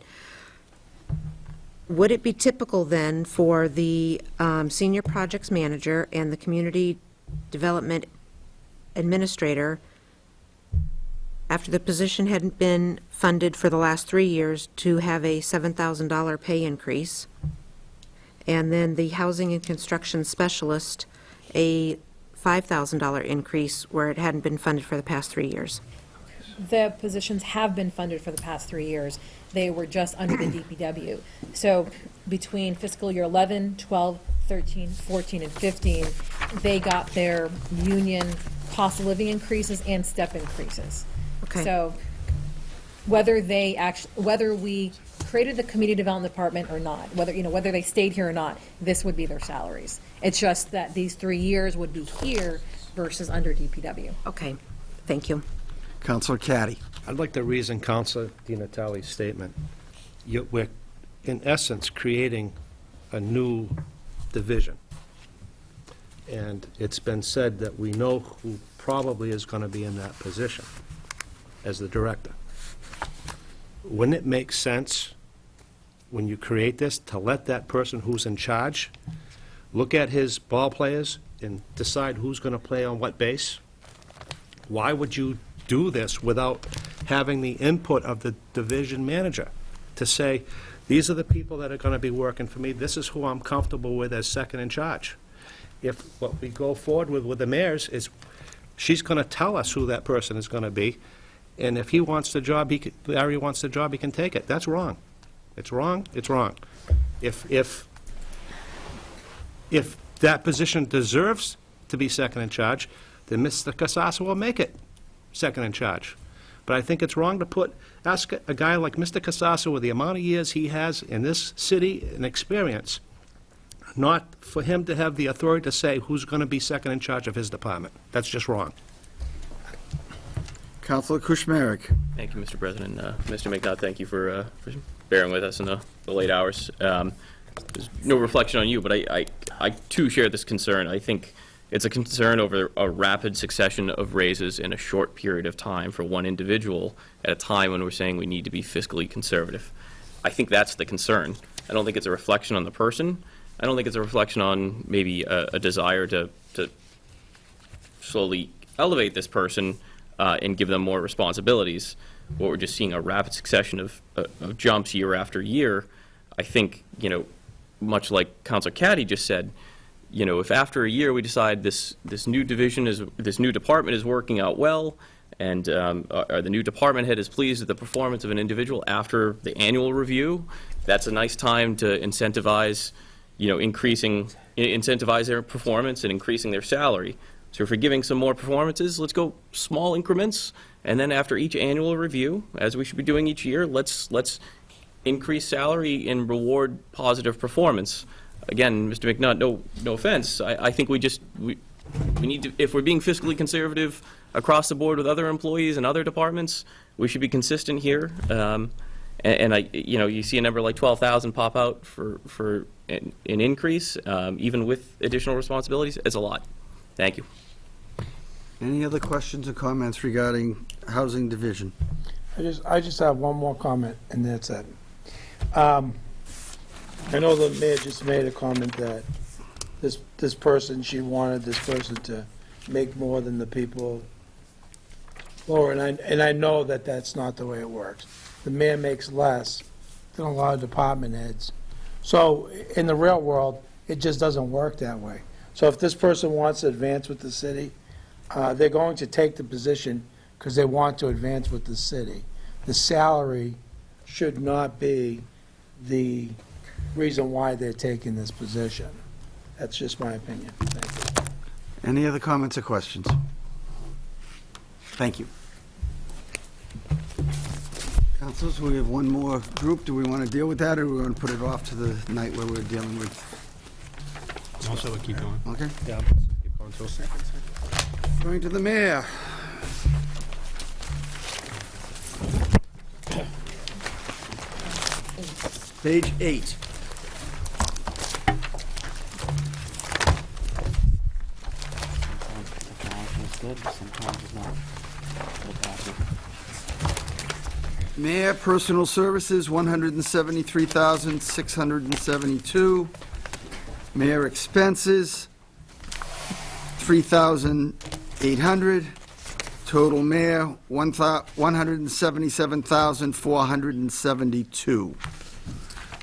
would it be typical then for the Senior Projects Manager and the Community Development Administrator, after the position hadn't been funded for the last 3 years, to have a $7,000 pay increase, and then the Housing and Construction Specialist a $5,000 increase where it hadn't been funded for the past 3 years? The positions have been funded for the past 3 years. They were just under the DPW. So between fiscal year 11, 12, 13, 14, and 15, they got their union cost of living increases and step increases. Okay. So whether we created the community development department or not, whether they stayed here or not, this would be their salaries. It's just that these 3 years would be here versus under DPW. Okay, thank you. Councilor Caddy. I'd like to reason Councilor Di Natale's statement. We're, in essence, creating a new division. And it's been said that we know who probably is going to be in that position as the director. Wouldn't it make sense, when you create this, to let that person who's in charge look at his ball players and decide who's going to play on what base? Why would you do this without having the input of the division manager to say, these are the people that are going to be working for me, this is who I'm comfortable with as second in charge? If what we go forward with the mayor's is, she's going to tell us who that person is going to be, and if he wants the job, Larry wants the job, he can take it. That's wrong. It's wrong, it's wrong. If that position deserves to be second in charge, then Mr. Casassa will make it second in charge. But I think it's wrong to ask a guy like Mr. Casassa, with the amount of years he has in this city and experience, not for him to have the authority to say who's going to be second in charge of his department. That's just wrong. Councilor Kuchmarek. Thank you, Mr. President. Mr. McNutt, thank you for bearing with us in the late hours. There's no reflection on you, but I too share this concern. I think it's a concern over a rapid succession of raises in a short period of time for one individual at a time when we're saying we need to be fiscally conservative. I think that's the concern. I don't think it's a reflection on the person. I don't think it's a reflection on maybe a desire to slowly elevate this person and give them more responsibilities. What we're just seeing a rapid succession of jumps year after year. I think, much like Councilor Caddy just said, if after a year we decide this new department is working out well, and the new department head is pleased with the performance of an individual after the annual review, that's a nice time to incentivize their performance and increasing their salary. So if we're giving some more performances, let's go small increments And then after each annual review, as we should be doing each year, let's increase salary and reward positive performance. Again, Mr. McNutt, no offense, I think we need to, if we're being fiscally conservative across the board with other employees and other departments, we should be consistent here. And you see a number like 12,000 pop out for an increase, even with additional responsibilities. It's a lot. Thank you. Any other questions or comments regarding Housing Division? I just have one more comment, and that's it. I know the mayor just made a comment that this person, she wanted this person to make more than the people lower, and I know that that's not the way it works. The mayor makes less than a lot of department heads. So in the real world, it just doesn't work that way. So if this person wants to advance with the city, they're going to take the position because they want to advance with the city. The salary should not be the reason why they're taking this position. That's just my opinion. Thank you. Any other comments or questions? Thank you. Councilors, we have one more group. Do we want to deal with that, or do we want to put it off to the night where we're dealing with? Also, we'll keep going. Okay. Yeah, keep going till Going to the mayor. Page 8. Mayor Personal Services, $173,672. Mayor Expenses, $3,800. Total mayor, $177,472.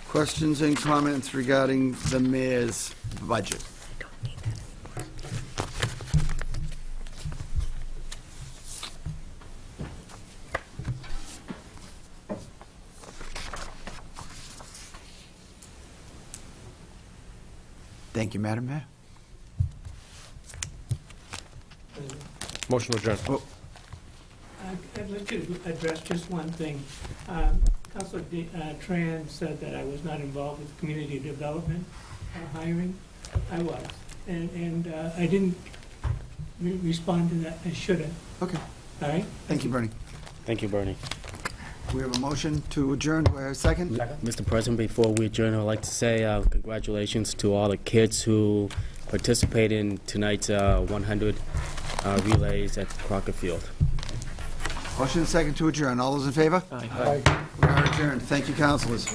Questions and comments regarding the mayor's budget? Thank you, Madam Mayor. Motion to adjourn. Oh, I'd like to address just one thing. Councilor Tran said that I was not involved with community development hiring. I was, and I didn't respond to that. I should have. okay. All right? Thank you, Bernie. Thank you, Bernie. We have a motion to adjourn. Do I have a second? Mr. President, before we adjourn, I'd like to say congratulations to all the kids who participated in tonight's 100 relays at Crocker Field. Motion and second to adjourn. All those in favor? Aye. We are adjourned. Thank you, councilors.